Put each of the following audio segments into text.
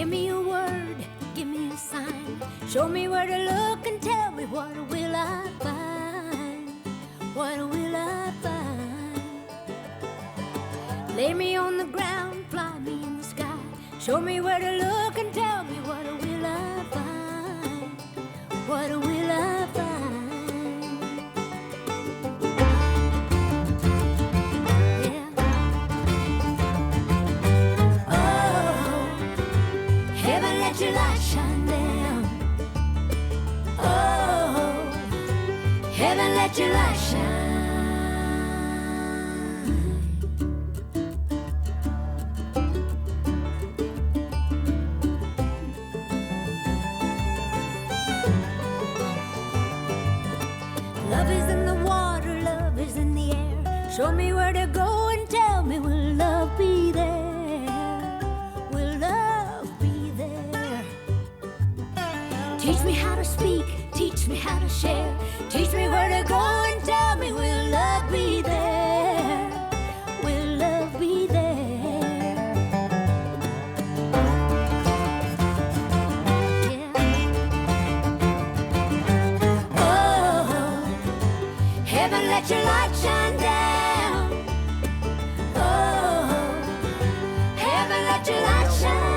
me a word, give me a sign. Show me where to look and tell me what will I find? What will I find? Lay me on the ground, fly me in the sky. Show me where to look and tell me what will I find? What will I find? Yeah. Oh, heaven, let your light shine down. Oh, heaven, let your light shine. Love is in the water, love is in the air. Show me where to go and tell me, will love be there? Will love be there? Teach me how to speak, teach me how to share. Teach me where to go and tell me, will love be there? Will love be there? Yeah. Oh, heaven, let your light shine down. Oh, heaven, let your light shine.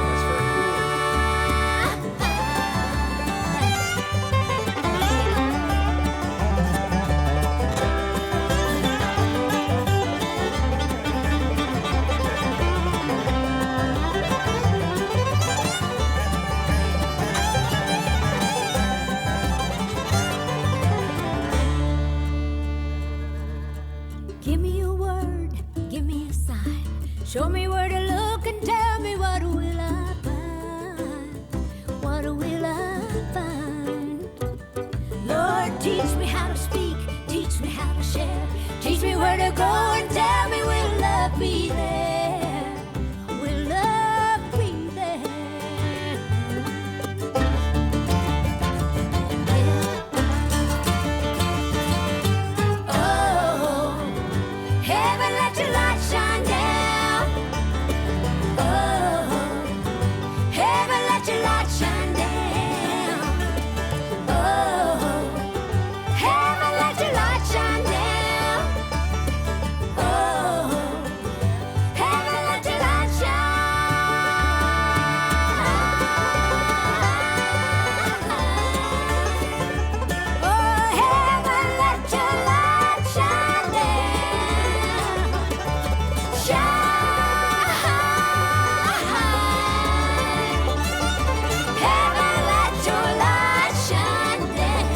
Give me a word, give me a sign. Show me where to look and tell me, what will I find? What will I find? Lord, teach me how to speak, teach me how to share. Teach me where to go and tell me, will love be there? Will love be there? Yeah. Oh, heaven, let your light shine down. Oh, heaven, let your light shine down. Oh, heaven, let your light shine down. Oh, heaven, let your light shine. Oh, heaven, let your light shine down. Shine. Heaven, let your light shine down.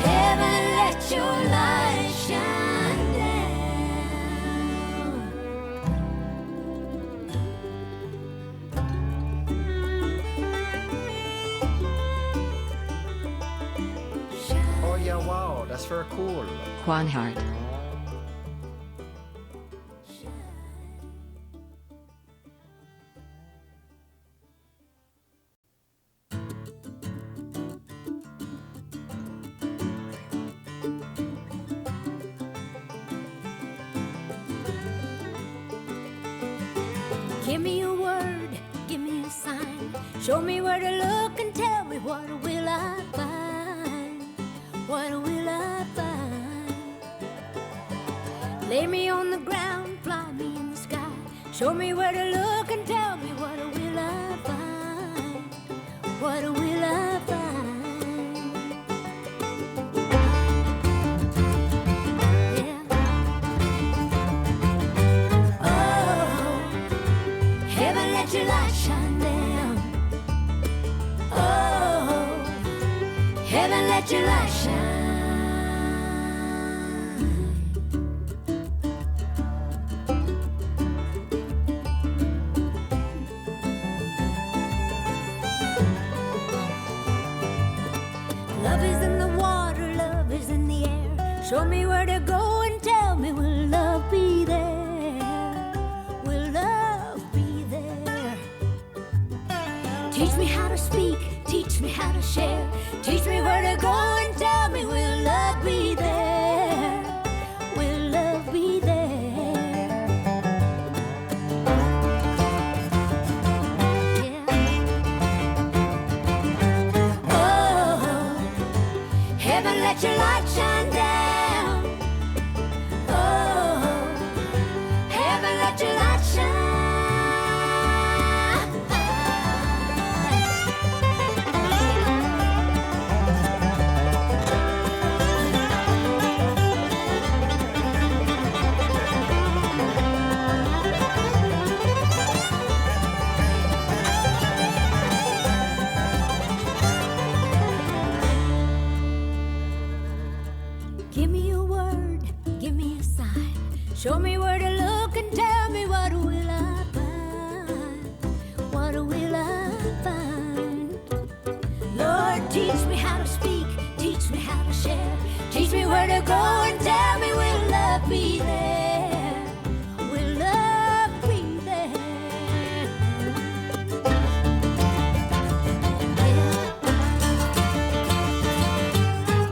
Heaven, let your light shine down. Oh yeah, wow, that's very cool. Quan Hart. Give me a word, give me a sign. Show me where to look and tell me, what will I find? What will I find? Lay me on the ground, fly me in the sky. Show me where to look and tell me, what will I find? What will I find? Yeah. Oh, heaven, let your light shine down. Oh, heaven, let your light shine. Love is in the water, love is in the air. Show me where to go and tell me, will love be there? Will love be there? Teach me how to speak, teach me how to share. Teach me where to go and tell me, will love be there? Will love be there? Teach me how to speak, teach me how to share. Teach me where to go and tell me will love be there? Will love be there?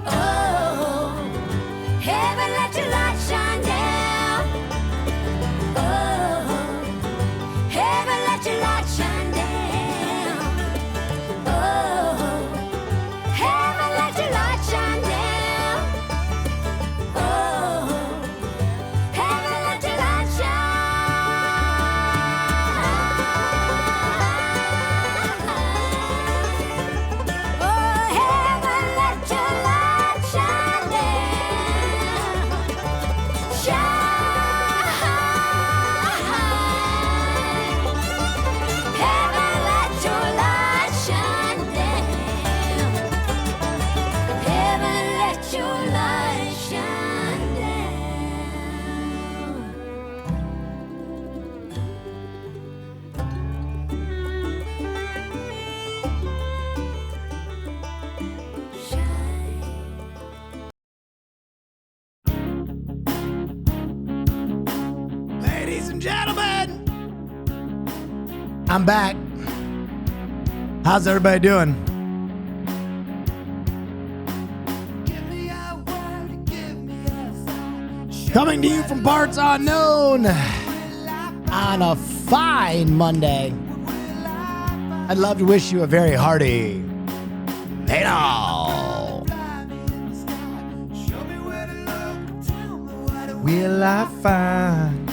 Oh, heaven, let your light shine down. Oh, heaven, let your light shine down. Oh, heaven, let your light shine down. Oh, heaven, let your light shine. Oh, heaven, let your light shine down. Shine. Heaven, let your light shine down. Heaven, let your light shine down. Ladies and gentlemen, I'm back. How's everybody doing? Coming to you from parts unknown on a fine Monday. I'd love to wish you a very hearty hey now. Will I find?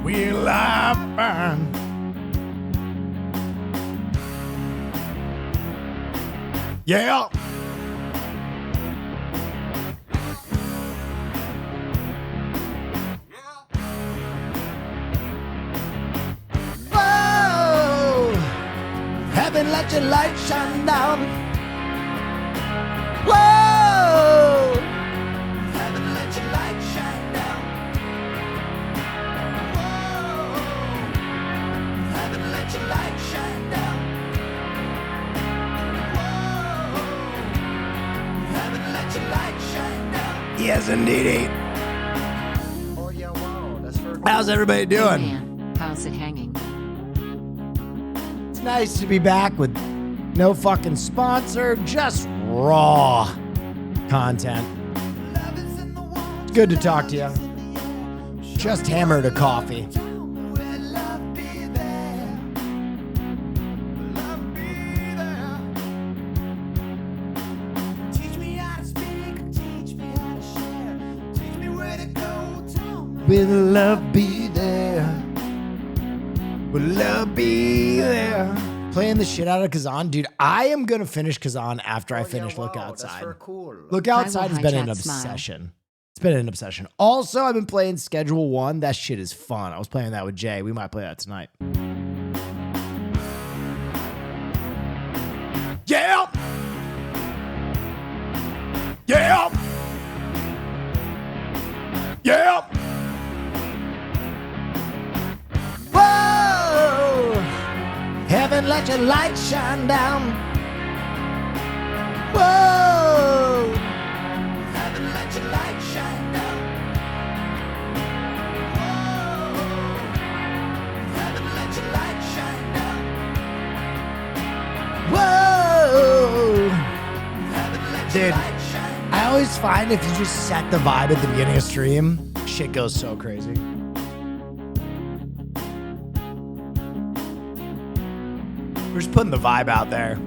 Will I find? Yeah. Whoa. Heaven, let your light shine down. Whoa. Heaven, let your light shine down. Whoa. Heaven, let your light shine down. Whoa. Heaven, let your light shine down. Yes, indeedy. Oh yeah, wow, that's very cool. How's everybody doing? Man, how's it hanging? It's nice to be back with no fucking sponsor, just raw content. It's good to talk to you. Just hammered a coffee. Will love be there? Will love be there? Playing the shit out of Kazan. Dude, I am going to finish Kazan after I finish Look Wow, that's Outside. very cool. Look Outside has been an hijack Smile. obsession. It's been an obsession. Also, I've been playing Schedule 1. That shit is fun. I was playing that with Jay. We might play that tonight. Yeah! Yeah! Yeah! Whoa! Heaven, let your light shine down. Whoa! Heaven, let your light shine down. Whoa! Heaven, let your light shine down. Whoa! Heaven, let your light shine down. I always find if you just set the vibe at the beginning of stream, shit goes so crazy. We're just putting the vibe out there.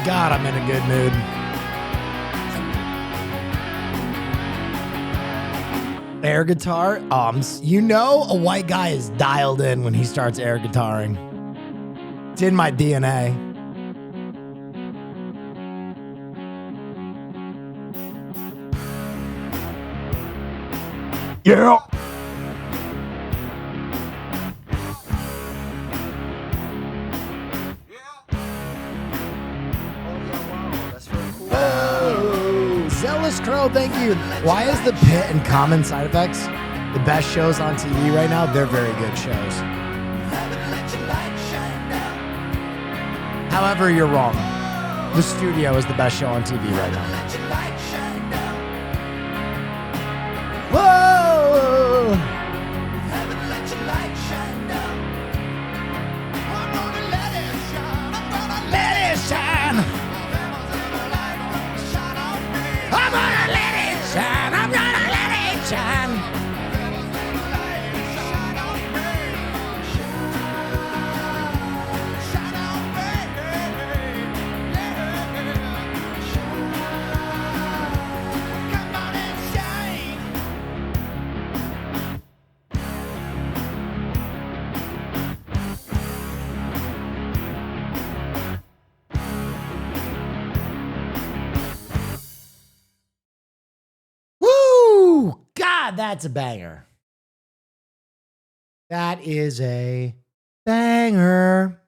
God, I'm in a good mood. Air guitar? You know a white guy is dialed in when he starts air guitaring. It's in my DNA. Yeah. Crow, thank you. Why is The Pit and Common Side Effects the best shows on TV right now? They're very good shows. However, you're wrong. The Studio is the best show on TV right now. Whoa! Let it shine. I'm gonna let it shine. I'm gonna let it shine. Woo! God, that's a banger. That is a banger.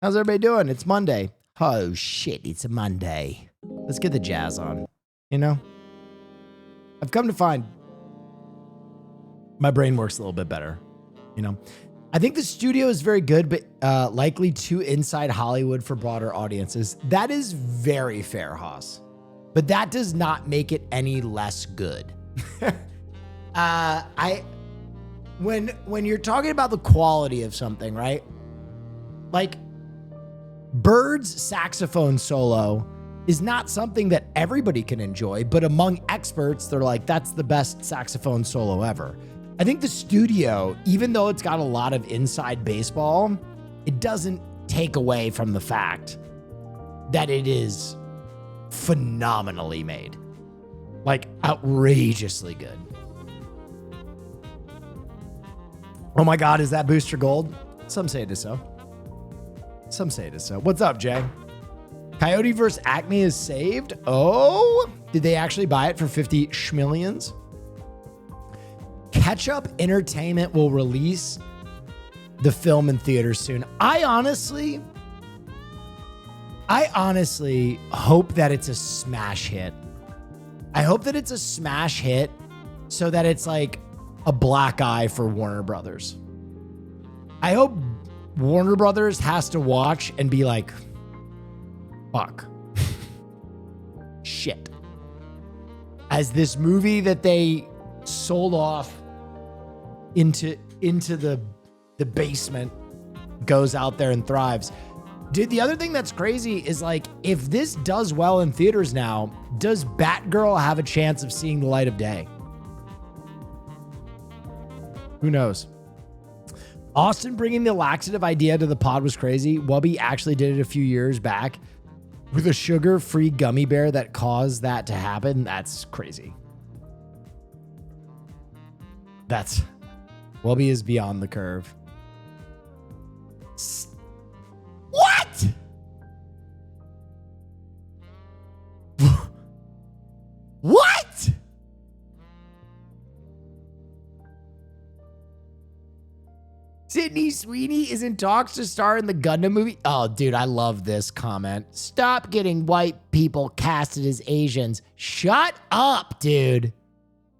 How's everybody doing? It's Monday. Oh, shit, it's a Monday. Let's get the jazz on, you know? I've come to find my brain works a little bit better, you know? I think The Studio is very good, but likely too inside Hollywood for broader audiences. That is very fair, Haas. But that does not make it any less good. When you're talking about the quality of something, right? Like Bird's saxophone solo is not something that everybody can enjoy, but among experts, they're like, that's the best saxophone solo ever. I think The Studio, even though it's got a lot of inside baseball, it doesn't take away from the fact that it is phenomenally made. Like outrageously good. Oh my God, is that Booster Gold? Some say it is so. Some say it is so. What's up, Jay? Coyote vs. Acme is saved. Oh, did they actually buy it for 50 schmillions? Ketchup Entertainment will release the film in theaters soon. I honestly hope that it's a smash hit. I hope that it's a smash hit so that it's like a black eye for Warner Brothers. I hope Warner Brothers has to watch and be like, fuck. Shit. As this movie that they sold off into the basement goes out there and thrives. Dude, the other thing that's crazy is like, if this does well in theaters now, does Batgirl have a chance of seeing the light of day? Who knows? Austin bringing the laxative idea to the pod was crazy. Wubby actually did it a few years back with a sugar-free gummy bear that caused that to happen. That's crazy. Wubby is beyond the curve. What? What? Sydney Sweeney is in talks to star in the Gundam movie. Oh, dude, I love this comment. Stop getting white people casted as Asians. Shut up, dude.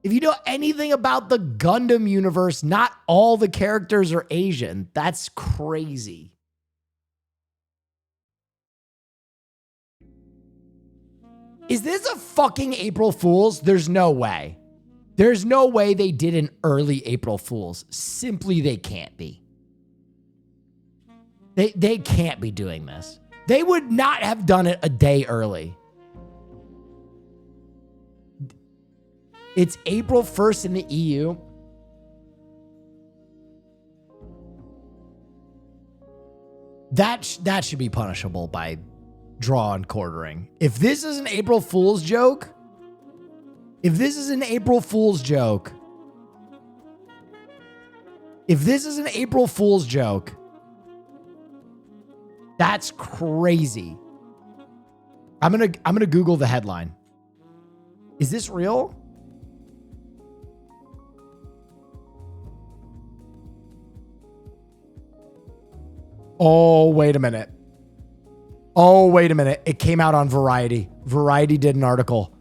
If you know anything about the Gundam universe, not all the characters are Asian. That's crazy. Is this a fucking April Fool's? There's no way. There's no way they did an early April Fool's. Simply, they can't be. They can't be doing this. They would not have done it a day early. It's April 1st in the EU. That should be punishable by draw and quartering. If this is an April Fool's joke, if this is an April Fool's joke, that's crazy. I'm gonna Google the headline. Is this real? Oh, wait a minute. It came out on Variety. Variety did an article.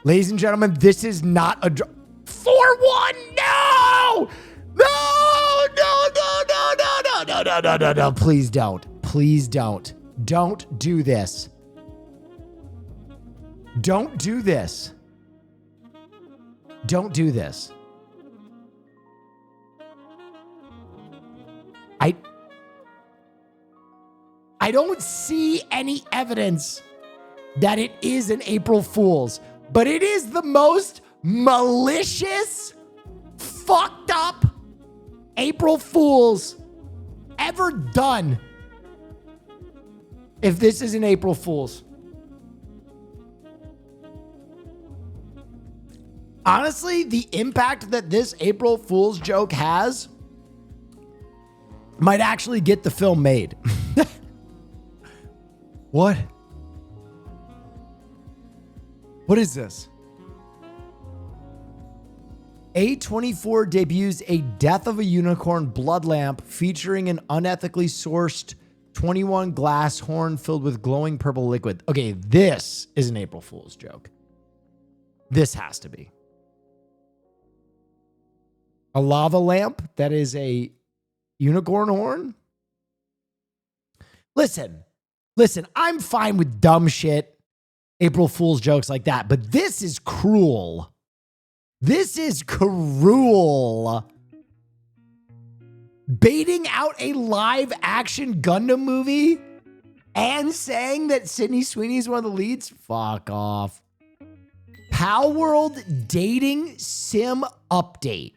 Ladies and gentlemen, this is not a 4-1. No! No! No, no, no, no, no, no, no, no, no, no. Please don't. Please don't. Don't do this. Don't do this. Don't do this. I don't see any evidence that it is an April Fool's, but it is the most malicious, fucked up April Fool's ever done. If this is an April Fool's. Honestly, the impact that this April Fool's joke has might actually get the film made. What? What is this? A24 debuts a Death of a Unicorn blood lamp featuring an unethically sourced 21 glass horn filled with glowing purple liquid. Okay, this is an April Fool's joke. This has to be. A lava lamp that is a unicorn horn? Listen, I'm fine with dumb shit, April Fool's jokes like that, but this is cruel. This is cruel. Baiting out a live action Gundam movie and saying that Sydney Sweeney is one of the leads? Fuck off. Pal World dating sim update.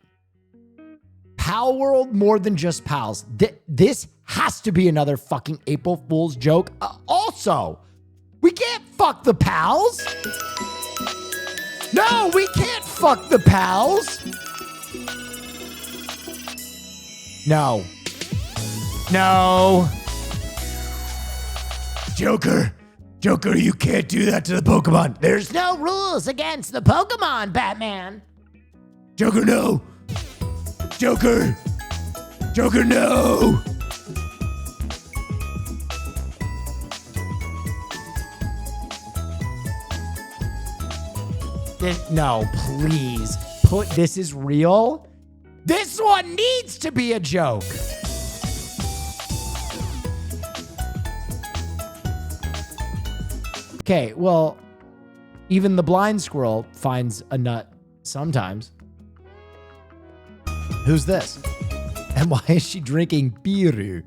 Pal World more than just pals. This has to be another fucking April Fool's joke. Also, we can't fuck the pals. No, we can't fuck the pals. No. No. Joker, you can't do that to the Pokemon. There's no rules against the Pokemon, Batman. Joker, no. Joker, no. No, please. This is real. This one needs to be a joke. Okay, well, even the blind squirrel finds a nut sometimes. Who's this? And why is she drinking beer?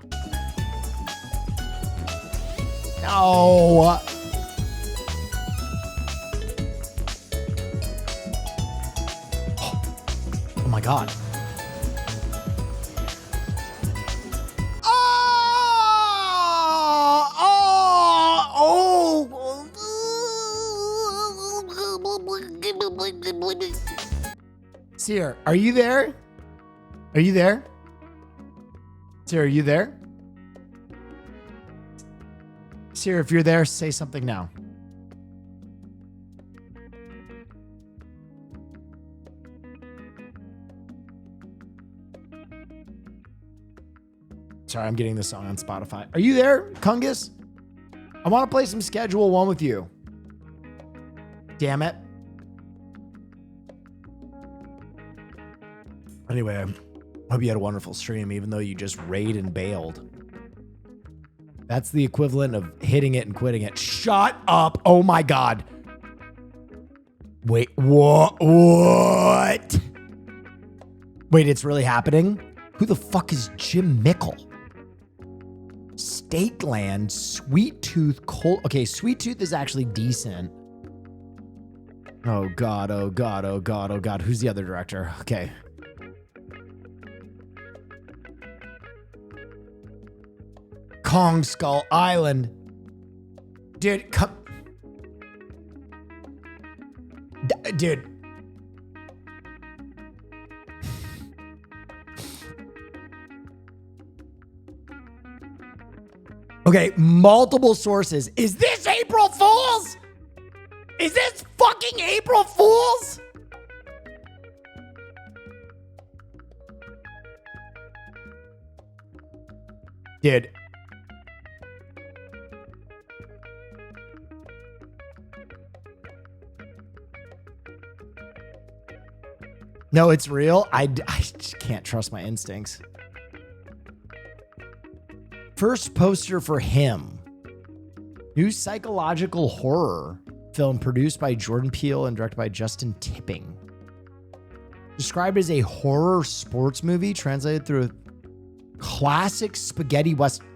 No. Oh my God. Seer, are you there? Are you there? Seer, are you there? Seer, if you're there, say something now. Sorry, I'm getting this song on Spotify. Are you there, Kungus? I want to play some Schedule 1 with you. Damn it. Anyway, I hope you had a wonderful stream, even though you just raid and bailed. That's the equivalent of hitting it and quitting it. Shut up. Oh my God. Wait, what? Wait, it's really happening? Who the fuck is Jim Mickle? Stakeland, Sweet Tooth, Cold. Okay, Sweet Tooth is actually decent. Oh God, oh God, oh God, oh God. Who's the other director? Okay. Kong Skull Island. Dude, come. Dude. Okay, multiple sources. Is this April Fool's? Is this fucking April Fool's? Dude. No, it's real. I just can't trust my instincts. First poster for Him. New psychological horror film produced by Jordan Peele and directed by Justin Tipping. Described as a horror sports movie translated through a classic spaghetti western.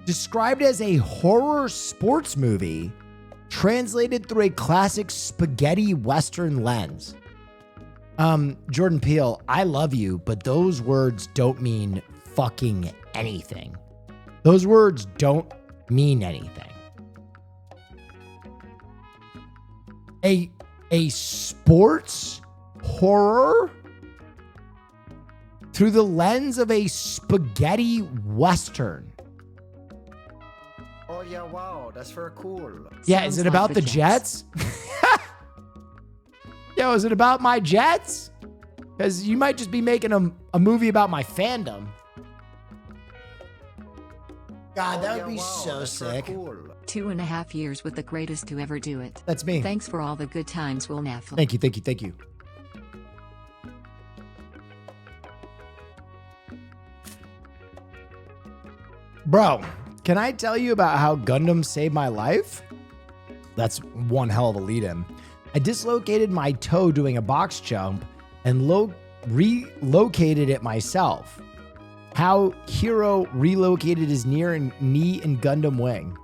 Described as a horror sports movie translated through a classic spaghetti western lens. Jordan Peele, I love you, but those words don't mean fucking anything. Those words don't mean anything. A sports horror through the lens of a spaghetti western. Oh yeah, wow, that's very cool. Yeah, Sounds is it like about the the Jets? Yo, is it about my Jets? Because you might just be making a movie about my fandom. God, that would be so that's very sick. cool. 2.5 years with the greatest to ever do it. That's me. Thanks for all the good times, Will Naff. Thank you, thank you, thank you. Bro, can I tell you about how Gundam saved my life? That's one hell of a lead-in. I dislocated my toe doing a box jump and relocated it myself. How Hero relocated his knee in Gundam Wing.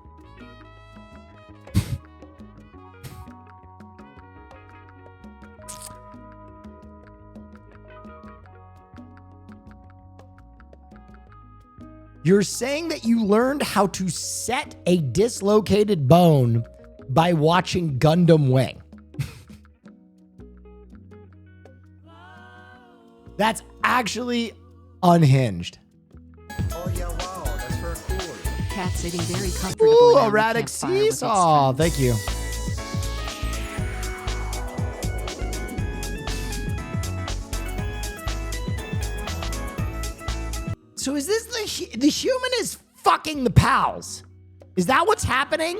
You're saying that you learned how to set a dislocated bone by watching Gundam Wing. That's actually unhinged. Oh yeah, wow, that's very cool. Cat sitting very comfortable. Ooh, around the erratic campfire with its seesaw. friends. Thank you. So is this the human is fucking the pals? Is that what's happening?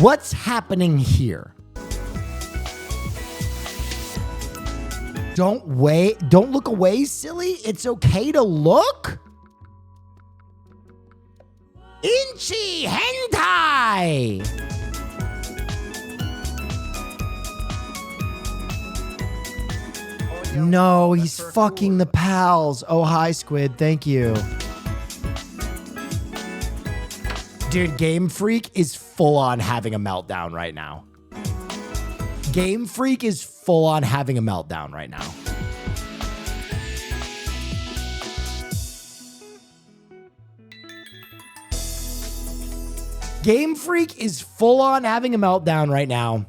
What's happening here? Don't look away, silly. It's okay to look. Inchi hentai. Oh, yeah, No, wow, he's that's very fucking cool. the pals. Oh, hi, Squid. Thank you. Dude, Game Freak is full on having a meltdown right now. Game Freak is full on having a meltdown right now. Game Freak is full on having a meltdown right now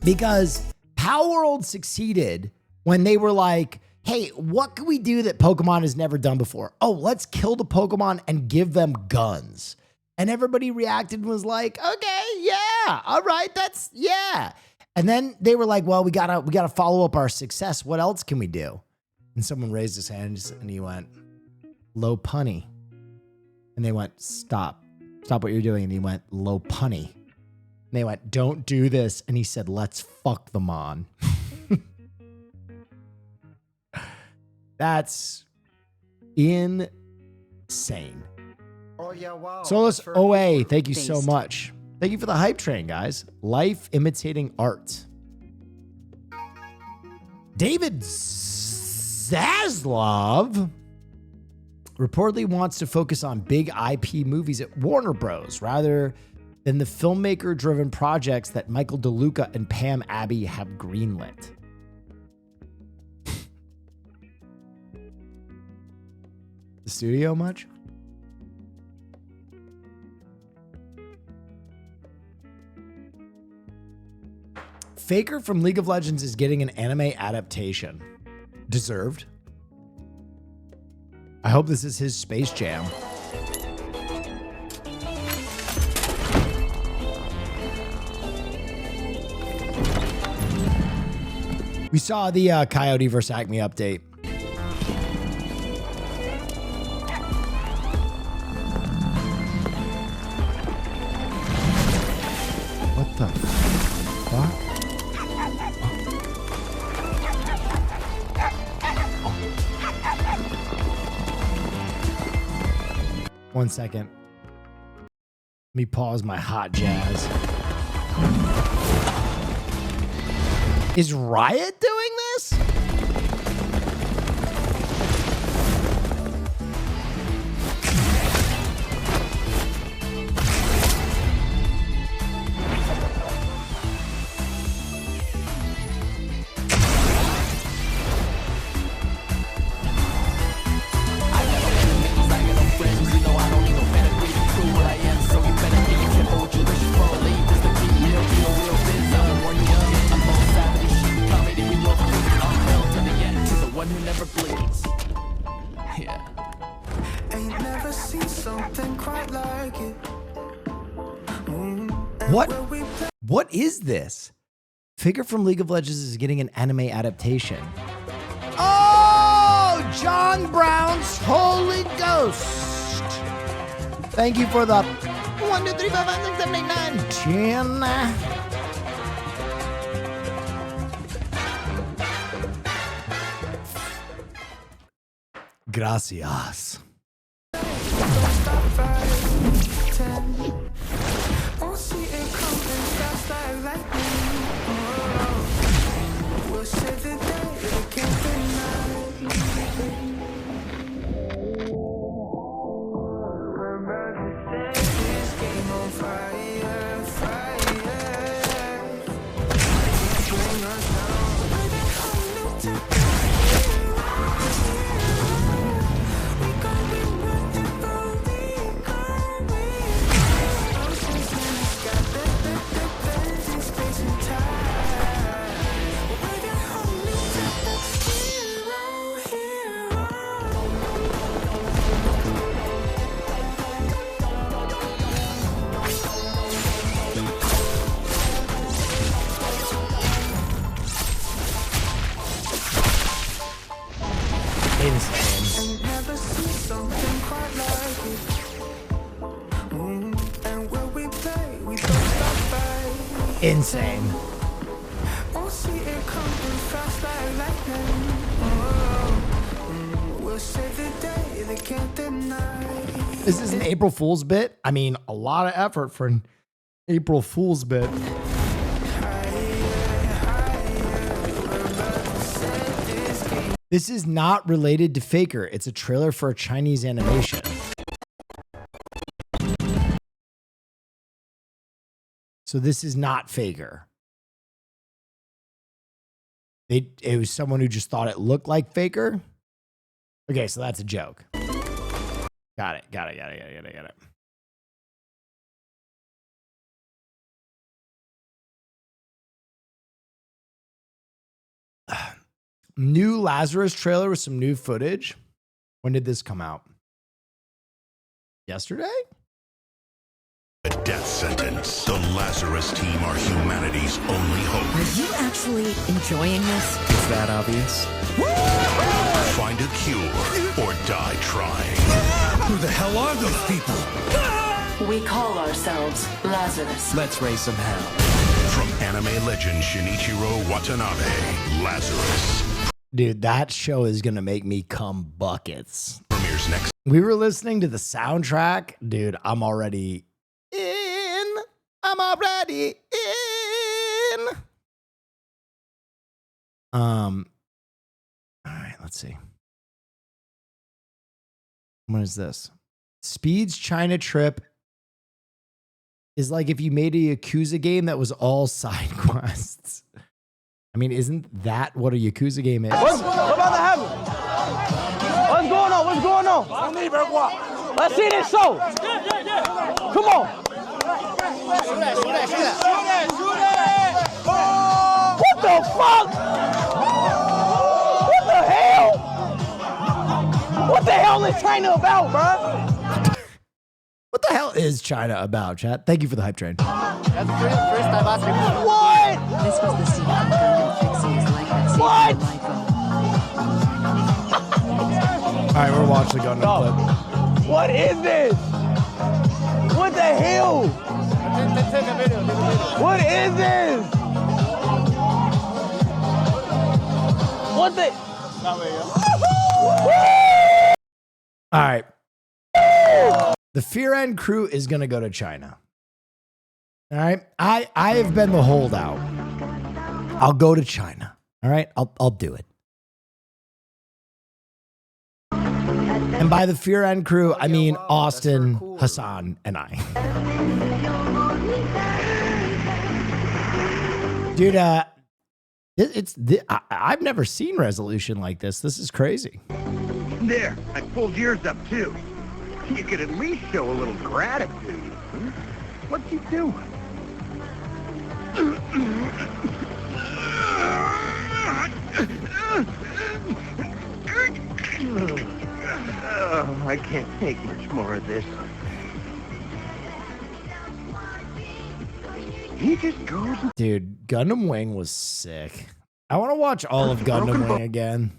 because Power World succeeded when they were like, hey, what can we do that Pokemon has never done before? Oh, let's kill the Pokemon and give them guns. And everybody reacted and was like, okay, yeah, all right, yeah. And then they were like, well, we gotta follow up our success. What else can we do? And someone raised his hand and he went, low punny. And they went, stop what you're doing. And he went, low punny. And they went, don't do this. And he said, let's fuck them on. That's insane. Oh yeah, wow. Solus that's very OA, cool. thank you so Based. much. Thank you for the hype train, guys. Life imitating art. David Zaslav reportedly wants to focus on big IP movies at Warner Bros. rather than the filmmaker-driven projects that Michael DeLuca and Pam Abbey have greenlit. The studio much? Faker from League of Legends is getting an anime adaptation. Deserved. I hope this is his Space Jam. We saw the Coyote vs. Acme update. 1 second. Let me pause my hot jazz. Is Riot doing this? What is this? Figure from League of Legends is getting an anime adaptation. Oh, John Brown's Holy Ghost. Thank you for the 1, 2, 3, 4, 5, 6, 7, 8, 9, 10. Gracias. Insane. This is an April Fool's bit. I mean, a lot of effort for an April Fool's bit. This is not related to Faker. It's a trailer for a Chinese animation. So this is not Faker. It was someone who just thought it looked like Faker. Okay, so that's a joke. Got it. New Lazarus trailer with some new footage. When did this come out? Yesterday? A death sentence. The Lazarus team are humanity's only hope. Are you actually enjoying this? Is that obvious? Find a cure or die trying. Who the hell are those people? We call ourselves Lazarus. Let's raise some hell. From anime legend Shinichiro Watanabe, Lazarus. Dude, that show is going to make me come buckets. Premieres next. We were listening to the soundtrack. Dude, I'm already in. I'm already in. All right, let's see. What is this? Speed's China trip is like if you made a Yakuza game that was all side quests. I mean, isn't that what a Yakuza game is? What's about to happen? What's going on? What's going on? Let's see this show. Come on. What the fuck? What the hell? What the hell is China about, bro? What the hell is China about, chat? Thank you for the hype train. What? This was the scene from Gundam fixing his life at What? All right, we're watching the Gundam clip. What is this? What the hell? What is this? What the? All right. The Fear End crew is going to go to China. All right. I have been the holdout. I'll go to China. All right. I'll do it. And by the Fear End crew, I mean Austin, Hassan, and I. Dude, I've never seen resolution like this. This is crazy. There, I pulled yours up too. You could at least show a little gratitude. What you doing? I can't take much more of this. He just goes. Dude, Gundam Wing was sick. I want to watch all of Gundam Wing again.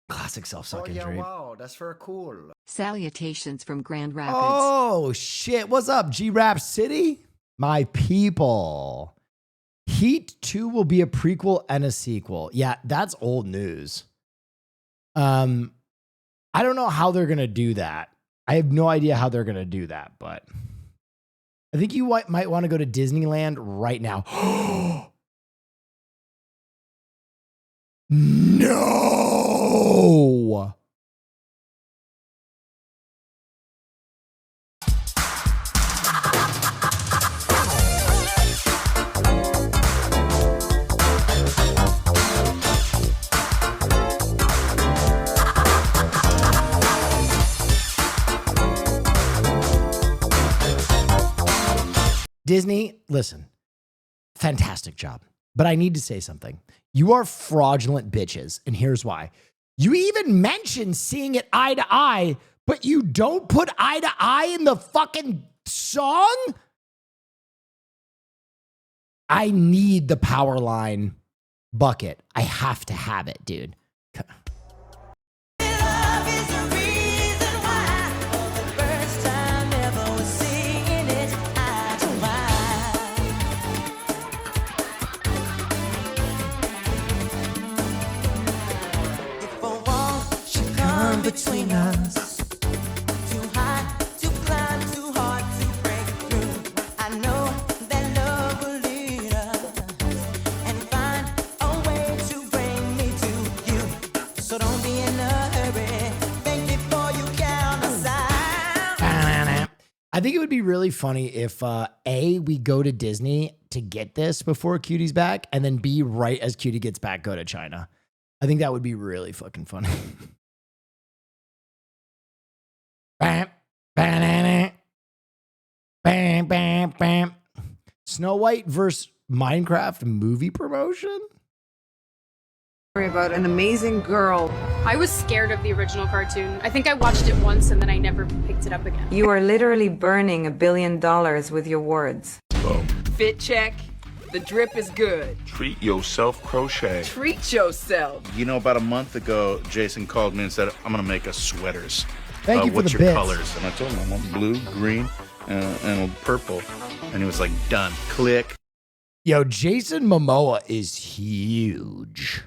Classic self-sucking dream. Wow, that's very cool. Salutations from Grand Rapids. Oh, shit. What's up, G-Rap City? My people. Heat 2 will be a prequel and a sequel. Yeah, that's old news. I don't know how they're going to do that. I have no idea how they're going to do that, but I think you might want to go to Disneyland right now. No! Disney, listen, fantastic job. But I need to say something. You are fraudulent bitches, and here's why. You even mentioned seeing it eye to eye, but you don't put eye to eye in the fucking song? I need the power line bucket. I have to have it, dude. Between us, too high to climb, too hard to break through. I know that love will lead us and find a way to bring me to you. So don't be in a hurry, think before you count us out. I think it would be really funny if A, we go to Disney to get this before Cutie's back, and then B, right as Cutie gets back, go to China. I think that would be really fucking funny. Bam, bam, bam, bam, bam. Snow White versus Minecraft movie promotion? About an amazing girl. I was scared of the original cartoon. I think I watched it once and then I never picked it up again. You are literally burning $1 billion with your words. Fit check. The drip is good. Treat yourself, Crochet. Treat yourself. You know, about a month ago, Jason called me and said, I'm going to make us sweaters. Thank you for what's the your bits. colors? And I told him I want blue, green, and purple. And he was like, done. Click. Yo, Jason Momoa is huge.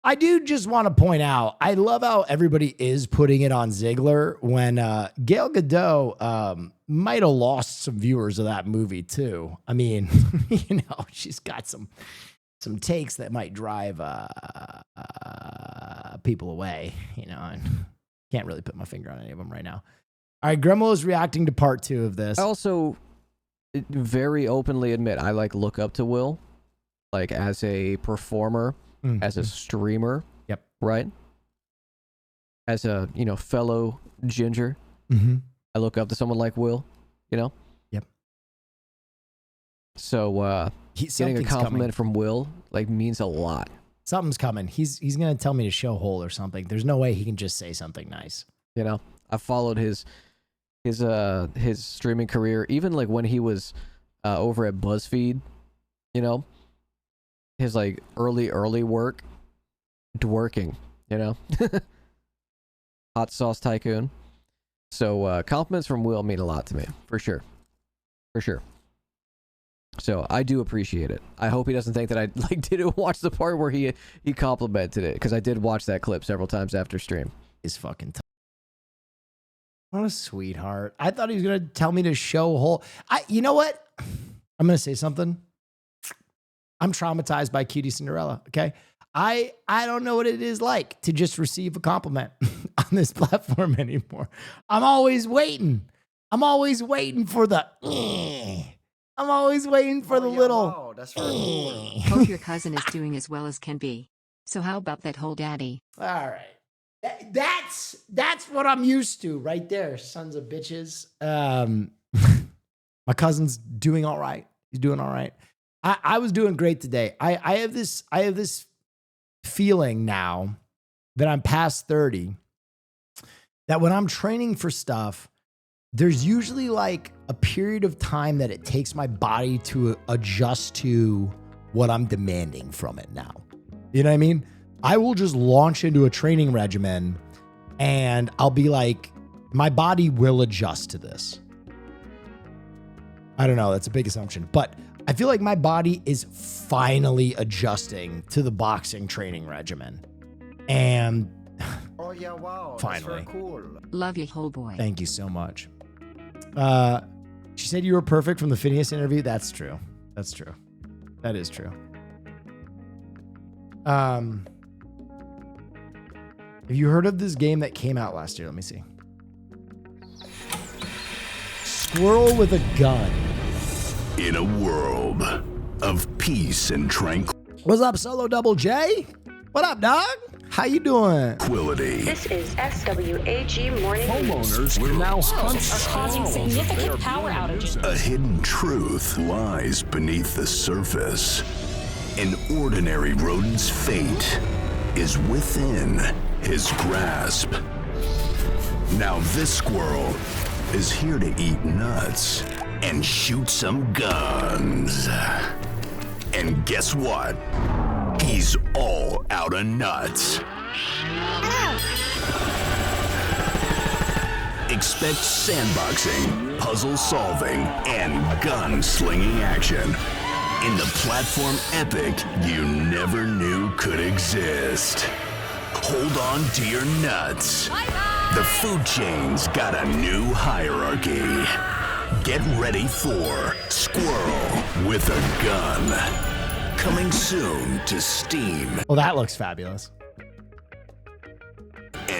I do just want to point out, I love how everybody is putting it on Ziggler when Gal Gadot might have lost some viewers of that movie too. I mean, you know, she's got some takes that might drive people away, you know, and can't really put my finger on any of them right now. All right, Gremlo is reacting to part 2 of this. I also very openly admit I look up to Will, like as a performer, as a streamer. Yep. Right. As a fellow ginger. Mm-hmm. I look up to someone like Will. You know. Yep. So getting a compliment from Will means a lot. Something's coming. He's gonna tell me to show hole or something. There's no way he can just say something nice. You know, I followed his streaming career, even when he was over at BuzzFeed. You know, his early work, dworking. You know, Hot Sauce Tycoon. So compliments from Will mean a lot to me, for sure, for sure. So I do appreciate it. I hope he doesn't think that I didn't watch the part where he complimented it, because I did watch that clip several times after stream. Is fucking What a sweetheart. I thought he was going to tell me to show whole. You know what? I'm going to say something. I'm traumatized by Cutie Cinderella. Okay. I don't know what it is like to just receive a compliment on this platform anymore. I'm always waiting. I'm always waiting for the. I'm always waiting for the little. Wow, that's very cool. Hope your cousin is doing as well as can be. So how about that whole daddy? All right. That's what I'm used to right there, sons of bitches. My cousin's doing all right. He's doing all right. I was doing great today. I have this feeling now that I'm past 30 that when I'm training for stuff, there's usually like a period of time that it takes my body to adjust to what I'm demanding from it now. You know what I mean? I will just launch into a training regimen and I'll be like, my body will adjust to this. I don't know. That's a big assumption, but I feel like my body is finally adjusting to the boxing training regimen. And oh yeah, wow. Finally. That's very cool. Love you, whole boy. Thank you so much. She said you were perfect from the Phineas interview. That's true. That's true. That is true. Have you heard of this game that came out last year? Let me see. Squirrel with a gun. In a world of peace and tranquility. What's up, Solo Double J? What up, dog? How you doing? This is SWAG Morning Homeowners News. will now hunt are causing significant power outages. A hidden truth lies beneath the surface. An ordinary rodent's fate is within his grasp. Now this squirrel is here to eat nuts and shoot some guns. And guess what? He's all out of nuts. Expect sandboxing, puzzle solving, and gun-slinging action in the platform epic you never knew could exist. Hold on to your nuts. The food chain's got a new hierarchy. Get ready for Squirrel with a Gun. Coming soon to Steam Well, that looks fabulous.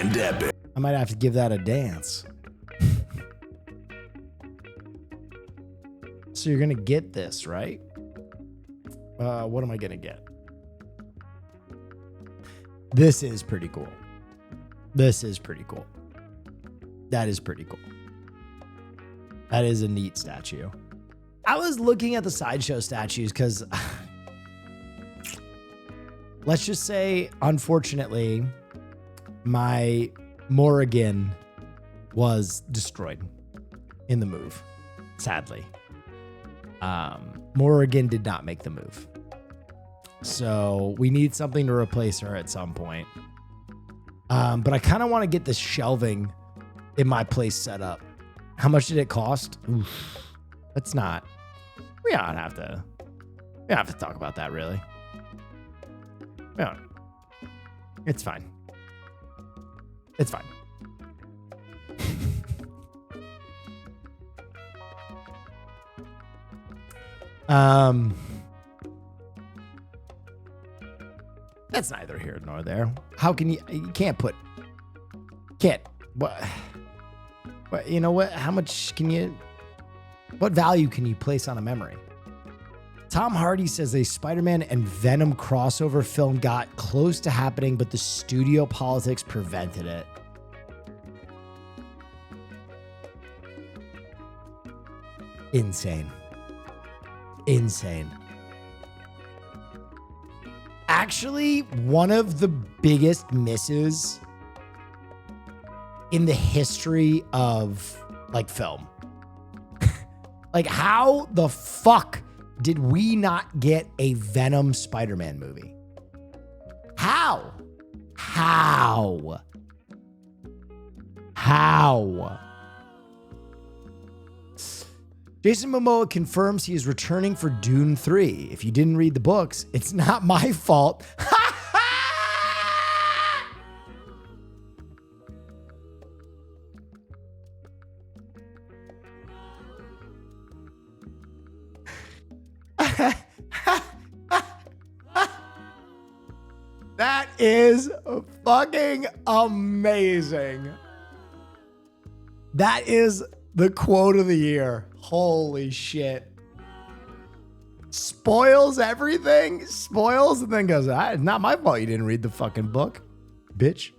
and Epic. I might have to give that a dance. So you're going to get this, right? What am I going to get? This is pretty cool. This is pretty cool. That is pretty cool. That is a neat statue. I was looking at the sideshow statues because let's just say, unfortunately, my Morrigan was destroyed in the move, sadly. Morrigan did not make the move. So we need something to replace her at some point. But I kind of want to get this shelving in my place set up. How much did it cost? Oof, that's not. We don't have to talk about that, really. We don't. It's fine. It's fine. That's neither here nor there. How can you can't what you know what, how much can you, what value can you place on a memory? Tom Hardy says a Spider-Man and Venom crossover film got close to happening, but the studio politics prevented it. Insane. Actually, one of the biggest misses in the history of like film. Like, how the fuck did we not get a Venom Spider-Man movie? How? Jason Momoa confirms he is returning for Dune 3. If you didn't read the books, it's not my fault. That is fucking amazing. That is the quote of the year. Holy shit. Spoils everything. Spoils and then goes, it's not my fault you didn't read the fucking book, bitch.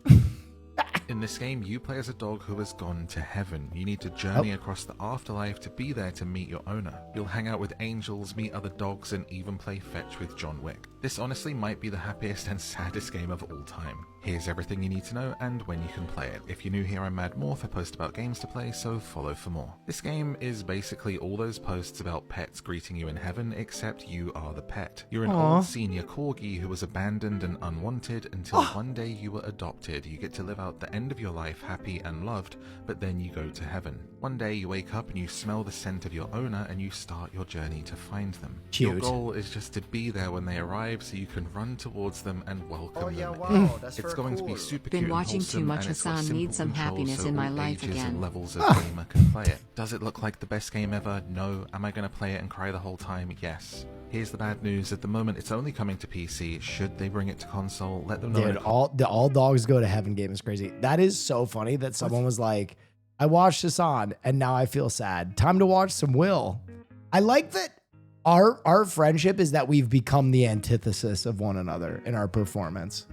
In this game, you play as a dog who has gone to heaven. You need to journey across the afterlife to be there to meet your owner. You'll hang out with angels, meet other dogs, and even play fetch with John Wick. This honestly might be the happiest and saddest game of all time. Here's everything you need to know and when you can play it. If you're new here, I'm Mad Morph. I post about games to play, so follow for more. This game is basically all those posts about pets greeting you in heaven, except you are the pet. You're an old senior corgi who was abandoned and unwanted until one day you were adopted. You get to live out the end of your life happy and loved, but then you go to heaven. One day you wake up and you smell the scent of your owner and you start your journey to find them. Cute. Your goal is just to be there when they arrive so you can run towards them and welcome them. Wow, that's It's going to be super Been cute and watching wholesome, too much and it's got Hassan, simple need some controls happiness so in my all life ages again. and levels of gamer can play it. Does it look like the best game ever? No. Am I going to play it and cry the whole time? Yes. Here's the bad news. At the moment, it's only coming to PC. Should they bring it to console, let them know. Dude, all dogs go to heaven game is crazy. That is so funny that someone was like, I watched Hassan and now I feel sad. Time to watch some Will. I like that our friendship is that we've become the antithesis of one another in our performance.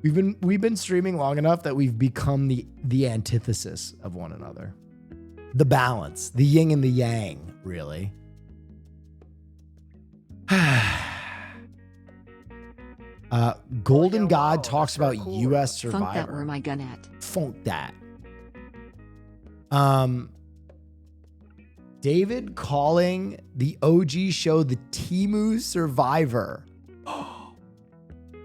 We've been streaming long enough that we've become the antithesis of one another. The balance, the yin and the yang, really. Golden God talks about U.S. Survivor. Funk that where my gun at. Funk that. David calling the OG show the Temu Survivor.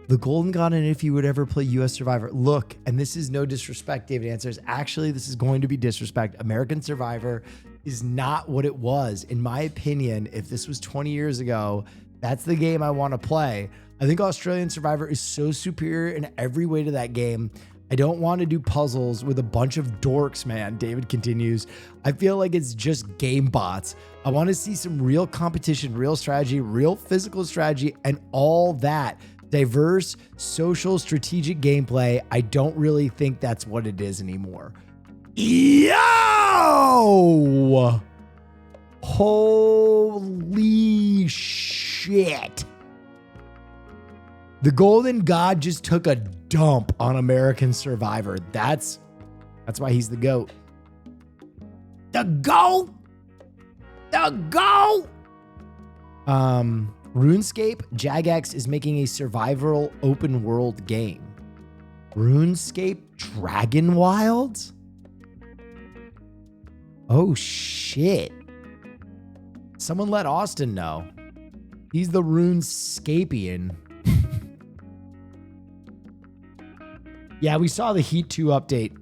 The Golden God, and if you would ever play U.S. Survivor. Look, and this is no disrespect, David answers. Actually, this is going to be disrespect. American Survivor is not what it was. In my opinion, if this was 20 years ago, that's the game I want to play. I think Australian Survivor is so superior in every way to that game. I don't want to do puzzles with a bunch of dorks, man. David continues. I feel like it's just game bots. I want to see some real competition, real strategy, real physical strategy, and all that. Diverse, social, strategic gameplay. I don't really think that's what it is anymore. Yo! Holy shit. The Golden God just took a dump on American Survivor. That's why he's the GOAT. The GOAT! The GOAT! RuneScape, Jagex is making a survival open world game. RuneScape Dragon Wilds? Oh shit. Someone let Austin know. He's the RuneScapian. Yeah, we saw the Heat 2 update,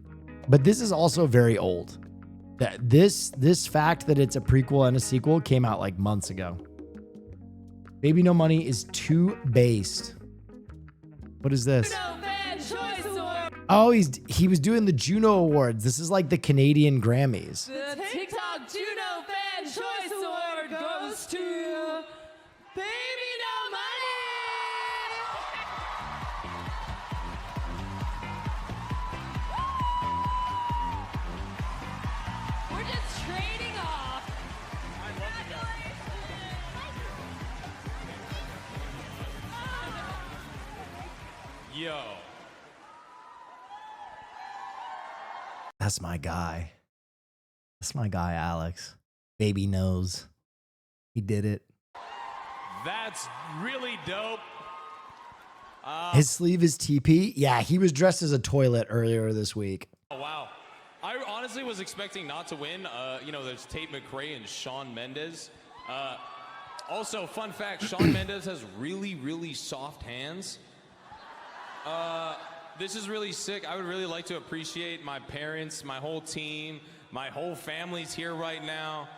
but this is also very old. This fact that it's a prequel and a sequel came out like months ago. Baby No Money is too based. What is this? Oh, he was doing the Juno Awards. This is like the Canadian Grammys. The TikTok Juno Fan Choice Award goes to Baby No Money. We're just trading off. Yo. That's my guy. That's my guy, Alex. Baby knows. He did it. That's really dope. His sleeve is TP. Yeah, he was dressed as a toilet earlier this week. Oh, wow. I honestly was expecting not to win. There's Tate McRae and Shawn Mendes. Also, fun fact, Shawn Mendes has really, really soft hands. This is really sick. I would really like to appreciate my parents, my whole team, my whole family's here right now.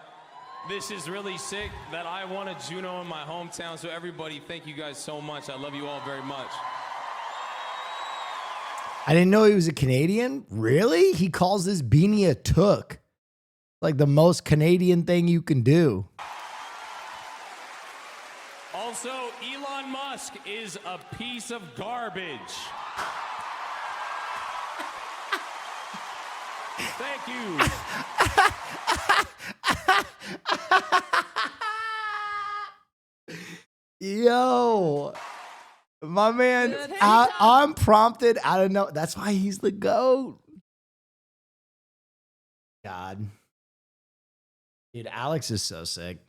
This is really sick that I won a Juno in my hometown. So everybody, thank you guys so much. I love you all very much. I didn't know he was a Canadian. Really? He calls this beanie a took. Like the most Canadian thing you can do. Also, Elon Musk is a piece of garbage. Thank you. Yo, my man, I'm prompted out of no. That's why he's the GOAT. God. Dude, Alex is so sick.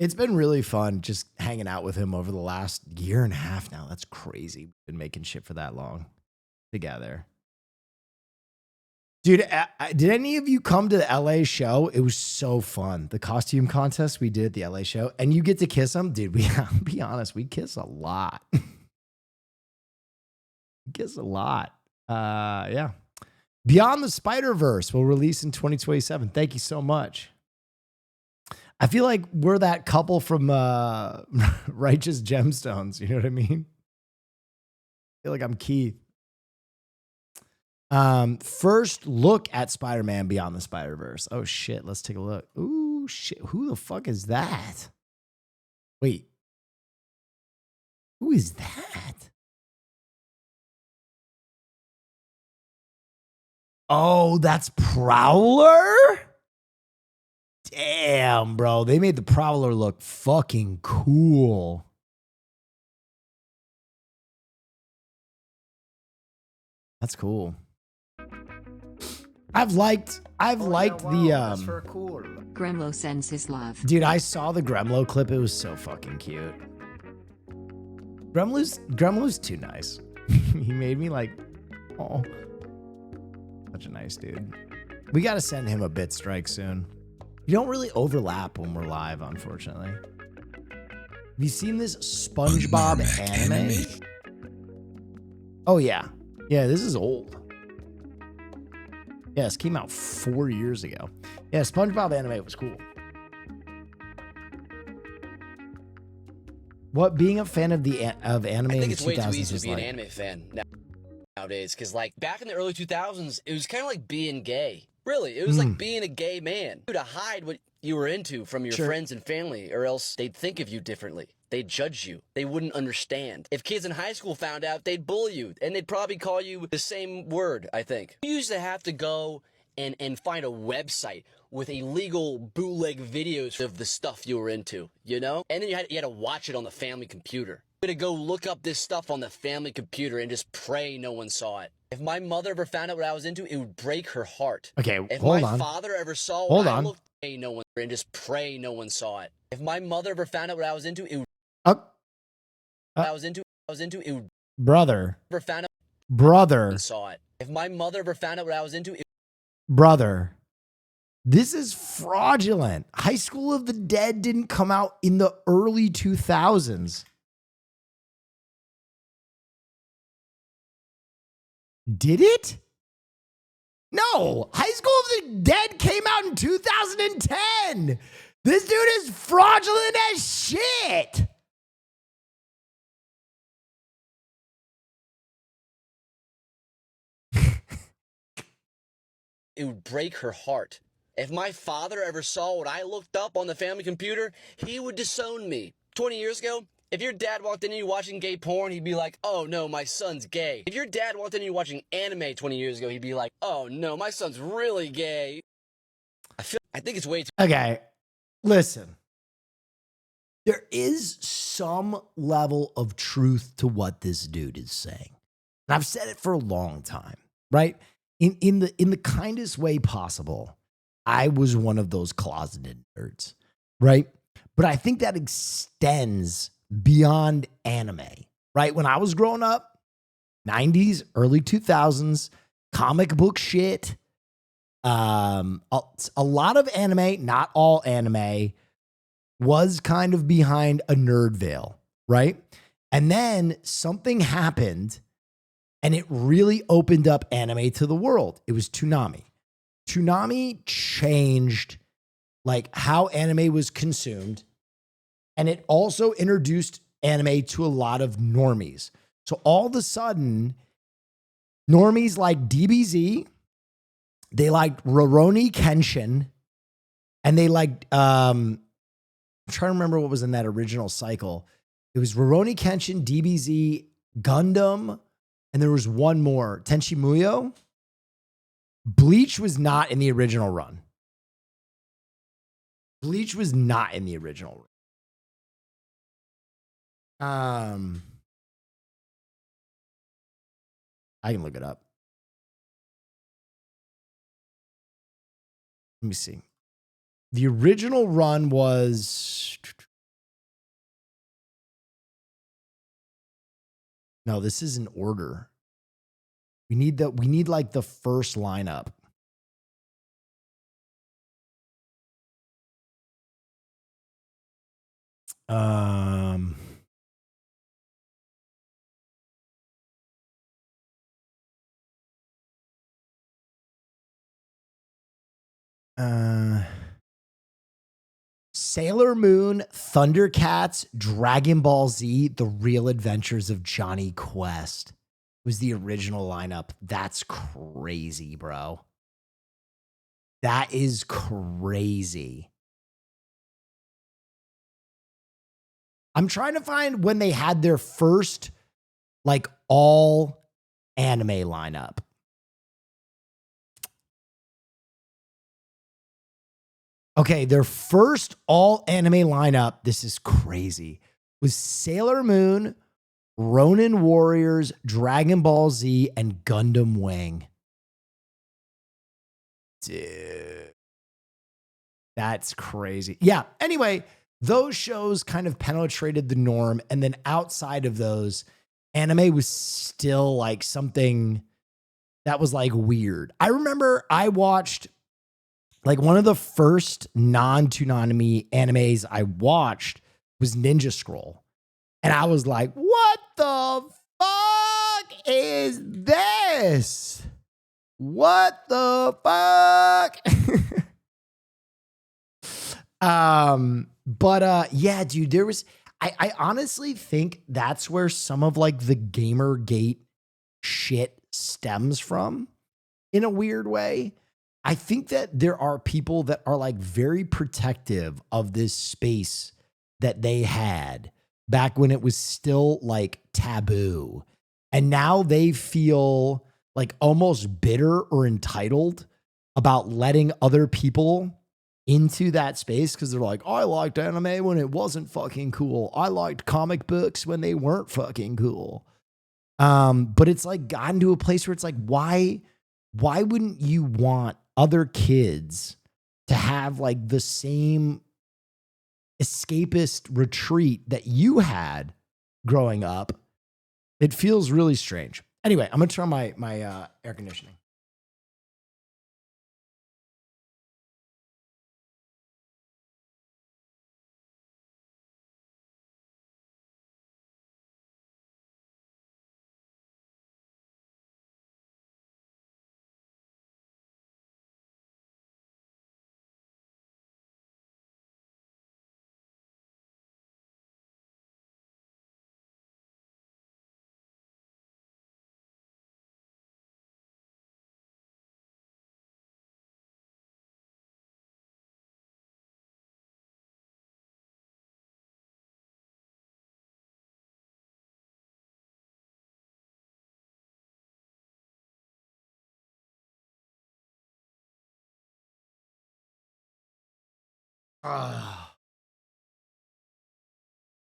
It's been really fun just hanging out with him over the last year and a half now. That's crazy. We've been making shit for that long together. Dude, did any of you come to the LA show? It was so fun. The costume contest we did at the LA show, and you get to kiss him. Dude, I'll be honest, we kiss a lot. Kiss a lot. Yeah. Beyond the Spider-Verse will release in 2027. Thank you so much. I feel like we're that couple from Righteous Gemstones. You know what I mean? I feel like I'm Keith. First look at Spider-Man Beyond the Spider-Verse. Oh shit, let's take a look. Ooh shit, who the fuck is that? Wait. Who is that? Oh, that's Prowler? Damn, bro. They made the Prowler look fucking cool. That's cool. I've liked the cool. Gremlo sends his love. Dude, I saw the Gremlo clip. It was so fucking cute. Gremlo's too nice. He made me like, oh, such a nice dude. We got to send him a bit strike soon. You don't really overlap when we're live, unfortunately. Have you seen this SpongeBob anime? Oh yeah. Yeah, this is old. Yeah, this came out 4 years ago. Yeah, SpongeBob anime was cool. What being a fan of anime in the 2000s is like? I think it's way too easy to be an anime fan nowadays, because like back in the early 2000s, it was kind of like being gay. Really, it was like being a gay man. To hide what you were into from your friends and family, or else they'd think of you differently. They'd judge you. They wouldn't understand. If kids in high school found out, they'd bully you, and they'd probably call you the same word, I think. You used to have to go and find a website with illegal bootleg videos of the stuff you were into, you know? And then you had to watch it on the family computer. You had to go look up this stuff on the family computer and just pray no one saw it. If my mother ever found out what I was into, it would break her heart. Okay, if hold my on. father ever saw Hold what I on. looked, pray no one and just pray no one saw it. If my mother ever found out what I was into, it would I was into it would Brother. ever found out Brother. saw it. If my mother ever found out what I was into, it Brother. This is fraudulent. High School of the Dead didn't come out in the early 2000s. Did it? No. High School of the Dead came out in 2010. This dude is fraudulent as shit. it would break her heart. If my father ever saw what I looked up on the family computer, he would disown me. 20 years ago, if your dad walked in and you watching gay porn, he'd be like, oh no, my son's gay. If your dad walked in and you watching anime 20 years ago, he'd be like, oh no, my son's really gay. I think it's way too... Okay, listen. There is some level of truth to what this dude is saying. And I've said it for a long time, right? In the kindest way possible, I was one of those closeted nerds, right? But I think that extends beyond anime, right? When I was growing up, 90s, early 2000s, comic book shit, a lot of anime, not all anime, was kind of behind a nerd veil, right? And then something happened and it really opened up anime to the world. It was Toonami. Toonami changed like how anime was consumed, and it also introduced anime to a lot of normies. So all of a sudden, normies like DBZ, they liked Rurouni Kenshin, And they like, I'm trying to remember what was in that original cycle. It was Rurouni Kenshin, DBZ, Gundam, and there was one more, Tenchi Muyo. Bleach was not in the original run. Bleach was not in the original run. I can look it up. Let me see. The original run was... No, this is in order. We need like the first lineup. Sailor Moon, Thundercats, Dragon Ball Z, The Real Adventures of Johnny Quest was the original lineup. That's crazy, bro. That is crazy. I'm trying to find when they had their first, like, all anime lineup. Okay, their first all anime lineup, this is crazy, was Sailor Moon, Ronin Warriors, Dragon Ball Z, and Gundam Wing. Dude. That's crazy. Yeah, anyway, those shows kind of penetrated the norm. And then outside of those, anime was still like something that was like weird. I remember I watched like one of the first non-Toonami animes I watched was Ninja Scroll. And I was like, what the fuck is this? What the fuck? Yeah, dude, there was, I honestly think that's where some of like the Gamergate shit stems from in a weird way. I think that there are people that are like very protective of this space that they had back when it was still like taboo. And now they feel like almost bitter or entitled about letting other people into that space because they're like, oh, I liked anime when it wasn't fucking cool. I liked comic books when they weren't fucking cool. But it's like gotten to a place where it's like, why wouldn't you want other kids to have like the same escapist retreat that you had growing up? It feels really strange. Anyway, I'm gonna turn my air conditioning.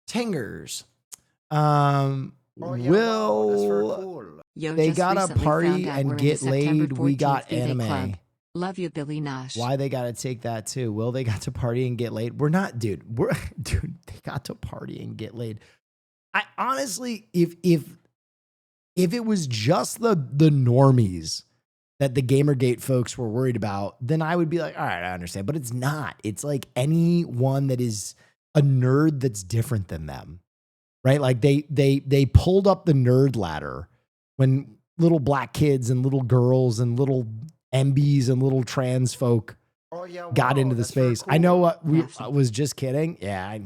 Tingers. They got a party and get laid. We got anime. Love you, Billy Nash. Why they got to take that too? Will they got to party and get laid? We're not, dude. Dude, they got to party and get laid. I honestly, if it was just the normies that the Gamergate folks were worried about, then I would be like, all right, I understand. But it's not. It's like anyone that is a nerd that's different than them, right? Like they pulled up the nerd ladder when little black kids and little girls and little MBs and little trans folk got into the space. Cool. I know what I was just kidding. Yeah,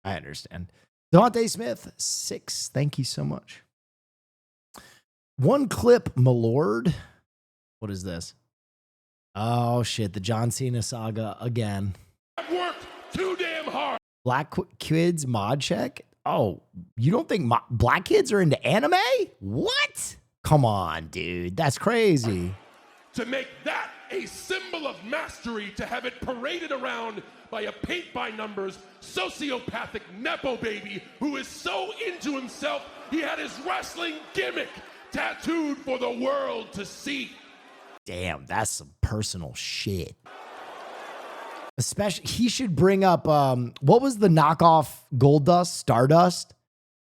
I understand. Dante Smith, 6. Thank you so much. One clip, my lord. What is this? Oh shit, the John Cena saga again. I've worked too damn hard. Black Kids mod check? Oh, you don't think black kids are into anime? What? Come on, dude. That's crazy. To make that a symbol of mastery, to have it paraded around by a paint-by-numbers, sociopathic Nepo baby who is so into himself, he had his wrestling gimmick tattooed for the world to see. Damn, that's some personal shit. Especially, he should bring up, what was the knockoff Goldust? Stardust?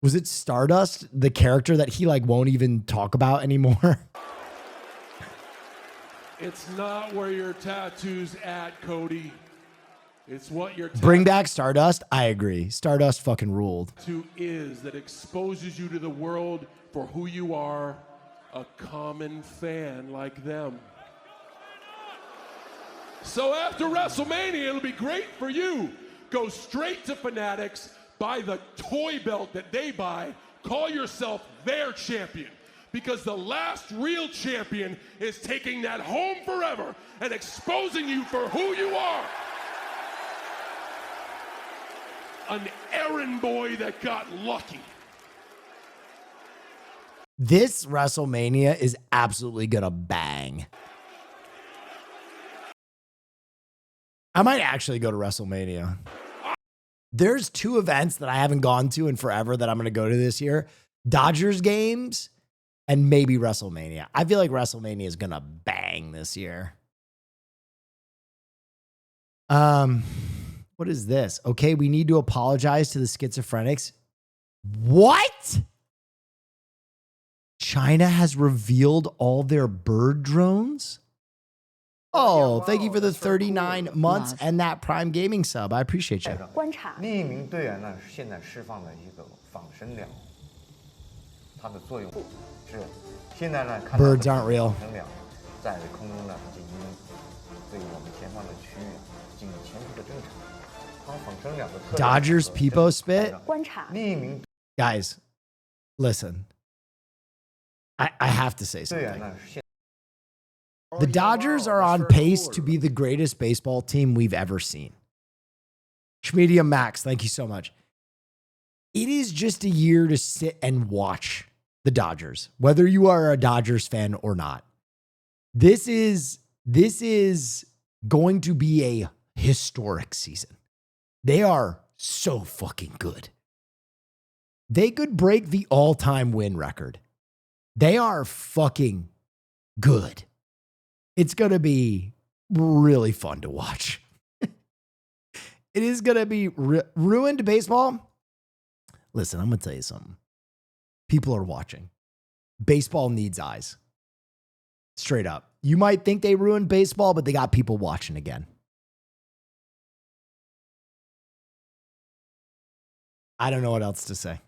Was it Stardust, the character that he like won't even talk about anymore? It's not where your tattoo's at, Cody. It's what your Bring back Stardust? I agree. Stardust fucking ruled. tattoo is that exposes you to the world for who you are, a common fan like them. So after WrestleMania, it'll be great for you. Go straight to Fanatics, buy the toy belt that they buy, call yourself their champion. Because the last real champion is taking that home forever and exposing you for who you are. An errand boy that got lucky. This WrestleMania is absolutely gonna bang. I might actually go to WrestleMania. There's 2 events that I haven't gone to in forever that I'm going to go to this year. Dodgers games and maybe WrestleMania. I feel like WrestleMania is going to bang this year. What is this? Okay, we need to apologize to the schizophrenics. What? China has revealed all their bird drones? Oh, thank you for the 39 months and that Prime Gaming sub. I appreciate you. 观察。另一名队员呢，现在释放了一个仿生鸟，它的作用是现在呢看到 Birds aren't real. 仿生鸟在空中呢已经对我们前方的区域进行前出的侦察。它仿生鸟的特点 Dodgers Peepo spit. 观察。另一名 Guys, listen. I have to say 队员 something. 呢现 The Dodgers are on pace to be the greatest baseball team we've ever seen. Schmedium Max, thank you so much. It is just a year to sit and watch the Dodgers, whether you are a Dodgers fan or not. This is going to be a historic season. They are so fucking good. They could break the all-time win record. They are fucking good. It's going to be really fun to watch. It is going to be ruined baseball. Listen, I'm going to tell you something. People are watching. Baseball needs eyes. Straight up. You might think they ruined baseball, but they got people watching again. I don't know what else to say.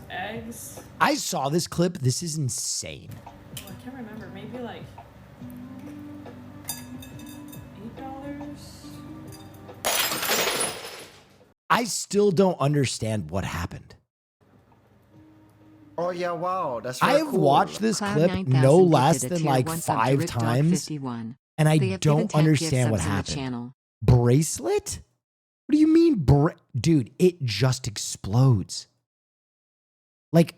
Eggs. I saw this clip. This is insane. Oh, I can't remember. Maybe like $8. I still don't understand what happened. Oh yeah, wow, that's I really have cool. watched this Cloud clip 9000 no gifted less a than tier like 1 sub to 5 Rick Dog times, 51. and I They have given don't 10 gift understand what subs in the happened. channel. Bracelet? What do you mean, dude? It just explodes. Like,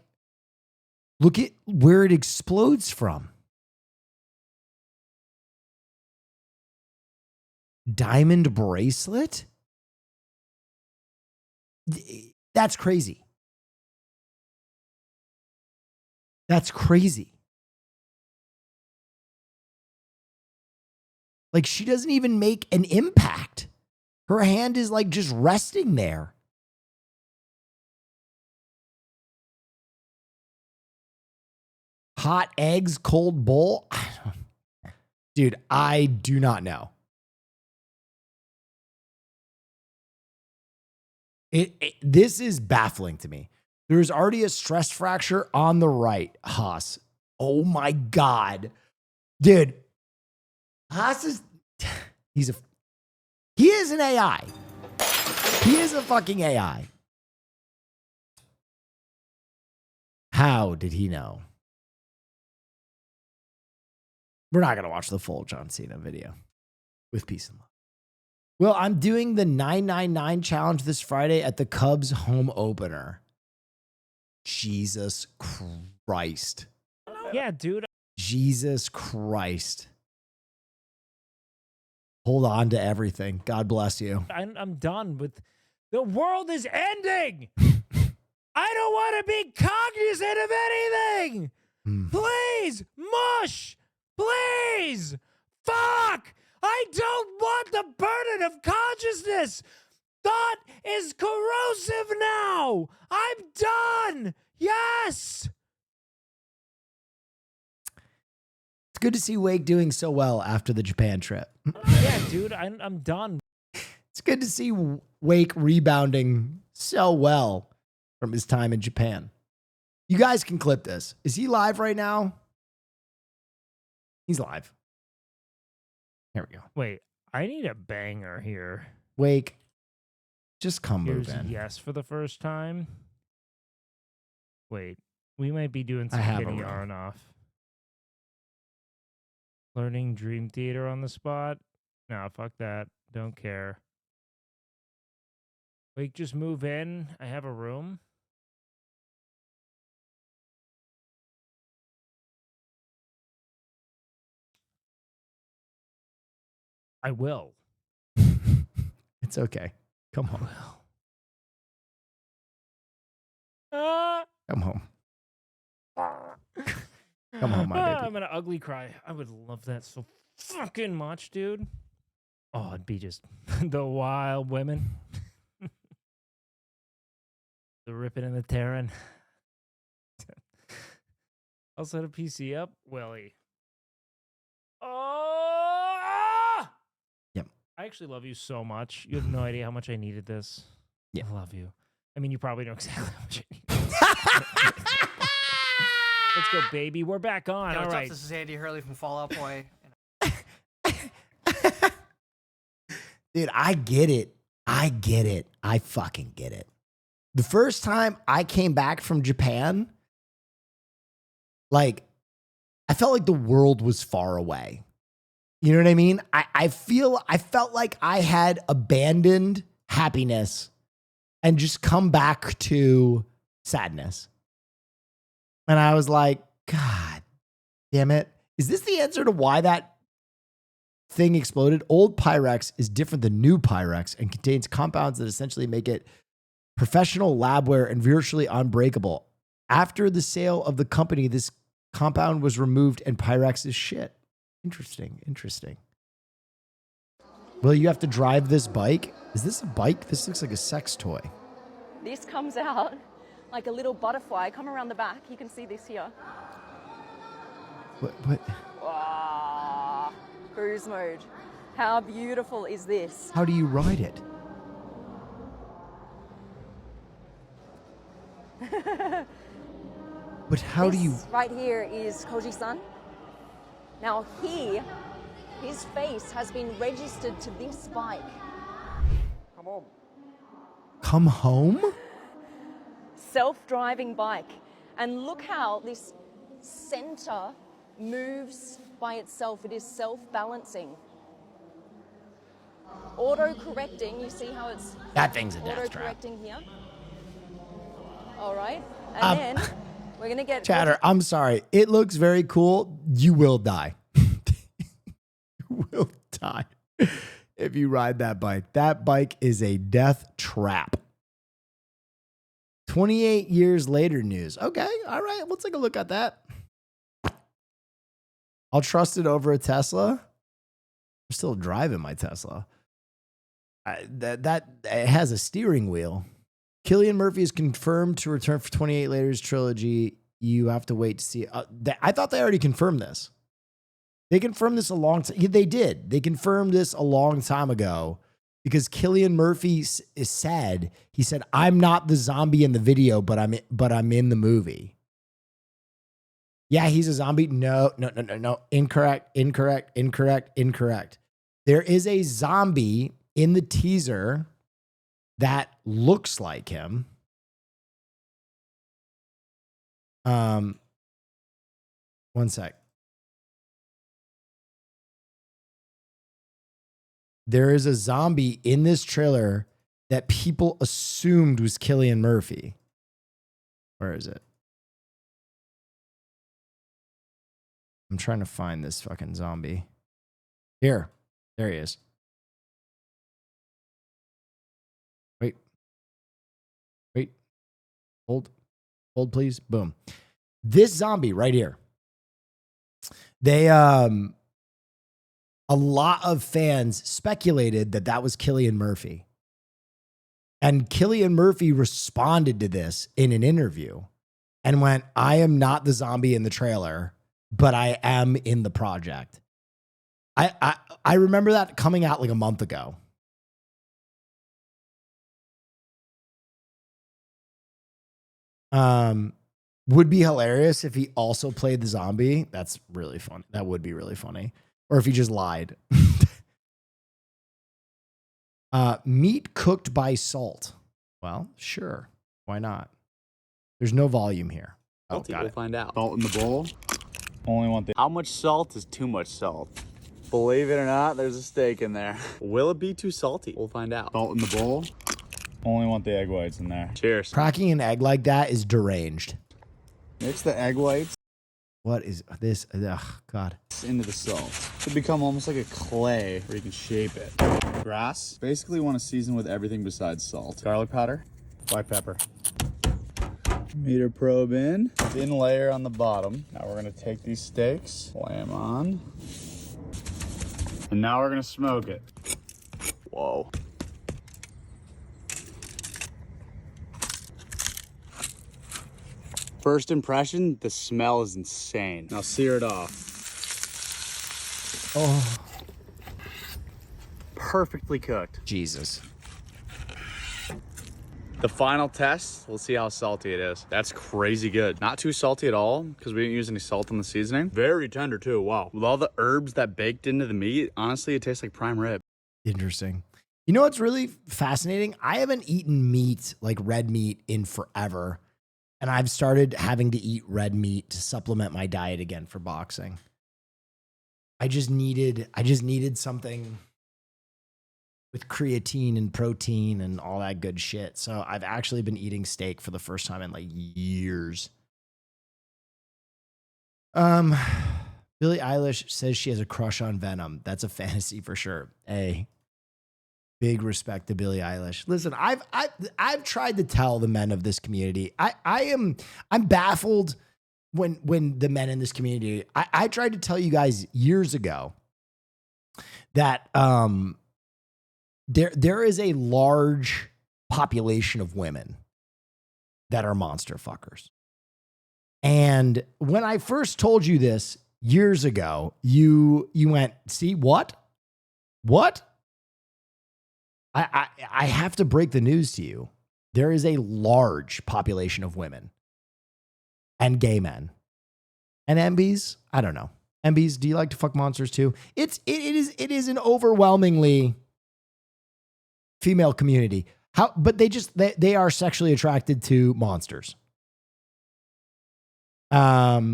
look at where it explodes from. Diamond bracelet? That's crazy. That's crazy. Like, she doesn't even make an impact. Her hand is like just resting there. Hot eggs, cold bowl? Dude, I do not know. This is baffling to me. There's already a stress fracture on the right, Haas. Oh my God. Dude, Haas is, he is an AI. He is a fucking AI. How did he know? We're not going to watch the full John Cena video with peace and love. Well, I'm doing the 999 challenge this Friday at the Cubs home opener. Jesus Christ. Yeah, dude. Jesus Christ. Hold on to everything. God bless you. I'm done with the world is ending. I don't want to be cognizant of anything. Please, mush. Please. Fuck. I don't want the burden of consciousness. Thought is corrosive now. I'm done. Yes. It's good to see Wake doing so well after the Japan trip. Yeah, dude, I'm done. It's good to see Wake rebounding so well from his time in Japan. You guys can clip this. Is he live right now? He's live. Here we go. Wait, I need a banger here. Wake, just come Here's move in. yes for the first time. Wait, we might be doing I some have a Kenny room. Aronoff. Learning Dream Theater on the spot? No, fuck that. Don't care. Wait, just move in. I have a room. I will. It's okay. Come home. Come home. Come home, my baby. I'm gonna ugly cry. I would love that so fucking much, dude. Oh, it'd be just the wild women. The ripping and the tearing. I'll set a PC up, Willie. Oh! Yep. I actually love you so much. You have no idea how much I needed this. Yeah. I love you. I mean, you probably know exactly how much I need this. Let's go, baby. We're back on. Yo, All what's right. up? This is Andy Hurley from Fall Out Boy. Dude, I get it. I get it. I fucking get it. The first time I came back from Japan, like, I felt like the world was far away. You know what I mean? I felt like I had abandoned happiness and just come back to sadness. And I was like, God damn it. Is this the answer to why that thing exploded? Old Pyrex is different than new Pyrex and contains compounds that essentially make it professional labware and virtually unbreakable. After the sale of the company, this compound was removed and Pyrex is shit. Interesting. Will you have to drive this bike? Is this a bike? This looks like a sex toy. This comes out like a little butterfly. Come around the back. You can see this here. What? Wow. Cruise mode. How beautiful is this? How do you ride it? But how do you... This right here is Koji-san. Now his face has been registered to this bike. Come on. Come home? Self-driving bike. And look how this center moves by itself. It is self-balancing. Auto-correcting, you see how it's That thing's a death trap. auto-correcting here? All right. And then we're going to get... Chatter, I'm sorry. It looks very cool. You will die. You will die if you ride that bike. That bike is a death trap. 28 years later news. Okay, all right. Let's take a look at that. I'll trust it over a Tesla. I'm still driving my Tesla. That it has a steering wheel. Cillian Murphy is confirmed to return for 28 Laters trilogy. You have to wait to see. I thought they already confirmed this. They confirmed this a long time. Yeah, they did. They confirmed this a long time ago because Cillian Murphy said, he said, I'm not the zombie in the video, but I'm in the movie. Yeah, he's a zombie. No. Incorrect. There is a zombie in the teaser that looks like him. One sec. there is a zombie in this trailer that people assumed was Cillian Murphy. Where is it? I'm trying to find this fucking zombie. Here. There he is. Wait. Hold, please. Boom. This zombie right here. They, a lot of fans speculated that that was Cillian Murphy. And Cillian Murphy responded to this in an interview and went, I am not the zombie in the trailer, but I am in the project. I remember that coming out like a month ago. Would be hilarious if he also played the zombie. That's really fun. That would be really funny. Or if he just lied. Meat cooked by salt. Well, sure. Why not? There's no volume here. Oh, got We'll it. find out. Salt in the bowl. Only one thing. How much salt is too much salt? Believe it or not, there's a steak in there. Will it be too salty? We'll find out. Salt in the bowl. Only want the egg whites in there. Cheers. Cracking an egg like that is deranged. Mix the egg whites. What is this? Ugh, God. Into the salt. To become almost like a clay where you can shape it. Grass. Basically want to season with everything besides salt. Garlic powder. Black pepper. Meter probe in. Thin layer on the bottom. Now we're going to take these steaks. Lay them on. And now we're going to smoke it. Whoa. First impression, the smell is insane. Now sear it off. Oh. Perfectly cooked. Jesus. The final test, we'll see how salty it is. That's crazy good. Not too salty at all, because we didn't use any salt in the seasoning. Very tender too, wow. With all the herbs that baked into the meat, honestly, it tastes like prime rib. Interesting. You know what's really fascinating? I haven't eaten meat, like red meat, in forever. And I've started having to eat red meat to supplement my diet again for boxing. I just needed something with creatine and protein and all that good shit. So I've actually been eating steak for the first time in like years. Billie Eilish says she has a crush on Venom. That's a fantasy for sure. Hey, big respect to Billie Eilish. Listen, I've tried to tell the men of this community. I'm baffled when the men in this community. I tried to tell you guys years ago that there is a large population of women that are monster fuckers. And when I first told you this years ago, you went, see, what? I have to break the news to you. There is a large population of women and gay men and MBs. I don't know. MBs, do you like to fuck monsters too? It is an overwhelmingly female community. But they are sexually attracted to monsters. Yeah,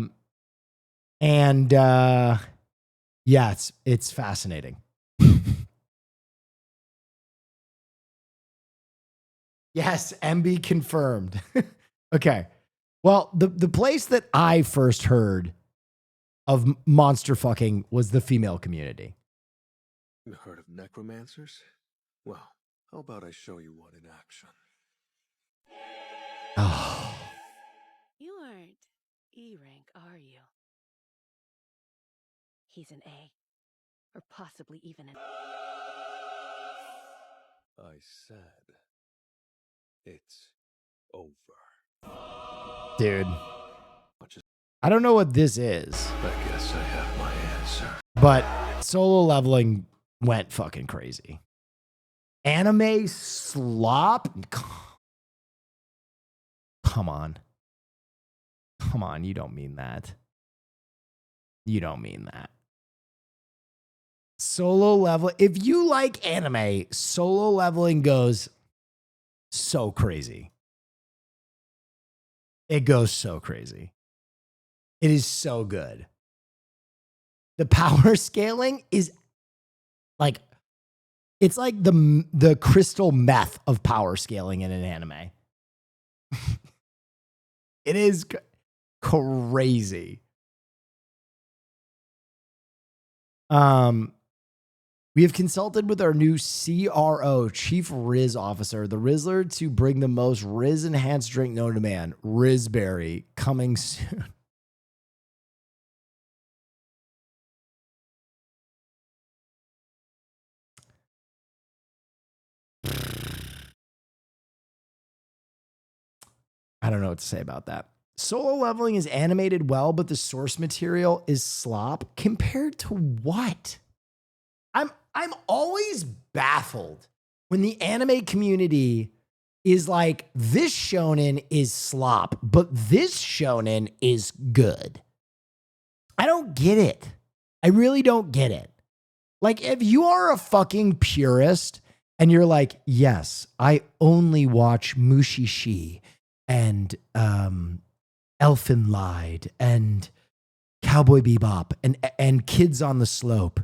it's fascinating. Yes, MB confirmed. Okay. Well, the place that I first heard of monster fucking was the female community. Heard of necromancers? Well, how about I show you one in action? Oh. You aren't E rank, are you? He's an A. Or possibly even an... I said, it's over. Dude. I don't know what this is. I guess I have my answer. But solo leveling went fucking crazy. Anime slop? Come on. Come on, you don't mean that. You don't mean that. Solo level. If you like anime, solo leveling goes so crazy. It goes so crazy. It is so good. The power scaling is like It's like the crystal meth of power scaling in an anime. It is crazy. We have consulted with our new CRO, Chief Riz Officer, the Rizzler, to bring the most Riz-enhanced drink known to man, Rizberry, coming soon. I don't know what to say about that. Solo Leveling is animated well, but the source material is slop. Compared to what? I'm always baffled when the anime community is like, this shonen is slop, but this shonen is good. I don't get it. I really don't get it. Like, if you are a fucking purist and you're like, yes, I only watch Mushishi and Elfen Lied and Cowboy Bebop and Kids on the Slope,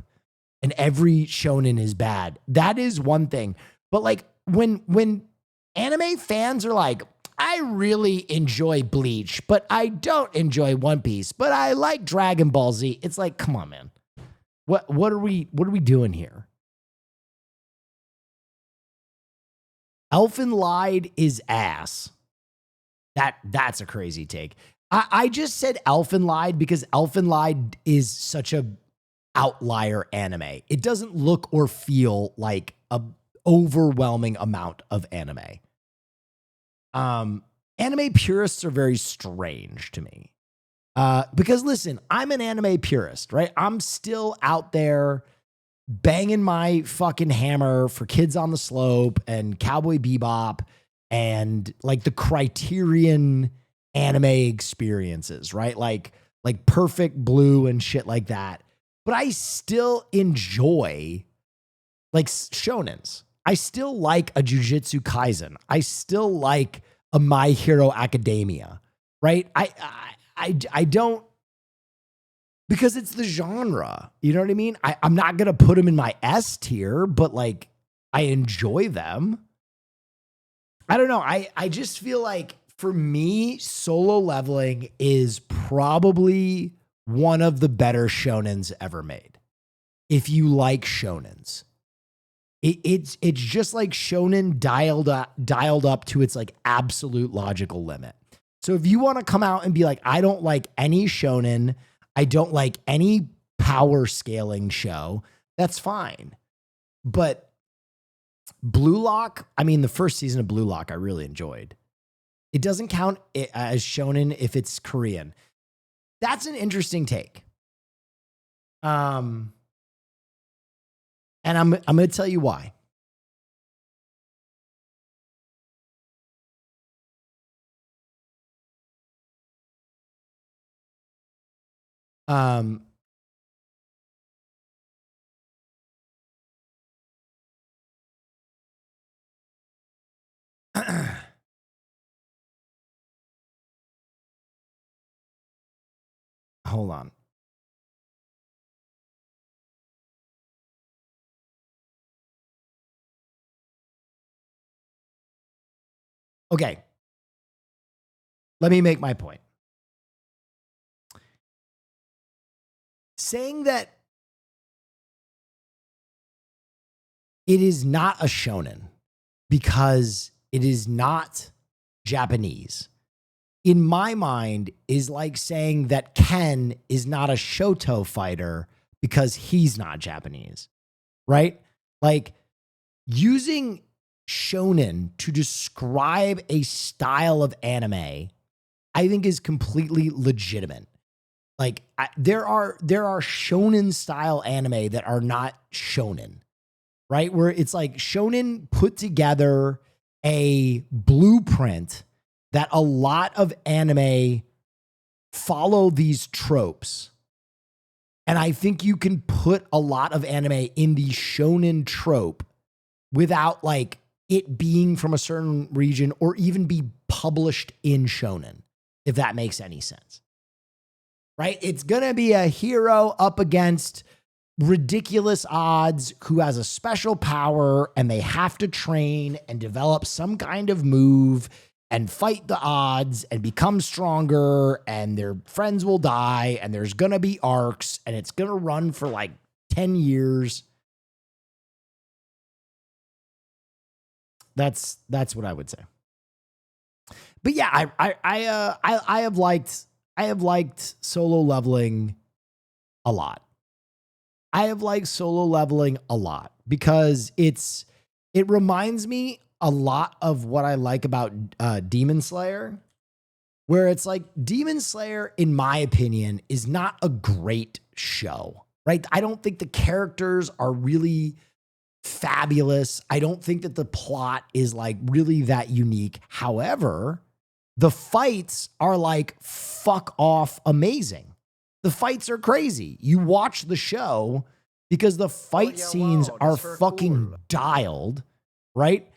and every shonen is bad. That is one thing. But like when anime fans are like, I really enjoy Bleach, but I don't enjoy One Piece, but I like Dragon Ball Z. It's like, come on, man. What are we doing here? Elfen Lied is ass. That's a crazy take. I just said Elfen Lied because Elfen Lied is such a outlier anime. It doesn't look or feel like a overwhelming amount of anime. Anime purists are very strange to me. Because listen, I'm an anime purist, right? I'm still out there banging my fucking hammer for Kids on the Slope and Cowboy Bebop and like the Criterion anime experiences, right? Like Perfect Blue and shit like that. But I still enjoy like shonens. I still like a Jujutsu Kaisen. I still like a My Hero Academia, right? I don't, because it's the genre. You know what I mean? I'm not going to put them in my S tier, but like I enjoy them. I don't know. I just feel like for me, Solo Leveling is probably one of the better shonens ever made. If you like shonens, it's just like shonen dialed up to its like absolute logical limit. So if you want to come out and be like, I don't like any shonen, I don't like any power scaling show, that's fine. But Blue Lock, I mean, the first season of Blue Lock, I really enjoyed. It doesn't count as shonen if it's Korean. That's an interesting take. And I'm going to tell you why. Hold on. Okay. Let me make my point. Saying that it is not a shonen because it is not Japanese, in my mind, is like saying that Ken is not a Shoto fighter because he's not Japanese, right? Like using shonen to describe a style of anime, I think is completely legitimate. Like there are shonen style anime that are not shonen, right? Where it's like shonen put together a blueprint that a lot of anime follow these tropes. And I think you can put a lot of anime in the shonen trope without like it being from a certain region or even be published in shonen, if that makes any sense. Right? It's going to be a hero up against ridiculous odds who has a special power and they have to train and develop some kind of move and fight the odds and become stronger, and their friends will die, and there's going to be arcs, and it's going to run for like 10 years. That's what I would say. But yeah, I have liked Solo Leveling a lot. I have liked Solo Leveling a lot because it reminds me a lot of what I like about Demon Slayer, where it's like Demon Slayer, in my opinion, is not a great show, right? I don't think the characters are really fabulous. I don't think that the plot is like really that unique. However, the fights are like fuck off amazing. The fights are crazy. You watch the show because the fight scenes are fucking dialed, right?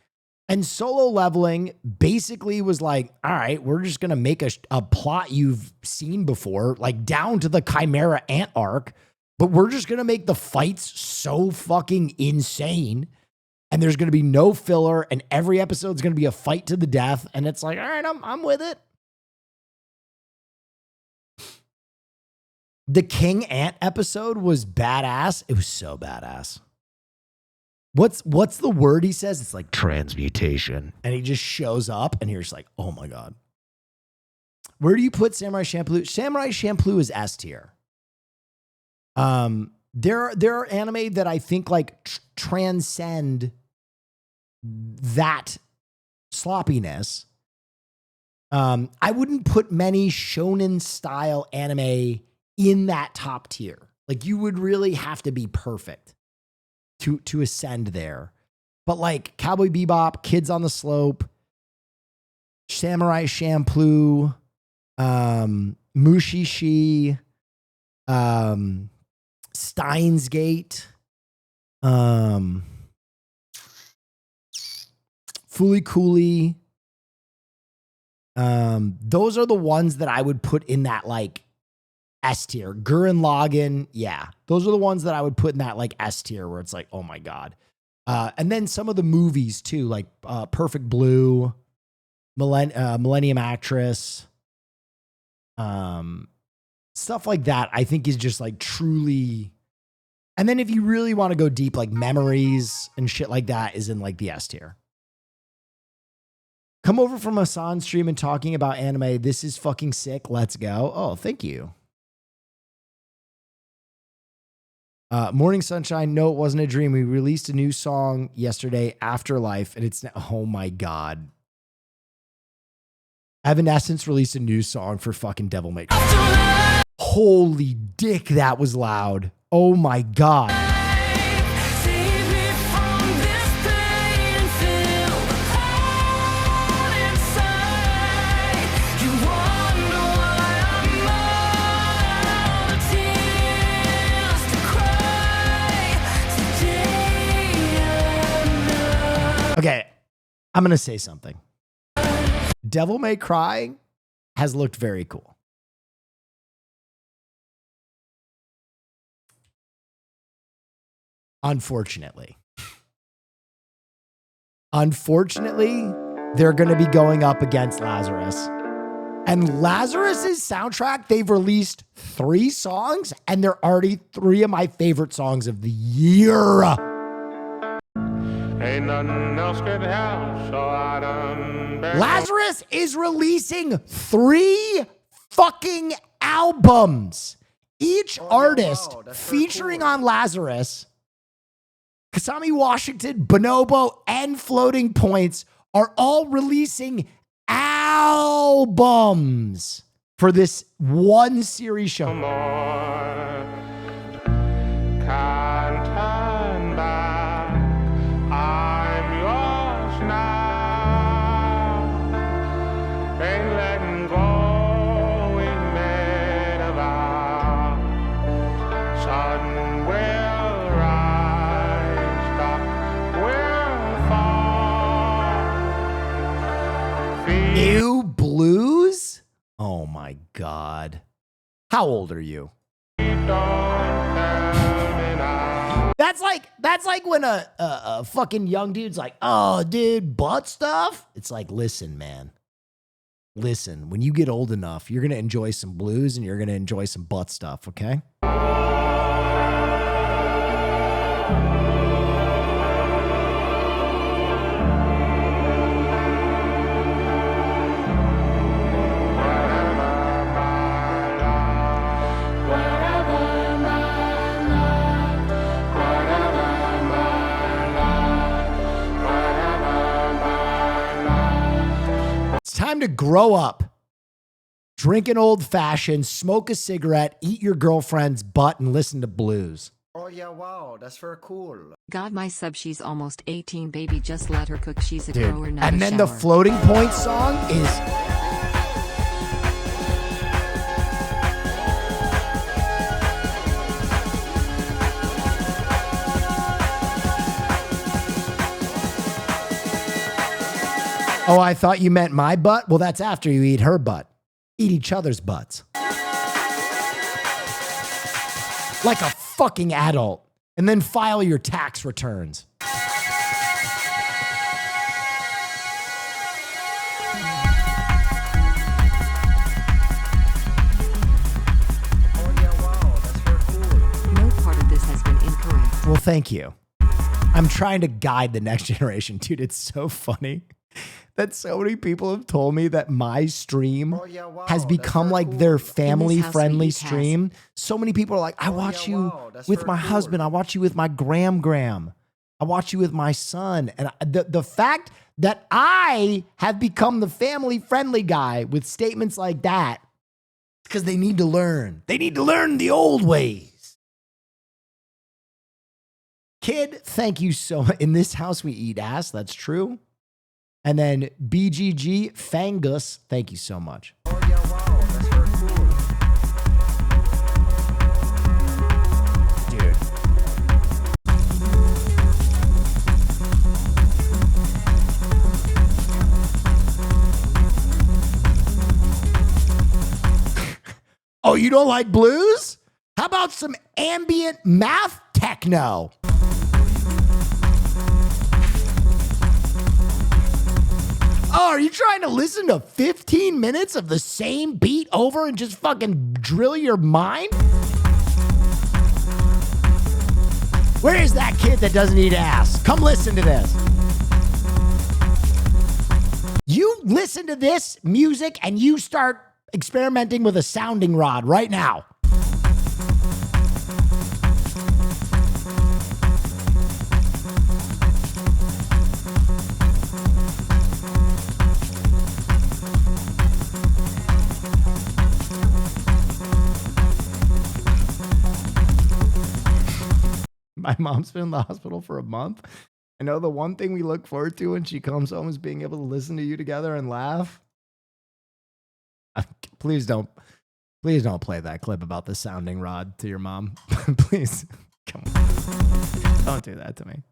And Solo Leveling basically was like, all right, we're just going to make a plot you've seen before, like down to the Chimera Ant arc, but we're just going to make the fights so fucking insane. And there's going to be no filler, and every episode's going to be a fight to the death. And it's like, all right, I'm with it. The King Ant episode was badass. It was so badass. What's the word he says? It's like transmutation. And he just shows up and you're just like, oh my God. Where do you put Samurai Champloo? Samurai Champloo is S tier. There are anime that I think like transcend that sloppiness. I wouldn't put many shonen style anime in that top tier. Like you would really have to be perfect to ascend there. But like Cowboy Bebop, Kids on the Slope, Samurai Champloo, Mushishi, Steins Gate, Fooly Cooly. Those are the ones that I would put in that like S tier. Gurren Lagann, yeah. Those are the ones that I would put in that like S tier where it's like, oh my God. And then some of the movies too, like Perfect Blue, Millennium Actress, stuff like that, I think is just like truly. And then if you really want to go deep, like Memories and shit like that is in like the S tier. Come over from Hassan's stream and talking about anime. This is fucking sick. Let's go. Oh, thank you. Morning Sunshine. No, it wasn't a dream. We released a new song yesterday, Afterlife, and it's, oh my God. Evanescence released a new song for fucking Devil May Cry. Holy dick, that was loud. Oh my God. Okay, I'm going to say something. Devil May Cry has looked very cool. Unfortunately, they're going to be going up against Lazarus. And Lazarus's soundtrack, they've released 3 songs, and they're already 3 of my favorite songs of the year. Ain't nothing else could help, so I done Lazarus is releasing 3 fucking albums. Each artist featuring on Lazarus, Kasami Washington, Bonobo, and Floating Points are all releasing albums for this one series show. New Blues? Oh my God. How old are you? That's like when a fucking young dude's like, oh, dude, butt stuff. It's like, listen, man. Listen, when you get old enough, you're going to enjoy some blues and you're going to enjoy some butt stuff, okay? Time to grow up. Drink an old fashioned, smoke a cigarette, eat your girlfriend's butt, and listen to blues. Oh yeah, wow, that's very cool. God, my sub, she's almost 18, baby. Just let her cook. She's a Dude, grower, not and a then the shower. floating point song is. Oh, I thought you meant my butt? Well, that's after you eat her butt. Eat each other's butts. Like a fucking adult. And then file your tax returns. No part of this has been incorrect. Well, thank you. I'm trying to guide the next generation. Dude, it's so funny that so many people have told me that my stream has become like their family-friendly stream. So many people are like, I watch you with my husband. I watch you with my gram. I watch you with my son. And the fact that I have become the family-friendly guy with statements like that, because they need to learn. They need to learn the old ways. Kid, thank you so much. In this house, we eat ass. That's true. And then BGG Fangus, thank you so much. Oh yeah, wow, that's very Dude. Oh, you don't like blues? How about some ambient math techno? Oh, are you trying to listen to 15 minutes of the same beat over and just fucking drill your mind? Where is that kid that doesn't eat ass? Come listen to this. You listen to this music and you start experimenting with a sounding rod right now. My mom's been in the hospital for a month. I know the one thing we look forward to when she comes home is being able to listen to you together and laugh. Please don't play that clip about the sounding rod to your mom. Please, come on. Don't do that to me.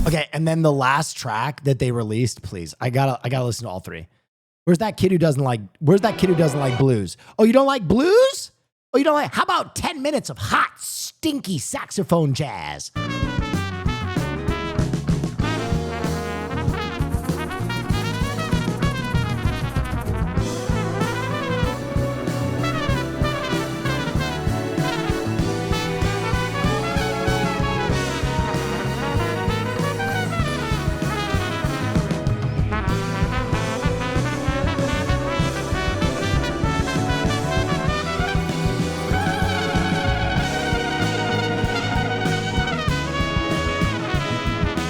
Okay, and then the last track that they released, please. I gotta listen to all three. Where's that kid who doesn't like blues? Oh, you don't like blues? Oh, you don't like, how about 10 minutes of hot, stinky saxophone jazz?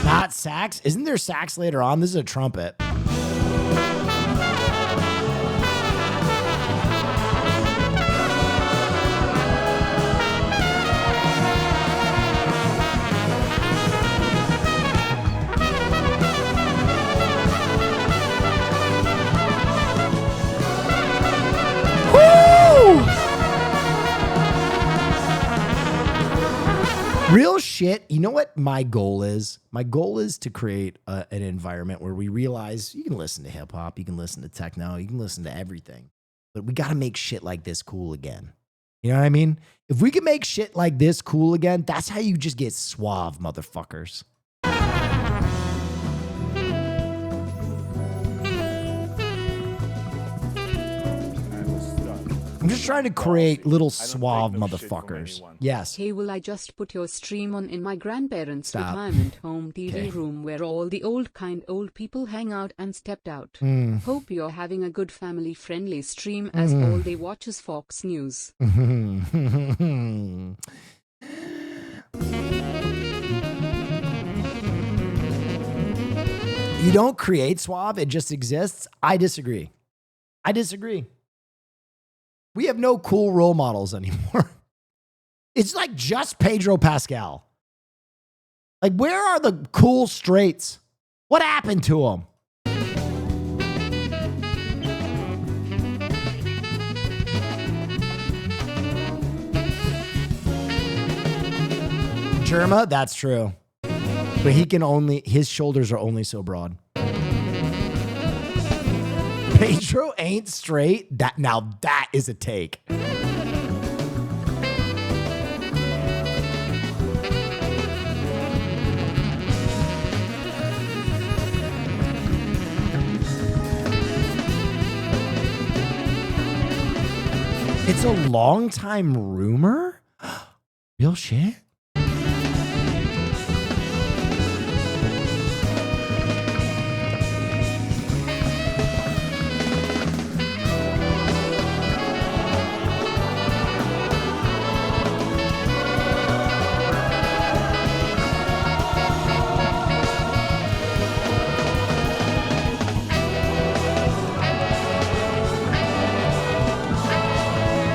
Not sax? Isn't there sax later on? This is a trumpet. Real shit. You know what my goal is? My goal is to create an environment where we realize you can listen to hip hop, you can listen to techno, you can listen to everything, but we got to make shit like this cool again. You know what I mean? If we can make shit like this cool again, that's how you just get suave, motherfuckers. I'm just trying to create little suave motherfuckers. Yes. Hey, will I just put your stream on in my grandparents' Stop. retirement home TV Okay. room where all the old people hang out and stepped out? Mm. Hope you're having a good family-friendly stream as all they watch is Fox News. You don't create suave, it just exists. I disagree. We have no cool role models anymore. It's like just Pedro Pascal. Like, where are the cool straights? What happened to them? Germa, that's true. But his shoulders are only so broad. Pedro ain't straight. Now that is a take. It's a long time rumor? Real shit?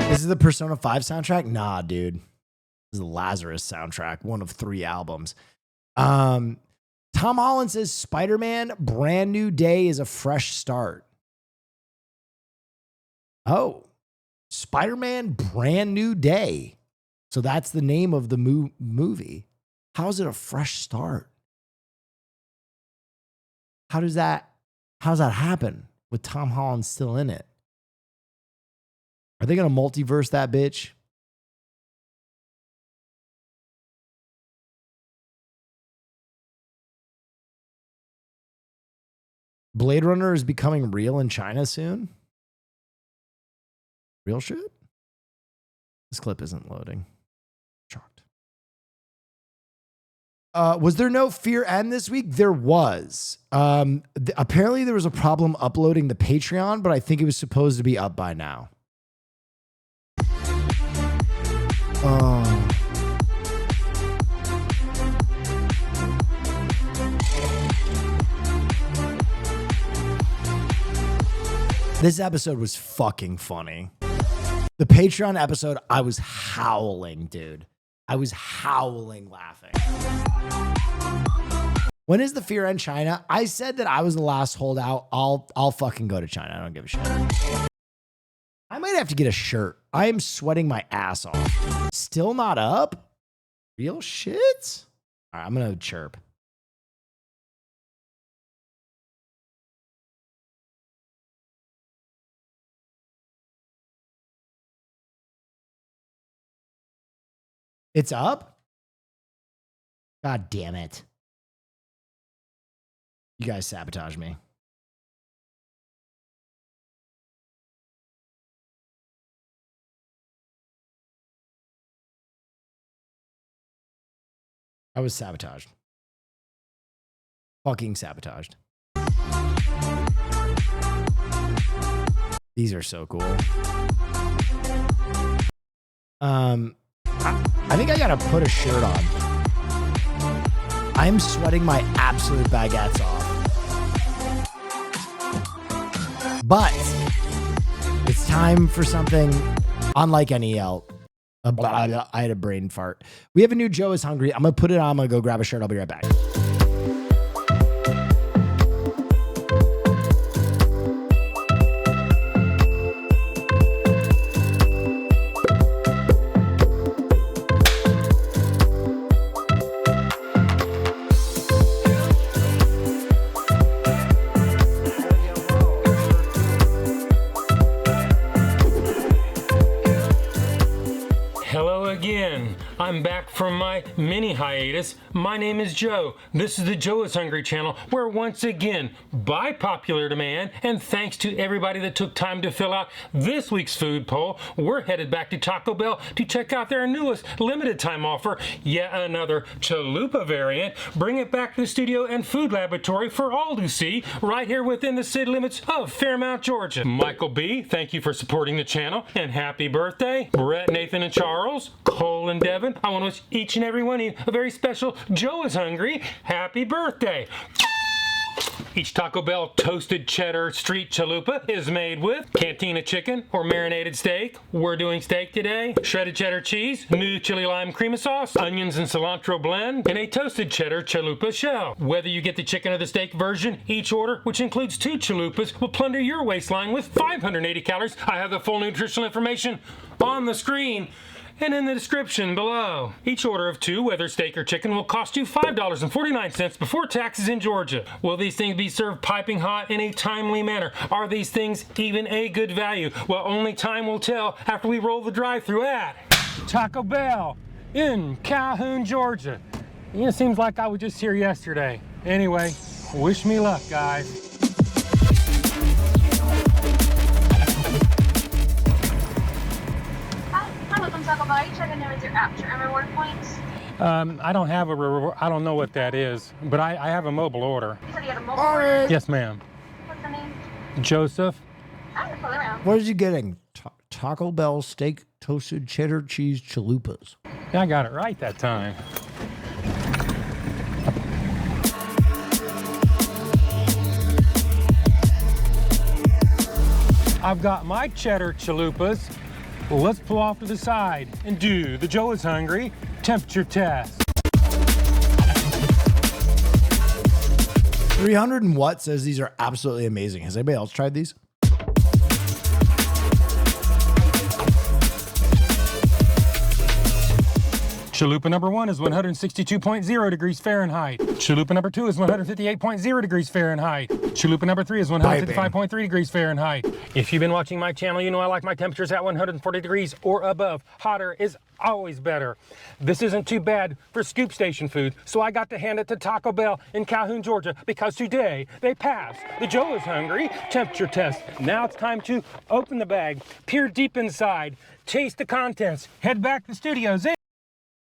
This is the Persona 5 soundtrack? Nah, dude. This is the Lazarus soundtrack, one of 3 albums. Tom Holland says Spider-Man Brand New Day is a fresh start. Oh, Spider-Man Brand New Day. So that's the name of the movie. How is it a fresh start? How does that happen with Tom Holland still in it? Are they going to multiverse that bitch? Blade Runner is becoming real in China soon? Real shit? This clip isn't loading. Shocked. Was there no Fear End this week? There was. Apparently there was a problem uploading the Patreon, but I think it was supposed to be up by now. This episode was fucking funny. The Patreon episode, I was howling, dude. I was howling laughing. When is the Fear End China? I said that I was the last holdout. I'll fucking go to China. I don't give a shit. I might have to get a shirt. I am sweating my ass off. Still not up? Real shit? All right, I'm going to chirp. It's up? God damn it. You guys sabotage me. I was sabotaged. Fucking sabotaged. These are so cool. I think I gotta put a shirt on. I'm sweating my absolute baguettes off. But it's time for something unlike any else. I had a brain fart. We have a new Joe is Hungry. I'm going to put it on. I'm going to go grab a shirt. I'll be right back. I'm back from my mini hiatus. My name is Joe. This is the Joe is Hungry channel, where once again, by popular demand, and thanks to everybody that took time to fill out this week's food poll, we're headed back to Taco Bell to check out their newest limited time offer, yet another Chalupa variant. Bring it back to the studio and food laboratory for all to see, right here within the city limits of Fairmount, Georgia. Michael B., thank you for supporting the channel, and happy birthday. Brett, Nathan, and Charles, Cole, and Devin, I want to wish each and every one of you a very special Joe is Hungry happy birthday. Each Taco Bell toasted cheddar street chalupa is made with cantina chicken or marinated steak. We're doing steak today. Shredded cheddar cheese, new chili lime cream sauce, onions and cilantro blend, and a toasted cheddar chalupa shell. Whether you get the chicken or the steak version, each order, which includes 2 chalupas, will plunder your waistline with 580 calories. I have the full nutritional information on the screen and in the description below. Each order of 2, whether steak or chicken, will cost you $5.49 before taxes in Georgia. Will these things be served piping hot in a timely manner? Are these things even a good value? Well, only time will tell after we roll the drive-thru at Taco Bell in Calhoun, Georgia. It seems like I was just here yesterday. Anyway, wish me luck, guys. Taco Bell, are you checking in with your app to earn reward points? I don't have a reward. I don't know what that is, but I have a mobile order. You said you had a mobile order? Yes, ma'am. What's the name? Joseph. I'm gonna pull it around. What is he getting? Taco Bell steak toasted cheddar cheese chalupas. Yeah, I got it right that time. I've got my cheddar chalupas. Well, let's pull off to the side and do the Joe is Hungry temperature test. 300 and what says these are absolutely amazing. Has anybody else tried these? Chalupa number 1 is 162.0 degrees Fahrenheit. Chalupa number 2 is 158.0 degrees Fahrenheit. Chalupa number 3 is 155.3 degrees Fahrenheit. If you've been watching my channel, you know I like my temperatures at 140 degrees or above. Hotter is always better. This isn't too bad for scoop station food, so I got to hand it to Taco Bell in Calhoun, Georgia, because today they passed the Joe is Hungry temperature test. Now it's time to open the bag, peer deep inside, taste the contents, head back to the studios.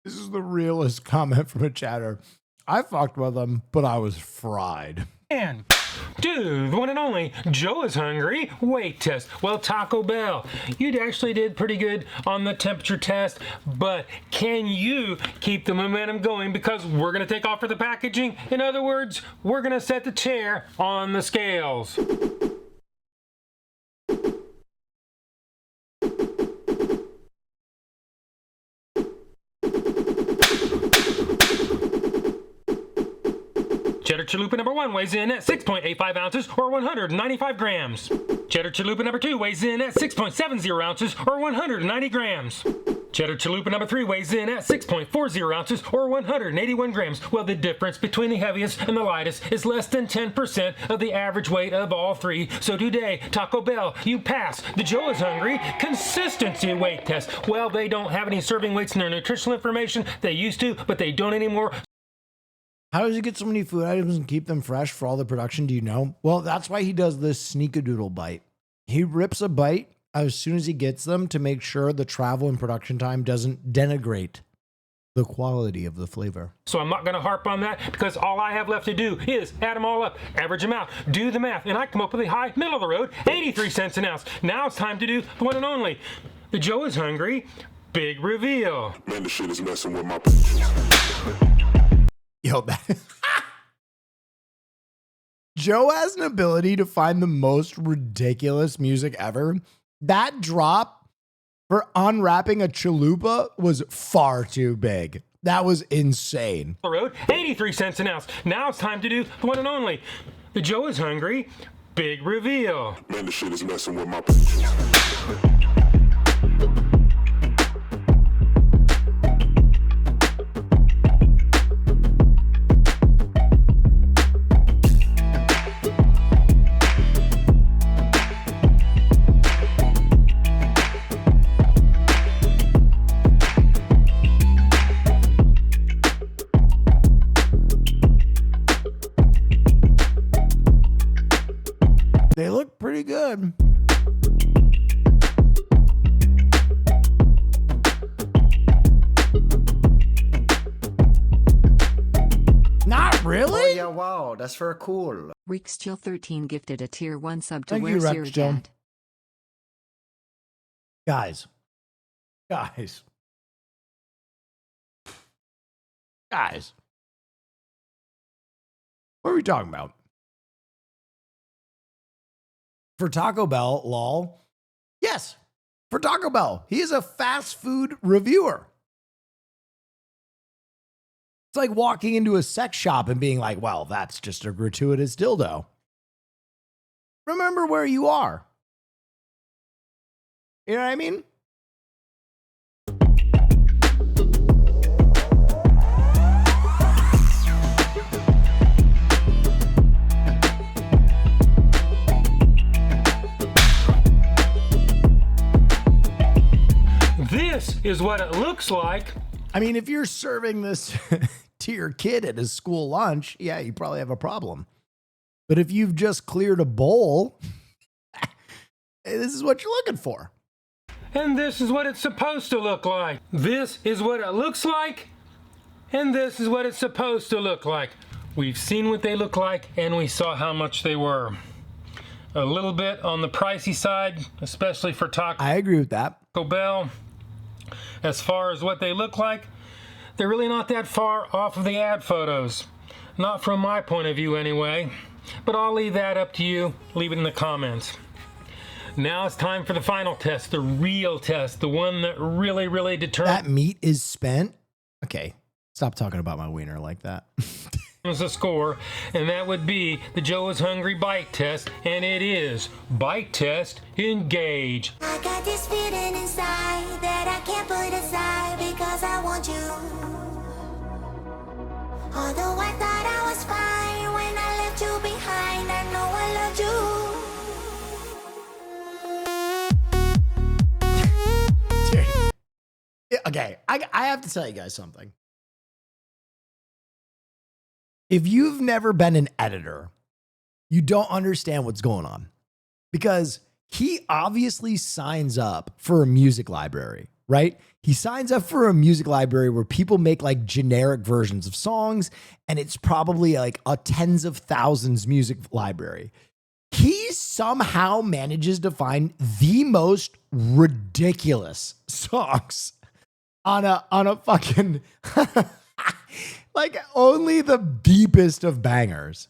This is the realest comment from a chatter. I fucked with them, but I was fried. And dude, the one and only Joe is Hungry weight test. Well, Taco Bell, you actually did pretty good on the temperature test, but can you keep the momentum going? Because we're going to take off for the packaging. In other words, we're going to set the chair on the scales. Cheddar Chalupa number 1 weighs in at 6.85 ounces or 195 grams. Cheddar Chalupa number 2 weighs in at 6.70 ounces or 190 grams. Cheddar Chalupa number 3 weighs in at 6.40 ounces or 181 grams. Well, the difference between the heaviest and the lightest is less than 10% of the average weight of all 3. So today, Taco Bell, you pass the Joe is Hungry consistency weight test. Well, they don't have any serving weights in their nutritional information. They used to, but they don't anymore. How does he get so many food items and keep them fresh for all the production? Do you know? Well, that's why he does this sneakadoodle bite. He rips a bite as soon as he gets them to make sure the travel and production time doesn't denigrate the quality of the flavor. So I'm not going to harp on that because all I have left to do is add them all up, average them out, do the math, and I come up with a high middle of the road, 83 cents an ounce. Now it's time to do the one and only, the Joe is Hungry big reveal. Man, this shit is messing with my Yo, Joe has an ability to find the most ridiculous music ever. That drop for unwrapping a chalupa was far too big. That was insane. The road, 83 cents an ounce. Now it's time to do the one and only, the Joe is Hungry big reveal. Man, this shit is messing with my pretty good. Not really? Oh, yeah, wow, that's very cool. Reexchill13 gifted a tier 1 sub to Thank you, Where's Your Reexchill. Dad? Guys. What are we talking about? For Taco Bell, lol. Yes, for Taco Bell. He is a fast food reviewer. It's like walking into a sex shop and being like, well, that's just a gratuitous dildo. Remember where you are. You know what I mean? This is what it looks like. I mean, if you're serving this to your kid at his school lunch, yeah, you probably have a problem. But if you've just cleared a bowl, this is what you're looking for. And this is what it's supposed to look like. This is what it looks like. And this is what it's supposed to look like. We've seen what they look like, and we saw how much they were. A little bit on the pricey side, especially for Taco I agree with that. Bell. As far as what they look like, they're really not that far off of the ad photos. Not from my point of view anyway. But I'll leave that up to you. Leave it in the comments. Now it's time for the final test, the real test, the one that really determines That meat is spent. Okay, stop talking about my wiener like that. the score, and that would be the Joe is Hungry bite test, and it is bite test engage. I got this feeling inside that I can't put aside because I want you. Although I thought I was fine when I left you behind, I know I loved you. Okay, I have to tell you guys something. If you've never been an editor, you don't understand what's going on. Because he obviously signs up for a music library, right? He signs up for a music library where people make like generic versions of songs, and it's probably like a tens of thousands music library. He somehow manages to find the most ridiculous songs on a fucking like only the deepest of bangers.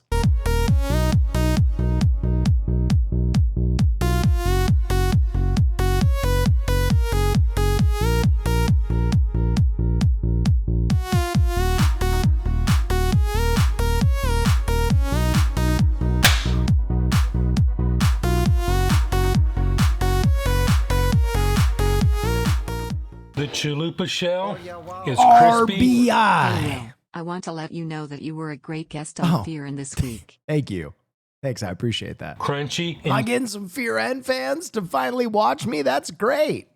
The chalupa shell is crispy. RBI. I want to let you know that you were a great guest on Fear in this week. Thank you. Thanks, I appreciate that. Crunchy Am I getting some Fear N fans to finally watch me? That's great.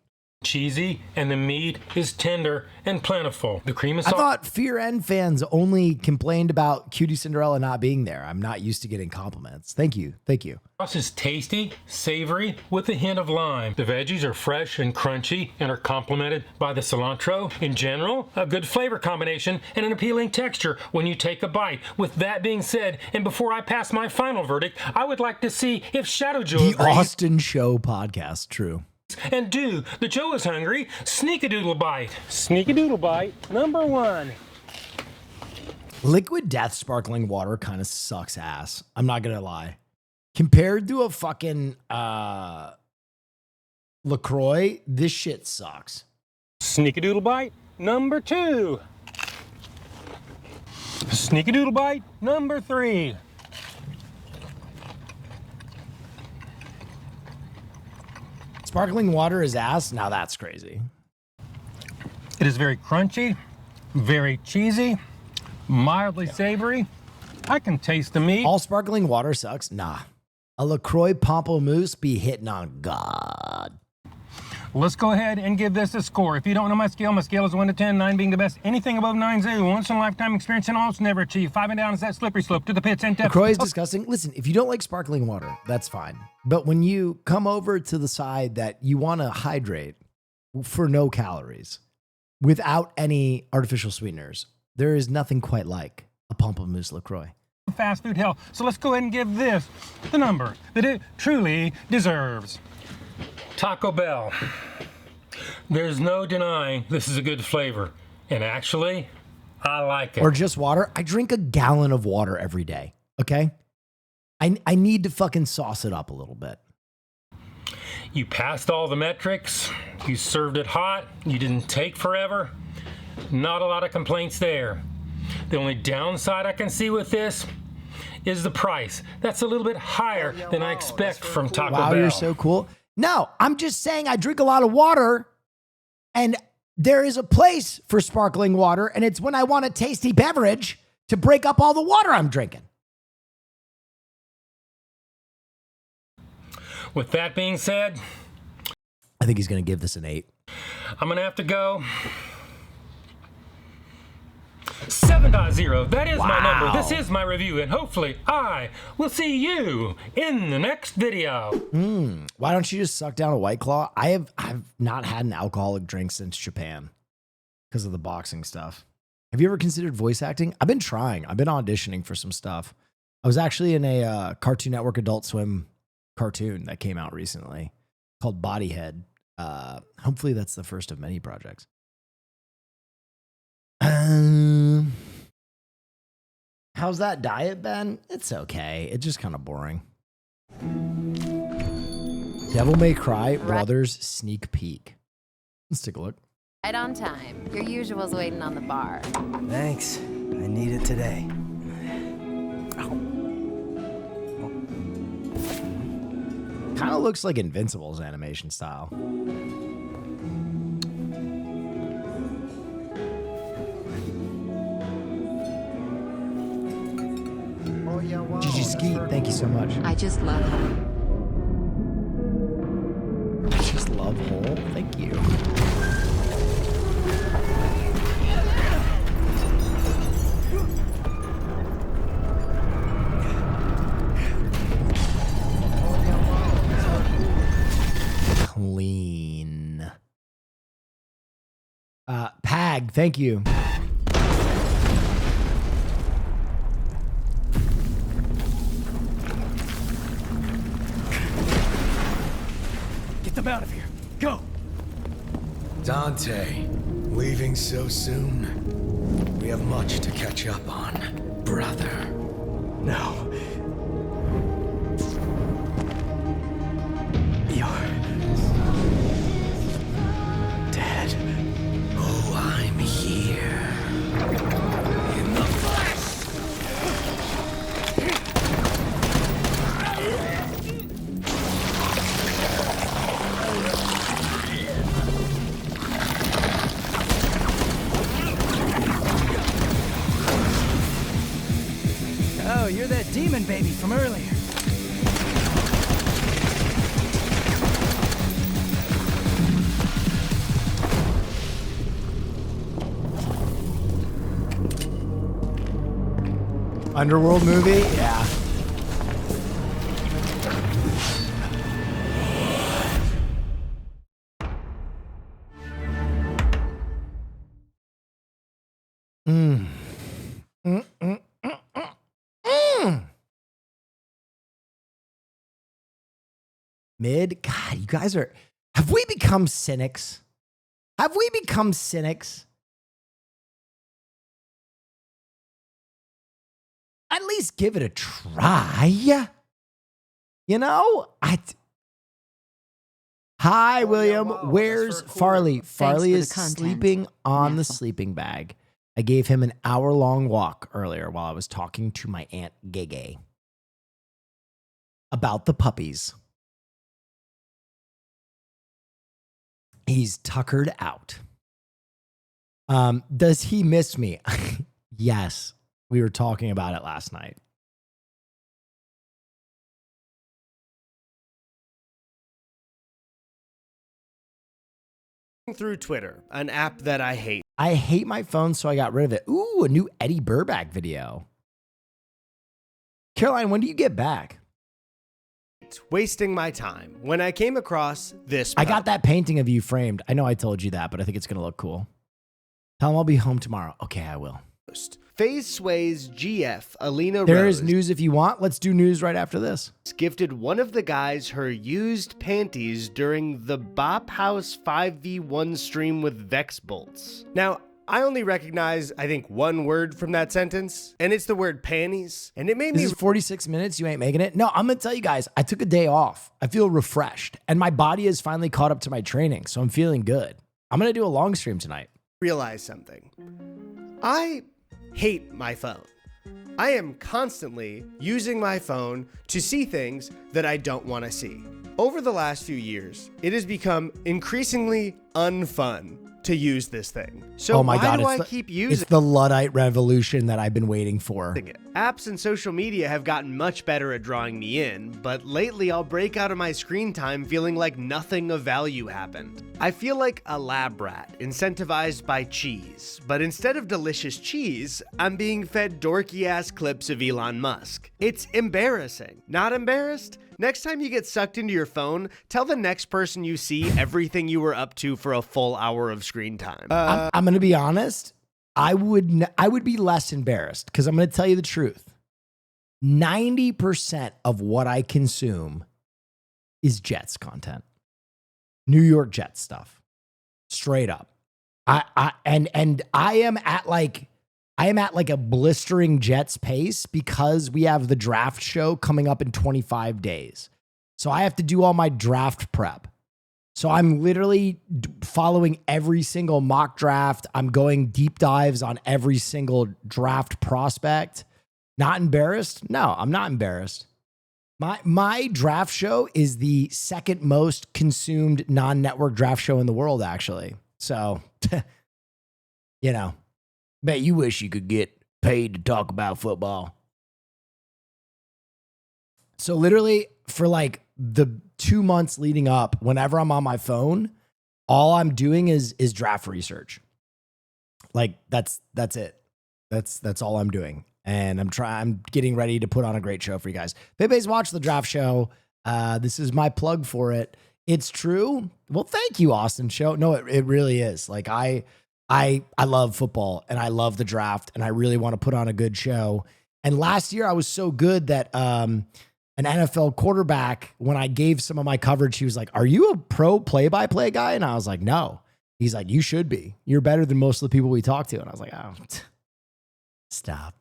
cheesy, and the meat is tender and plentiful. The cream is I thought Fear N fans only complained about Cutie Cinderella not being there. I'm not used to getting compliments. Thank you. Thank you. sauce is tasty, savory, with a hint of lime. The veggies are fresh and crunchy and are complemented by the cilantro. In general, a good flavor combination and an appealing texture when you take a bite. With that being said, and before I pass my final verdict, I would like to see if Shadow Joe The agrees. Austin Show podcast, true. And do the Joe is Hungry Sneakadoodle Bite. Sneakadoodle Bite number 1. Liquid Death sparkling water kind of sucks ass. I'm not gonna lie. Compared to a fucking LaCroix, this shit sucks. Sneakadoodle Bite number 2. Sneakadoodle Bite number 3. Sparkling water is ass? Now that's crazy. It is very crunchy, very cheesy, mildly savory. I can taste the meat. All sparkling water sucks? Nah. A LaCroix Pamplemousse be hitting on God. let's go ahead and give this a score. If you don't know my scale is 1 to 10, 9 being the best. Anything above 9 is a once-in-a-lifetime experience and almost never achieved. 5 and down is that slippery slope to the pits and depths. LaCroix is disgusting. Listen, if you don't like sparkling water, that's fine. But when you come over to the side that you want to hydrate for no calories, without any artificial sweeteners, there is nothing quite like a Pamplemousse LaCroix. Fast food hell. So let's go ahead and give this the number that it truly deserves. Taco Bell. There's no denying this is a good flavor. And actually, I like it. Or just water. I drink a gallon of water every day, okay? I need to fucking sauce it up a little bit. You passed all the metrics. You served it hot. You didn't take forever. Not a lot of complaints there. The only downside I can see with this is the price. That's a little bit higher than I expect from Taco Bell. Wow, you're so cool. No, I'm just saying I drink a lot of water, and there is a place for sparkling water, and it's when I want a tasty beverage to break up all the water I'm drinking. With that being said, I think he's going to give this an 8. I'm going to have to go 7.0. That is my number. This is my review, and hopefully I will see you in the next video. Why don't you just suck down a White Claw? I've not had an alcoholic drink since Japan because of the boxing stuff. Have you ever considered voice acting? I've been trying. I've been auditioning for some stuff. I was actually in a Cartoon Network Adult Swim cartoon that came out recently called Bodyhead. Hopefully that's the first of many projects. How's that diet, Ben? It's okay. It's just kind of boring. Devil May Cry Brothers sneak peek. Let's take a look. Right on time. Your usual's waiting on the bar. Thanks. I need it today. Kind of looks like Invincible's animation style. Gigi Skeet, thank you so much. I just love her. I just love Hole. Thank you. Clean. Pag, thank you. Get them out of here. Go. Dante, leaving so soon? We have much to catch up on, brother. No. You're dead. Oh, I'm here. In the flesh! Oh, you're that demon baby from earlier. Underworld movie? Yeah. Mid? God, you guys are... Have we become cynics? Have we become cynics? At least give it a try. You know? Hi, William. Where's Farley? Farley is sleeping on the sleeping bag. I gave him an hour-long walk earlier while I was talking to my Aunt Gege about the puppies. He's tuckered out. Does he miss me? Yes. We were talking about it last night. through Twitter, an app that I hate. I hate my phone, so I got rid of it. Ooh, a new Eddie Burback video. Caroline, when do you get back? Wasting my time when I came across this. I got that painting of you framed. I know I told you that, but I think it's going to look cool. Tell him I'll be home tomorrow. Okay, I will. FaZe Sway's GF, Alina There Rose, is news if you want. Let's do news right after this. gifted one of the guys her used panties during the Bop House 5v1 stream with Vex Bolts. Now, I only recognize, I think, one word from that sentence, and it's the word panties, and it made This me... is 46 minutes. You ain't making it. No, I'm going to tell you guys, I took a day off. I feel refreshed, and my body has finally caught up to my training, so I'm feeling good. I'm going to do a long stream tonight. realize something. I hate my phone. I am constantly using my phone to see things that I don't want to see. Over the last few years, it has become increasingly unfun to use this thing. So oh my why God, do I the, keep using It's the Luddite revolution that I've been waiting for. it? Apps and social media have gotten much better at drawing me in, but lately I'll break out of my screen time feeling like nothing of value happened. I feel like a lab rat incentivized by cheese, but instead of delicious cheese, I'm being fed dorky ass clips of Elon Musk. It's embarrassing. Not embarrassed? Next time you get sucked into your phone, tell the next person you see everything you were up to for a full hour of screen time. I'm going to be honest. I would be less embarrassed because I'm going to tell you the truth. 90% of what I consume is Jets content. New York Jets stuff. Straight up. I am at like a blistering Jets pace because we have the draft show coming up in 25 days. So I have to do all my draft prep. So I'm literally following every single mock draft. I'm going deep dives on every single draft prospect. Not embarrassed? No, I'm not embarrassed. My draft show is the second most consumed non-network draft show in the world, actually. So, you know, bet you wish you could get paid to talk about football. So literally for like the 2 months leading up, whenever I'm on my phone, all I'm doing is draft research. Like that's it. That's all I'm doing. And I'm getting ready to put on a great show for you guys. Pepe's watched the draft show. This is my plug for it. It's true. Well, thank you, Austin Show. No, it really is. Like I love football and I love the draft and I really want to put on a good show. And last year I was so good that an NFL quarterback, when I gave some of my coverage, he was like, "Are you a pro play-by-play guy?" And I was like, "No." He's like, "You should be. You're better than most of the people we talk to." And I was like, "Oh, stop."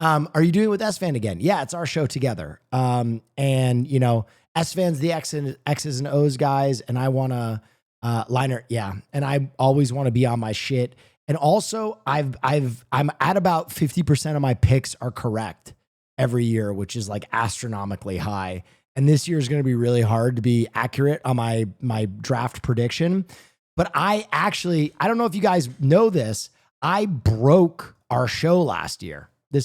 Are you doing it with S-Fan again? Yeah, it's our show together. And you know, S-Fan's the X's and O's guys, and I want to Liner, yeah. And I always want to be on my shit. And also, I'm at about 50% of my picks are correct every year, which is like astronomically high. And this year is going to be really hard to be accurate on my draft prediction. But I don't know if you guys know this. I broke our show last year. You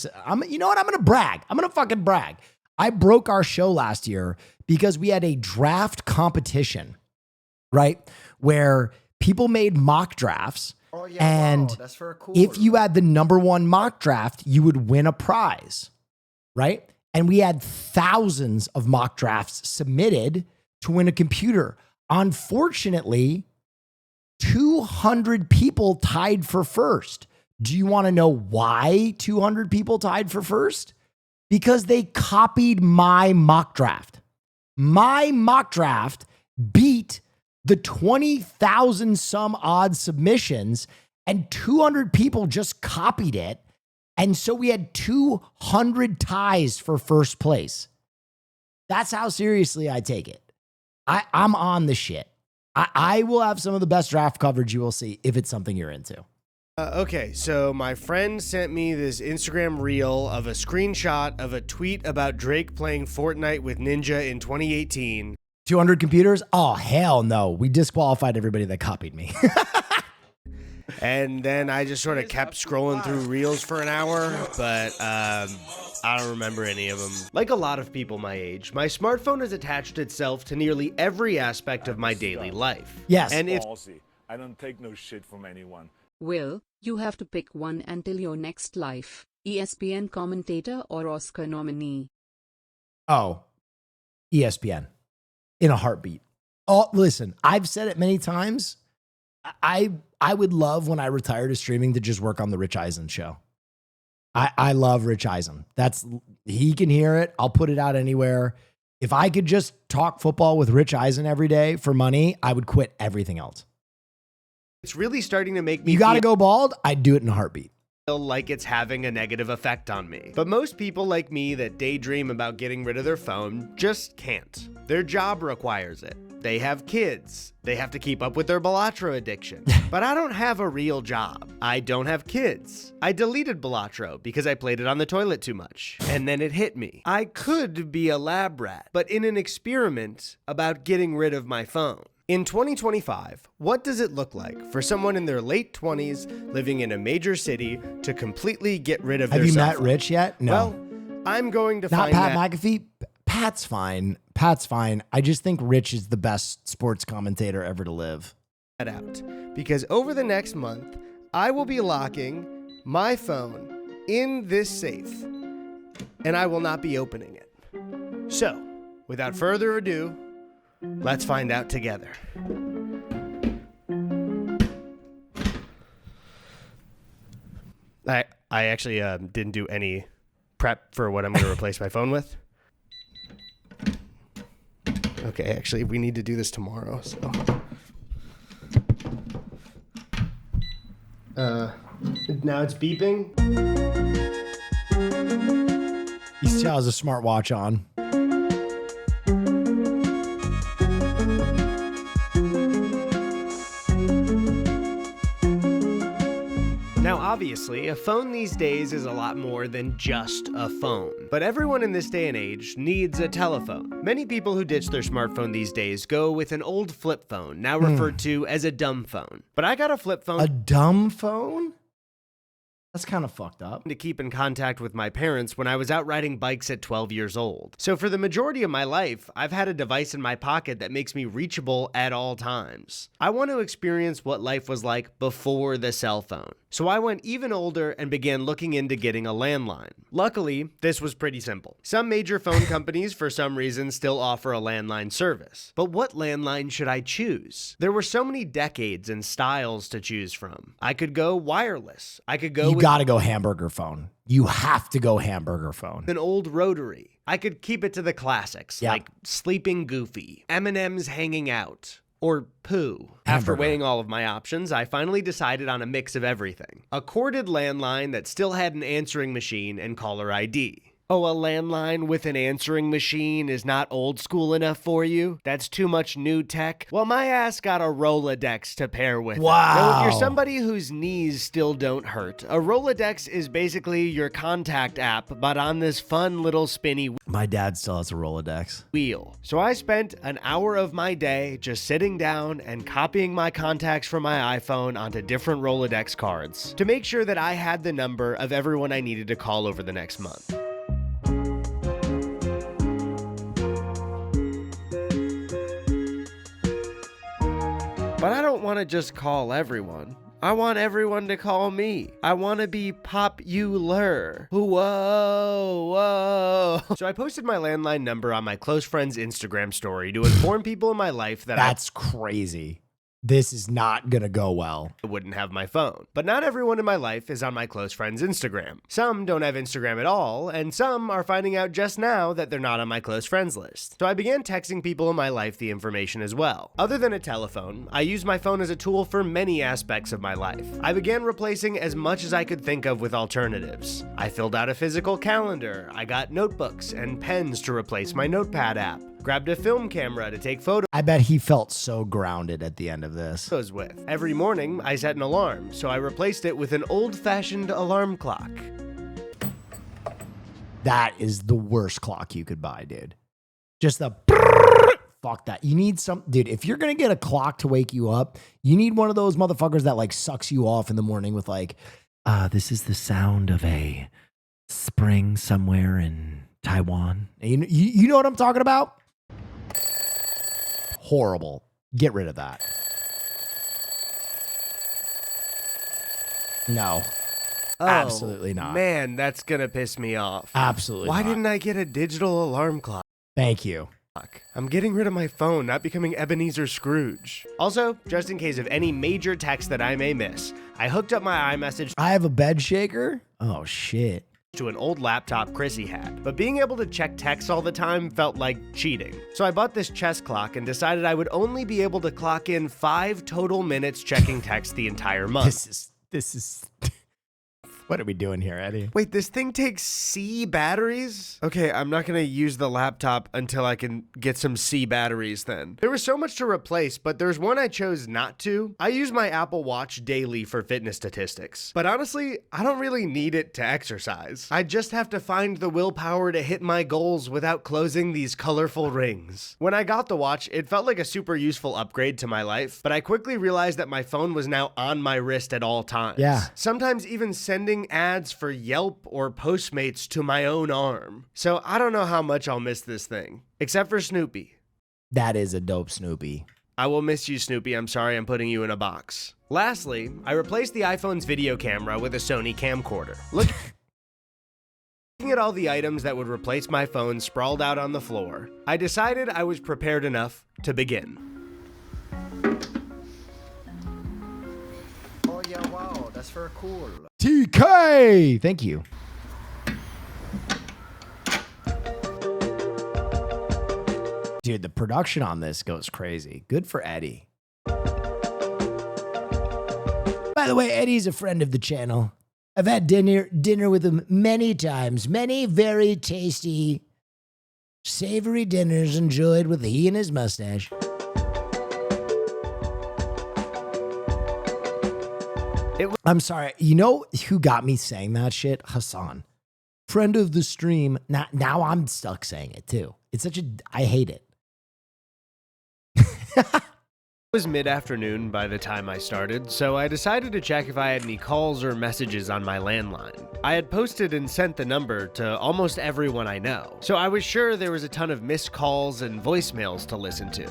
know what? I'm going to brag. I'm going to fucking brag. I broke our show last year because we had a draft competition, right? Where people made mock drafts. Oh, yeah, and wow, that's very cool. If you had the number one mock draft, you would win a prize, right? And we had thousands of mock drafts submitted to win a computer. Unfortunately, 200 people tied for first. Do you want to know why 200 people tied for first? Because they copied my mock draft. My mock draft beat the 20,000 some odd submissions, and 200 people just copied it. And so we had 200 ties for first place. That's how seriously I take it. I'm on the shit. I will have some of the best draft coverage you will see if it's something you're into. Okay, so my friend sent me this Instagram reel of a screenshot of a tweet about Drake playing Fortnite with Ninja in 2018. 200 computers? Oh, hell no. We disqualified everybody that copied me. And then I just sort of kept scrolling through reels for an hour, but I don't remember any of them. Like a lot of people my age, my smartphone has attached itself to nearly every aspect of my daily life. Yes. And it's Ballsy. I don't take no shit from anyone. Will, you have to pick one until your next life. ESPN commentator or Oscar nominee? Oh, ESPN. In a heartbeat. Oh, listen, I've said it many times. I would love when I retire to streaming to just work on the Rich Eisen show. I love Rich Eisen. He can hear it. I'll put it out anywhere. If I could just talk football with Rich Eisen every day for money, I would quit everything else. It's really starting to make me You got to go bald? I'd do it in a heartbeat. Feel like it's having a negative effect on me. But most people like me that daydream about getting rid of their phone just can't. Their job requires it. They have kids. They have to keep up with their Balatro addiction. But I don't have a real job. I don't have kids. I deleted Balatro because I played it on the toilet too much. And then it hit me. I could be a lab rat, but in an experiment about getting rid of my phone. In 2025, what does it look like for someone in their late 20s living in a major city to completely get rid of their Have you cell met phone? Rich yet? No. Well, I'm going to Not find Pat that. McAfee. Pat's fine. Pat's fine. I just think Rich is the best sports commentator ever to live. Out because over the next month, I will be locking my phone in this safe and I will not be opening it. So, without further ado, let's find out together. I actually didn't do any prep for what I'm going to replace my phone with. Okay, actually, we need to do this tomorrow, so. Now it's beeping. He still has a smartwatch on. Now, obviously, a phone these days is a lot more than just a phone. But everyone in this day and age needs a telephone. Many people who ditch their smartphone these days go with an old flip phone, now referred to as a dumb phone. But I got a flip phone. A dumb phone? That's kind of fucked up. To keep in contact with my parents when I was out riding bikes at 12 years old. So for the majority of my life, I've had a device in my pocket that makes me reachable at all times. I want to experience what life was like before the cell phone. So I went even older and began looking into getting a landline. Luckily, this was pretty simple. Some major phone companies, for some reason, still offer a landline service. But what landline should I choose? There were so many decades and styles to choose from. I could go wireless. I could go You got to go hamburger phone. You have to go hamburger phone. an old rotary. I could keep it to the classics, like Sleeping Goofy, M&M's Hanging Out, or Pooh. After Hamburger. weighing all of my options, I finally decided on a mix of everything. A corded landline that still had an answering machine and caller ID. Oh, a landline with an answering machine is not old school enough for you? That's too much new tech? Well, my ass got a Rolodex to pair with it. Now, if you're somebody whose knees still don't hurt, a Rolodex is basically your contact app, but on this fun little spinny My dad still has a Rolodex. wheel. So I spent an hour of my day just sitting down and copying my contacts from my iPhone onto different Rolodex cards to make sure that I had the number of everyone I needed to call over the next month. But I don't want to just call everyone. I want everyone to call me. I want to be popular. Whoa, whoa. So I posted my landline number on my close friend's Instagram story to inform people in my life that That's crazy. This is not going to go well. I wouldn't have my phone. But not everyone in my life is on my close friend's Instagram. Some don't have Instagram at all, and some are finding out just now that they're not on my close friends list. So I began texting people in my life the information as well. Other than a telephone, I use my phone as a tool for many aspects of my life. I began replacing as much as I could think of with alternatives. I filled out a physical calendar. I got notebooks and pens to replace my notepad app. Grabbed a film camera to take photos. I bet he felt so grounded at the end of this. With. Every morning, I set an alarm, so I replaced it with an old-fashioned alarm clock. That is the worst clock you could buy, dude. Just the fuck that. You need some, dude, if you're going to get a clock to wake you up, you need one of those motherfuckers that like sucks you off in the morning with like, this is the sound of a spring somewhere in Taiwan. You know what I'm talking about? Horrible. Get rid of that. No. Oh, Absolutely not. Man, that's gonna piss me off. Absolutely Why not. didn't I get a digital alarm clock? Thank you. I'm getting rid of my phone, not becoming Ebenezer Scrooge. Also, just in case of any major text that I may miss, I hooked up my iMessage I have a bed shaker? Oh, shit. to an old laptop Chrissy had, but being able to check texts all the time felt like cheating. So I bought this chess clock and decided I would only be able to clock in 5 total minutes checking text the entire month. This is what are we doing here, Eddie? Wait, this thing takes C batteries? Okay, I'm not gonna use the laptop until I can get some C batteries then. There was so much to replace, but there's one I chose not to. I use my Apple Watch daily for fitness statistics, but honestly, I don't really need it to exercise. I just have to find the willpower to hit my goals without closing these colorful rings. When I got the watch, it felt like a super useful upgrade to my life, but I quickly realized that my phone was now on my wrist at all times. Yeah. Sometimes even sending ads for Yelp or Postmates to my own arm. So I don't know how much I'll miss this thing, except for Snoopy. That is a dope Snoopy. I will miss you, Snoopy. I'm sorry I'm putting you in a box. Lastly, I replaced the iPhone's video camera with a Sony camcorder. Looking at all the items that would replace my phone sprawled out on the floor, I decided I was prepared enough to begin. Oh yeah, wow, that's very cool. TK! Thank you. Dude, the production on this goes crazy. Good for Eddie. By the way, Eddie's a friend of the channel. I've had dinner with him many times. Many very tasty, savory dinners enjoyed with he and his mustache. I'm sorry. You know who got me saying that shit? Hassan. Friend of the stream. Now I'm stuck saying it too. It's such a... I hate it. It was mid-afternoon by the time I started, so I decided to check if I had any calls or messages on my landline. I had posted and sent the number to almost everyone I know, so I was sure there was a ton of missed calls and voicemails to listen to.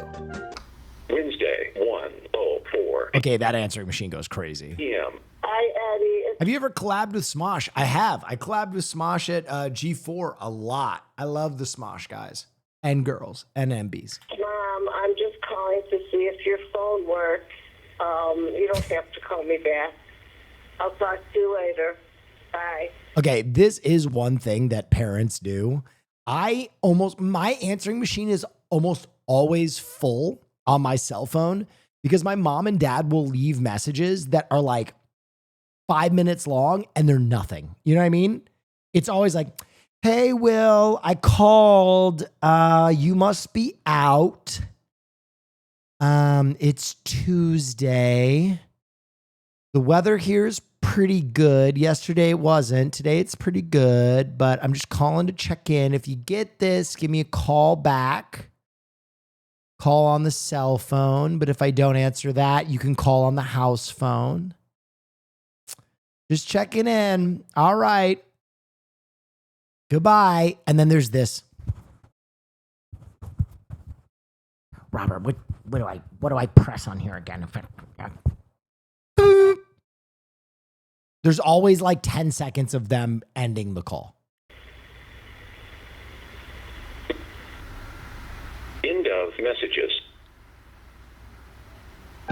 Wednesday, 1:04 Okay, that answering machine goes crazy. p.m. Hi, Eddie. Have you ever collabed with Smosh? I have. I collabed with Smosh at G4 a lot. I love the Smosh guys and girls and MBs. Mom, I'm just calling to see if your phone works. You don't have to call me back. I'll talk to you later. Bye. Okay, this is one thing that parents do. My answering machine is almost always full on my cell phone because my mom and dad will leave messages that are like 5 minutes long and they're nothing. You know what I mean? It's always like, hey, Will, I called. You must be out. It's Tuesday. The weather here is pretty good. Yesterday it wasn't. Today it's pretty good, but I'm just calling to check in. If you get this, give me a call back. Call on the cell phone, but if I don't answer that, you can call on the house phone. Just checking in. All right. Goodbye. And then there's this. Robert, what do I press on here again? There's always like 10 seconds of them ending the call. End of messages.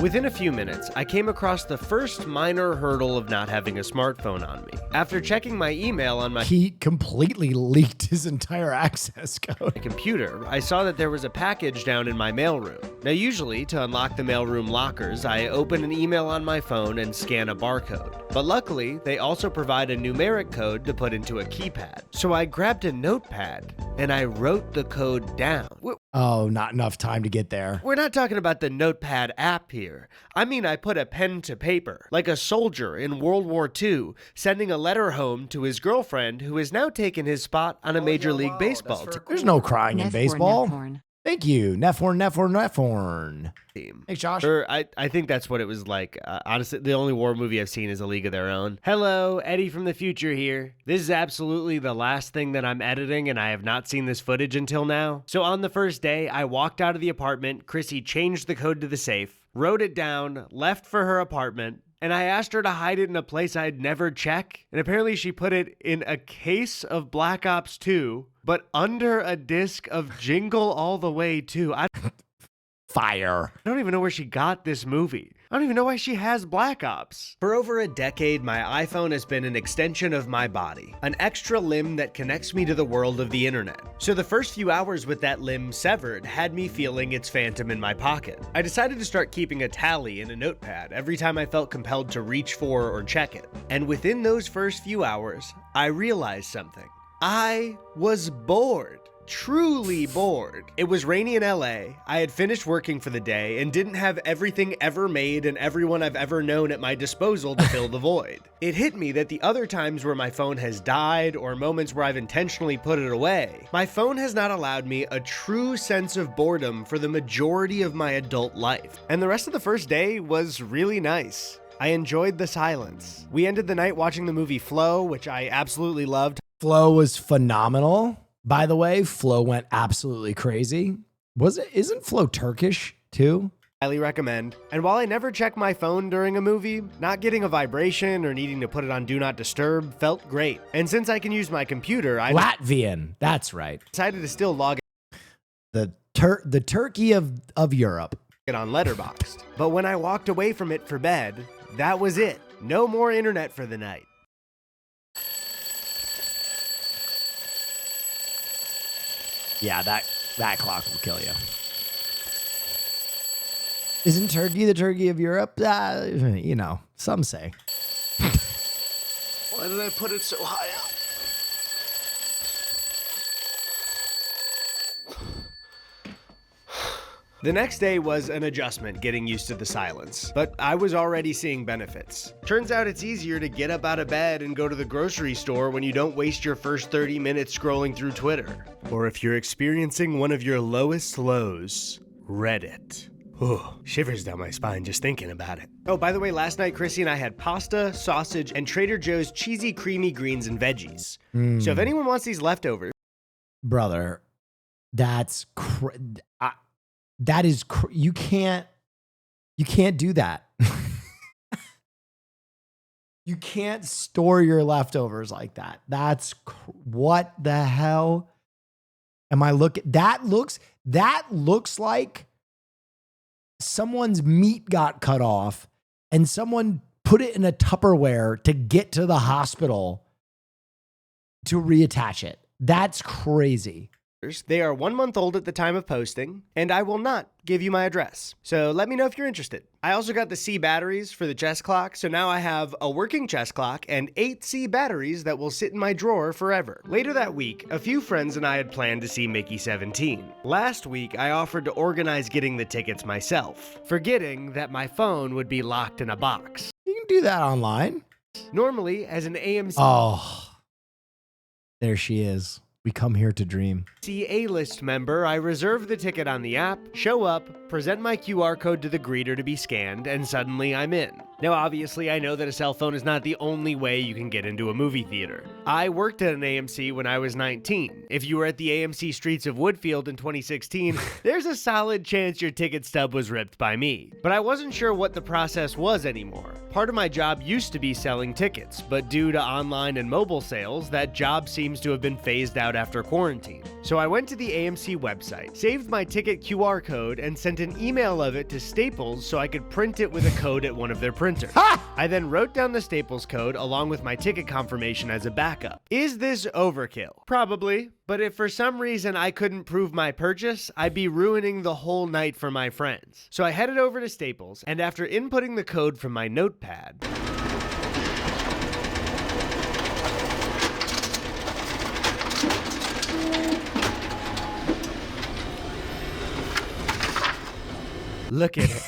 Within a few minutes, I came across the first minor hurdle of not having a smartphone on me. After checking my email on my He completely leaked his entire access code. computer, I saw that there was a package down in my mailroom. Now usually, to unlock the mailroom lockers, I open an email on my phone and scan a barcode. But luckily, they also provide a numeric code to put into a keypad. So I grabbed a notepad and I wrote the code down. Oh, not enough time to get there. We're not talking about the Notepad app here. I mean, I put a pen to paper, like a soldier in World War II, sending a letter home to his girlfriend who has now taken his spot on a Major League Baseball team. There's no crying in baseball. Nephorn. Thank you. Nephorn. Hey, Josh. I think that's what it was like. Honestly, the only war movie I've seen is A League of Their Own. Hello, Eddie from the future here. This is absolutely the last thing that I'm editing, and I have not seen this footage until now. So on the first day, I walked out of the apartment. Chrissy changed the code to the safe, wrote it down, left for her apartment, and I asked her to hide it in a place I'd never check, and apparently she put it in a case of Black Ops 2, but under a disc of Jingle All the Way 2. Fire. I don't even know where she got this movie. I don't even know why she has Black Ops. For over a decade, my iPhone has been an extension of my body, an extra limb that connects me to the world of the internet. So the first few hours with that limb severed had me feeling its phantom in my pocket. I decided to start keeping a tally in a notepad every time I felt compelled to reach for or check it. And within those first few hours, I realized something. I was bored. Truly bored. It was rainy in LA, I had finished working for the day, and didn't have everything ever made and everyone I've ever known at my disposal to fill the void. It hit me that the other times where my phone has died, or moments where I've intentionally put it away, my phone has not allowed me a true sense of boredom for the majority of my adult life. And the rest of the first day was really nice. I enjoyed the silence. We ended the night watching the movie Flow, which I absolutely loved. Flow was phenomenal. By the way, Flow went absolutely crazy. Isn't Flow Turkish too? Highly recommend. And while I never check my phone during a movie, not getting a vibration or needing to put it on Do Not Disturb felt great. And since I can use my computer, I Latvian, that's right. Decided to still log the Turkey of Europe. It on Letterboxd. But when I walked away from it for bed, that was it. No more internet for the night. Yeah, that clock will kill you. Isn't Turkey the Turkey of Europe? You know, some say. Why did I put it so high up? The next day was an adjustment getting used to the silence, but I was already seeing benefits. Turns out it's easier to get up out of bed and go to the grocery store when you don't waste your first 30 minutes scrolling through Twitter. Or if you're experiencing one of your lowest lows, Reddit. Ooh, shivers down my spine just thinking about it. Oh, by the way, last night Chrissy and I had pasta, sausage, and Trader Joe's cheesy creamy greens and veggies. So if anyone wants these leftovers... Brother, that's... That is, you can't do that. You can't store your leftovers like that. That's, what the hell am I looking? That looks like someone's meat got cut off and someone put it in a Tupperware to get to the hospital to reattach it. That's crazy. They are 1 month old at the time of posting, and I will not give you my address. So let me know if you're interested. I also got the C batteries for the chest clock, so now I have a working chest clock and 8 C batteries that will sit in my drawer forever. Later that week, a few friends and I had planned to see Mickey 17. Last week, I offered to organize getting the tickets myself, forgetting that my phone would be locked in a box. You can do that online. Normally, as an AMC... Oh, there she is. We come here to dream. A-list member, I reserve the ticket on the app, show up, present my QR code to the greeter to be scanned, and suddenly I'm in. Now, obviously, I know that a cell phone is not the only way you can get into a movie theater. I worked at an AMC when I was 19. If you were at the AMC Streets of Woodfield in 2016, there's a solid chance your ticket stub was ripped by me. But I wasn't sure what the process was anymore. Part of my job used to be selling tickets, but due to online and mobile sales, that job seems to have been phased out after quarantine. So I went to the AMC website, saved my ticket QR code, and sent an email of it to Staples so I could print it with a code at one of their printers. I then wrote down the Staples code along with my ticket confirmation as a backup. Is this overkill? Probably, but if for some reason I couldn't prove my purchase, I'd be ruining the whole night for my friends. So I headed over to Staples, and after inputting the code from my notepad, look at it.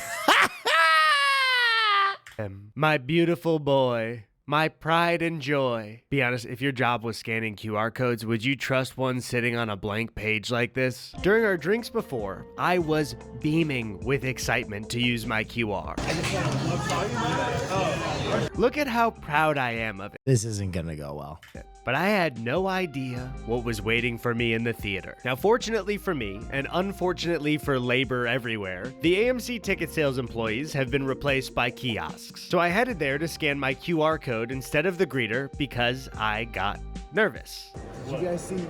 My beautiful boy, my pride and joy. Be honest, if your job was scanning QR codes, would you trust one sitting on a blank page like this? During our drinks before, I was beaming with excitement to use my QR. Look at how proud I am of it. This isn't gonna go well. but I had no idea what was waiting for me in the theater. Now, fortunately for me, and unfortunately for labor everywhere, the AMC ticket sales employees have been replaced by kiosks. So I headed there to scan my QR code instead of the greeter because I got nervous. Did you guys see?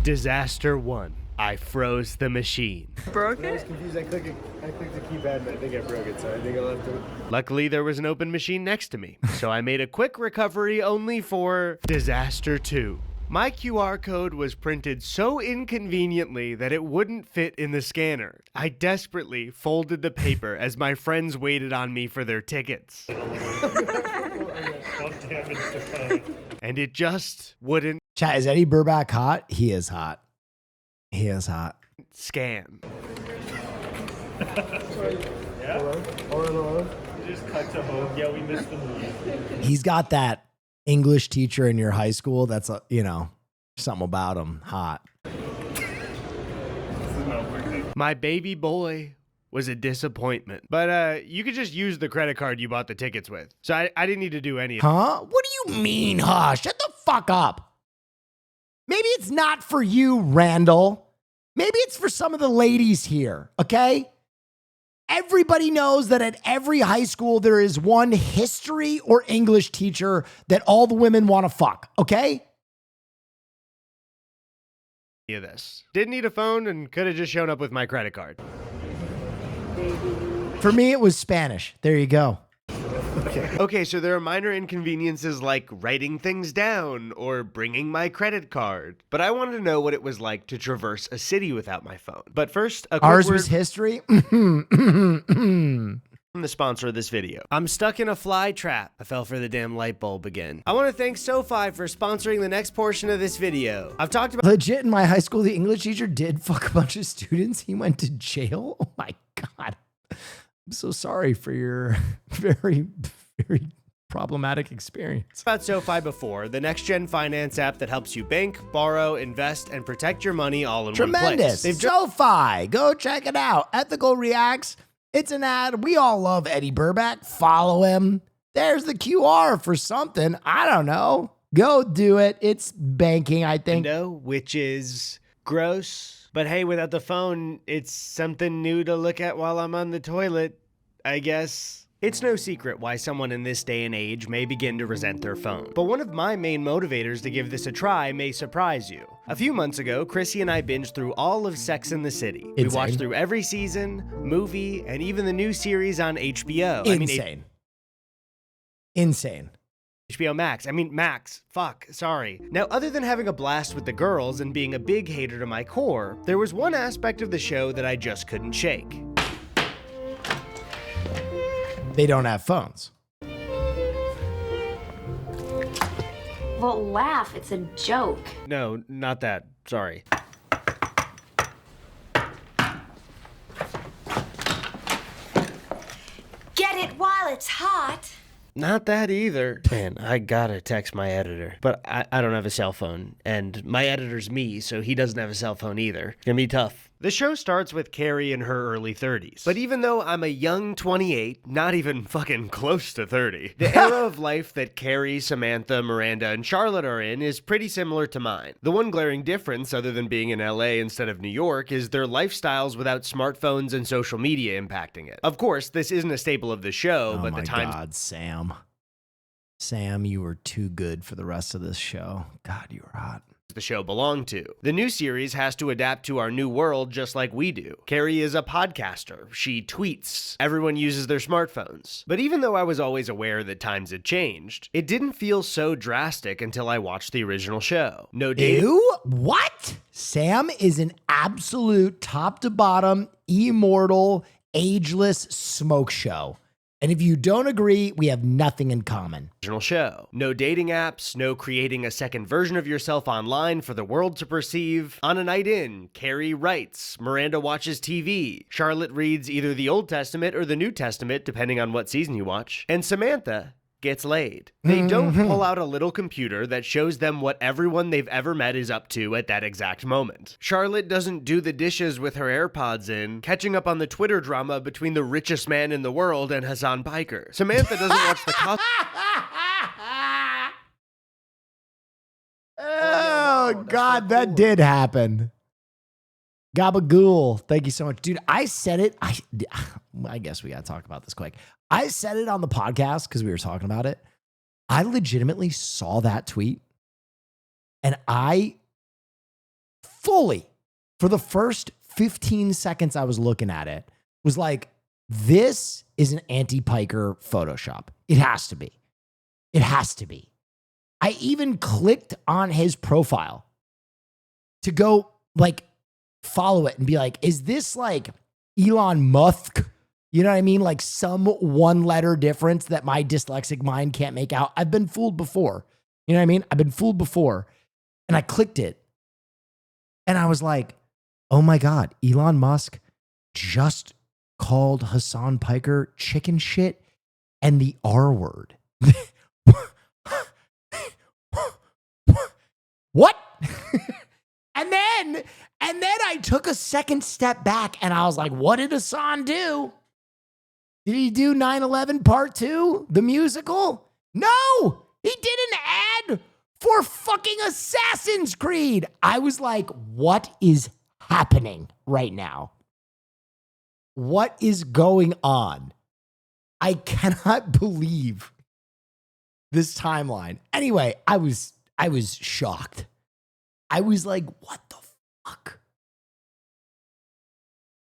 Disaster 1. I froze the machine. Broke it? I was confused. I clicked the keypad and I think I broke it, so I think I'll have to... Luckily, there was an open machine next to me, so I made a quick recovery only for Disaster 2. My QR code was printed so inconveniently that it wouldn't fit in the scanner. I desperately folded the paper as my friends waited on me for their tickets. And it just wouldn't... Chat, is Eddie Burback hot? He is hot. He is hot. Scan. Hello. Just cut to home. Yeah, we missed the movie. He's got that English teacher in your high school. That's, something about him. Hot. My baby boy was a disappointment. But you could just use the credit card you bought the tickets with. So I didn't need to do any of it. Huh? What do you mean, huh? Shut the fuck up. Maybe it's not for you, Randall. Maybe it's for some of the ladies here, okay? Everybody knows that at every high school there is one history or English teacher that all the women want to fuck, okay? Of this. Didn't need a phone and could have just shown up with my credit card. For me, it was Spanish. There you go. Okay, so there are minor inconveniences like writing things down or bringing my credit card. But I wanted to know what it was like to traverse a city without my phone. But first, a quick Ours word was history. from the sponsor of this video. I'm stuck in a fly trap. I fell for the damn light bulb again. I want to thank SoFi for sponsoring the next portion of this video. I've talked about Legit, in my high school, the English teacher did fuck a bunch of students. He went to jail. Oh my God. I'm so sorry for your very, very problematic experience. about SoFi before, the next-gen finance app that helps you bank, borrow, invest, and protect your money all in one place. Tremendous. SoFi. Go check it out. Ethical Reacts. It's an ad. We all love Eddie Burback. Follow him. There's the QR for something. I don't know. Go do it. It's banking, I think. Which is gross. But hey, without the phone, it's something new to look at while I'm on the toilet, I guess. It's no secret why someone in this day and age may begin to resent their phone. But one of my main motivators to give this a try may surprise you. A few months ago, Chrissy and I binged through all of Sex and the City. We watched through every season, movie, and even the new series on HBO. Insane. HBO Max. Max. Fuck. Sorry. Now, other than having a blast with the girls and being a big hater to my core, there was one aspect of the show that I just couldn't shake. They don't have phones. Well, laugh. It's a joke. No, not that. Sorry. Get it while it's hot. Not that either. Man, I gotta text my editor. But I don't have a cell phone. And my editor's me, so he doesn't have a cell phone either. It's gonna be tough. The show starts with Carrie in her early 30s. But even though I'm a young 28, not even fucking close to 30, the era of life that Carrie, Samantha, Miranda, and Charlotte are in is pretty similar to mine. The one glaring difference, other than being in LA instead of New York, is their lifestyles without smartphones and social media impacting it. Of course, this isn't a staple of the show, but the times... Oh my God, Sam. Sam, you were too good for the rest of this show. God, you were hot. The show belonged to. The new series has to adapt to our new world just like we do. Carrie is a podcaster. She tweets. Everyone uses their smartphones. But even though I was always aware that times had changed, it didn't feel so drastic until I watched the original show. No data. Ew? What? Sam is an absolute top to bottom, immortal, ageless smoke show. And if you don't agree, we have nothing in common. Original show. No dating apps, no creating a second version of yourself online for the world to perceive. On a night in, Carrie writes, Miranda watches TV, Charlotte reads either the Old Testament or the New Testament, depending on what season you watch, and Samantha gets laid. They don't pull out a little computer that shows them what everyone they've ever met is up to at that exact moment. Charlotte doesn't do the dishes with her AirPods in, catching up on the Twitter drama between the richest man in the world and Hassan Piker. Samantha doesn't watch the Oh, God, that did happen. Gabagool, thank you so much. Dude, I said it. I guess we got to talk about this quick. I said it on the podcast because we were talking about it. I legitimately saw that tweet and I fully, for the first 15 seconds I was looking at it, was like, this is an anti-Piker Photoshop. It has to be. It has to be. I even clicked on his profile to go like follow it and be like, is this like Elon Musk? You know what I mean? Like some one letter difference that my dyslexic mind can't make out. I've been fooled before. You know what I mean? I've been fooled before. And I clicked it. And I was like, oh my God, Elon Musk just called Hassan Piker chicken shit and the R word. What? And then I took a second step back and I was like, what did Hassan do? Did he do 9/11 Part 2, the musical? No, he did an ad for fucking Assassin's Creed. I was like, what is happening right now? What is going on? I cannot believe this timeline. Anyway, I was shocked. I was like, what the fuck?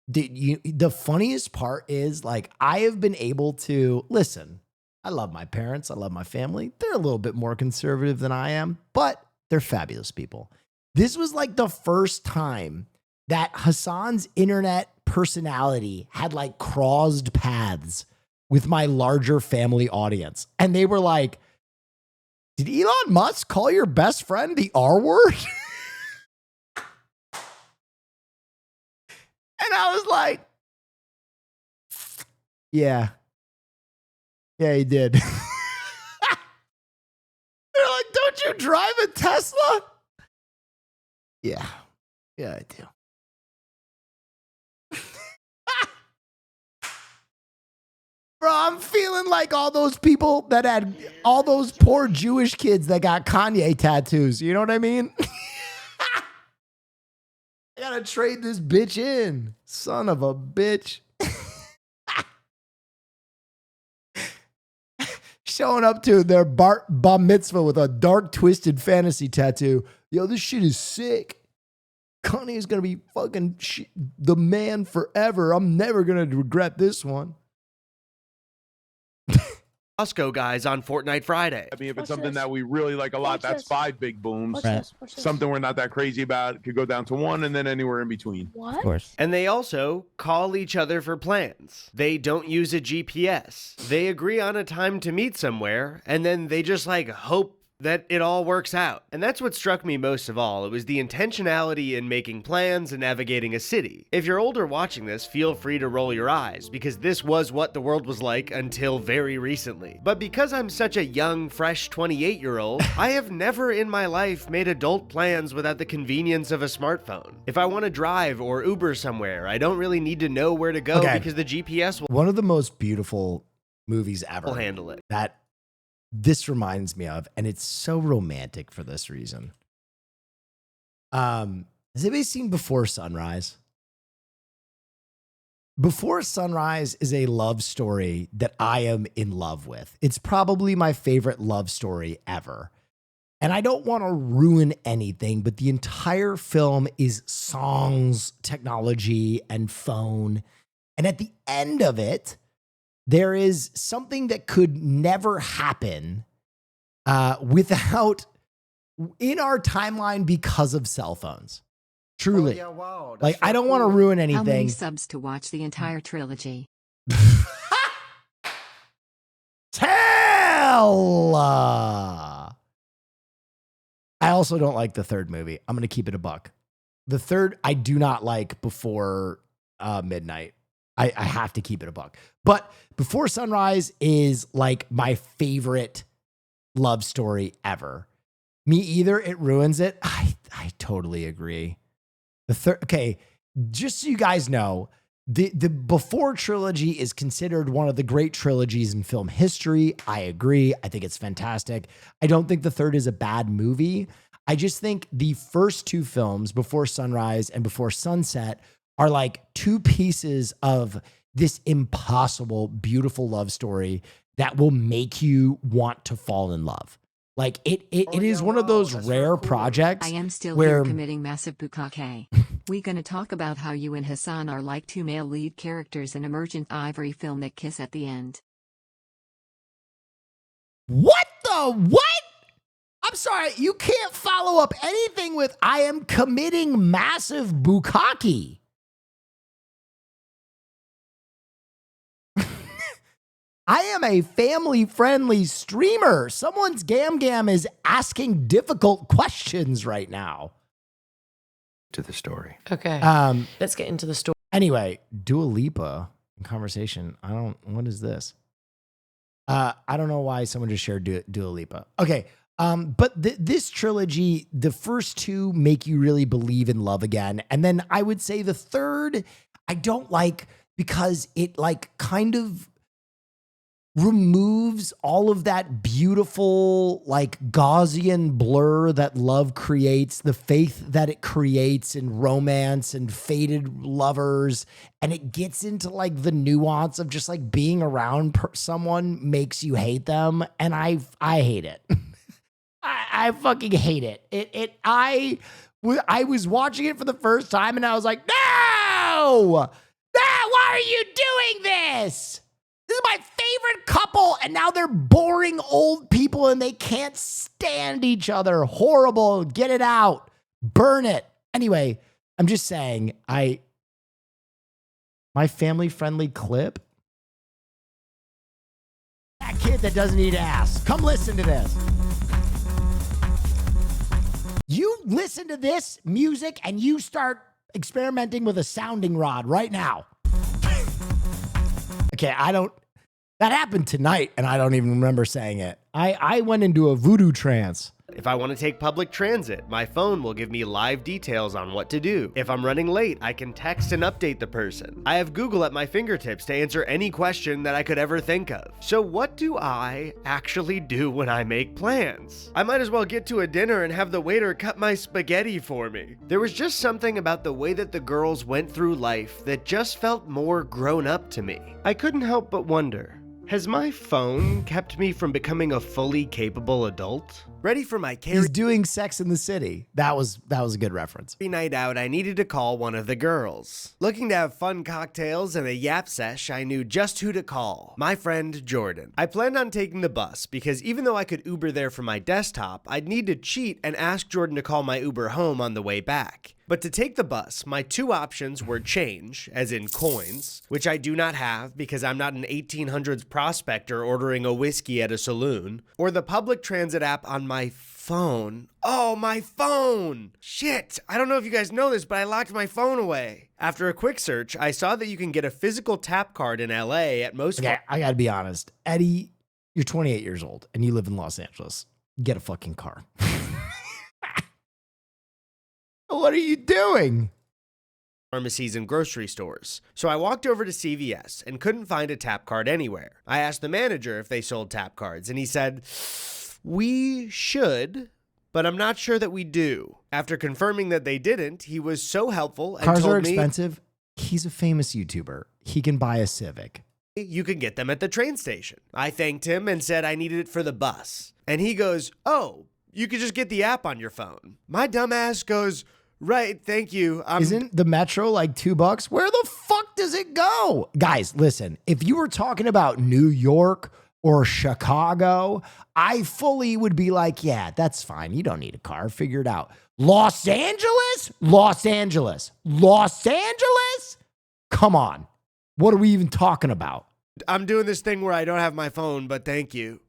The funniest part is like, I have been able to listen. I love my parents. I love my family. They're a little bit more conservative than I am, but they're fabulous people. This was like the first time that Hassan's internet personality had like crossed paths with my larger family audience. And they were like, did Elon Musk call your best friend the R word? And I was like, yeah, he did. They're like, don't you drive a Tesla? Yeah, I do. Bro, I'm feeling like all those people that had all those poor Jewish kids that got Kanye tattoos. You know what I mean? I gotta trade this bitch in. Son of a bitch. Showing up to their bar mitzvah with a dark, twisted fantasy tattoo. Yo, this shit is sick. Kanye is gonna be fucking the man forever. I'm never gonna regret this one. Costco guys on Fortnite Friday. I mean, if it's something that we really like a lot, that's 5 big booms. Something we're not that crazy about could go down to 1 and then anywhere in between. Of course. And they also call each other for plans. They don't use a GPS. They agree on a time to meet somewhere, and then they just like hope that it all works out. And that's what struck me most of all. It was the intentionality in making plans and navigating a city. If you're older watching this, feel free to roll your eyes, because this was what the world was like until very recently. But because I'm such a young, fresh 28-year-old, I have never in my life made adult plans without the convenience of a smartphone. If I want to drive or Uber somewhere, I don't really need to know where to go because the GPS will One of the most beautiful movies ever. handle it. That this reminds me of, and it's so romantic for this reason. Has anybody seen Before Sunrise? Before Sunrise is a love story that I am in love with. It's probably my favorite love story ever. And I don't want to ruin anything, but the entire film is songs, technology, and phone. And at the end of it, there is something that could never happen without in our timeline because of cell phones. Truly. Oh, yeah, wow. Like, I don't want to ruin anything. How many subs to watch the entire trilogy? Tell! I also don't like the third movie. I'm going to keep it a buck. The third, I do not like Before Midnight. I have to keep it a buck. But Before Sunrise is like my favorite love story ever. Me either. It ruins it. I totally agree. The third, okay, just so you guys know, the Before trilogy is considered one of the great trilogies in film history. I agree. I think it's fantastic. I don't think the third is a bad movie. I just think the first two films, Before Sunrise and Before Sunset, are like two pieces of this impossible, beautiful love story that will make you want to fall in love. Like it is one of those rare projects. I am still where here committing massive bukkake. We gonna talk about how you and Hassan are like two male lead characters in Emergent Ivory film that kiss at the end. What the what? I'm sorry, you can't follow up anything with I am committing massive bukkake. I am a family-friendly streamer. Someone's Gam is asking difficult questions right now. To the story. Okay. Let's get into the story. Anyway, Dua Lipa in conversation. What is this? I don't know why someone just shared Dua Lipa. Okay. But this trilogy, the first two make you really believe in love again. And then I would say the third, I don't like because it like kind of removes all of that beautiful, like Gaussian blur that love creates, the faith that it creates in romance and fated lovers. And it gets into like the nuance of just like being around someone makes you hate them. And I hate it. I fucking hate it. I was watching it for the first time and I was like, no, why are you doing this? This is my favorite couple, and now they're boring old people and they can't stand each other. Horrible. Get it out. Burn it. Anyway, I'm just saying, my family-friendly clip. That kid that doesn't eat ass. Come listen to this. You listen to this music and you start experimenting with a sounding rod right now. Okay, that happened tonight and I don't even remember saying it. I went into a voodoo trance. If I want to take public transit, my phone will give me live details on what to do. If I'm running late, I can text and update the person. I have Google at my fingertips to answer any question that I could ever think of. So what do I actually do when I make plans? I might as well get to a dinner and have the waiter cut my spaghetti for me. There was just something about the way that the girls went through life that just felt more grown up to me. I couldn't help but wonder, has my phone kept me from becoming a fully capable adult? Ready for my He's doing Sex in the City. That was a good reference. Every night out, I needed to call one of the girls. Looking to have fun cocktails and a yap sesh, I knew just who to call. My friend Jordan. I planned on taking the bus because even though I could Uber there from my desktop, I'd need to cheat and ask Jordan to call my Uber home on the way back. But to take the bus, my two options were change, as in coins, which I do not have because I'm not an 1800s prospector ordering a whiskey at a saloon, or the public transit app on my phone. Oh, my phone! Shit! I don't know if you guys know this, but I locked my phone away. After a quick search, I saw that you can get a physical tap card in LA at most... Okay, I gotta be honest. Eddie, you're 28 years old and you live in Los Angeles. Get a fucking car. What are you doing? Pharmacies and grocery stores. So I walked over to CVS and couldn't find a tap card anywhere. I asked the manager if they sold tap cards and he said, "We should, but I'm not sure that we do." After confirming that they didn't, he was so helpful and Cars told are me, expensive. He's a famous YouTuber. He can buy a Civic. "You can get them at the train station." I thanked him and said I needed it for the bus. And he goes, "Oh, you could just get the app on your phone." My dumb ass goes, "Right, thank you." Isn't the Metro like $2? Where the fuck does it go? Guys, listen, if you were talking about New York or Chicago, I fully would be like, yeah, that's fine. You don't need a car. Figure it out. Los Angeles? Los Angeles. Los Angeles? Come on. What are we even talking about? I'm doing this thing where I don't have my phone, but thank you.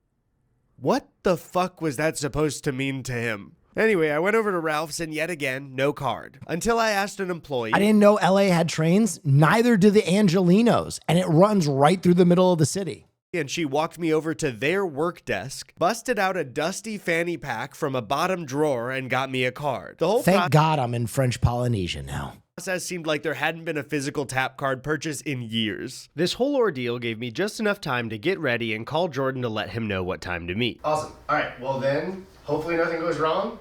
What the fuck was that supposed to mean to him? Anyway, I went over to Ralph's and yet again, no card. Until I asked an employee. I didn't know LA had trains. Neither do the Angelinos. And it runs right through the middle of the city. And she walked me over to their work desk, busted out a dusty fanny pack from a bottom drawer and got me a card. The whole Thank God I'm in French Polynesia now. Process seemed like there hadn't been a physical tap card purchase in years. This whole ordeal gave me just enough time to get ready and call Jordan to let him know what time to meet. Awesome. All right, well then, hopefully nothing goes wrong.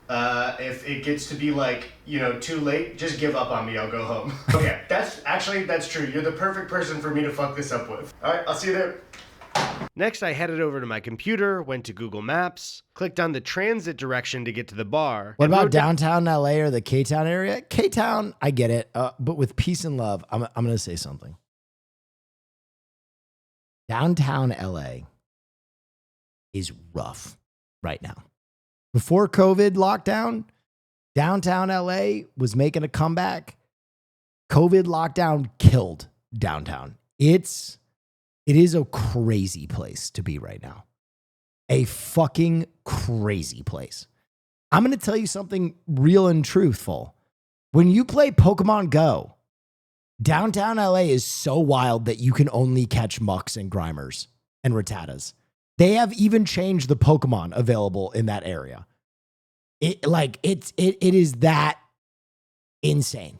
If it gets to be like, too late, just give up on me. I'll go home. Okay, that's true. You're the perfect person for me to fuck this up with. All right, I'll see you there. Next, I headed over to my computer, went to Google Maps, clicked on the transit direction to get to the bar. What about downtown LA or the K-Town area? K-Town, I get it. But with peace and love, I'm going to say something. Downtown LA is rough right now. Before COVID lockdown, downtown LA was making a comeback. COVID lockdown killed downtown. It is a crazy place to be right now. A fucking crazy place. I'm going to tell you something real and truthful. When you play Pokemon Go, downtown LA is so wild that you can only catch Mucks and Grimers and Rattatas. They have even changed the Pokemon available in that area. It is that insane.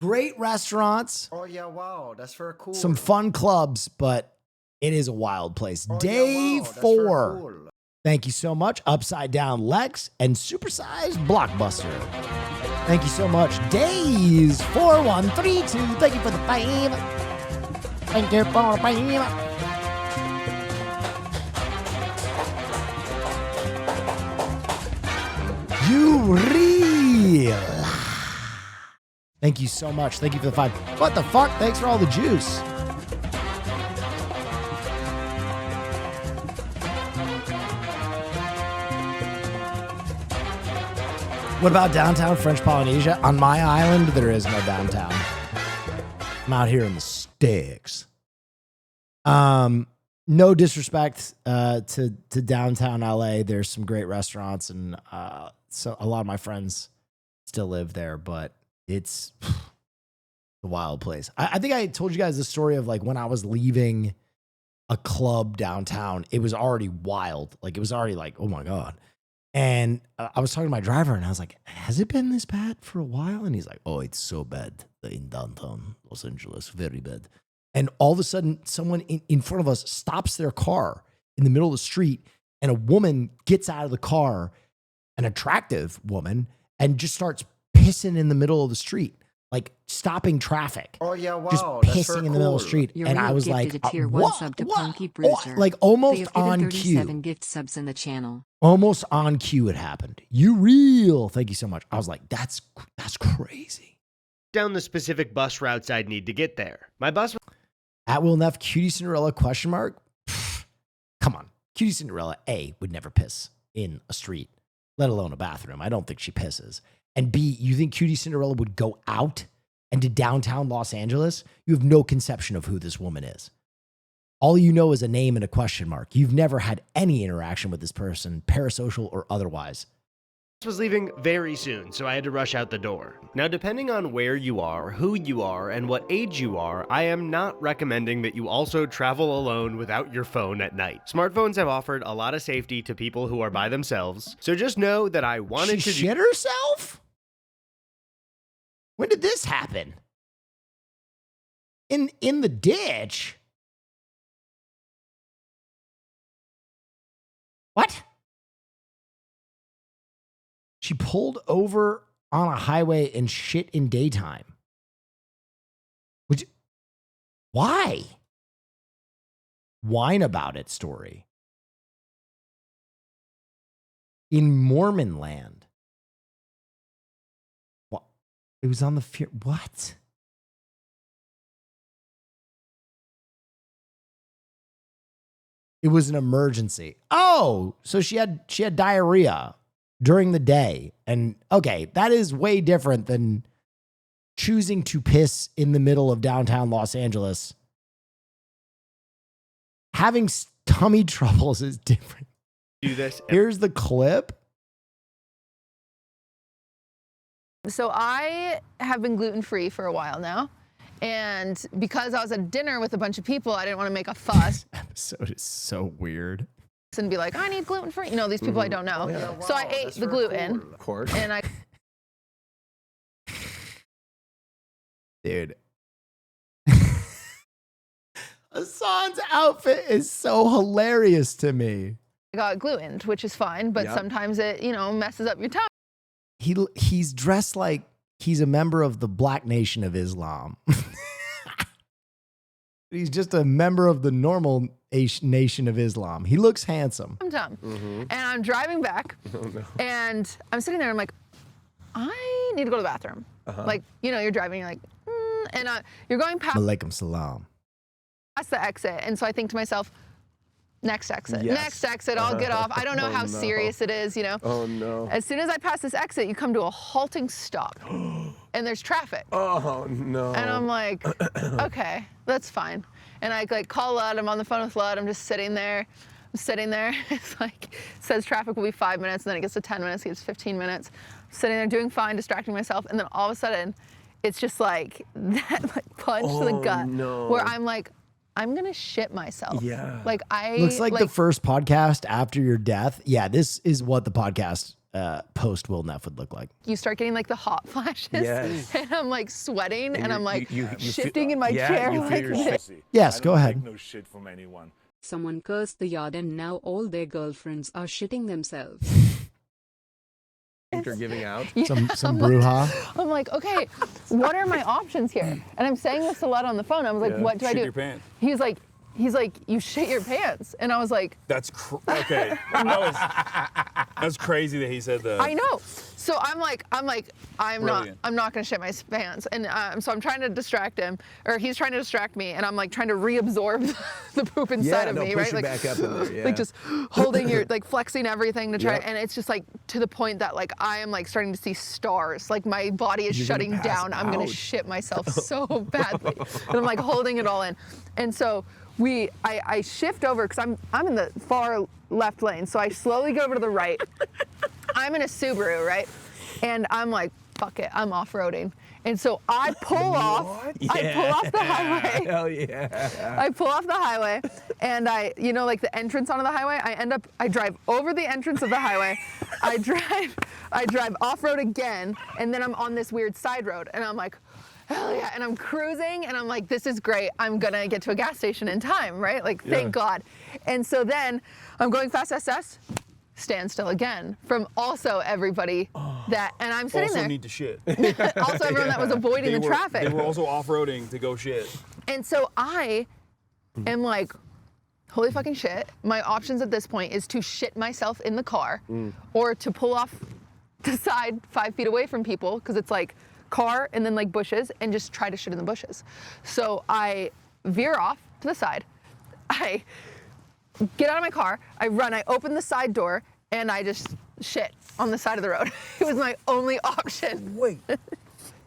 Great restaurants. Oh yeah, wow, that's very cool. Some fun clubs, but it is a wild place. Oh, Day yeah, wow, that's 4. very cool. Thank you so much. Upside Down Lex and Supersized Blockbuster. Thank you so much. Days 4132. Thank you for the 5. Thank you for the 5. You real. Thank you so much. Thank you for the 5. What the fuck? Thanks for all the juice. What about downtown French Polynesia? On my island, there is no downtown. I'm out here in the sticks. No disrespect to downtown LA. There's some great restaurants, and so a lot of my friends still live there, but it's a wild place. I think I told you guys the story of like when I was leaving a club downtown, it was already wild. Like it was already like, oh my God. And I was talking to my driver and I was like, has it been this bad for a while? And he's like, oh, it's so bad in downtown Los Angeles. Very bad. And all of a sudden someone in front of us stops their car in the middle of the street and a woman gets out of the car, an attractive woman, and just starts pissing in the middle of the street, like stopping traffic. Oh yeah, wow, just that's pissing very in the middle of the cool. street. You're And I real was gifted like, a tier 1 what? sub to What? Punky Bruiser. Like They almost have given on 37 cue. gift subs in the channel. Almost on cue it happened. You real. Thank you so much. I was like, that's crazy. Down the specific bus routes I'd need to get there. My bus. At Will Neff, Cutie Cinderella, question mark? Pfft, come on. Cutie Cinderella, A, would never piss in a street, let alone a bathroom. I don't think she pisses. And B, you think Cutie Cinderella would go out into downtown Los Angeles? You have no conception of who this woman is. All you know is a name and a question mark. You've never had any interaction with this person, parasocial or otherwise. Was leaving very soon, so I had to rush out the door. Now, depending on where you are, who you are, and what age you are, I am not recommending that you also travel alone without your phone at night. Smartphones have offered a lot of safety to people who are by themselves, so just know that I wanted She to shit herself? When did this happen? In the ditch? What? She pulled over on a highway and shit in daytime. Why? Whine about it story. In Mormon land. What? It was on the fear. What? It was an emergency. Oh, so she had diarrhea during the day. And okay, that is way different than choosing to piss in the middle of downtown Los Angeles. Having tummy troubles is different. do this. Here's the clip. So I have been gluten-free for a while now. And because I was at dinner with a bunch of people, I didn't want to make a fuss. This episode is so weird. And be like, I need gluten-free. You know, these people I don't know. Oh, yeah. So I Wow, ate that's the very gluten. cool. Of course. And I Dude. Hassan's outfit is so hilarious to me. I got glutened, which is fine, but sometimes it, messes up your tongue. He's dressed like he's a member of the Black Nation of Islam. He's just a member of the normal Nation of Islam. He looks handsome. I'm dumb. And I'm driving back, and I'm sitting there, and I'm like, I need to go to the bathroom. Like, you're driving, you're like, and you're going past Alaikum salam. the exit. And so I think to myself, next exit, Yes. next exit, I'll get off. I don't know Oh, how no. serious it is, Oh, no. As soon as I pass this exit, you come to a halting stop, and there's traffic. Oh, no. And I'm like, okay, that's fine. And I call Lud. I'm on the phone with Lud. I'm just sitting there. It's like, it says traffic will be 5 minutes, and then it gets to 10 minutes, it gets 15 minutes. I'm sitting there doing fine, distracting myself, and then all of a sudden, it's just like that punch to the gut where I'm like, I'm gonna shit myself. Yeah. Looks like the first podcast after your death. Yeah, this is what the podcast post Will Neff would look like. You start getting the hot flashes, Yes. and I'm sweating, and I'm you shifting in my yeah, chair you like feel this. Yes, go ahead. No shit from anyone. Someone cursed the yard and now all their girlfriends are shitting themselves. You're giving out. Some I'm brouhaha. I'm like, okay, what are my options here? And I'm saying this a lot on the phone. I was like, what do I Shit do? your pants. He's like, you shit your pants. And I was like, That's okay. That's crazy that he said that. I know. So I'm Brilliant. not gonna shit my pants. And so I'm trying to distract him, or he's trying to distract me, and I'm trying to reabsorb the poop inside of me, right? Push it back up in there, yeah. Just holding your, flexing everything to try, Yep. and it's just to the point that I am starting to see stars. My body is You're gonna shutting pass down. I'm gonna out. shit myself so badly. And I'm holding it all in. And so I shift over because I'm in the far left lane. So I slowly go over to the right. I'm in a Subaru, right? And I'm like, fuck it, I'm off-roading. And so I pull off. I pull off the highway. Hell yeah. I pull off the highway, and the entrance onto the highway, I drive over the entrance of the highway. I drive off-road again, and then I'm on this weird side road, and I'm like, hell yeah, and I'm cruising, and I'm like, this is great. I'm gonna get to a gas station in time, right? Thank God. And so then I'm going fast SS, stand still again from also everybody and I'm sitting also there. need to shit. Also everyone that was avoiding the traffic. They were also off-roading to go shit. And so I am like, holy fucking shit. My options at this point is to shit myself in the car or to pull off the side 5 feet away from people, because it's car and then bushes, and just try to shit in the bushes. So I veer off to the side. I get out of my car, I run, I open the side door, and I just shit on the side of the road. It was my only option. Wait,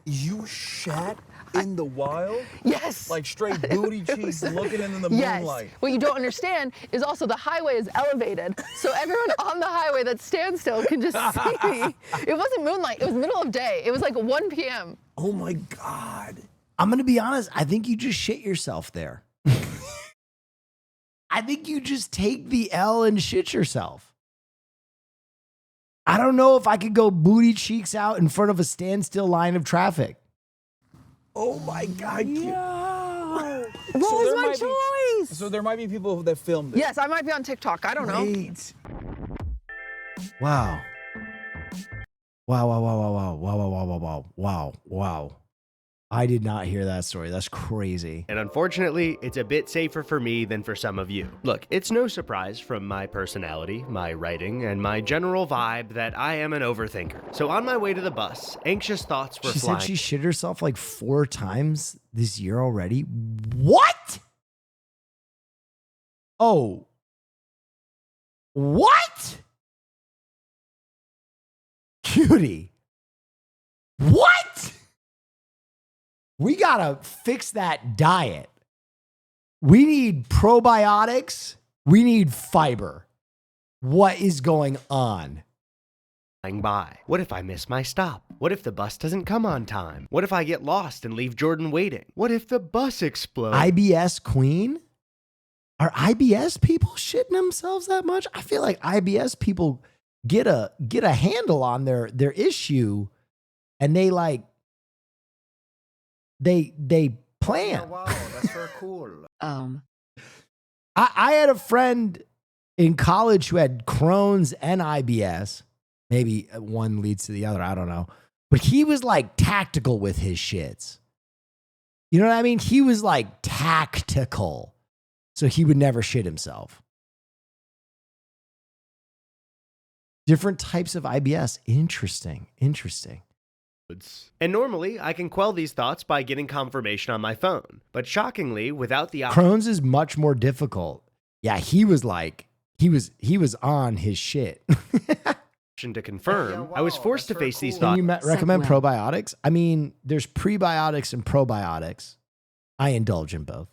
you shat in the wild? Yes. Straight booty cheeks looking in the Yes. moonlight. What you don't understand is also the highway is elevated, so everyone on the highway that stands still can just see me. It wasn't moonlight, it was middle of day. It was 1 p.m. Oh my God. I'm going to be honest. I think you just shit yourself there. I think you just take the L and shit yourself. I don't know if I could go booty cheeks out in front of a standstill line of traffic. Oh my God. What was my choice? So there might be people that filmed it. Yes, I might be on TikTok. I don't know. Wait. Wow. Wow. I did not hear that story. That's crazy. And unfortunately, it's a bit safer for me than for some of you. Look, it's no surprise from my personality, my writing, and my general vibe that I am an overthinker. So on my way to the bus, anxious thoughts were She flying. said she shit herself 4 times this year already. What? Oh. What? Cutie. What? We gotta fix that diet. We need probiotics. We need fiber. What is going on? By. What if I miss my stop? What if the bus doesn't come on time? What if I get lost and leave Jordan waiting? What if the bus explodes? IBS queen? Are IBS people shitting themselves that much? I feel like IBS people get a handle on their issue, and they they plan. Oh, wow, that's very cool. I had a friend in college who had Crohn's and IBS. Maybe one leads to the other. I don't know. But he was like tactical with his shits. You know what I mean? He was like tactical. So he would never shit himself. Different types of IBS. Interesting. And normally, I can quell these thoughts by getting confirmation on my phone. But shockingly, without the Crohn's is much more difficult. Yeah, he was like, he was on his shit. option to confirm, I was forced to face these thoughts. Can you recommend probiotics? I mean, there's prebiotics and probiotics. I indulge in both.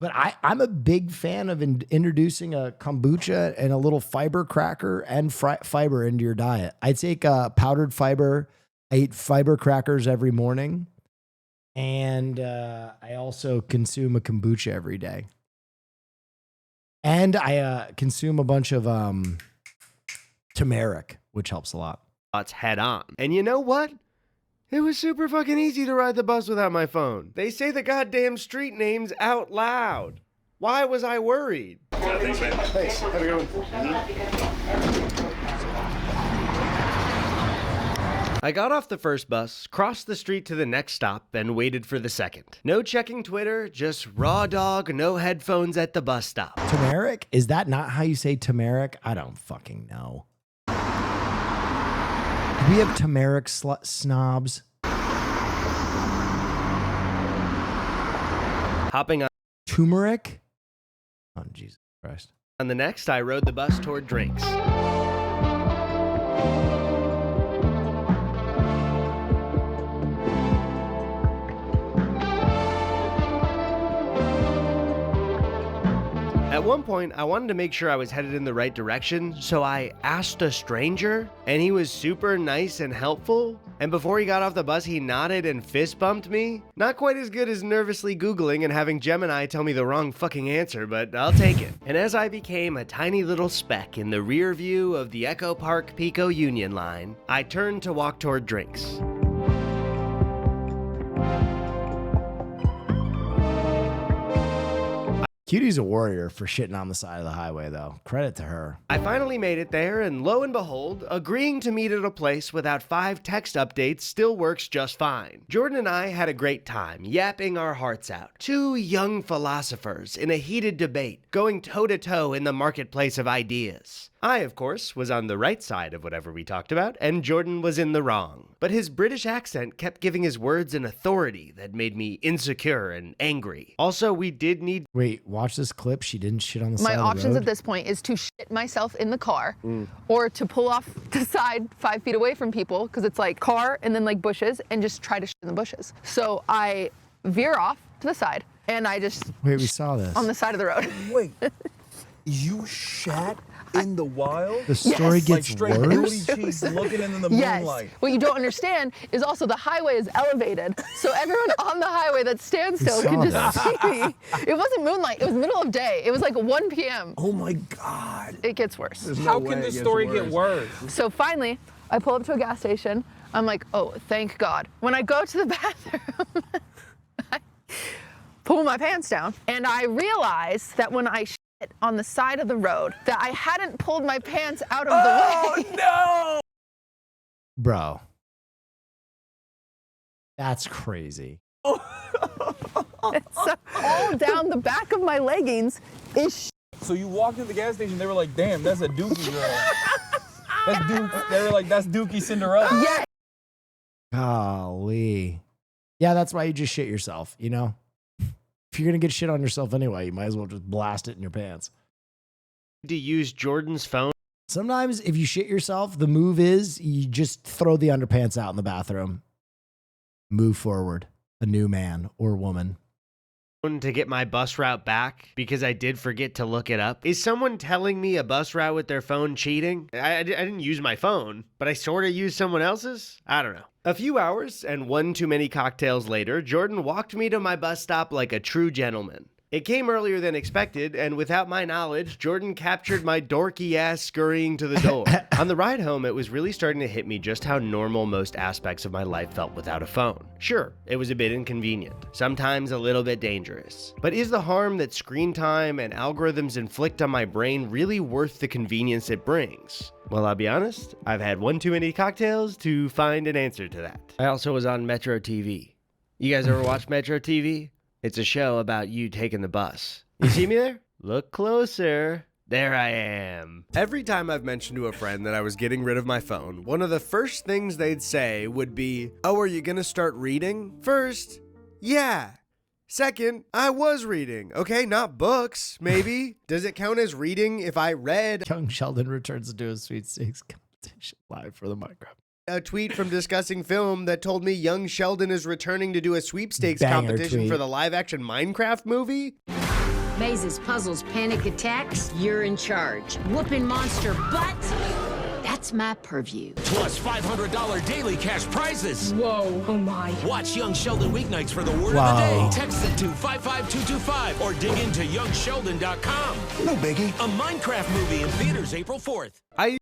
But I'm a big fan of introducing a kombucha and a little fiber cracker and fiber into your diet. I take powdered fiber. I eat fiber crackers every morning. And I also consume a kombucha every day. And I consume a bunch of turmeric, which helps a lot. Thoughts head on. And you know what? It was super fucking easy to ride the bus without my phone. They say the goddamn street names out loud. Why was I worried? Thanks, man. Thanks. Have a good one. I got off the first bus, crossed the street to the next stop, and waited for the second. No checking Twitter, just raw dog, no headphones at the bus stop. Turmeric? Is that not how you say turmeric? I don't fucking know. Do we have turmeric snobs? Hopping on turmeric? Oh, Jesus Christ. On the next, I rode the bus toward drinks. At one point, I wanted to make sure I was headed in the right direction, so I asked a stranger, and he was super nice and helpful. And before he got off the bus, he nodded and fist bumped me. Not quite as good as nervously Googling and having Gemini tell me the wrong fucking answer, but I'll take it. And as I became a tiny little speck in the rear view of the Echo Park Pico Union line, I turned to walk toward drinks. Cutie's a warrior for shitting on the side of the highway, though. Credit to her. I finally made it there, and lo and behold, agreeing to meet at a place without 5 text updates still works just fine. Jordan and I had a great time, yapping our hearts out. 2 young philosophers in a heated debate, going toe-to-toe in the marketplace of ideas. I, of course, was on the right side of whatever we talked about, and Jordan was in the wrong. But his British accent kept giving his words an authority that made me insecure and angry. Also, we did need... Wait, watch this clip. She didn't shit on the side of the road? My options at this point is to shit myself in the car or to pull off the side 5 feet away from people, because it's like car and then like bushes, and just try to shit in the bushes. So I veer off to the side and I just... Wait, we saw this. On the side of the road. Wait, you shat in the wild? The story gets straight worse? booty cheeks looking in the Yes. moonlight. What you don't understand is also the highway is elevated, so everyone on the highway that's standstill can saw just see me. It wasn't moonlight. It was middle of day. It was like 1 p.m. Oh my God. It gets worse. How can this story get worse? So finally, I pull up to a gas station. I'm like, oh, thank God. When I go to the bathroom, I pull my pants down, and I realize that when I shit on the side of the road, that I hadn't pulled my pants out of the way. Oh, no! Bro. That's crazy. So all down the back of my leggings is shit. So you walked in the gas station, they were like, damn, that's a Dookie girl. They were like, that's Dookie Cinderella. Yeah. Golly. Yeah, that's why you just shit yourself, you know? If you're going to get shit on yourself anyway, you might as well just blast it in your pants. To use Jordan's phone. Sometimes if you shit yourself, the move is you just throw the underpants out in the bathroom. Move forward. A new man or woman. To get my bus route back because I did forget to look it up. Is someone telling me a bus route with their phone cheating? I didn't use my phone, but I sort of used someone else's? I don't know. A few hours and 1 too many cocktails later, Jordan walked me to my bus stop like a true gentleman. It came earlier than expected, and without my knowledge, Jordan captured my dorky ass scurrying to the door. On the ride home, it was really starting to hit me just how normal most aspects of my life felt without a phone. Sure, it was a bit inconvenient, sometimes a little bit dangerous. But is the harm that screen time and algorithms inflict on my brain really worth the convenience it brings? Well, I'll be honest, I've had one too many cocktails to find an answer to that. I also was on Metro TV. You guys ever watch Metro TV? It's a show about you taking the bus. You see me there? Look closer. There I am. Every time I've mentioned to a friend that I was getting rid of my phone, one of the first things they'd say would be, "Oh, are you gonna start reading?" First, yeah. Second, I was reading. Okay, not books, maybe. Does it count as reading if I read? Young Sheldon returns to do a sweepstakes competition live for the Minecraft. A tweet from Discussing Film that told me Young Sheldon is returning to do a sweepstakes Banger competition tweet. for the live-action Minecraft movie? Mazes, puzzles, panic attacks, you're in charge. Whooping monster butt, that's my purview. Plus $500 daily cash prizes. Whoa, oh my. Watch Young Sheldon weeknights for the word Wow. of the day. Text it to 55225 or dig into youngsheldon.com. No biggie. A Minecraft movie in theaters April 4th.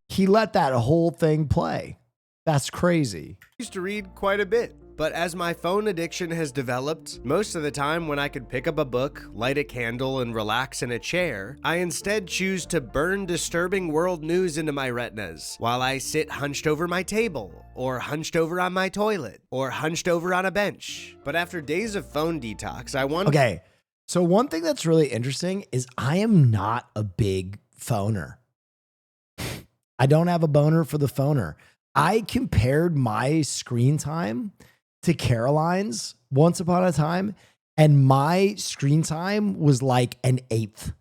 He let that whole thing play. That's crazy. Used to read quite a bit, but as my phone addiction has developed, most of the time when I could pick up a book, light a candle, and relax in a chair, I instead choose to burn disturbing world news into my retinas while I sit hunched over my table, or hunched over on my toilet, or hunched over on a bench. But after days of phone detox, I want Okay, so one thing that's really interesting is I am not a big phoner. I don't have a boner for the phoner. I compared my screen time to Caroline's once upon a time, and my screen time was like an eighth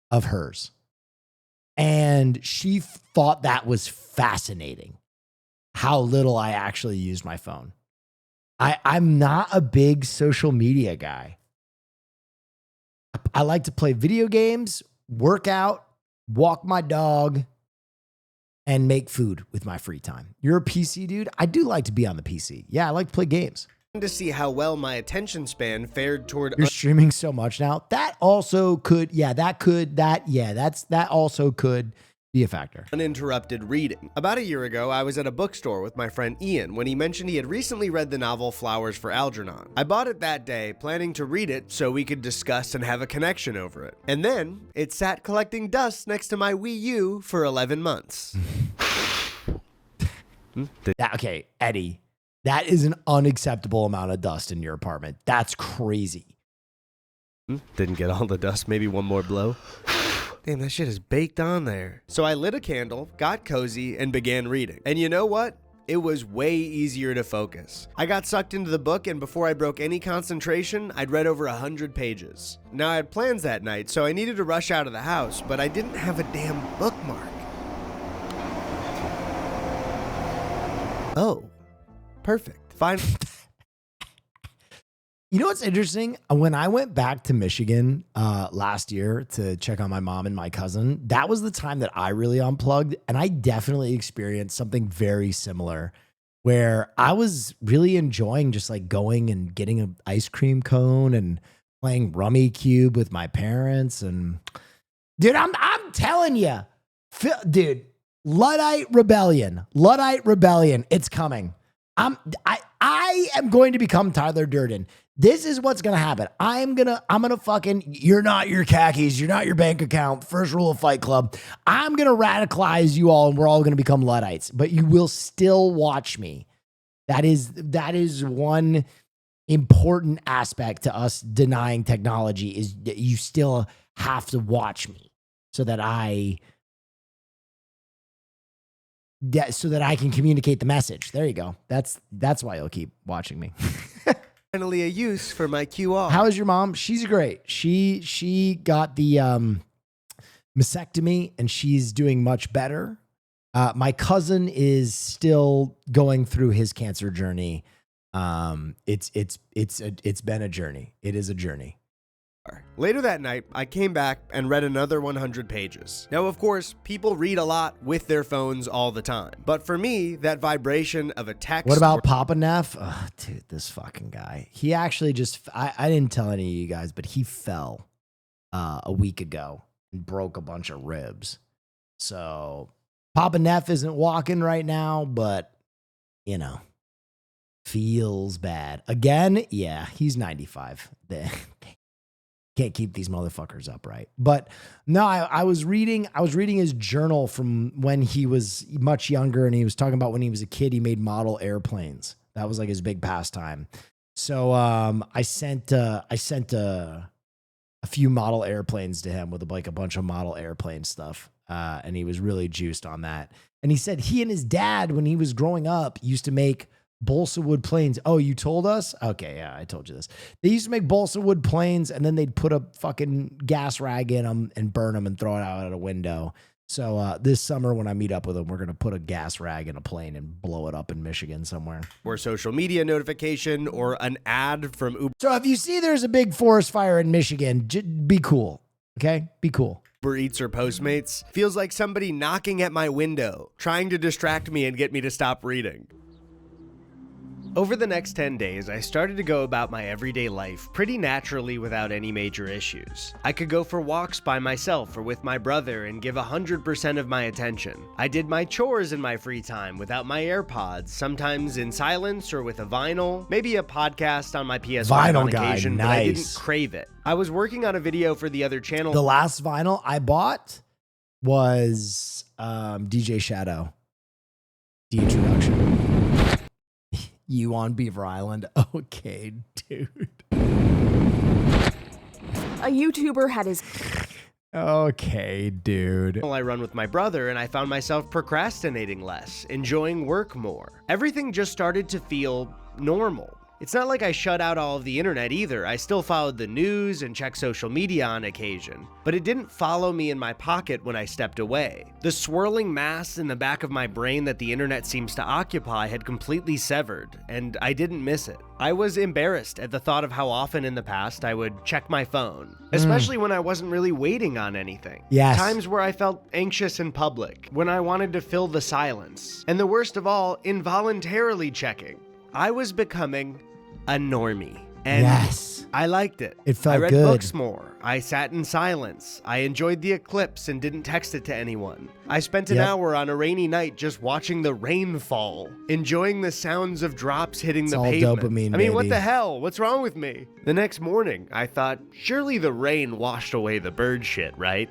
of hers. And she thought that was fascinating, how little I actually used my phone. I'm not a big social media guy. I like to play video games, work out, walk my dog, and make food with my free time. You're a PC dude? I do like to be on the PC. Yeah, I like to play games. to see how well my attention span fared toward You're streaming so much now. That also could, that also could be a factor. uninterrupted reading. About a year ago, I was at a bookstore with my friend Ian when he mentioned he had recently read the novel Flowers for Algernon. I bought it that day, planning to read it so we could discuss and have a connection over it. And then, it sat collecting dust next to my Wii U for 11 months. Okay, Eddie, that is an unacceptable amount of dust in your apartment. That's crazy. Didn't get all the dust, maybe one more blow. Damn, that shit is baked on there. So I lit a candle, got cozy, and began reading. And you know what? It was way easier to focus. I got sucked into the book, and before I broke any concentration, I'd read over 100 pages. Now I had plans that night, so I needed to rush out of the house, but I didn't have a damn bookmark. Oh, perfect. Fine. You know what's interesting? When I went back to Michigan last year to check on my mom and my cousin, that was the time that I really unplugged. And I definitely experienced something very similar where I was really enjoying just like going and getting an ice cream cone and playing Rummy Cube with my parents. And dude, I'm telling you, dude, Luddite Rebellion, it's coming. I am going to become Tyler Durden. This is what's going to happen. I'm going to fucking, you're not your khakis. You're not your bank account. First rule of Fight Club. I'm going to radicalize you all and we're all going to become Luddites, but you will still watch me. That is one important aspect to us denying technology is that you still have to watch me so that I can communicate the message. There you go. That's why you'll keep watching me. Finally a use for my QR. How is your mom? She's great. She got the mastectomy and she's doing much better. My cousin is still going through his cancer journey. It's been a journey. It is a journey. Later that night, I came back and read another 100 pages. Now, of course, people read a lot with their phones all the time. But for me, that vibration of a text... What about Papa Neff? Oh, dude, this fucking guy. He actually just... I didn't tell any of you guys, but he fell a week ago and broke a bunch of ribs. So Papa Neff isn't walking right now, but, you know, feels bad. Again, yeah, he's 95. Can't keep these motherfuckers upright. But no, I was reading his journal from when he was much younger, and he was talking about when he was a kid, he made model airplanes. That was like his big pastime. So I sent a few model airplanes to him with like a bunch of model airplane stuff. And he was really juiced on that. And he said he and his dad, when he was growing up, used to make balsa wood planes. Oh, you told us? Okay, yeah, I told you this. They used to make balsa wood planes, and then they'd put a fucking gas rag in them and burn them and throw it out at a window. So this summer when I meet up with him, we're going to put a gas rag in a plane and blow it up in Michigan somewhere. Or social media notification or an ad from Uber. So if you see there's a big forest fire in Michigan, be cool, okay? Be cool. Uber Eats or Postmates feels like somebody knocking at my window, trying to distract me and get me to stop reading. Over the next 10 days, I started to go about my everyday life pretty naturally without any major issues. I could go for walks by myself or with my brother and give 100% of my attention. I did my chores in my free time without my AirPods, sometimes in silence or with a vinyl, maybe a podcast on my PS5 on occasion, but I didn't crave it. I was working on a video for the other channel. The last vinyl I bought was DJ Shadow, the introduction. You on Beaver Island? Okay, dude. A YouTuber had his... Okay, dude. I run with my brother, and I found myself procrastinating less, enjoying work more. Everything just started to feel normal. It's not like I shut out all of the internet either. I still followed the news and checked social media on occasion, but it didn't follow me in my pocket when I stepped away. The swirling mass in the back of my brain that the internet seems to occupy had completely severed, and I didn't miss it. I was embarrassed at the thought of how often in the past I would check my phone, especially when I wasn't really waiting on anything. Yes. Times where I felt anxious in public, when I wanted to fill the silence, and the worst of all, involuntarily checking. I was becoming a normie. And yes. I liked it. It felt I read good. books more. I sat in silence. I enjoyed the eclipse and didn't text it to anyone. I spent an hour on a rainy night just watching the rain fall, enjoying the sounds of drops hitting the all pavement. dopamine, I mean, what baby. the hell? What's wrong with me? The next morning, I thought, surely the rain washed away the bird shit, right?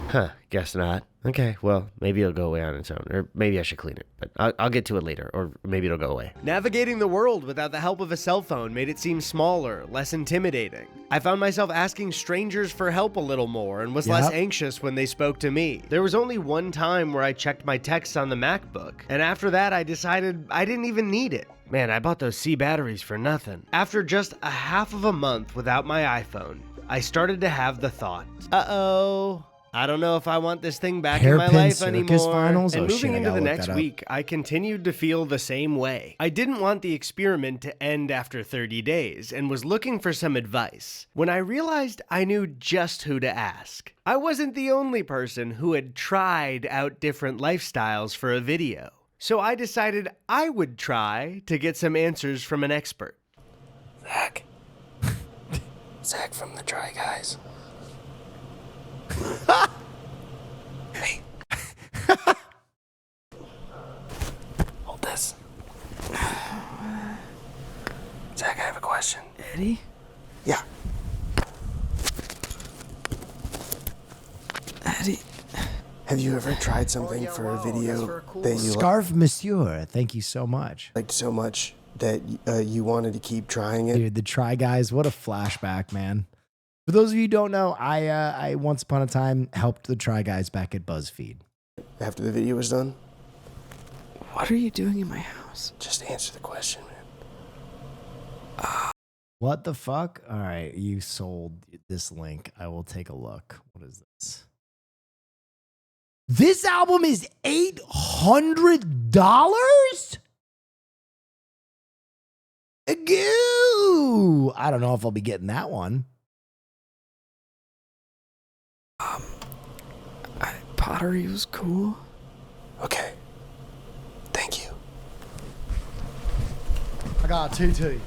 Huh, guess not. Okay, well, maybe it'll go away on its own, or maybe I should clean it, but I'll get to it later, or maybe it'll go away. Navigating the world without the help of a cell phone made it seem smaller, less intimidating. I found myself asking strangers for help a little more and was less anxious when they spoke to me. There was only one time where I checked my texts on the MacBook, and after that I decided I didn't even need it. Man, I bought those C batteries for nothing. After just a half of a month without my iPhone, I started to have the thought, uh-oh, I don't know if I want this thing back in my life anymore. Finals? And Oh, moving shit, I into gotta the look next that up. week, I continued to feel the same way. I didn't want the experiment to end after 30 days and was looking for some advice when I realized I knew just who to ask. I wasn't the only person who had tried out different lifestyles for a video. So I decided I would try to get some answers from an expert. Zach. Zach from the Try Guys. Hey. Hold this. Zach, I have a question. Eddie? Yeah. Eddie? Have you ever tried something for a video that you Scarf Monsieur, thank you so much. liked so much that you wanted to keep trying it? Dude, the Try Guys, what a flashback, man. For those of you who don't know, I once upon a time helped the Try Guys back at BuzzFeed. After the video was done? What are you doing in my house? Just answer the question, man. What the fuck? All right, you sold this link. I will take a look. What is this? This album is $800? Goo! I don't know if I'll be getting that one. Pottery was cool. Okay. Thank you. I got a tutu.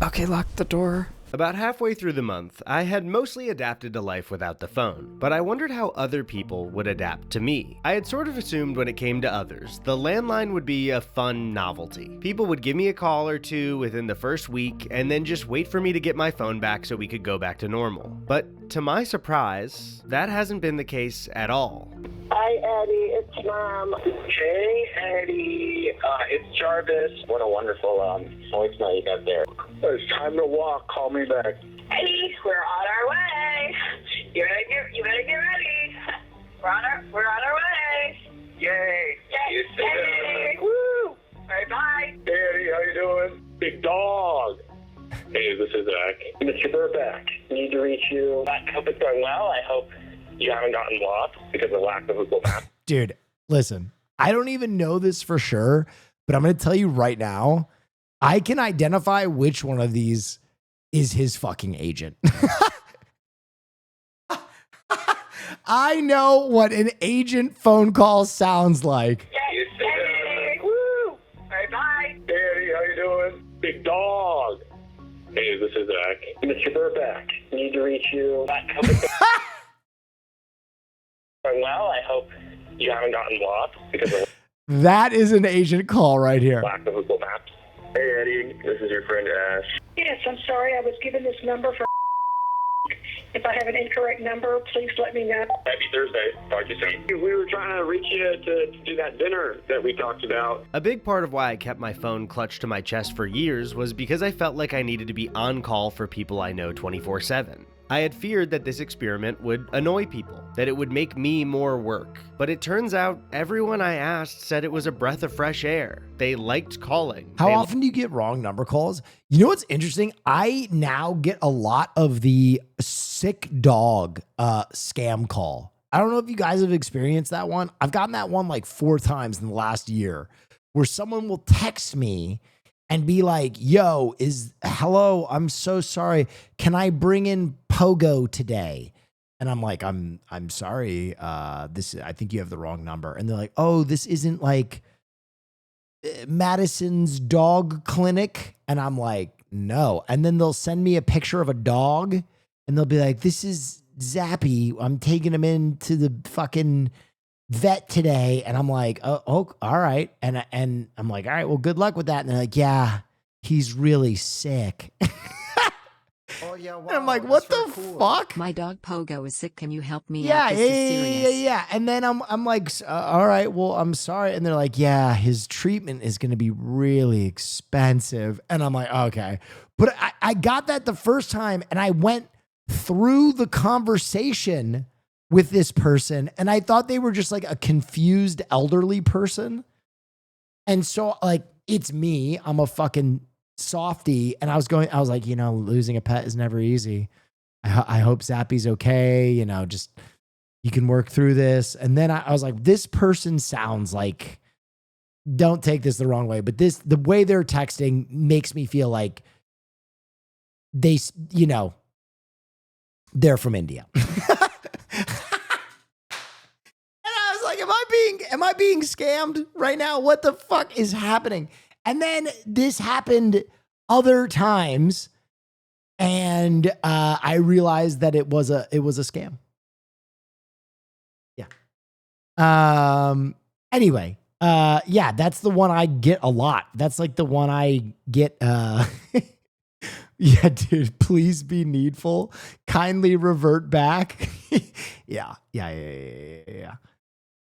Okay, lock the door. About halfway through the month, I had mostly adapted to life without the phone, but I wondered how other people would adapt to me. I had sort of assumed when it came to others, the landline would be a fun novelty. People would give me a call or two within the first week and then just wait for me to get my phone back so we could go back to normal. But to my surprise, that hasn't been the case at all. Hi, Eddie. It's Mom. Hey, Eddie. It's Jarvis. What a wonderful voicemail you got there. It's time to walk. Call me back. Eddie, we're on our way. You better get ready. We're on our way. Yay. Yay. Eddie. Woo. All right, bye. Hey, Eddie. How you doing? Big dog. Hey, this is Zach. Mr. Burback. Need to reach you. I hope it's going well. I hope you haven't gotten lost because of lack of Google Maps. Dude, listen, I don't even know this for sure, but I'm going to tell you right now, I can identify which one of these is his fucking agent. I know what an agent phone call sounds like. Yes, Eddie. Woo. All right, bye. Hey, Eddie. How you doing? Big dog. Hey, this is Zach. Mr. Burback. Need to reach you. I hope it's going well. I hope you haven't gotten lost because of That is an agent call right here. lack of Google Maps. Hey, Eddie. This is your friend Ash. Yes, I'm sorry. I was given this number for. If I have an incorrect number, please let me know. Happy Thursday. Talk to you soon. We were trying to reach you to do that dinner that we talked about. A big part of why I kept my phone clutched to my chest for years was because I felt like I needed to be on call for people I know 24/7. I had feared that this experiment would annoy people, that it would make me more work. But it turns out everyone I asked said it was a breath of fresh air. They liked calling. How often do you get wrong number calls? You know what's interesting? I now get a lot of the sick dog scam call. I don't know if you guys have experienced that one. I've gotten that one like 4 times in the last year where someone will text me and be like, yo, hello, I'm so sorry. Can I bring in Pogo today? And I'm like, I'm sorry. I think you have the wrong number. And they're like, oh, this isn't like Madison's dog clinic. And I'm like, no. And then they'll send me a picture of a dog and they'll be like, this is Zappy. I'm taking him into the fucking vet today. And I'm like, oh, all right. And I'm like, all right, well, good luck with that. And they're like, yeah, he's really sick. Oh yeah, wow. And I'm like, what the fuck? My dog Pogo is sick. Can you help me Yeah, out? This is serious. yeah. And then I'm like, all right, well, I'm sorry. And they're like, yeah, his treatment is going to be really expensive. And I'm like, okay. But I got that the first time and I went through the conversation with this person and I thought they were just like a confused elderly person. And so like, it's me, I'm a fucking softy. And I was like, losing a pet is never easy. I hope Zappy's okay. Just, you can work through this. And then I was like, this person sounds like, don't take this the wrong way, but the way they're texting makes me feel like they're from India. Am I being scammed right now? What the fuck is happening? And then this happened other times, and I realized that it was a scam. Yeah. Anyway, yeah, that's the one I get a lot. That's like the one I get. Yeah, dude, please be needful. Kindly revert back. Yeah.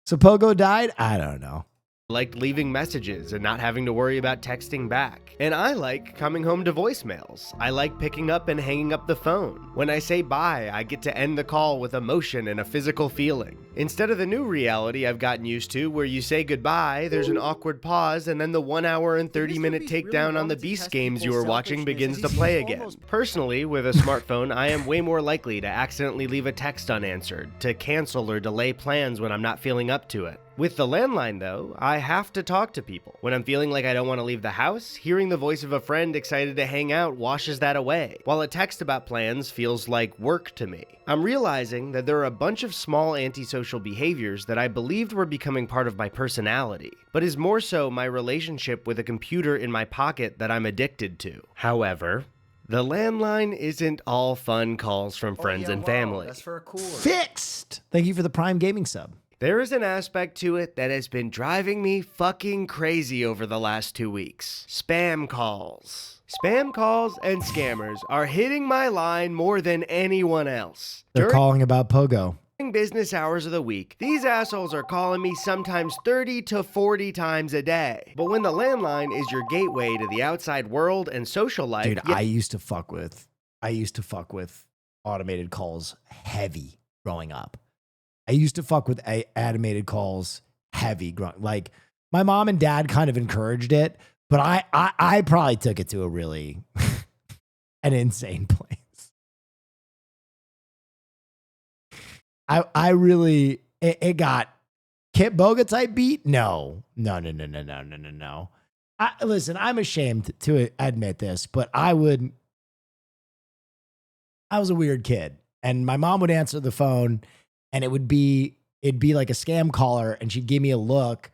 So Pogo died? I don't know. Liked leaving messages and not having to worry about texting back. And I like coming home to voicemails. I like picking up and hanging up the phone. When I say bye, I get to end the call with emotion and a physical feeling. Instead of the new reality I've gotten used to where you say goodbye, there's an awkward pause, and then the 1 hour and 30-minute takedown on the Beast games you were watching begins to play again. Personally, with a smartphone, I am way more likely to accidentally leave a text unanswered, to cancel or delay plans when I'm not feeling up to it. With the landline, though, I have to talk to people. When I'm feeling like I don't want to leave the house, hearing the voice of a friend excited to hang out washes that away, while a text about plans feels like work to me. I'm realizing that there are a bunch of small antisocial behaviors that I believed were becoming part of my personality, but is more so my relationship with a computer in my pocket that I'm addicted to. However, The landline isn't all fun calls from friends and family. That's for a cooler. Fixed. Thank you for the Prime Gaming sub. There is an aspect to it that has been driving me fucking crazy over the last 2 weeks. Spam calls. Spam calls and scammers are hitting my line more than anyone else. They're calling about Pogo. During business hours of the week, these assholes are calling me sometimes 30 to 40 times a day. But when the landline is your gateway to the outside world and social life... Dude, I used to fuck with automated calls heavy growing up. I used to fuck with automated calls heavy growing. Like, my mom and dad kind of encouraged it, but I probably took it to a really an insane place. I really, it got Kit Boga type beat. No. Listen, I'm ashamed to admit this, but I was a weird kid, and my mom would answer the phone, and it'd be like a scam caller, and she'd give me a look,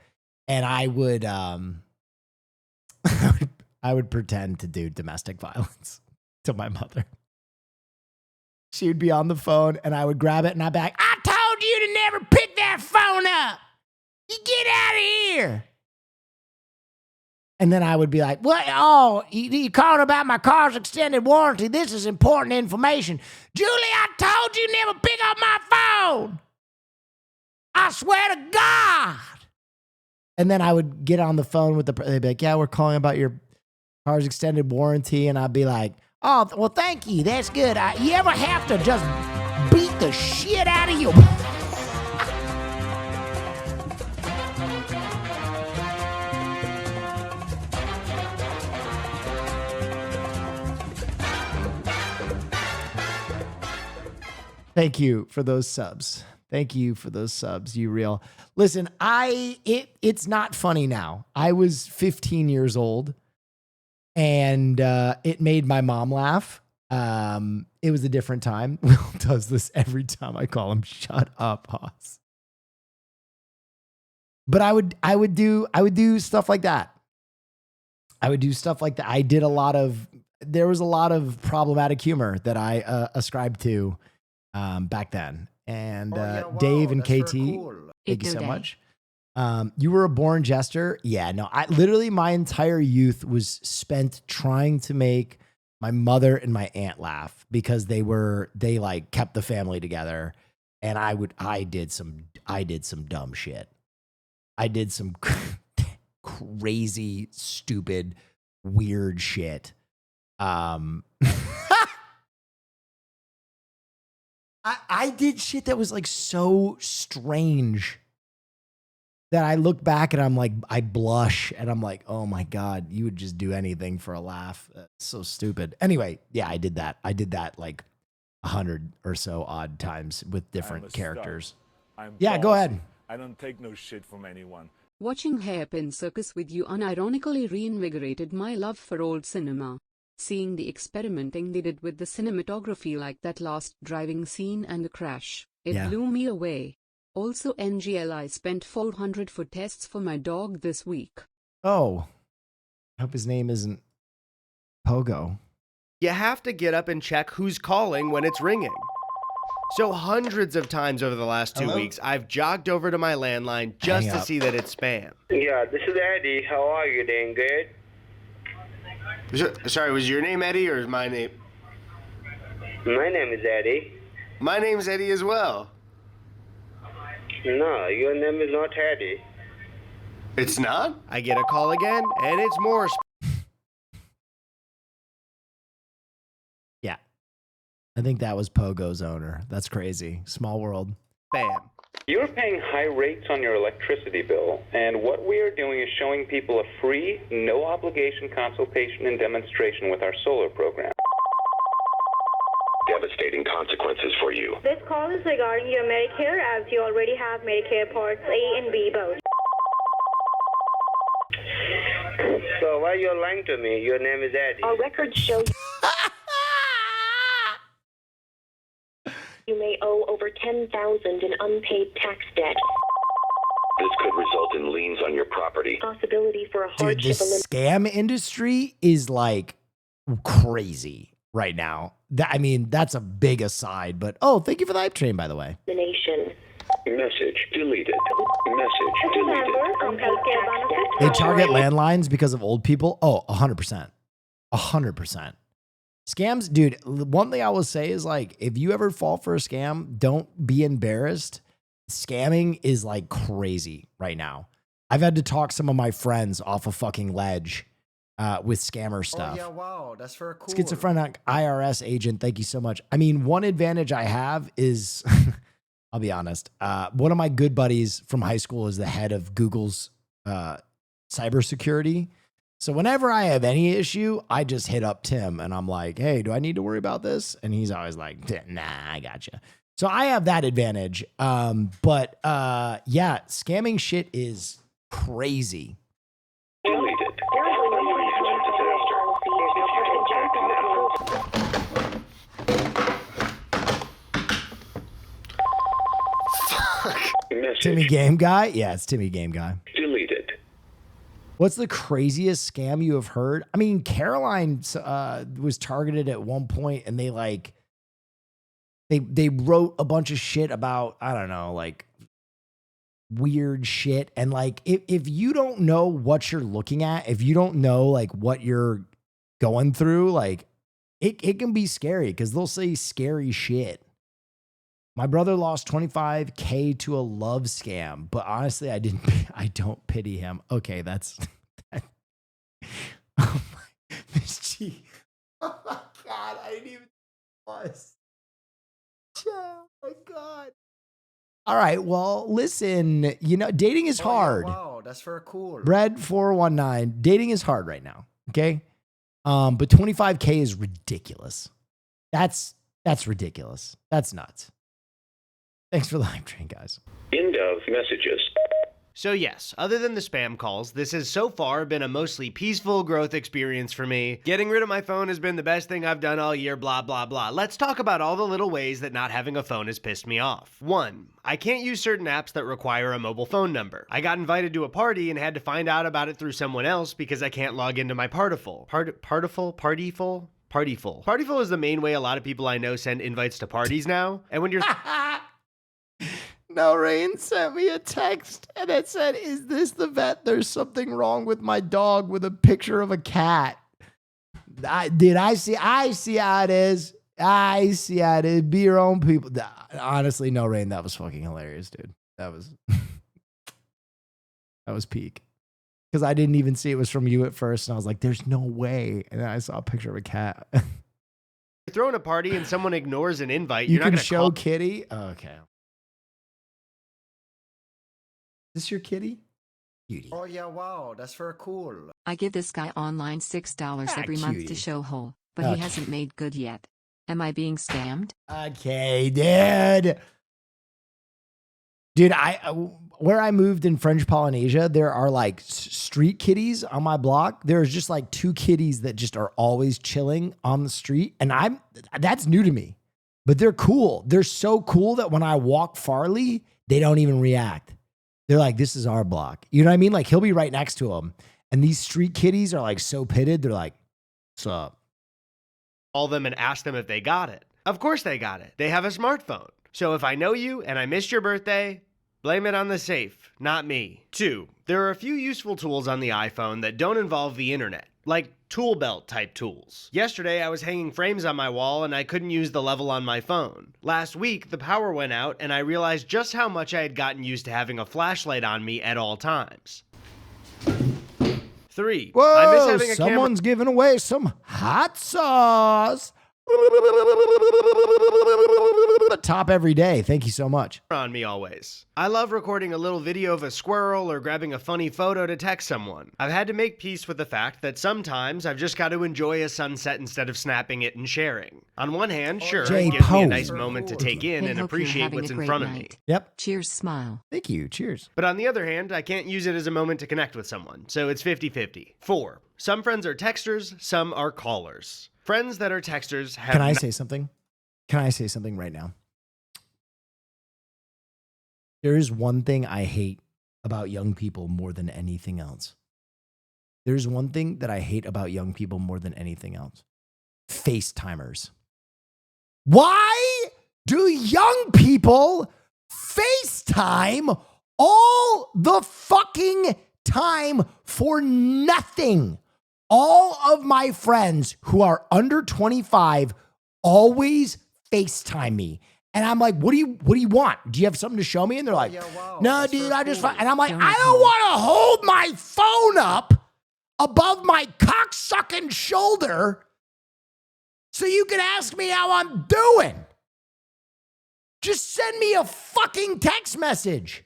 and I would pretend to do domestic violence to my mother. She would be on the phone, and I would grab it, and I'd be like, I told you to never pick that phone up. You get out of here. And then I would be like, what? Oh, you calling about my car's extended warranty. This is important information. Julie, I told you never pick up my phone. I swear to God. And then I would get on the phone with they'd be like, yeah, we're calling about your car's extended warranty. And I'd be like, oh, well, thank you. That's good. You ever have to just beat the shit out of you? Thank you for those subs. Thank you for those subs, you real. Listen, it's not funny now. I was 15 years old. And it made my mom laugh. It was a different time. Will does this every time I call him. Shut up, Haas. But I would do stuff like that. There was a lot of problematic humor that I ascribed to back then. And Dave and KT, thank you so much. You were a born jester? Yeah, no, my entire youth was spent trying to make my mother and my aunt laugh because they like kept the family together. And I did some dumb shit. I did some crazy, stupid, weird shit. I did shit that was like so strange that I look back and I'm like, I blush and I'm like, oh my God, you would just do anything for a laugh. That's so stupid. Anyway, yeah, I did that. I did that like 100 or so odd times with different characters. Yeah, go ahead. I don't take no shit from anyone. Watching Hairpin Circus with you unironically reinvigorated my love for old cinema. Seeing the experimenting they did with the cinematography, like that last driving scene and the crash, it blew me away. Also, NGL, I spent $400 for tests for my dog this week. Oh, I hope his name isn't Pogo. You have to get up and check who's calling when it's ringing. So hundreds of times over the last 2 weeks, I've jogged over to my landline just to see that it's spam. Yeah, this is Eddie. How are you? Doing good? Sorry, was your name Eddie or is my name? My name is Eddie. My name's Eddie as well. No, your name is not Eddie. It's not? I get a call again, and it's more Yeah. I think that was Pogo's owner. That's crazy. Small world. Spam. You're paying high rates on your electricity bill, and what we are doing is showing people a free, no-obligation consultation and demonstration with our solar program. Devastating consequences for you. This call is regarding your Medicare, as you already have Medicare Parts A and B both. So why you're lying to me? Your name is Eddie. Our records show you may owe over $10,000 in unpaid tax debt. This could result in liens on your property. Possibility for a Dude, hardship. the scam industry is like crazy. right now. I mean, that's a big aside, but oh, thank you for the hype train, by the way. The nation. Message deleted. Message deleted. They target landlines because of old people. Oh, 100%. 100%. Scams, dude, one thing I will say is like, if you ever fall for a scam, don't be embarrassed. Scamming is like crazy right now. I've had to talk some of my friends off a fucking ledge with scammer stuff. Oh, yeah, wow. That's very cool. Schizophrenic IRS agent, thank you so much. I mean, one advantage I have is, I'll be honest, one of my good buddies from high school is the head of Google's cybersecurity. So whenever I have any issue, I just hit up Tim and I'm like, hey, do I need to worry about this? And he's always like, nah, I gotcha. So I have that advantage. But yeah, scamming shit is crazy. Deleted. Timmy Game Guy? Yeah, it's Timmy Game Guy. Deleted. What's the craziest scam you have heard? I mean, Caroline was targeted at one point and they like, they wrote a bunch of shit about, I don't know, like weird shit. And like, if you don't know what you're looking at, if you don't know like what you're going through, like it can be scary because they'll say scary shit. My brother lost $25K to a love scam, but honestly, I don't pity him. Okay, that's that. Oh my, Miss G. Oh my God, I didn't even pause. Oh my God. All right, well, listen, you know, dating is hard. Yeah, wow, that's very cool. Bread 419, dating is hard right now, okay? But 25K is ridiculous. That's ridiculous. That's nuts. Thanks for the hype train, guys. End of messages. So yes, other than the spam calls, this has so far been a mostly peaceful growth experience for me. Getting rid of my phone has been the best thing I've done all year, blah, blah, blah. Let's talk about all the little ways that not having a phone has pissed me off. 1, I can't use certain apps that require a mobile phone number. I got invited to a party and had to find out about it through someone else because I can't log into my Partiful. Partyful? Partyful is the main way a lot of people I know send invites to parties now. And when you're... No, Rain sent me a text and it said, is this the vet? There's something wrong with my dog with a picture of a cat. I see how it is. I see how it is. Be your own people. Honestly, no, Rain, that was fucking hilarious, dude. That was peak. Because I didn't even see it was from you at first. And I was like, there's no way. And then I saw a picture of a cat. You're throwing a party and someone ignores an invite. You You're not can going to show call Kitty? Oh, okay. Is this your kitty? Cutie. Oh, yeah, wow. That's very cool. I give this guy online $6 every month to cutie. show hole, but Okay. he hasn't made good yet. Am I being scammed? Okay, dude. Dude, where I moved in French Polynesia, there are like street kitties on my block. There's just like 2 kitties that just are always chilling on the street. And that's new to me, but they're cool. They're so cool that when I walk Farley, they don't even react. They're like, this is our block. You know what I mean? Like he'll be right next to him. And these street kitties are like so pitted. They're like, what's up? Call them and ask them if they got it. Of course they got it. They have a smartphone. So if I know you and I missed your birthday, blame it on the safe, not me. 2, there are a few useful tools on the iPhone that don't involve the internet, like tool belt type tools. Yesterday I was hanging frames on my wall and I couldn't use the level on my phone. Last week the power went out and I realized just how much I had gotten used to having a flashlight on me at all times. 3, Whoa, I miss having a someone's giving away some hot sauce. Top every day. Thank you so much. On me always. I love recording a little video of a squirrel or grabbing a funny photo to text someone. I've had to make peace with the fact that sometimes I've just got to enjoy a sunset instead of snapping it and sharing. On one hand, sure, it gives me a nice moment to take in and appreciate what's in front of me. Yep. Cheers, smile. Thank you. Cheers. But on the other hand, I can't use it as a moment to connect with someone, so it's 50-50. 4, some friends are texters, some are callers. Friends that are texters have... Can I say something? Can I say something right now? There is one thing I hate about young people more than anything else. There's one thing that I hate about young people more than anything else. FaceTimers. Why do young people FaceTime all the fucking time for nothing? All of my friends who are under 25 always FaceTime me. And I'm like, what do you want? Do you have something to show me? And they're like, no, dude, I just, and I'm like, I don't want to hold my phone up above my cocksucking shoulder so you can ask me how I'm doing. Just send me a fucking text message.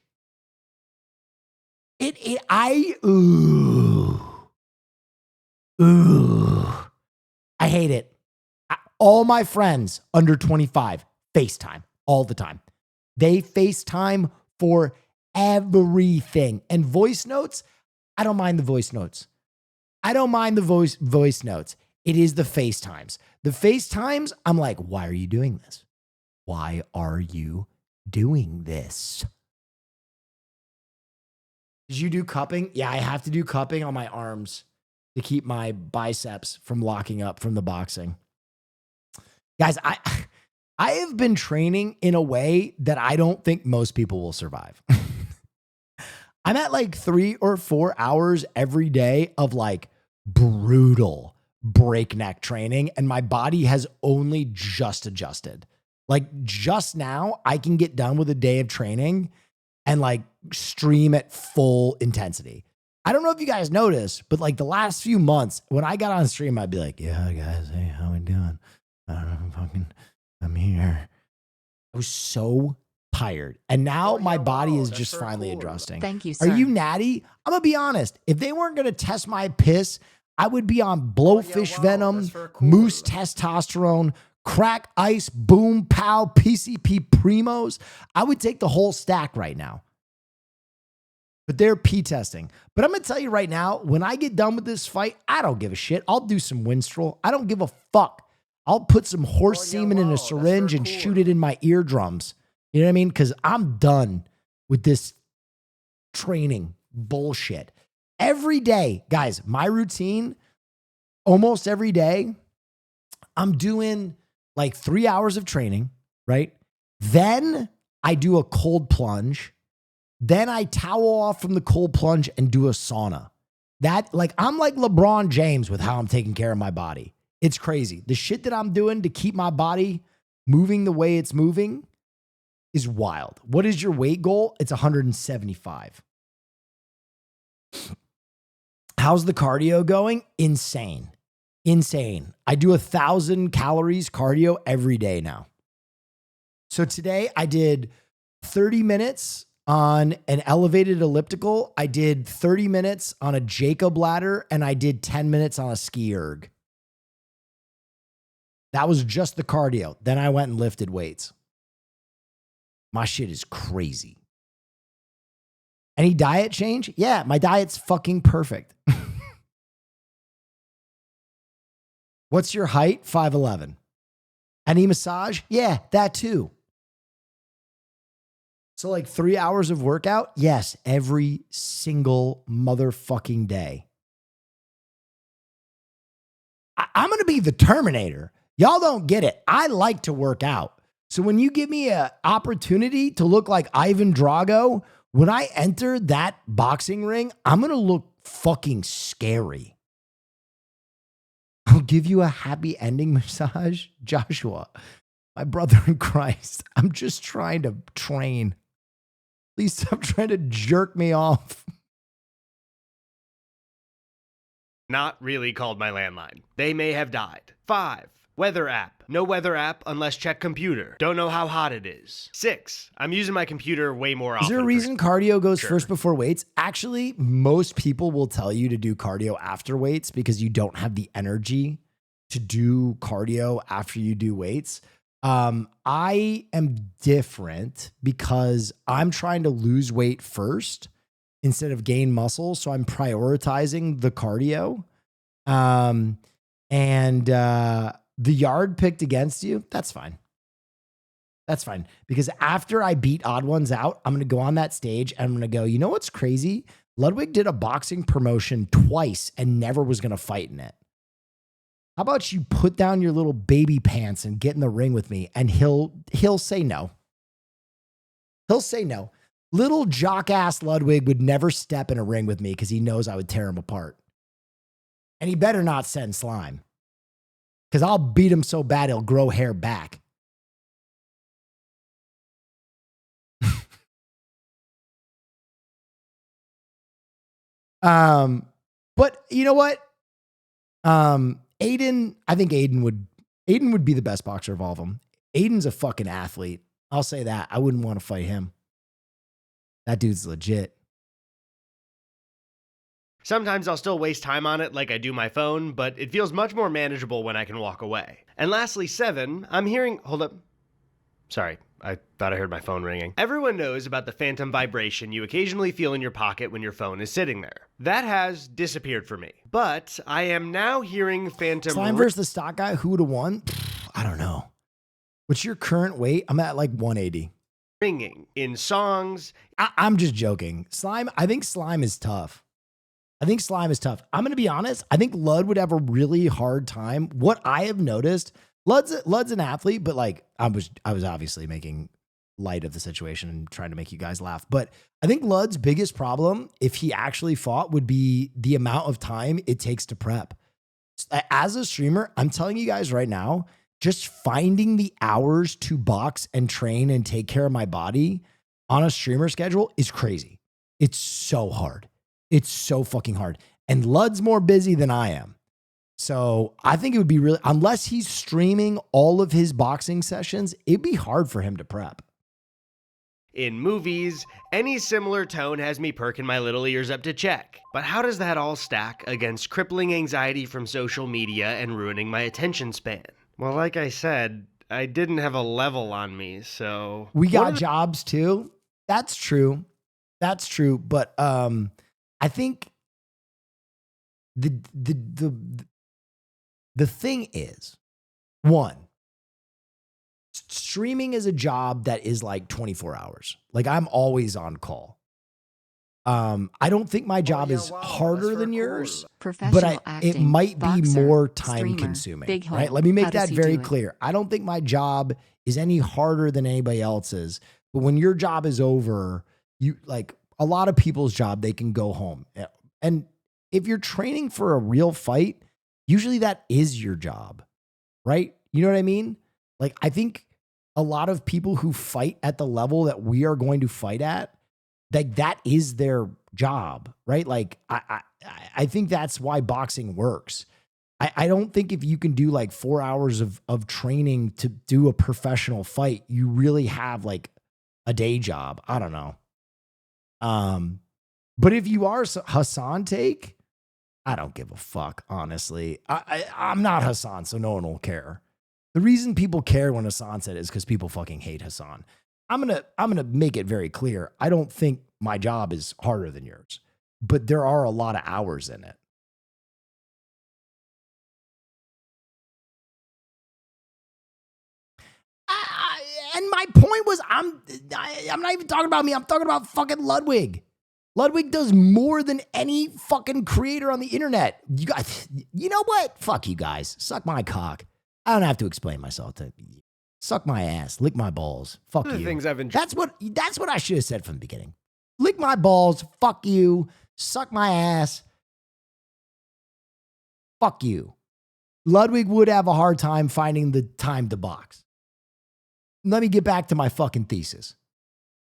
I hate it. All my friends under 25 FaceTime all the time. They FaceTime for everything. And voice notes, I don't mind the voice notes. I don't mind the voice notes. It is the FaceTimes. The FaceTimes, I'm like, why are you doing this? Why are you doing this? Did you do cupping? Yeah, I have to do cupping on my arms to keep my biceps from locking up from the boxing. Guys, I have been training in a way that I don't think most people will survive. I'm at like 3 or 4 hours every day of like brutal breakneck training, and my body has only just adjusted. Like just now, I can get done with a day of training and like stream at full intensity. I don't know if you guys noticed, but like the last few months, when I got on stream, I'd be like, yeah, guys, hey, how we doing? I don't know, I'm here. I was so tired. And now my body is just finally adjusting. Thank you, sir. Are you natty? I'm going to be honest. If they weren't going to test my piss, I would be on blowfish venom, moose testosterone, crack ice, boom, pow, PCP primos. I would take the whole stack right now. But they're pee testing. But I'm going to tell you right now, when I get done with this fight, I don't give a shit. I'll do some Winstrol. I don't give a fuck. I'll put some horse semen in a syringe and shoot it in my eardrums. You know what I mean? Because I'm done with this training bullshit. Every day, guys, my routine, almost every day, I'm doing like 3 hours of training, right? Then I do a cold plunge. Then I towel off from the cold plunge and do a sauna. That, like, I'm like LeBron James with how I'm taking care of my body. It's crazy. The shit that I'm doing to keep my body moving the way it's moving is wild. What is your weight goal? It's 175. How's the cardio going? Insane. Insane. I do 1,000 calories cardio every day now. So today I did 30 minutes on an elevated elliptical. I did 30 minutes on a Jacob ladder, and I did 10 minutes on a ski erg. That was just the cardio. Then I went and lifted weights. My shit is crazy. Any diet change? Yeah, my diet's fucking perfect. What's your height? 5'11". Any massage? Yeah, that too. So like 3 hours of workout? Yes, every single motherfucking day. I'm going to be the Terminator. Y'all don't get it. I like to work out. So when you give me an opportunity to look like Ivan Drago, when I enter that boxing ring, I'm going to look fucking scary. I'll give you a happy ending massage. Joshua, my brother in Christ, I'm just trying to train. Please stop trying to jerk me off. Not really called my landline. They may have died. 5. Weather app. No weather app unless check computer. Don't know how hot it is. 6. I'm using my computer way more often. Is there a reason cardio goes first before weights? Actually, most people will tell you to do cardio after weights because you don't have the energy to do cardio after you do weights. I am different because I'm trying to lose weight first instead of gain muscle. So I'm prioritizing the cardio. The yard picked against you. That's fine. That's fine. Because after I beat Odd Ones out, I'm going to go on that stage and I'm going to go, you know what's crazy? Ludwig did a boxing promotion twice and never was going to fight in it. How about you put down your little baby pants and get in the ring with me? And he'll say no. He'll say no. Little jock ass Ludwig would never step in a ring with me because he knows I would tear him apart. And he better not send Slime, because I'll beat him so bad he'll grow hair back. But you know what? Aiden, I think Aiden would be the best boxer of all of them. Aiden's a fucking athlete. I'll say that. I wouldn't want to fight him. That dude's legit. Sometimes I'll still waste time on it like I do my phone, but it feels much more manageable when I can walk away. And lastly, 7, I'm hearing, hold up. Sorry, I thought I heard my phone ringing. Everyone knows about the phantom vibration you occasionally feel in your pocket when your phone is sitting there. That has disappeared for me. But I am now hearing phantom... Slime versus the stock guy, who would have won? I don't know. What's your current weight? I'm at like 180. Ringing in songs. I'm just joking. Slime, I think Slime is tough. I'm going to be honest. I think Lud would have a really hard time. What I have noticed, Lud's an athlete, but like I was obviously making light of the situation and trying to make you guys laugh. But I think Lud's biggest problem, if he actually fought, would be the amount of time it takes to prep. As a streamer, I'm telling you guys right now, just finding the hours to box and train and take care of my body on a streamer schedule is crazy. It's so hard. It's so fucking hard. And Lud's more busy than I am. So I think it would be really, unless he's streaming all of his boxing sessions, it'd be hard for him to prep. In movies, any similar tone has me perking my little ears up to check. But how does that all stack against crippling anxiety from social media and ruining my attention span? Well, like I said, I didn't have a level on me, so... We got jobs too. That's true. But I think the thing is, one, streaming is a job that is like 24 hours. Like I'm always on call. I don't think my job is harder than yours, but it might be more time consuming, right? Let me make that very clear. I don't think my job is any harder than anybody else's, but when your job is over, you like a lot of people's job, they can go home. And if you're training for a real fight, usually that is your job, right? You know what I mean? Like, I think a lot of people who fight at the level that we are going to fight at, like that is their job, right? Like, I think that's why boxing works. I don't think if you can do like 4 hours of training to do a professional fight, you really have like a day job. I don't know. But if you are Hassan Take, I don't give a fuck, honestly. I'm not Hassan, so no one will care. The reason people care when Hassan said it is because people fucking hate Hassan. I'm gonna make it very clear. I don't think my job is harder than yours, but there are a lot of hours in it. And my point was, I'm not even talking about me. I'm talking about fucking Ludwig. Ludwig does more than any fucking creator on the internet. You guys, you know what? Fuck you guys. Suck my cock. I don't have to explain myself to you. Suck my ass. Lick my balls. Fuck you. Things I've enjoyed. That's what I should have said from the beginning. Lick my balls. Fuck you. Suck my ass. Fuck you. Ludwig would have a hard time finding the time to box. Let me get back to my fucking thesis.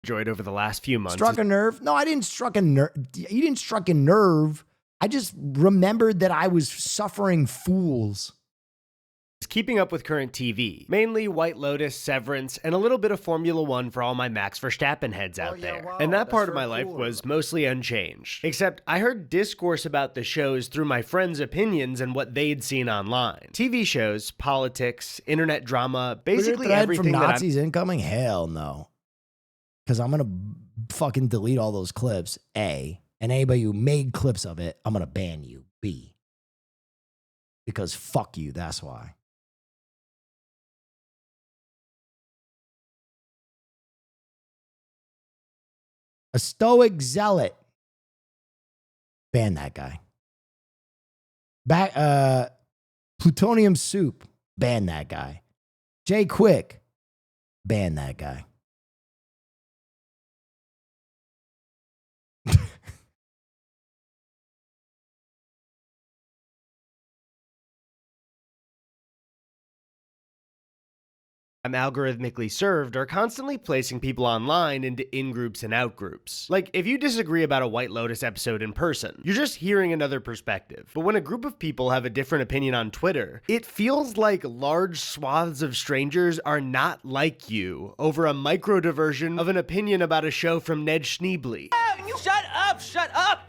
Enjoyed over the last few months. Struck a nerve? No, I didn't struck a nerve. You didn't struck a nerve. I just remembered that I was suffering fools. Keeping up with current TV, mainly White Lotus, Severance, and a little bit of Formula One for all my Max Verstappen heads out there. Wow, and that part of my cool. life was mostly unchanged. Except I heard discourse about the shows through my friends' opinions and what they'd seen online. TV shows, politics, internet drama, basically everything from that Nazis incoming? Hell no. Because I'm going to fucking delete all those clips, A. And anybody who made clips of it, I'm going to ban you, B. Because fuck you, that's why. A stoic zealot. Ban that guy. Back, Plutonium Soup, ban that guy. Jay Quick, ban that guy. I'm algorithmically served are constantly placing people online into in-groups and out-groups. Like, if you disagree about a White Lotus episode in person, you're just hearing another perspective. But when a group of people have a different opinion on Twitter, it feels like large swaths of strangers are not like you over a micro-diversion of an opinion about a show from Ned Schneebly. Shut up! Shut up!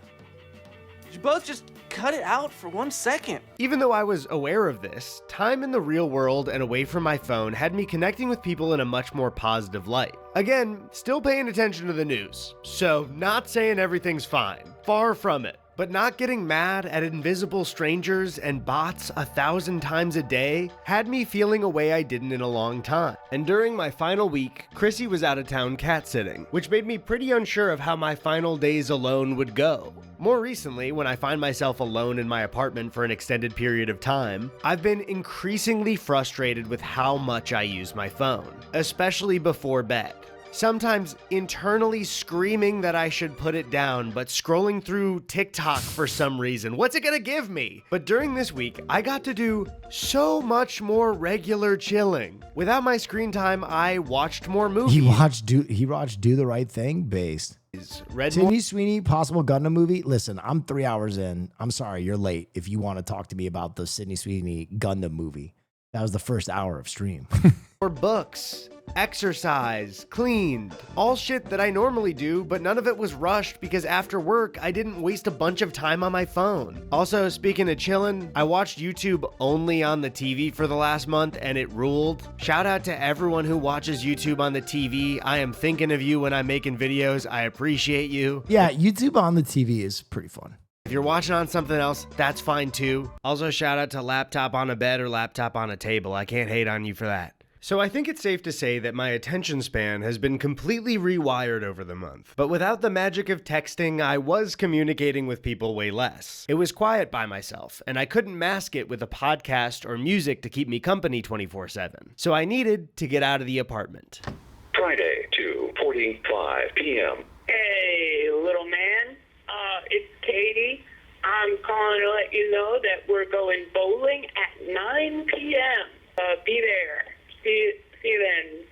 You both just cut it out for 1 second. Even though I was aware of this, time in the real world and away from my phone had me connecting with people in a much more positive light. Again, still paying attention to the news, so not saying everything's fine. Far from it. But not getting mad at invisible strangers and bots 1,000 times a day had me feeling a way I didn't in a long time. And during my final week, Chrissy was out of town cat sitting, which made me pretty unsure of how my final days alone would go. More recently, when I find myself alone in my apartment for an extended period of time, I've been increasingly frustrated with how much I use my phone, especially before bed. Sometimes internally screaming that I should put it down, but scrolling through TikTok for some reason. What's it gonna give me? But during this week, I got to do so much more regular chilling. Without my screen time, I watched more movies. He watched Do the Right Thing based. Sydney Sweeney, possible Gundam movie. Listen, I'm 3 hours in. I'm sorry, you're late. If you want to talk to me about the Sydney Sweeney Gundam movie, that was the first hour of stream. Or books, exercise, cleaned, all shit that I normally do, but none of it was rushed because after work, I didn't waste a bunch of time on my phone. Also, speaking of chillin', I watched YouTube only on the TV for the last month and it ruled. Shout out to everyone who watches YouTube on the TV. I am thinking of you when I'm making videos. I appreciate you. Yeah, YouTube on the TV is pretty fun. If you're watching on something else, that's fine too. Also, shout out to laptop on a bed or laptop on a table. I can't hate on you for that. So I think it's safe to say that my attention span has been completely rewired over the month. But without the magic of texting, I was communicating with people way less. It was quiet by myself, and I couldn't mask it with a podcast or music to keep me company 24/7. So I needed to get out of the apartment. Friday, 2:45 p.m. Hey, little man. It's Katie. I'm calling to let you know that we're going bowling at 9 p.m. Be there. See you then,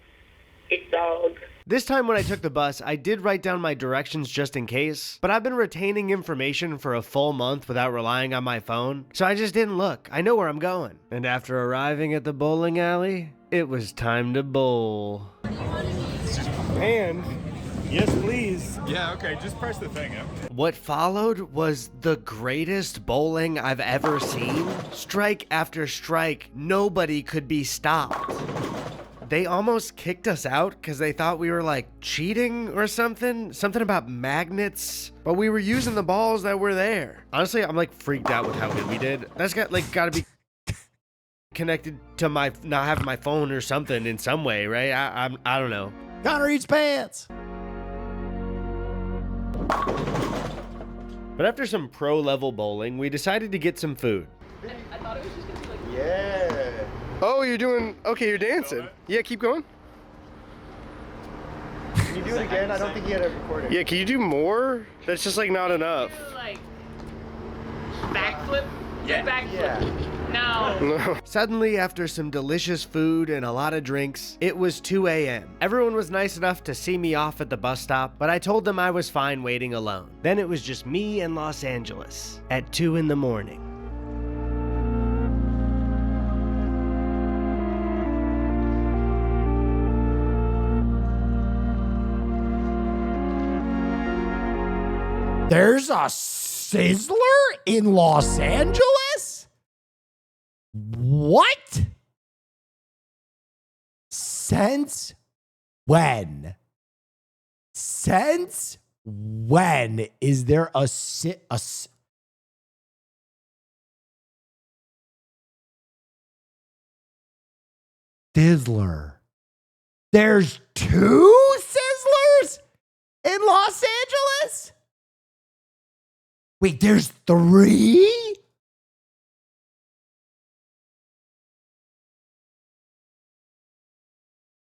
big dog. This time when I took the bus, I did write down my directions just in case, but I've been retaining information for a full month without relying on my phone, so I just didn't look. I know where I'm going. And after arriving at the bowling alley, it was time to bowl. And yes, please. Yeah, okay, just press the thing up. What followed was the greatest bowling I've ever seen. Strike after strike, nobody could be stopped. They almost kicked us out because they thought we were like cheating or something. Something about magnets. But we were using the balls that were there. Honestly, I'm like freaked out with how good we did. That's gotta be connected to my not having my phone or something in some way, right? I don't know. Connor eats pants. But after some pro level bowling, we decided to get some food. I thought it was just gonna be like, yeah. Oh, you're doing, okay, you're dancing. Yeah, keep going. Can you do it again? I don't think you had it recorded. Yeah, can you do more? That's just like not enough. Like backflip? Yeah. Backflip. No. Suddenly, after some delicious food and a lot of drinks, it was 2 a.m. Everyone was nice enough to see me off at the bus stop, but I told them I was fine waiting alone. Then it was just me and Los Angeles at 2 in the morning. There's a Sizzler in Los Angeles? What? Since when? Since when is there a Sizzler? There's 2 Sizzlers in Los Angeles? Wait, there's 3?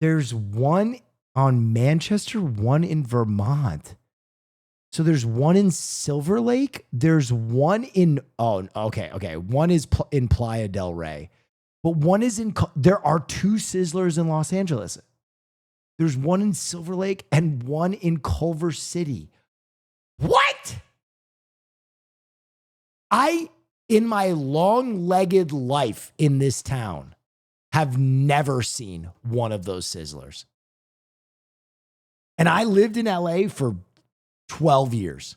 There's one on Manchester, one in Vermont. So there's one in Silver Lake. There's one in, okay. One is in Playa del Rey, but one is there are 2 Sizzlers in Los Angeles. There's one in Silver Lake and one in Culver City. What? In my long-legged life in this town, have never seen one of those Sizzlers. And I lived in LA for 12 years.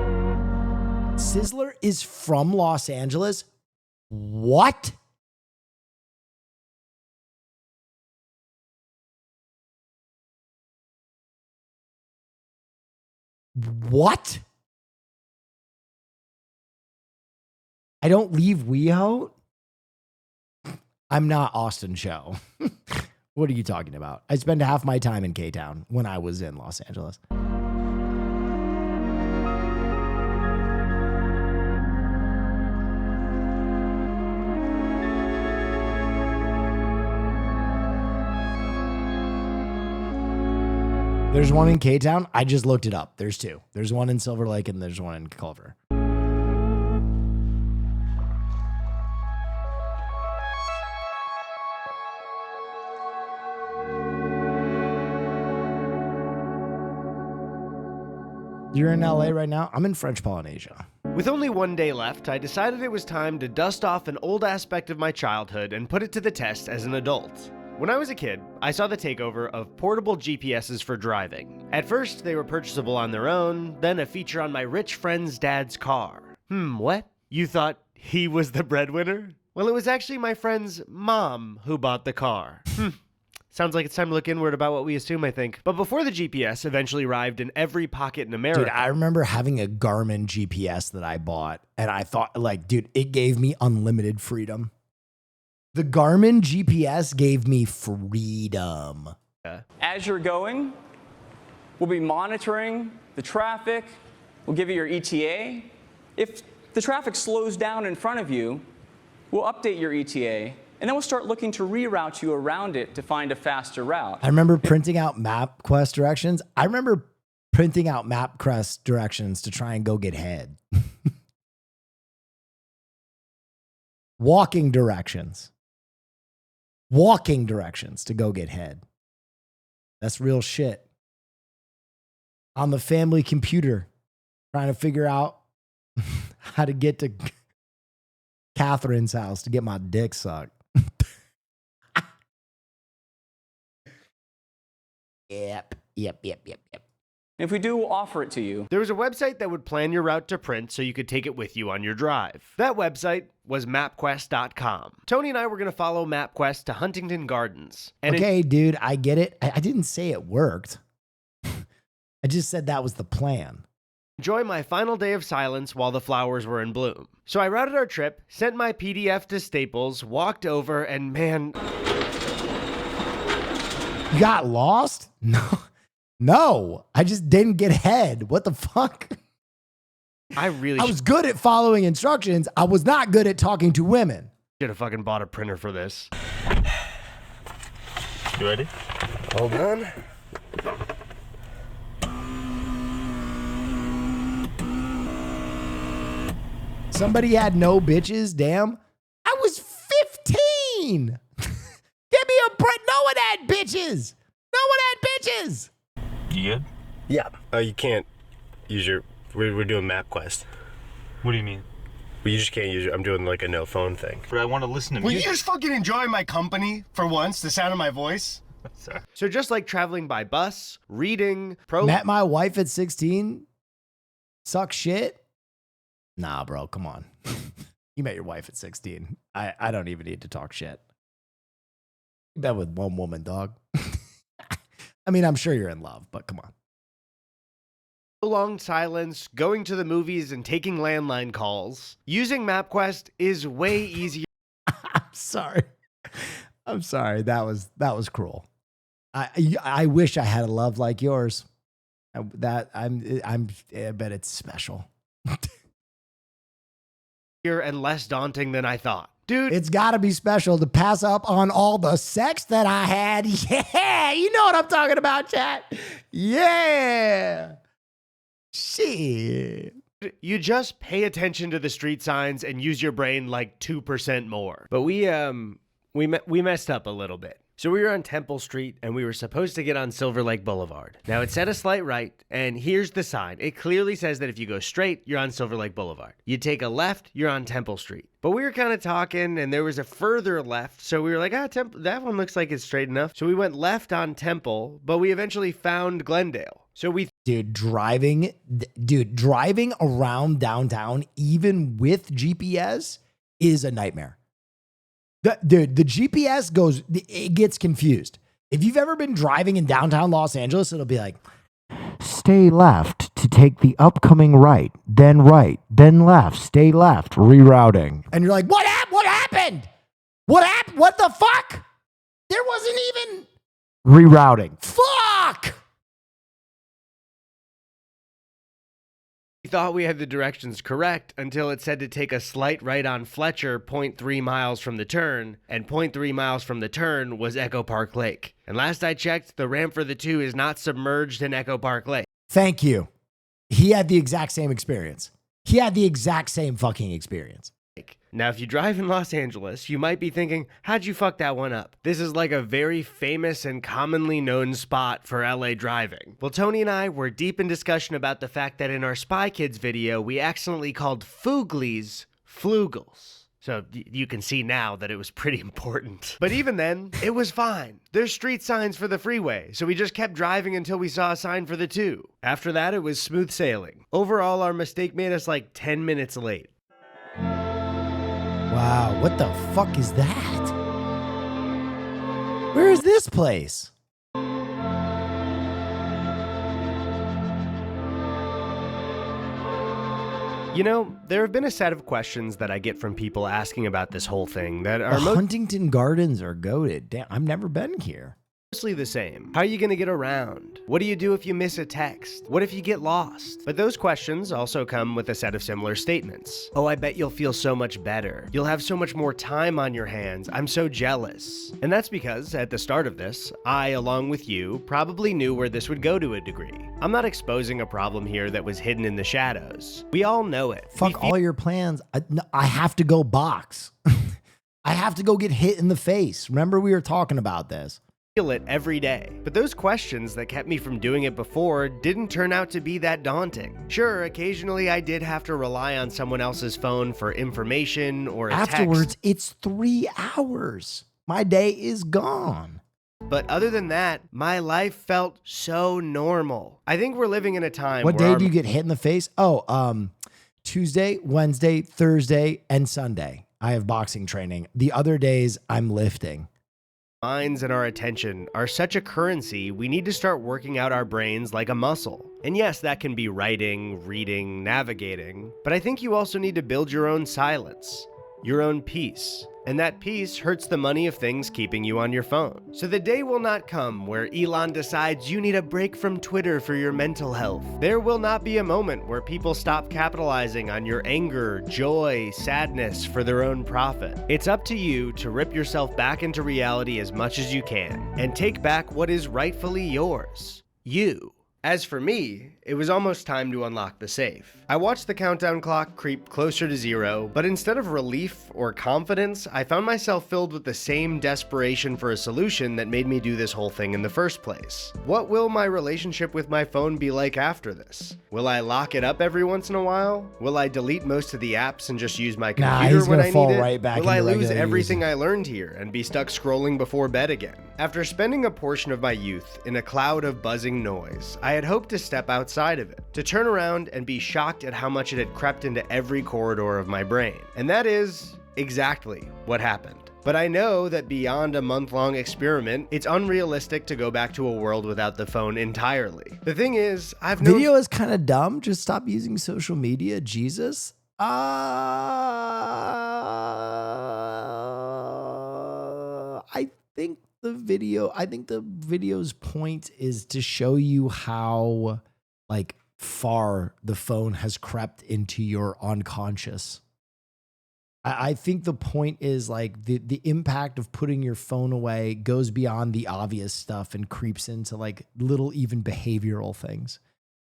Sizzler is from Los Angeles? What? What? I don't leave WeHo? I'm not Austin Show. What are you talking about? I spend half my time in K-Town when I was in Los Angeles. There's one in K-Town. I just looked it up. There's 2. There's one in Silver Lake and there's one in Culver. You're in LA right now? I'm in French Polynesia. With only one day left, I decided it was time to dust off an old aspect of my childhood and put it to the test as an adult. When I was a kid, I saw the takeover of portable GPSs for driving. At first, they were purchasable on their own, then a feature on my rich friend's dad's car. What? You thought he was the breadwinner? Well, it was actually my friend's mom who bought the car. Sounds like it's time to look inward about what we assume, I think. But before the GPS eventually arrived in every pocket in America... Dude, I remember having a Garmin GPS that I bought, and I thought, like, dude, it gave me unlimited freedom. The Garmin GPS gave me freedom. As you're going, we'll be monitoring the traffic. We'll give you your ETA. If the traffic slows down in front of you, we'll update your ETA. And then we'll start looking to reroute you around it to find a faster route. I remember printing out MapQuest directions. I remember printing out MapQuest directions to try and go get head. Walking directions to go get head. That's real shit. On the family computer, trying to figure out how to get to Catherine's house to get my dick sucked. Yep. If we do, we'll offer it to you. There was a website that would plan your route to print so you could take it with you on your drive. That website was MapQuest.com. Tony and I were going to follow MapQuest to Huntington Gardens. Okay, dude, I get it. I didn't say it worked. I just said that was the plan. Enjoy my final day of silence while the flowers were in bloom. So I routed our trip, sent my PDF to Staples, walked over, and man... You got lost? No, I just didn't get head. What the fuck? I was good at following instructions. I was not good at talking to women. Should have fucking bought a printer for this. You ready? Hold on. Somebody had no bitches, damn. I was 15. Give me a break. No one had bitches. No one had bitches. You good? Yeah. Oh, you can't use your... We're doing MapQuest. What do you mean? Well, you just can't use your... I'm doing like a no phone thing. But I want to listen to Will music. you just fucking enjoy my company for once? The sound of my voice? Sorry. So just like traveling by bus, reading, Met my wife at 16. Suck shit. Nah, bro, come on. You met your wife at 16. I don't even need to talk shit. That with one woman, dog. I mean, I'm sure you're in love, but come on. Long silence, going to the movies and taking landline calls. Using MapQuest is way easier. I'm sorry. That was cruel. I wish I had a love like yours. I bet it's special. And less daunting than I thought. Dude, it's got to be special to pass up on all the sex that I had. Yeah, you know what I'm talking about, chat. Yeah. Shit. you just pay attention to the street signs and use your brain like 2% more. But we messed up a little bit. So we were on Temple Street and we were supposed to get on Silver Lake Boulevard. Now it said a slight right, and here's the sign. It clearly says that if you go straight, you're on Silver Lake Boulevard. You take a left, you're on Temple Street. But we were kind of talking and there was a further left. So we were like, that one looks like it's straight enough. So we went left on Temple, but we eventually found Glendale. So we driving around downtown, even with GPS, is a nightmare. The GPS it gets confused. If you've ever been driving in downtown Los Angeles, it'll be like, stay left to take the upcoming right, then left, stay left, rerouting. And you're like, what happened? What the fuck? There wasn't even rerouting. Fuck! We thought we had the directions correct until it said to take a slight right on Fletcher 0.3 miles from the turn, and 0.3 miles from the turn was Echo Park Lake. And last I checked, the ramp for the 2 is not submerged in Echo Park Lake. Thank you. He had the exact same experience. He had the exact same fucking experience. Now, if you drive in Los Angeles, you might be thinking, how'd you fuck that one up? This is like a very famous and commonly known spot for LA driving. Well, Tony and I were deep in discussion about the fact that in our Spy Kids video, we accidentally called Fooglies Flugels. So you can see now that it was pretty important. But even then, it was fine. There's street signs for the freeway, so we just kept driving until we saw a sign for the 2. After that, it was smooth sailing. Overall, our mistake made us like 10 minutes late. Wow, what the fuck is that? Where is this place? You know, there have been a set of questions that I get from people asking about this whole thing that are Huntington Gardens are goated. Damn, I've never been here. Mostly the same. How are you going to get around? What do you do if you miss a text? What if you get lost? But those questions also come with a set of similar statements. Oh, I bet you'll feel so much better. You'll have so much more time on your hands. I'm so jealous. And that's because at the start of this, I, along with you, probably knew where this would go to a degree. I'm not exposing a problem here that was hidden in the shadows. We all know it. Fuck all your plans. I have to go box. I have to go get hit in the face. Remember we were talking about this. Feel it every day. But those questions that kept me from doing it before didn't turn out to be that daunting. Sure, occasionally I did have to rely on someone else's phone for information or a afterwards, text. It's 3 hours. My day is gone. But other than that, my life felt so normal. I think we're living in a time What where day do you get hit in the face? Oh, Tuesday, Wednesday, Thursday, and Sunday. I have boxing training. The other days, I'm lifting. Minds and our attention are such a currency, we need to start working out our brains like a muscle. And yes, that can be writing, reading, navigating, but I think you also need to build your own silence, your own peace. And that peace hurts the money of things keeping you on your phone. So the day will not come where Elon decides you need a break from Twitter for your mental health. There will not be a moment where people stop capitalizing on your anger, joy, sadness for their own profit. It's up to you to rip yourself back into reality as much as you can and take back what is rightfully yours. You. As for me, it was almost time to unlock the safe. I watched the countdown clock creep closer to 0, but instead of relief or confidence, I found myself filled with the same desperation for a solution that made me do this whole thing in the first place. What will my relationship with my phone be like after this? Will I lock it up every once in a while? Will I delete most of the apps and just use my computer when I need it? Right back Will I into lose regular everything using. I learned here and be stuck scrolling before bed again? After spending a portion of my youth in a cloud of buzzing noise, I had hoped to step outside of it, to turn around and be shocked at how much it had crept into every corridor of my brain. And that is exactly what happened. But I know that beyond a month-long experiment, it's unrealistic to go back to a world without the phone entirely. The thing is, Video is kind of dumb. Just stop using social media. Jesus. I think the video's point is to show you how far the phone has crept into your unconscious. I think the point is like the impact of putting your phone away goes beyond the obvious stuff and creeps into like little even behavioral things.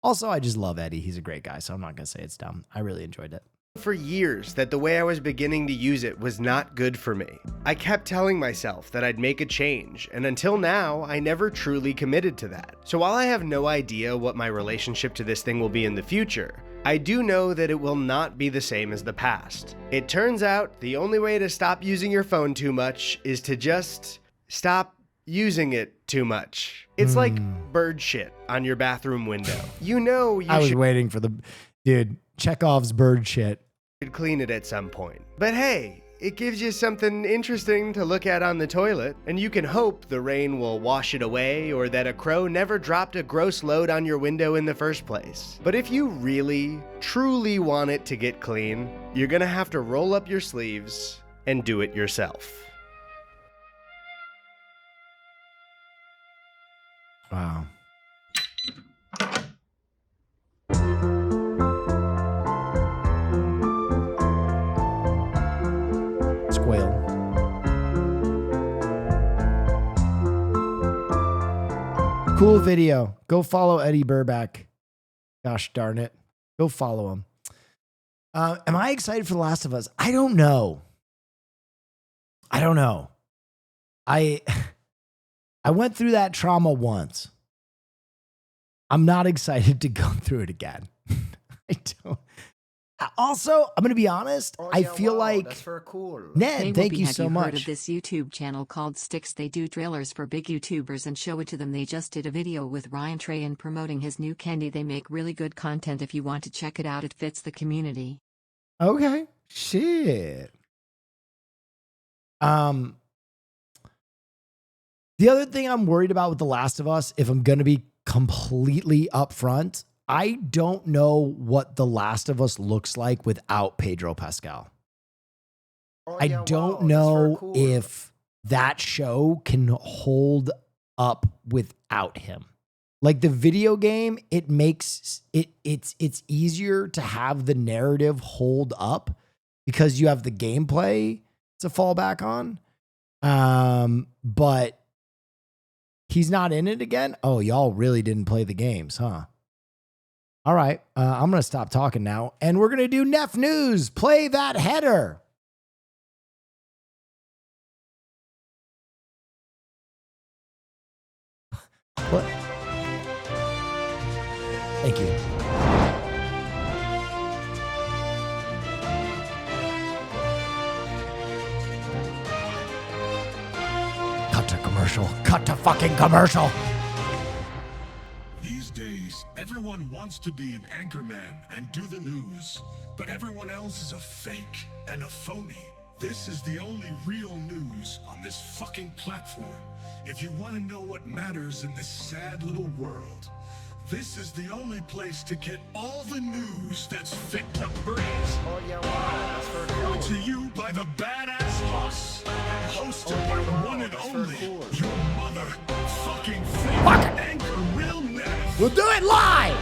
Also, I just love Eddie. He's a great guy, so I'm not going to say it's dumb. I really enjoyed it. For years that the way I was beginning to use it was not good for me. I kept telling myself that I'd make a change, and until now, I never truly committed to that. So while I have no idea what my relationship to this thing will be in the future, I do know that it will not be the same as the past. It turns out the only way to stop using your phone too much is to just stop using it too much. It's like bird shit on your bathroom window. You know you I was should waiting for the dude Chekhov's bird shit. Clean it at some point. But hey, it gives you something interesting to look at on the toilet, and you can hope the rain will wash it away or that a crow never dropped a gross load on your window in the first place. But if you really, truly want it to get clean, you're gonna have to roll up your sleeves and do it yourself. Wow. Squeal. Cool video. Go follow Eddie Burback. Gosh darn it. Go follow him. Am I excited for The Last of Us? I don't know. I went through that trauma once. I'm not excited to go through it again. I don't. Also, I'm going to be honest. I feel like that's very cool. Ned, thank you so much. Heard of this YouTube channel called Sticks? They do trailers for big YouTubers and show it to them. They just did a video with Ryan Trahan promoting his new candy. They make really good content. If you want to check it out, it fits the community. Okay. Shit. The other thing I'm worried about with The Last of Us, if I'm going to be completely upfront, I don't know what The Last of Us looks like without Pedro Pascal. I don't know if that show can hold up without him. Like the video game, it makes it's easier to have the narrative hold up because you have the gameplay to fall back on. But he's not in it again. Oh, y'all really didn't play the games, huh? All right, I'm going to stop talking now, and we're going to do Neff News. Play that header. What? Thank you. Cut to commercial. Cut to fucking commercial. These days, everyone wants to be an anchorman and do the news, but everyone else is a fake and a phony. This is the only real news on this fucking platform. If you want to know what matters in this sad little world, this is the only place to get all the news that's fit to breathe. Brought to you by the Badass Boss, hosted by the one and only, your motherfucking favorite anchor, Will Neff. We'll do it live!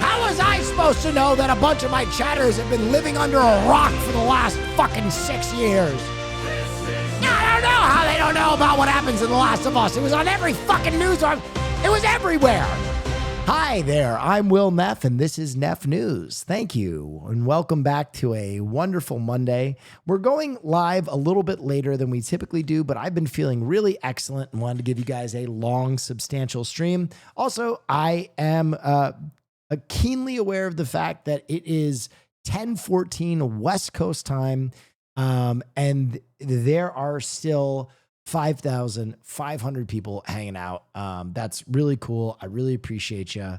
How was I supposed to know that a bunch of my chatters have been living under a rock for the last fucking 6 years? I don't know how they don't know about what happens in The Last of Us. It was on every fucking news. It was everywhere. Hi there, I'm Will Neff, and this is Neff News. Thank you, and welcome back to a wonderful Monday. We're going live a little bit later than we typically do, but I've been feeling really excellent and wanted to give you guys a long, substantial stream. Also, I am keenly aware of the fact that it is 10:14 West Coast time, and there are still 5,500 people hanging out. That's really cool. I really appreciate you.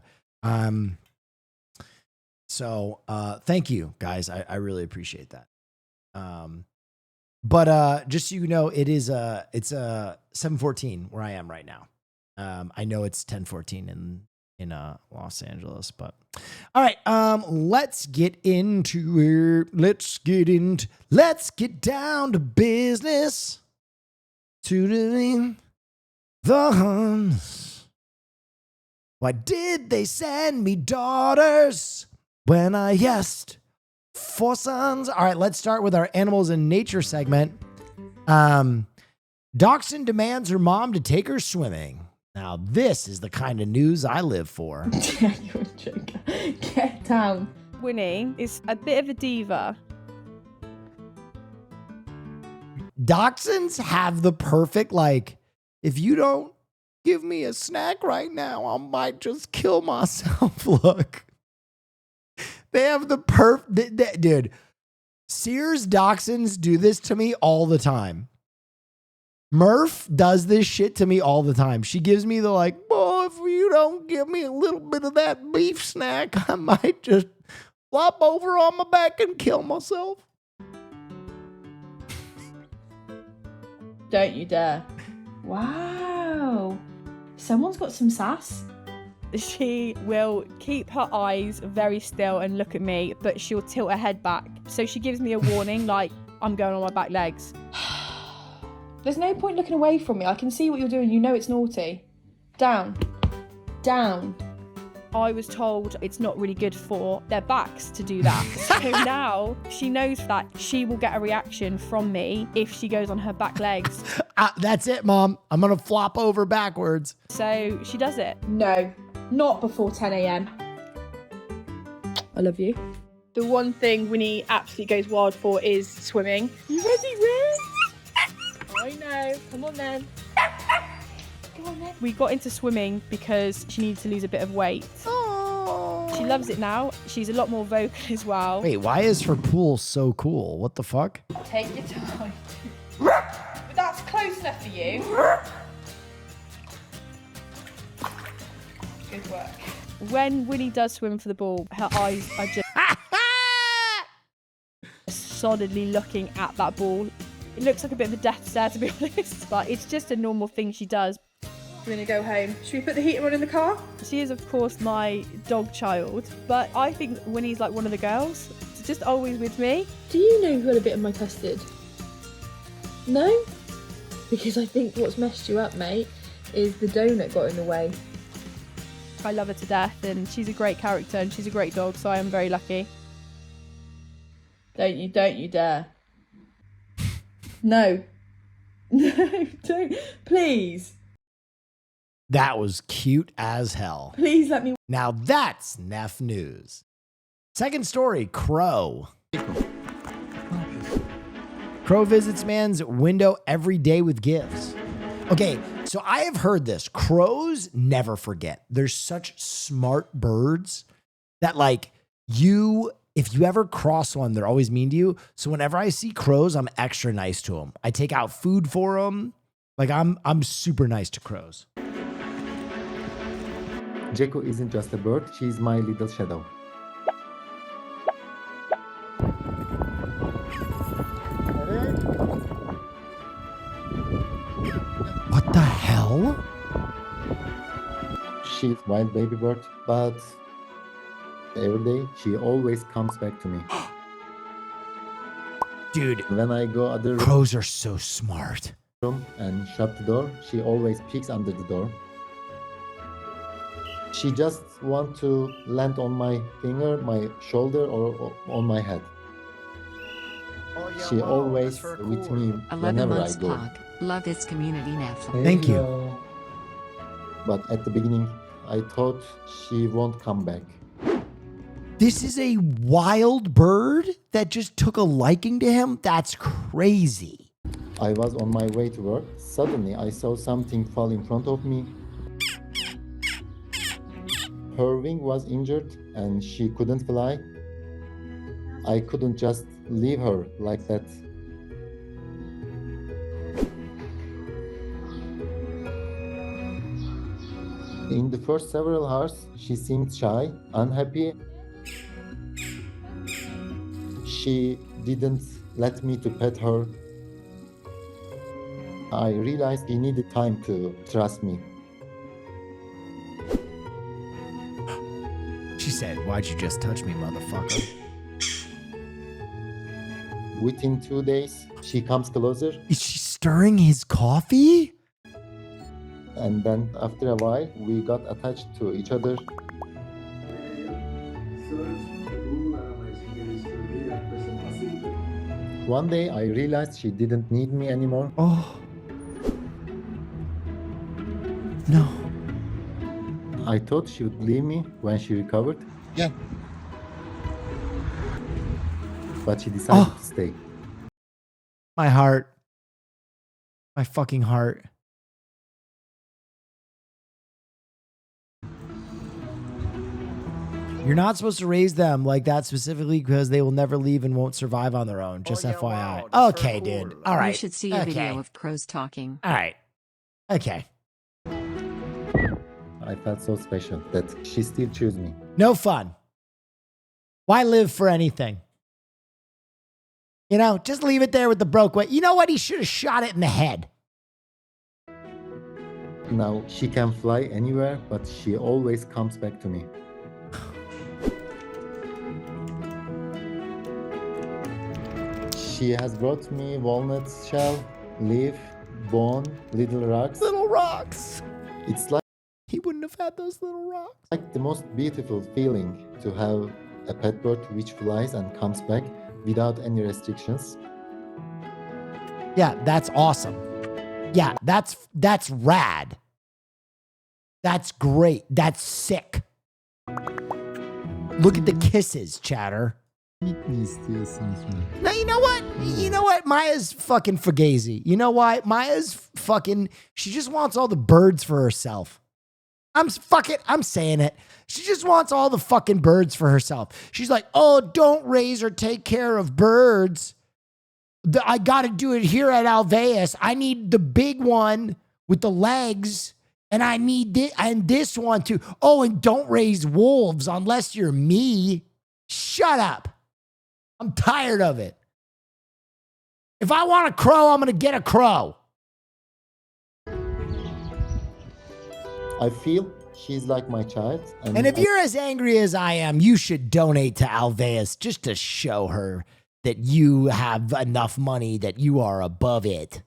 So thank you guys. I really appreciate that. But just so you know, it's 7:14 where I am right now. I know it's 10:14 in Los Angeles, but all right, let's get down to business. Tutoring the Huns. Why did they send me daughters when I asked Fossons. All right, let's start with our animals in nature segment. Dachshund demands her mom to take her swimming. Now, this is the kind of news I live for. You're a joker. Get down. Winnie is a bit of a diva. Dachshunds have the perfect, like, if you don't give me a snack right now, I might just kill myself look. They have the dude. Sears Dachshunds do this to me all the time. Murph does this shit to me all the time. She gives me the like, boy, if you don't give me a little bit of that beef snack, I might just flop over on my back and kill myself. Don't you dare. Wow. Someone's got some sass. She will keep her eyes very still and look at me, but she'll tilt her head back. So she gives me a warning, like, I'm going on my back legs. There's no point looking away from me. I can see what you're doing. You know it's naughty. Down. Down. I was told it's not really good for their backs to do that. So now she knows that she will get a reaction from me if she goes on her back legs. That's it, Mom. I'm going to flop over backwards. So she does it. No, not before 10 a.m. I love you. The one thing Winnie absolutely goes wild for is swimming. You ready, Riz? I know. Come on then. Come on then. We got into swimming because she needed to lose a bit of weight. Oh. She loves it now. She's a lot more vocal as well. Wait, why is her pool so cool? What the fuck? Take your time. But that's close enough for you. Good work. When Winnie does swim for the ball, her eyes are just solidly looking at that ball. It looks like a bit of a death stare, to be honest, but it's just a normal thing she does. We're gonna go home. Should we put the heater on in the car? She is, of course, my dog child, but I think Winnie's like one of the girls. She's just always with me. Do you know who had a bit of my custard? No? Because I think what's messed you up, mate, is the donut got in the way. I love her to death, and she's a great character, and she's a great dog, so I am very lucky. Don't you dare. No. No, don't. Please. That was cute as hell. Please let me. Now that's Neff News. Second story, Crow. Crow visits man's window every day with gifts. Okay, so I have heard this. Crows never forget. They're such smart birds that like if you ever cross one, they're always mean to you. So whenever I see crows, I'm extra nice to them. I take out food for them. Like I'm super nice to crows. Jeko isn't just a bird, she's my little shadow. What the hell? She's wild baby bird, but every day she always comes back to me. Dude, when I go other crows are so smart. Room and shut the door, she always peeks under the door. She just want to land on my finger, my shoulder, or on my head. Oh, yeah, She wow, always that's very with cool. me 11 whenever I months go. Pog. Love its community Neff. Thank you. Hello. But at the beginning, I thought she won't come back. This is a wild bird that just took a liking to him? That's crazy. I was on my way to work. Suddenly, I saw something fall in front of me. Her wing was injured and she couldn't fly. I couldn't just leave her like that. In the first several hours, she seemed shy, unhappy. She didn't let me to pet her. I realized he needed time to trust me. She said, "Why'd you just touch me, motherfucker?" Within 2 days, she comes closer. Is she stirring his coffee? And then after a while, we got attached to each other. one day I realized she didn't need me anymore. Oh. No. I thought she would leave me when she recovered. Yeah. But she decided to stay. My heart. My fucking heart. You're not supposed to raise them like that specifically because they will never leave and won't survive on their own. Just FYI. Okay, dude. All right. You should see a video of pros talking. All right. Okay. I felt so special that she still chose me. No fun. Why live for anything? You know, just leave it there with the broke way. You know what? He should have shot it in the head. Now she can fly anywhere, but she always comes back to me. She has brought me walnut shell, leaf, bone, little rocks. Little rocks. It's like he wouldn't have had those little rocks. Like the most beautiful feeling to have a pet bird which flies and comes back without any restrictions. Yeah, that's awesome. Yeah, that's rad. That's great. That's sick. Look at the kisses, chatter. No, you know what? You know what? Maya's fucking fugazi. You know why? Maya's fucking, she just wants all the birds for herself. I'm saying it. She just wants all the fucking birds for herself. She's like, oh, don't raise or take care of birds. I got to do it here at Alveus. I need the big one with the legs. And I need this one too. Oh, and don't raise wolves unless you're me. Shut up. I'm tired of it. If I want a crow, I'm going to get a crow. I feel she's like my child. And if you're as angry as I am, you should donate to Alveus just to show her that you have enough money that you are above it.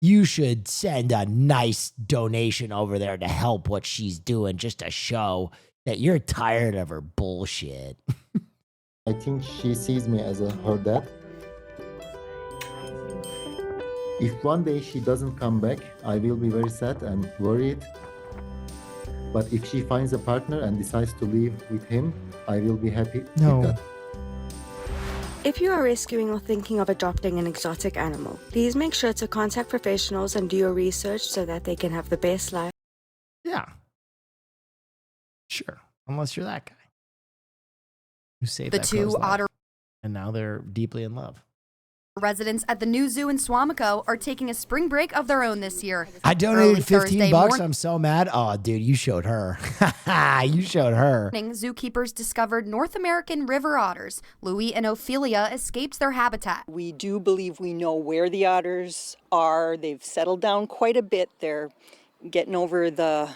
You should send a nice donation over there to help what she's doing just to show that you're tired of her bullshit. I think she sees me as her dad. If one day she doesn't come back, I will be very sad and worried. But if she finds a partner and decides to live with him, I will be happy with that. If you are rescuing or thinking of adopting an exotic animal, please make sure to contact professionals and do your research so that they can have the best life. Yeah. Sure. Unless you're that guy who saved The that two crow's life. otter And now they're deeply in love. residents at the new zoo in Swamico are taking a spring break of their own this year. I donated Early $15. Thursday I'm so mad. Oh, dude, you showed her. You showed her. morning, zookeepers discovered North American river otters. Louis and Ophelia escaped their habitat. We do believe we know where the otters are. They've settled down quite a bit. They're getting over the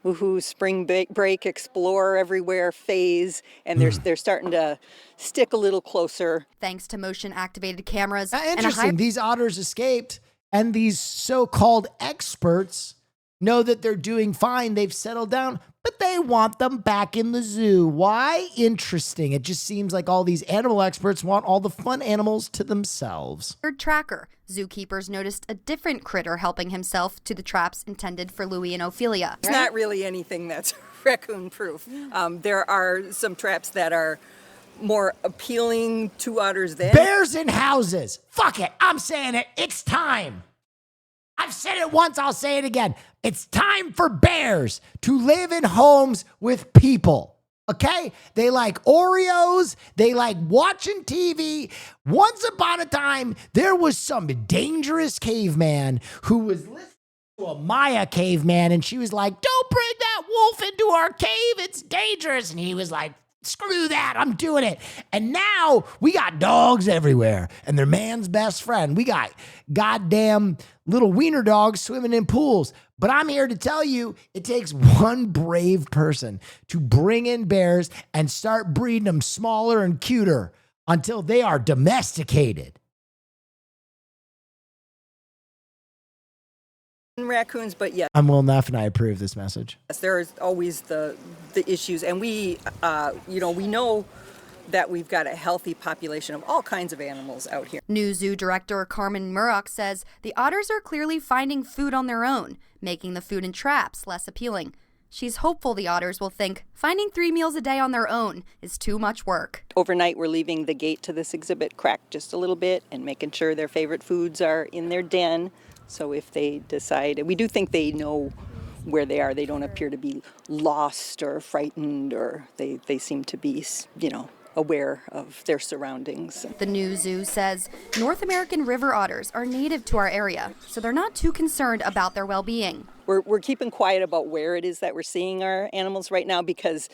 woohoo spring break explore everywhere phase, and they're starting to stick a little closer. Thanks to motion activated cameras. Interesting. These otters escaped, and these so-called experts know that they're doing fine. They've settled down, but they want them back in the zoo. Why? Interesting. It just seems like all these animal experts want all the fun animals to themselves. Tracker. Zookeepers noticed a different critter helping himself to the traps intended for Louis and Ophelia. It's not really anything that's raccoon proof. There are some traps that are more appealing to otters than Bears in houses. Fuck it. I'm saying it. It's time. I've said it once. I'll say it again. It's time for bears to live in homes with people. Okay? They like Oreos. They like watching TV. Once upon a time, there was some dangerous caveman who was listening to a Maya caveman, and she was like, don't bring that wolf into our cave. It's dangerous. And he was like, screw that, I'm doing it. And now we got dogs everywhere, and they're man's best friend. We got goddamn little wiener dogs swimming in pools. But I'm here to tell you, it takes one brave person to bring in bears and start breeding them smaller and cuter until they are domesticated. raccoons, but yes. I'm Will Neff, and I approve this message. There's always the issues, and we, we know that we've got a healthy population of all kinds of animals out here. New zoo director Carmen Murrock says the otters are clearly finding food on their own, making the food in traps less appealing. She's hopeful the otters will think finding 3 meals a day on their own is too much work. Overnight, we're leaving the gate to this exhibit cracked just a little bit and making sure their favorite foods are in their den. So if they decide, we do think they know where they are. They don't appear to be lost or frightened, or they seem to be, aware of their surroundings. The new zoo says North American river otters are native to our area, so they're not too concerned about their well-being. We're keeping quiet about where it is that we're seeing our animals right now because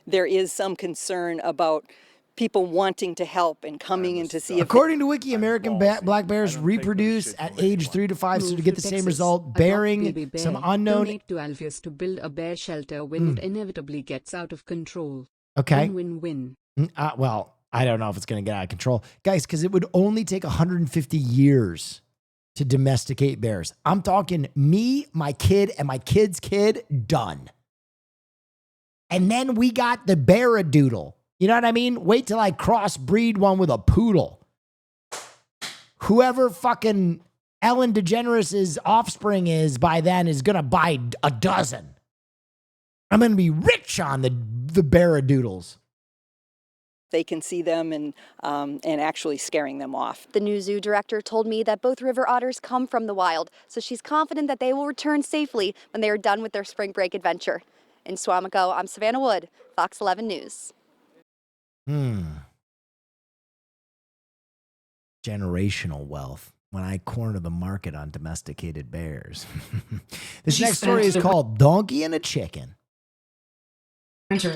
there is some concern about people wanting to help and coming in to see if... According to Wiki, American black bears reproduce at age 3 to 5, so to get the same result, bearing some unknown... Donate to Alpheus to build a bear shelter when it inevitably gets out of control. Okay. Win-win-win. Well, I don't know if it's going to get out of control. Guys, because it would only take 150 years to domesticate bears. I'm talking me, my kid, and my kid's kid, done. And then we got the Bearadoodle. You know what I mean? Wait till I crossbreed one with a poodle. Whoever fucking Ellen DeGeneres' offspring is by then is going to buy a dozen. I'm going to be rich on the Bearadoodles. They can see them and actually scaring them off. The new zoo director told me that both river otters come from the wild, so she's confident that they will return safely when they are done with their spring break adventure. In Suamico, I'm Savannah Wood, Fox 11 News. Generational wealth when I corner the market on domesticated bears. This next story is called Donkey and a Chicken.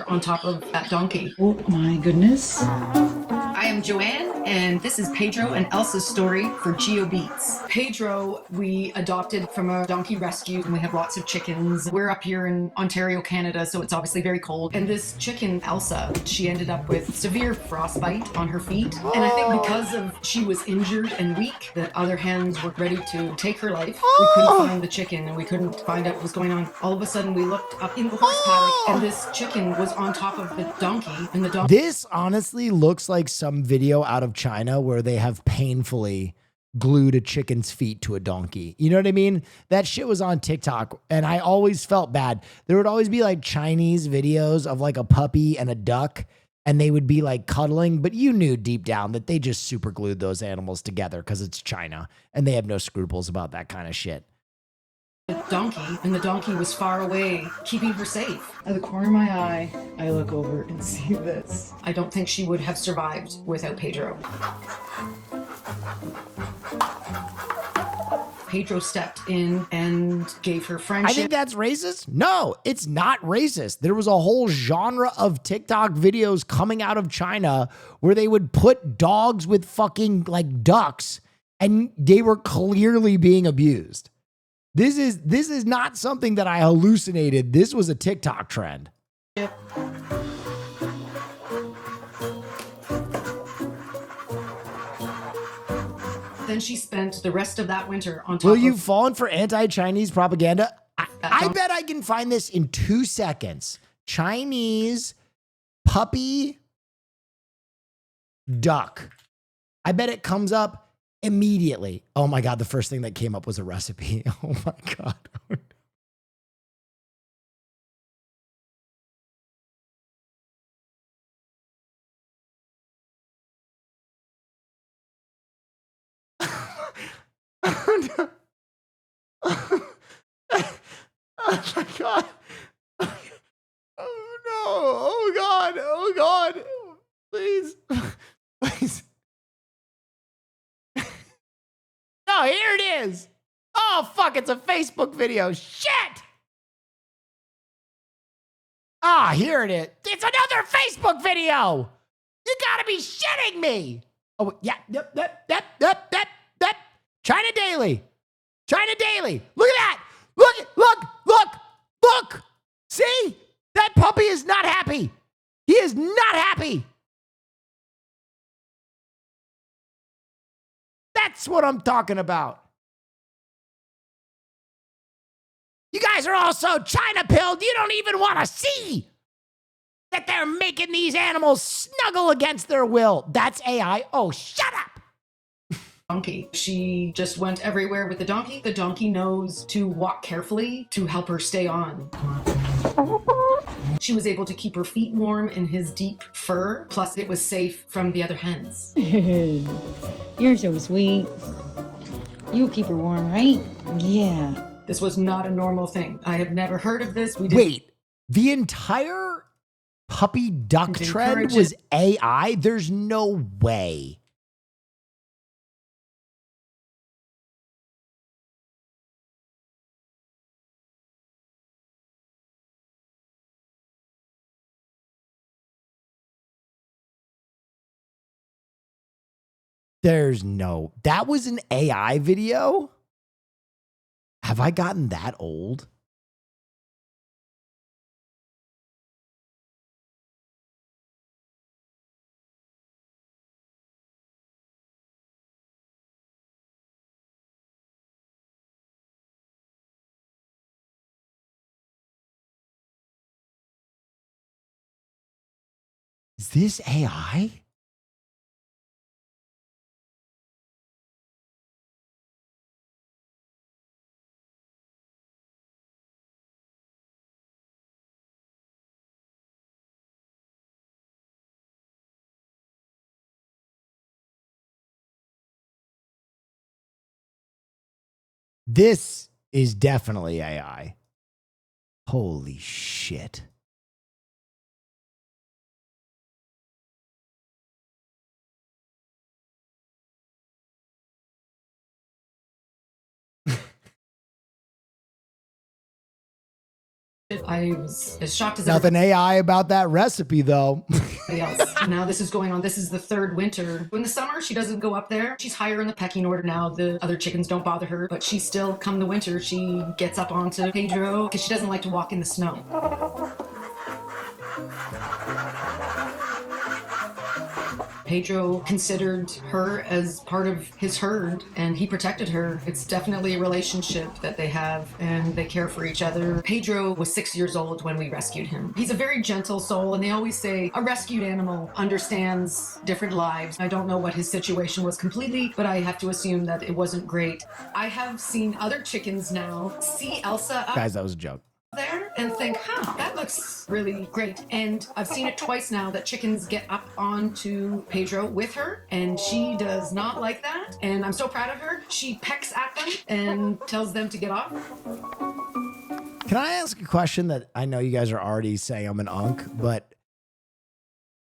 On top of that donkey. Oh my goodness. I am Joanne, and this is Pedro and Elsa's story for GeoBeats. Pedro, we adopted from a donkey rescue, and we have lots of chickens. We're up here in Ontario, Canada, so it's obviously very cold. And this chicken, Elsa, she ended up with severe frostbite on her feet. And I think because of she was injured and weak, that other hands were ready to take her life. We couldn't find the chicken, and we couldn't find out what was going on. All of a sudden, we looked up in the horse paddock, and this chicken was on top of the donkey, and the donkey... This honestly looks like some video out of China where they have painfully glued a chicken's feet to a donkey. You know what I mean? That shit was on TikTok, and I always felt bad. There would always be like Chinese videos of like a puppy and a duck, and they would be like cuddling, but you knew deep down that they just super glued those animals together because it's China, and they have no scruples about that kind of shit. Donkey, and the donkey was far away, keeping her safe. At the corner of my eye, I look over and see this. I don't think she would have survived without Pedro. Pedro stepped in and gave her friendship. I think that's racist. No, it's not racist. There was a whole genre of TikTok videos coming out of China where they would put dogs with fucking like ducks, and they were clearly being abused. This is not something that I hallucinated. This was a TikTok trend. Then she spent the rest of that winter on top Will you fallen for anti-Chinese propaganda? I bet I can find this in 2 seconds. Chinese puppy duck. I bet it comes up immediately. Oh my God, the first thing that came up was a recipe. Oh my God. Oh my God. Oh no. Oh God. Oh God. Please. Please. Oh, here it is. Oh, fuck, it's a Facebook video. Shit. Ah, here it is. It's another Facebook video. You gotta be shitting me. Oh, yeah. Yep. China Daily. China Daily. Look at that. Look. See? That puppy is not happy. He is not happy. That's what I'm talking about. You guys are all so China-pilled, you don't even want to see that they're making these animals snuggle against their will. That's AI. Oh, shut up. Donkey. She just went everywhere with the donkey. The donkey knows to walk carefully to help her stay on. She was able to keep her feet warm in his deep fur, plus it was safe from the other hens. You're so sweet. You keep her warm, right? Yeah. This was not a normal thing. I have never heard of this. Wait, the entire puppy duck trend was AI? There's no way. There's no, that was an AI video? Have I gotten that old? Is this AI? This is definitely AI. Holy shit. I was as shocked as Nothing AI about that recipe, though. everybody else. Now this is going on. This is the third winter. In the summer, she doesn't go up there. She's higher in the pecking order now. The other chickens don't bother her, but she still, come the winter, she gets up onto Pedro because she doesn't like to walk in the snow. Pedro considered her as part of his herd and he protected her. It's definitely a relationship that they have and they care for each other. Pedro was 6 years old when we rescued him. He's a very gentle soul and they always say a rescued animal understands different lives. I don't know what his situation was completely, but I have to assume that it wasn't great. I have seen other chickens now see Elsa up Guys, that was a joke. there and think, that looks really great. And I've seen it twice now that chickens get up onto Pedro with her and she does not like that. And I'm so proud of her. She pecks at them and tells them to get off. Can I ask a question that I know you guys are already saying I'm an unk, but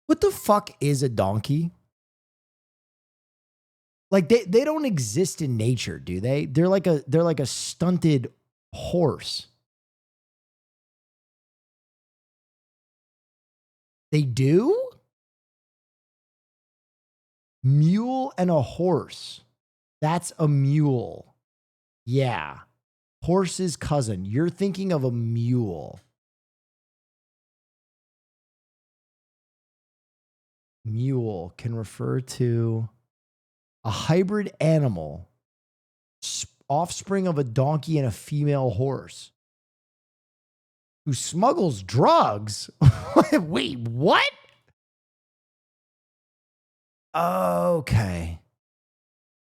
what the fuck is a donkey? Like they don't exist in nature, do they? They're like a stunted horse. They do? Mule and a horse. That's a mule. Yeah. Horse's cousin. You're thinking of a mule. Mule can refer to a hybrid animal, offspring of a donkey and a female horse, who smuggles drugs. Wait, what? Okay.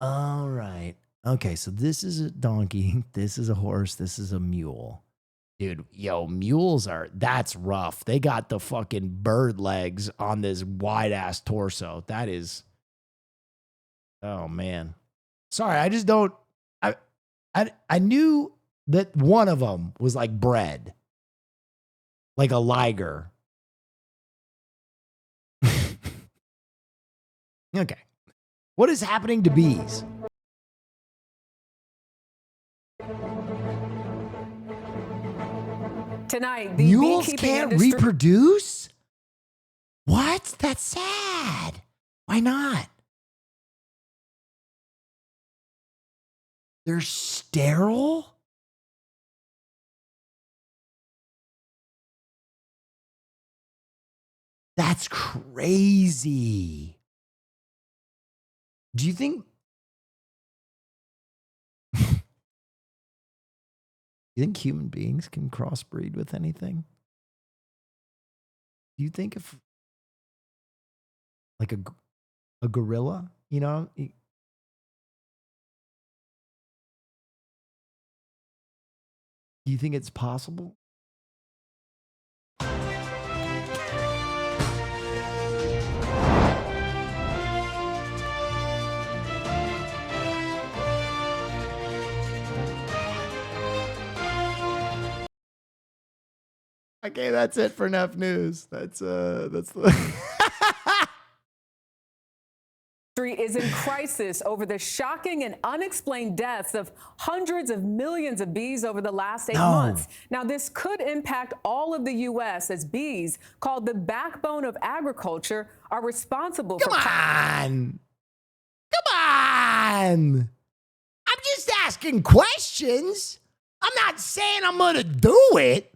All right. Okay, so this is a donkey, this is a horse, this is a mule. Dude, yo, mules that's rough. They got the fucking bird legs on this wide ass torso. That is, oh man. Sorry, I just don't, I knew that one of them was like bred. Like a liger. Okay. What is happening to bees? Tonight, the Mules beekeeping can't industry- reproduce? What? That's sad. Why not? They're sterile? That's crazy. Do you think human beings can crossbreed with anything? Do you think if like a gorilla, you know, do you think it's possible? Okay, that's it for Enough News. That's the Is in crisis over the shocking and unexplained deaths of hundreds of millions of bees over the last 8 months. Now, this could impact all of the U.S. as bees, called the backbone of agriculture, are responsible for... Come on! I'm just asking questions. I'm not saying I'm going to do it.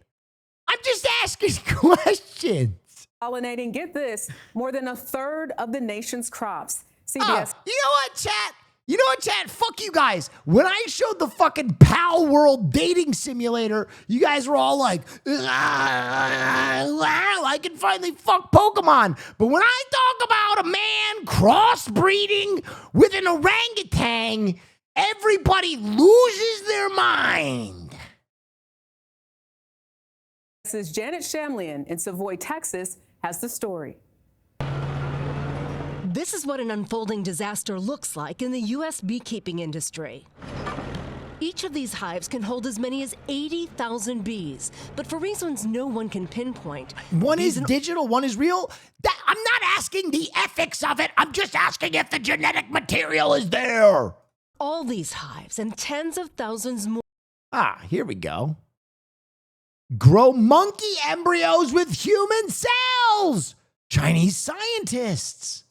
I'm just asking questions. Pollinating, get this, more than a third of the nation's crops. CBS. You know what, chat? You know what, chat? Fuck you guys. When I showed the fucking Pal World dating simulator, you guys were all like, I can finally fuck Pokemon. But when I talk about a man crossbreeding with an orangutan, everybody loses their mind. This is Janet Shamlian in Savoy, Texas, has the story. This is what an unfolding disaster looks like in the U.S. beekeeping industry. Each of these hives can hold as many as 80,000 bees, but for reasons no one can pinpoint. One is digital, one is real. I'm not asking the ethics of it. I'm just asking if the genetic material is there. All these hives and tens of thousands more. Here we go. Grow monkey embryos with human cells. Chinese scientists.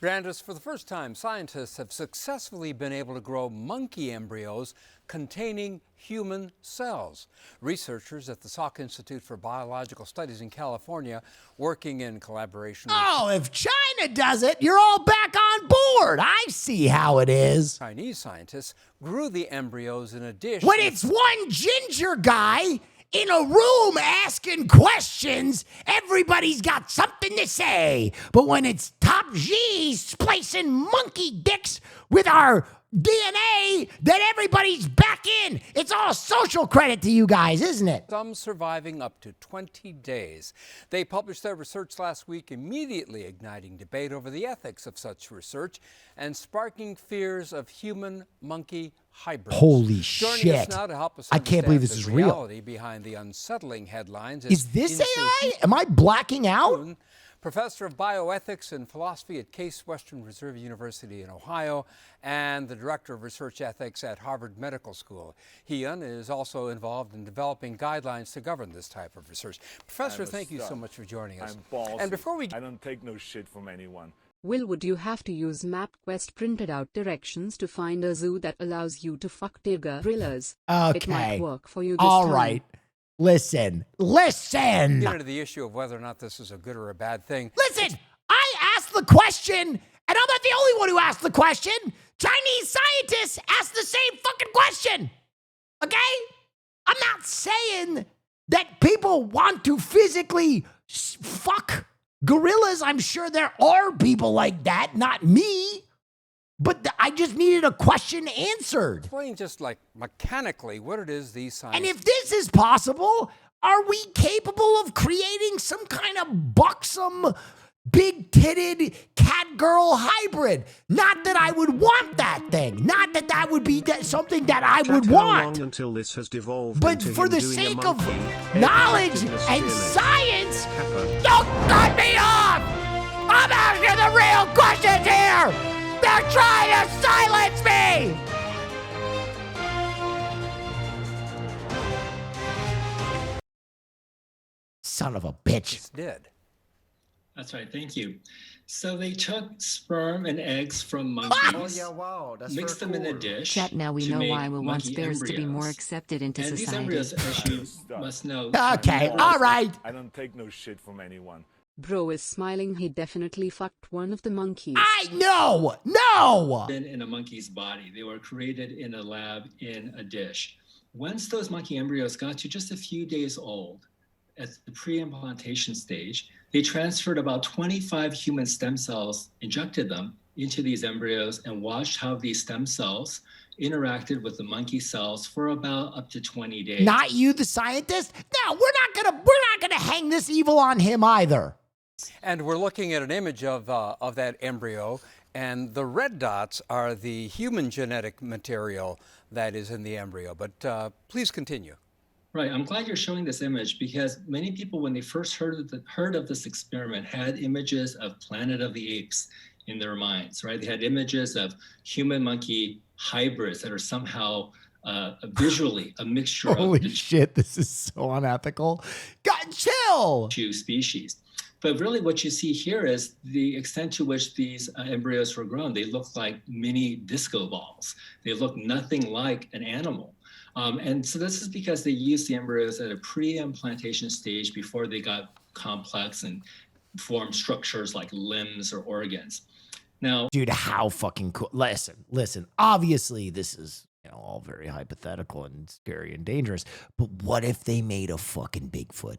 Brandis, for the first time, scientists have successfully been able to grow monkey embryos containing human cells. Researchers at the Salk Institute for Biological Studies in California, working in collaboration with... if China does it, you're all back on board. I see how it is. Chinese scientists grew the embryos in a dish... When it's one ginger guy in a room asking questions, everybody's got something to say. But when it's Top G splicing monkey dicks with our DNA, then everybody's back in. It's all social credit to you guys, isn't it? Some surviving up to 20 days. They published their research last week, immediately igniting debate over the ethics of such research and sparking fears of human-monkey hybrids. Holy Joining shit. us now to help us I can't believe this understand is the real. reality behind the unsettling headlines Is this AI? Am I blacking out? Professor of Bioethics and Philosophy at Case Western Reserve University in Ohio and the Director of Research Ethics at Harvard Medical School. Hyun is also involved in developing guidelines to govern this type of research. Professor, thank you so much for joining us. I'm ballsy. And before we... I don't take no shit from anyone. Will, would you have to use MapQuest printed out directions to find a zoo that allows you to fuck gorillas? Okay. It might work for you this All time. right. Listen. Get into the issue of whether or not this is a good or a bad thing. Listen, I asked the question, and I'm not the only one who asked the question. Chinese scientists asked the same fucking question. Okay? I'm not saying that people want to physically fuck gorillas. I'm sure there are people like that, not me. But I just needed a question answered. Explain just like mechanically what it is these scientists... And if this is possible, are we capable of creating some kind of buxom, big-titted cat-girl hybrid? Not that I would want that thing. Not that that would be something that I would How want. long until this has devolved But into for him the doing a sake of monkey knowledge in a and village? science, Kappa. don't cut me off! I'm asking the real questions here! They're trying to silence me! Son of a bitch. It's dead. That's right, thank you. So they took sperm and eggs from monkeys, Oh yeah, wow, that's mixed very them in a cool. dish. Chat, now we to know make why we want monkey bears to be more embryos. accepted into And these society. embryos, as you must know, Okay, all right. I don't take no shit from anyone. Bro is smiling. He definitely fucked one of the monkeys. No! been in a monkey's body. They were created in a lab in a dish. Once those monkey embryos got to just a few days old, at the pre-implantation stage, they transferred about 25 human stem cells, injected them into these embryos, and watched how these stem cells interacted with the monkey cells for about up to 20 days. Not you, the scientist? No, we're not gonna hang this evil on him either. And we're looking at an image of that embryo, and the red dots are the human genetic material that is in the embryo. But please continue. Right. I'm glad you're showing this image because many people, when they first heard of this experiment, had images of Planet of the Apes in their minds, right? They had images of human-monkey hybrids that are somehow visually a mixture Holy of the shit, this is so unethical. God, chill! two species. But really what you see here is the extent to which these embryos were grown. They look like mini disco balls. They look nothing like an animal. And so this is because they used the embryos at a pre-implantation stage before they got complex and formed structures like limbs or organs. Now, Dude, how fucking cool. Listen. Obviously, this is, all very hypothetical and scary and dangerous. But what if they made a fucking Bigfoot?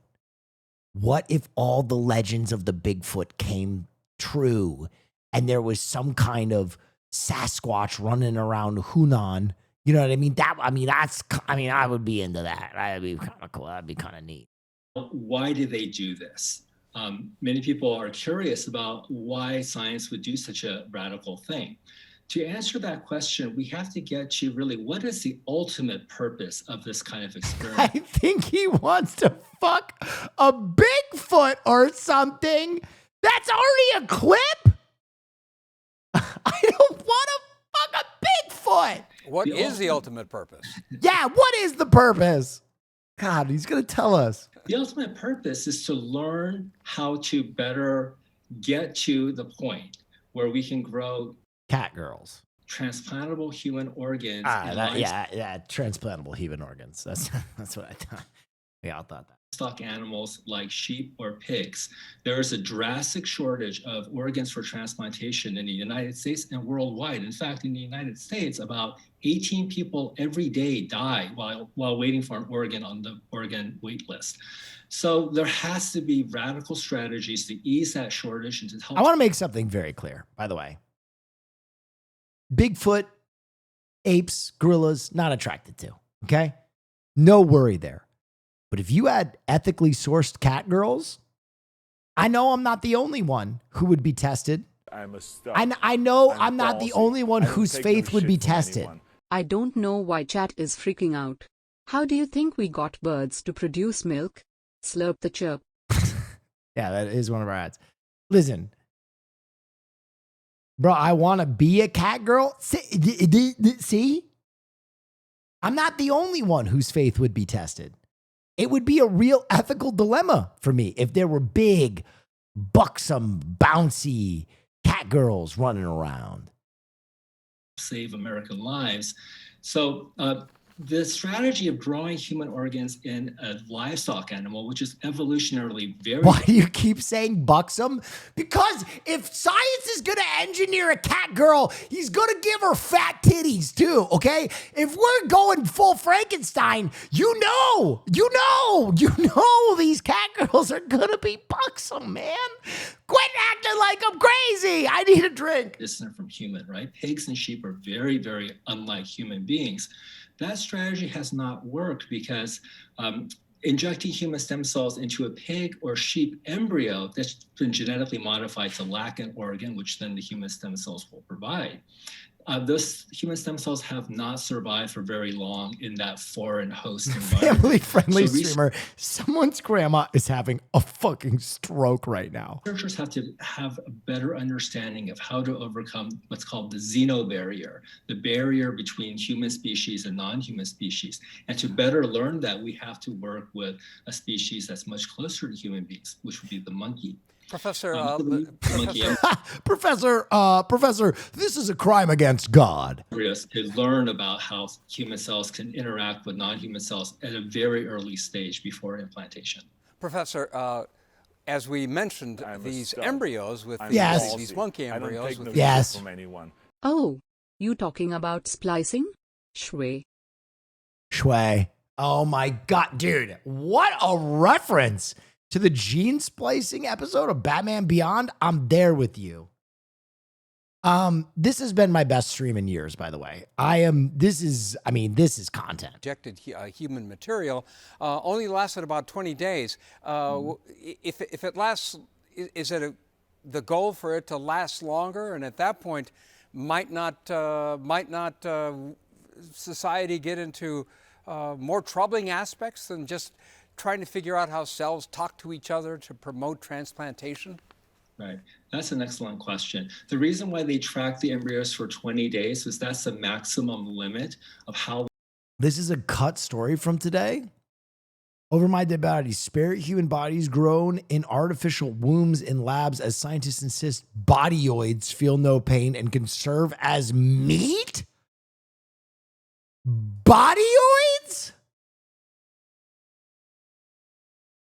What if all the legends of the Bigfoot came true and there was some kind of Sasquatch running around Hunan? You know what I mean? I would be into that. That'd be kind of cool. That'd be kind of neat. why did they do this? Many people are curious about why science would do such a radical thing. To answer that question, we have to get to really what is the ultimate purpose of this kind of experiment? I think he wants to fuck a Bigfoot or something. That's already a clip. I don't want to fuck a Bigfoot. What is the ultimate purpose? Yeah, what is the purpose? God, he's going to tell us. The ultimate purpose is to learn how to better get to the point where we can grow cat girls, transplantable human organs. Transplantable human organs. That's what I thought. Yeah, I thought that. Stock animals like sheep or pigs. There is a drastic shortage of organs for transplantation in the United States and worldwide. In fact, in the United States, about 18 people every day die while waiting for an organ on the organ wait list. So there has to be radical strategies to ease that shortage and to help. I want to make something very clear, by the way. Bigfoot, apes, gorillas, not attracted to, okay? No worry there. But if you had ethically sourced cat girls, I know I'm not the only one who would be tested. I know I'm not the only one whose faith would be tested. I don't know why chat is freaking out. How do you think we got birds to produce milk? Slurp the chirp. Yeah, that is one of our ads. Listen. Bro, I want to be a cat girl. See? I'm not the only one whose faith would be tested. It would be a real ethical dilemma for me if there were big, buxom, bouncy cat girls running around. Save American lives. So the strategy of growing human organs in a livestock animal, which is evolutionarily very... Why do you keep saying buxom? Because if science is going to engineer a cat girl, he's going to give her fat titties too, okay? If we're going full Frankenstein, you know these cat girls are going to be buxom, man. Quit acting like I'm crazy. I need a drink. Distant from human, right? Pigs and sheep are very, very unlike human beings. That strategy has not worked because injecting human stem cells into a pig or sheep embryo that's been genetically modified to lack an organ, which then the human stem cells will provide. Those human stem cells have not survived for very long in that foreign host environment. Family-friendly streamer. Someone's grandma is having a fucking stroke right now. Researchers have to have a better understanding of how to overcome what's called the xenobarrier, the barrier between human species and non-human species. And to better learn that, we have to work with a species that's much closer to human beings, which would be the monkey. Professor, this is a crime against God. To learn about how human cells can interact with non-human cells at a very early stage before implantation. Professor, as we mentioned, these embryos with these monkey embryos. Yes. Oh, you talking about splicing? Shui. Oh my God, dude. What a reference to the gene splicing episode of Batman Beyond. I'm there with you. This has been my best stream in years, by the way. This is content. Injected human material only lasted about 20 days. If it lasts, is it the goal for it to last longer? And at that point, might not society get into more troubling aspects than just trying to figure out how cells talk to each other to promote transplantation? Right. That's an excellent question. The reason why they track the embryos for 20 days is that's the maximum limit of how. This is a cut story from today. Over my dead body, spare human bodies grown in artificial wombs in labs as scientists insist bodyoids feel no pain and can serve as meat? Bodyoids?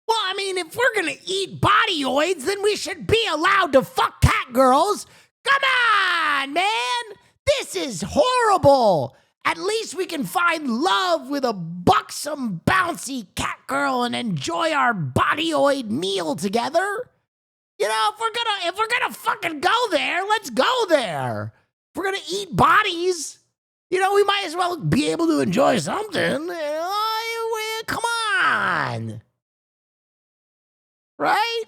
Well, I mean, if we're going to eat bodyoids, then we should be allowed to fuck cat girls. Come on, man. This is horrible. At least we can find love with a buxom, bouncy cat girl and enjoy our bodyoid meal together. You know, if we're gonna fucking go there, let's go there. If we're gonna eat bodies, you know, we might as well be able to enjoy something. Come on. Right?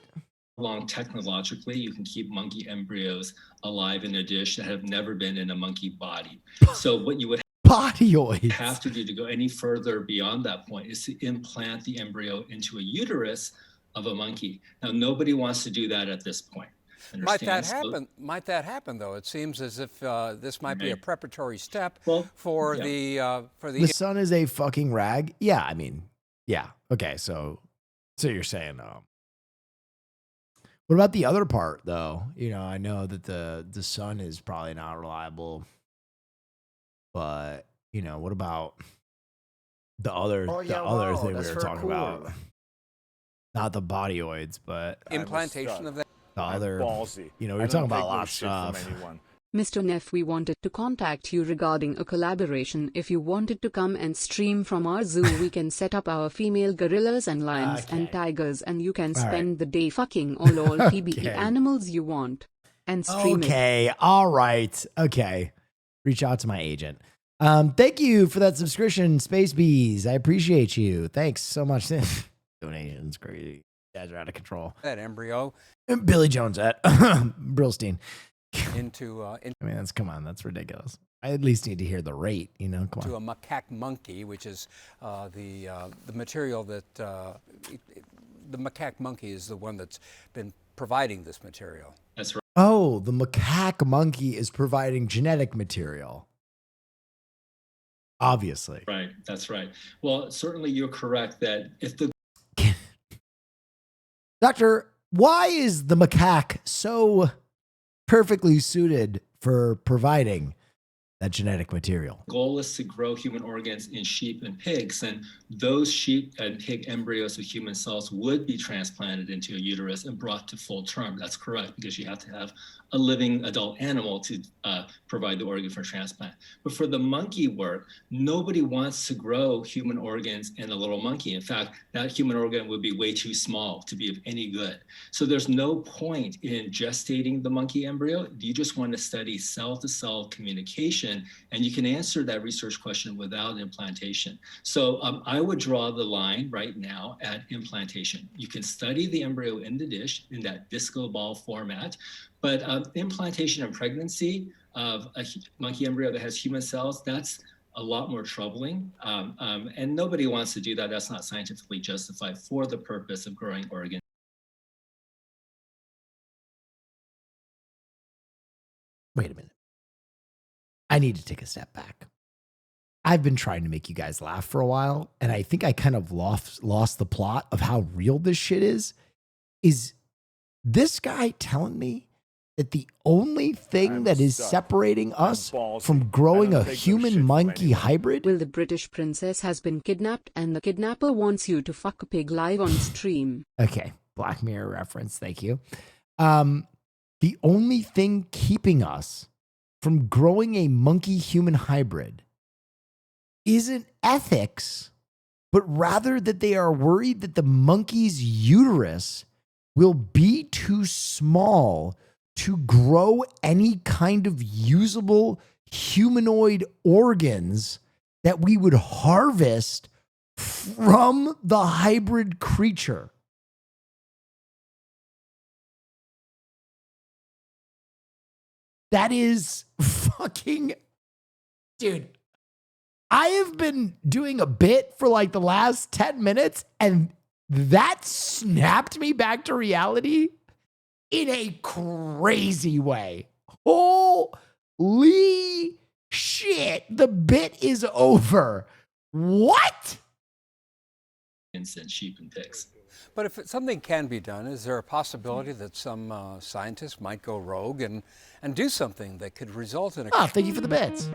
Long technologically, you can keep monkey embryos alive in a dish that have never been in a monkey body. So what you would bodyoids have to do to go any further beyond that point is to implant the embryo into a uterus of a monkey. Now, nobody wants to do that at this point. Might that happen, though? It seems as if this might be a preparatory step for the. The sun is a fucking rag. Yeah, I mean, yeah. Okay, so you're saying, what about the other part, though? You know, I know that the sun is probably not reliable, but you know, what about the other thing we were talking about? Not the bodyoids, but implantation of that. The other, you know, we were talking about a lot of stuff. Mr. Neff, we wanted to contact you regarding a collaboration. If you wanted to come and stream from our zoo, we can set up our female gorillas and lions and tigers, and you can spend the day fucking all TBE animals you want and stream it. All right. Okay. Reach out to my agent. Thank you for that subscription, Space Bees. I appreciate you. Thanks so much. Donations, crazy. You guys are out of control. That embryo. Billy Jones at Brillstein. I mean, that's ridiculous. I at least need to hear the rate, you know. Come on. To a macaque monkey, which is the material that the macaque monkey is the one that's been providing this material. That's right. Oh, the macaque monkey is providing genetic material. Obviously. Right. That's right. Well, certainly you're correct that if the Doctor, why is the macaque so perfectly suited for providing that genetic material? Goal is to grow human organs in sheep and pigs, and those sheep and pig embryos of human cells would be transplanted into a uterus and brought to full term. That's correct, because you have to have a living adult animal to provide the organ for transplant. But for the monkey work, nobody wants to grow human organs in a little monkey. In fact, that human organ would be way too small to be of any good. So there's no point in gestating the monkey embryo. You just want to study cell-to-cell communication, and you can answer that research question without implantation. So I would draw the line right now at implantation. You can study the embryo in the dish in that disco ball format, but implantation and pregnancy of a monkey embryo that has human cells, that's a lot more troubling. And nobody wants to do that. That's not scientifically justified for the purpose of growing organs. Wait a minute. I need to take a step back. I've been trying to make you guys laugh for a while, and I think I kind of lost the plot of how real this shit is. Is this guy telling me that the only thing that is separating us from growing a human-monkey hybrid? Well, the British princess has been kidnapped, and the kidnapper wants you to fuck a pig live on stream. Okay, Black Mirror reference, thank you. The only thing keeping us from growing a monkey-human hybrid isn't ethics but rather that they are worried that the monkey's uterus will be too small to grow any kind of usable humanoid organs that we would harvest from the hybrid creature. That is fucking, dude. I have been doing a bit for like the last 10 minutes and that snapped me back to reality in a crazy way. Holy shit. The bit is over. What? And sheep and pigs. But if something can be done, is there a possibility that some scientists might go rogue and do something that could result in a... Oh, thank you for the bits.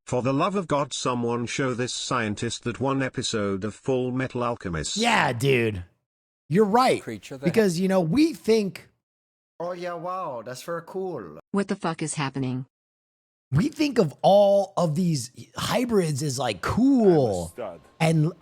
For the love of God, someone show this scientist that one episode of Full Metal Alchemist. Yeah, dude. You're right. Because, you know, we think... Oh, yeah, wow, that's very cool. What the fuck is happening? We think of all of these hybrids as like cool and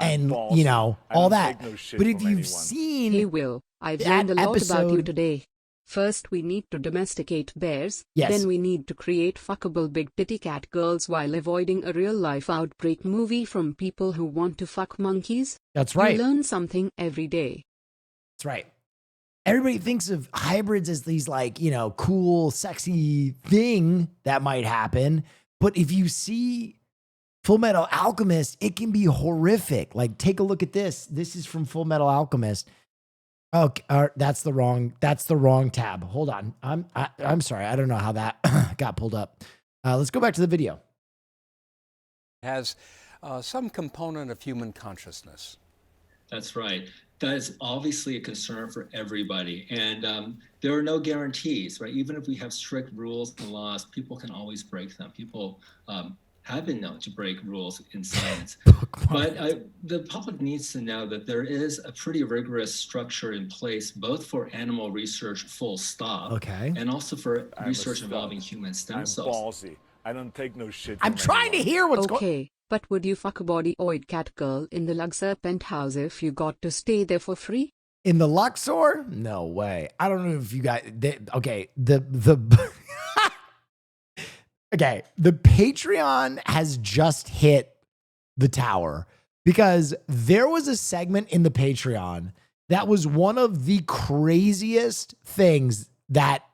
you know, all that. But if you've seen... Hey, Will, I've learned a lot about you today. First, we need to domesticate bears. Yes. Then we need to create fuckable big titty cat girls while avoiding a real-life outbreak movie from people who want to fuck monkeys. That's right. You learn something every day. That's right. Everybody thinks of hybrids as these like, you know, cool, sexy thing that might happen. But if you see Full Metal Alchemist, it can be horrific. Like, take a look at this. This is from Full Metal Alchemist. Okay, that's the wrong tab. Hold on. I'm sorry. I don't know how that got pulled up. Let's go back to the video. Has some component of human consciousness. That's right. That is obviously a concern for everybody. And there are no guarantees, right? Even if we have strict rules and laws, people can always break them. People have been known to break rules in science. But the public needs to know that there is a pretty rigorous structure in place, both for animal research, full stop, okay, and also for research involving human stem cells. Ballsy. I don't take no shit. I'm trying to hear what's going on. Okay, but would you fuck a body-oid cat girl in the Luxor penthouse if you got to stay there for free? In the Luxor? No way. I don't know if you guys... okay, okay, the Patreon has just hit the tower because there was a segment in the Patreon that was one of the craziest things that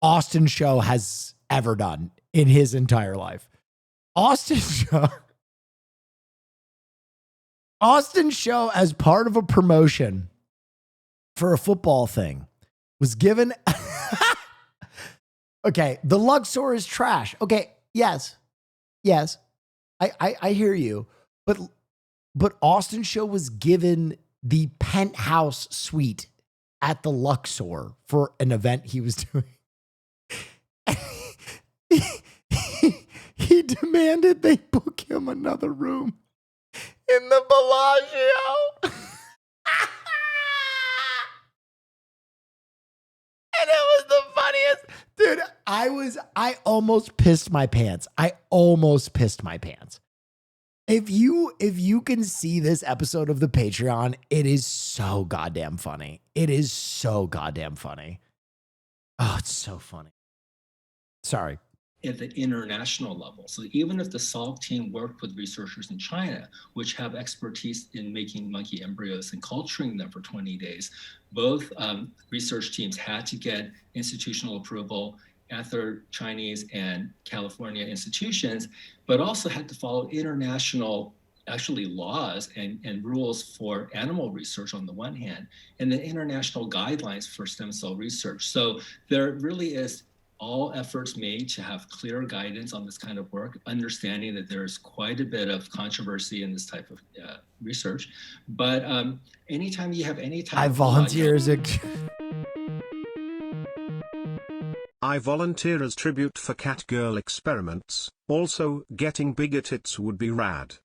Austin Show has ever done in his entire life. Austin Show, as part of a promotion for a football thing, was given... Okay, the Luxor is trash. Okay, yes. I hear you. But Austin Show was given the penthouse suite at the Luxor for an event he was doing. He demanded they book him another room in the Bellagio. And it was the funniest. Dude, I almost pissed my pants. If you can see this episode of the Patreon, it is so goddamn funny. Oh, it's so funny. Sorry. At the international level. So even if the Salk team worked with researchers in China, which have expertise in making monkey embryos and culturing them for 20 days, both research teams had to get institutional approval at their Chinese and California institutions, but also had to follow international laws and rules for animal research on the one hand, and then international guidelines for stem cell research. So there really is all efforts made to have clear guidance on this kind of work, understanding that there's quite a bit of controversy in this type of research. But anytime you have any type I volunteer as a... I volunteer as tribute for cat girl experiments. Also, getting bigger tits would be rad.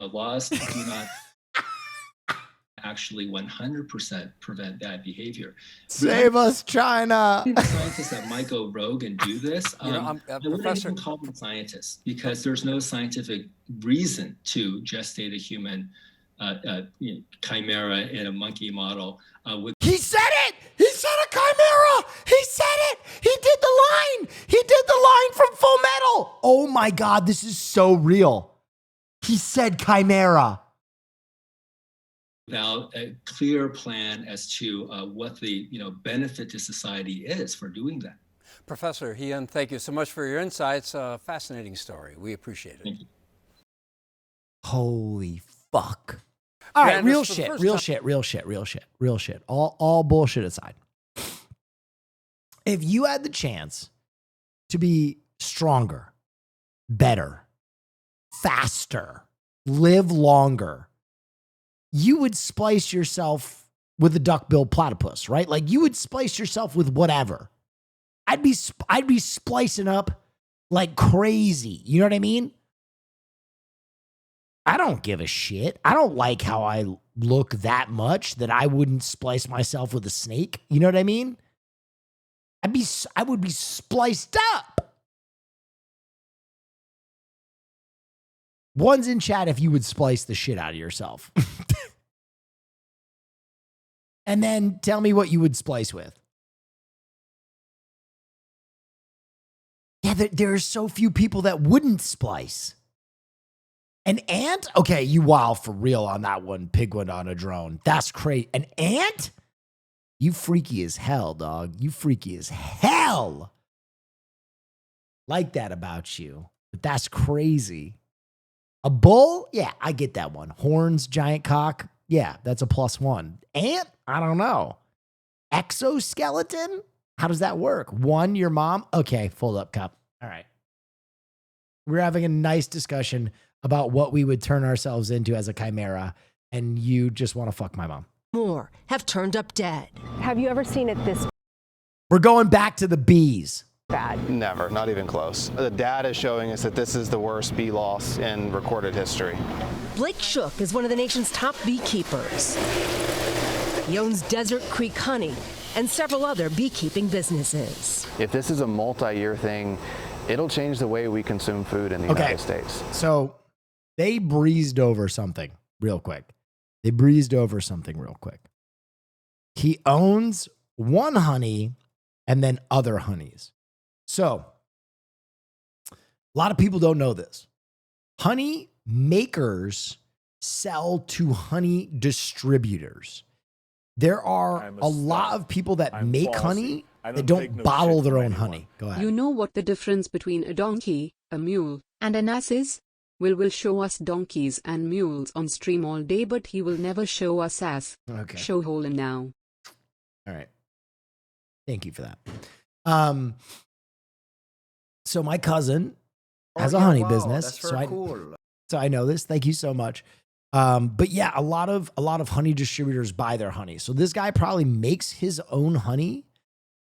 The laws do not actually 100% prevent bad behavior. Save us, China. Scientists that might go rogue and do this, I wouldn't even call them scientists, because there's no scientific reason to gestate a human chimera in a monkey model. He said it! He said a chimera! He said it! He did the line! He did the line from Full Metal! Oh my God, this is so real. He said chimera. Without a clear plan as to what the benefit to society is for doing that. Professor Heon, thank you so much for your insights. Fascinating story. We appreciate it. Thank you. Holy fuck. All right, real shit. All bullshit aside. If you had the chance to be stronger, better, faster, live longer, you would splice yourself with a duck-billed platypus, right? Like you would splice yourself with whatever. I'd be splicing up like crazy. You know what I mean? I don't give a shit. I don't like how I look that much that I wouldn't splice myself with a snake. You know what I mean? I would be spliced up. One's in chat if you would splice the shit out of yourself. And then tell me what you would splice with. Yeah, there are so few people that wouldn't splice. An ant? Okay, you wow for real on that one. Pigwood on a drone. That's crazy. An ant? You freaky as hell, dog. You freaky as hell. Like that about you. But that's crazy. A bull? Yeah, I get that one. Horns, giant cock. Yeah, that's a +1. Ant? I don't know. Exoskeleton? How does that work? One, your mom? Okay, fold up cup. All right. We're having a nice discussion about what we would turn ourselves into as a chimera, and you just want to fuck my mom. More have turned up dead. Have you ever seen it this We're going back to the bees. bad? Never, not even close. The data is showing us that this is the worst bee loss in recorded history. Blake Shook is one of the nation's top beekeepers. He owns Desert Creek Honey and several other beekeeping businesses. If this is a multi-year thing, it'll change the way we consume food in the United States. So they breezed over something real quick. He owns one honey and then other honeys. So a lot of people don't know this. Honey makers sell to honey distributors. There are a lot of people that make honey that don't bottle their own honey. Go ahead. You know what the difference between a donkey, a mule, and an ass is? Will show us donkeys and mules on stream all day, but he will never show us ass. Okay. Show Holland now. All right. Thank you for that. So my cousin has a honey business. That's very cool. So I know this. Thank you so much. But yeah, a lot of honey distributors buy their honey. So this guy probably makes his own honey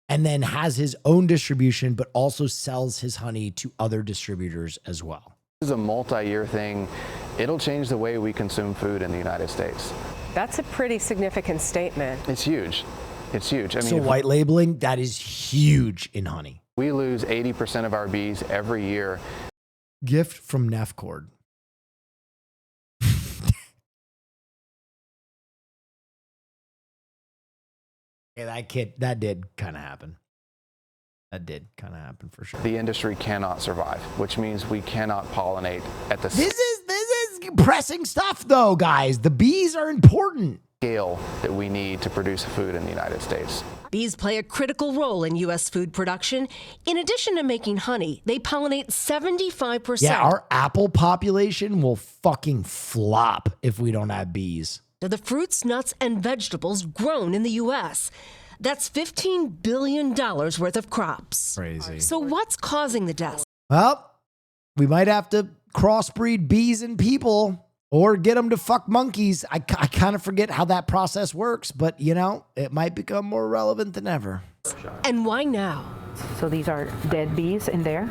and then has his own distribution, but also sells his honey to other distributors as well. This is a multi-year thing. It'll change the way we consume food in the United States. That's a pretty significant statement. It's huge. It's huge. I mean, So white labeling, that is huge in honey. we lose 80% of our bees every year. Gift from Nefcord. Yeah, that did kind of happen. That did kind of happen for sure. The industry cannot survive, which means we cannot pollinate at the This is pressing stuff though, guys. The bees are important. scale that we need to produce food in the United States. Bees play a critical role in U.S. food production. In addition to making honey, they pollinate 75%. Yeah, our apple population will fucking flop if we don't have bees. of the fruits, nuts, and vegetables grown in the U.S. That's $15 billion worth of crops. Crazy. So what's causing the deaths? Well, we might have to crossbreed bees and people or get them to fuck monkeys. I kind of forget how that process works, but you know, it might become more relevant than ever. And why now? So these are dead bees in there?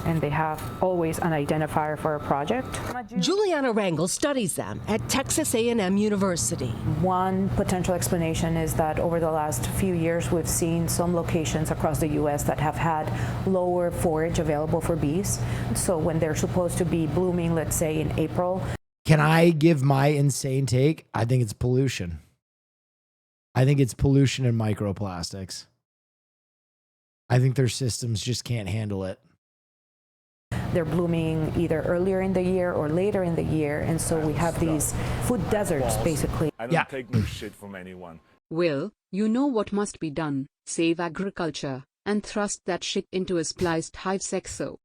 and they have always an identifier for a project. Juliana Rangel studies them at Texas A&M University. One potential explanation is that over the last few years, we've seen some locations across the U.S. that have had lower forage available for bees. So when they're supposed to be blooming, let's say in April. Can I give my insane take? I think it's pollution. I think it's pollution and microplastics. I think their systems just can't handle it. They're blooming either earlier in the year or later in the year, and so we have these food deserts, basically. I don't take no shit from anyone. Will, you know what must be done? Save agriculture and thrust that shit into a spliced hive sexo.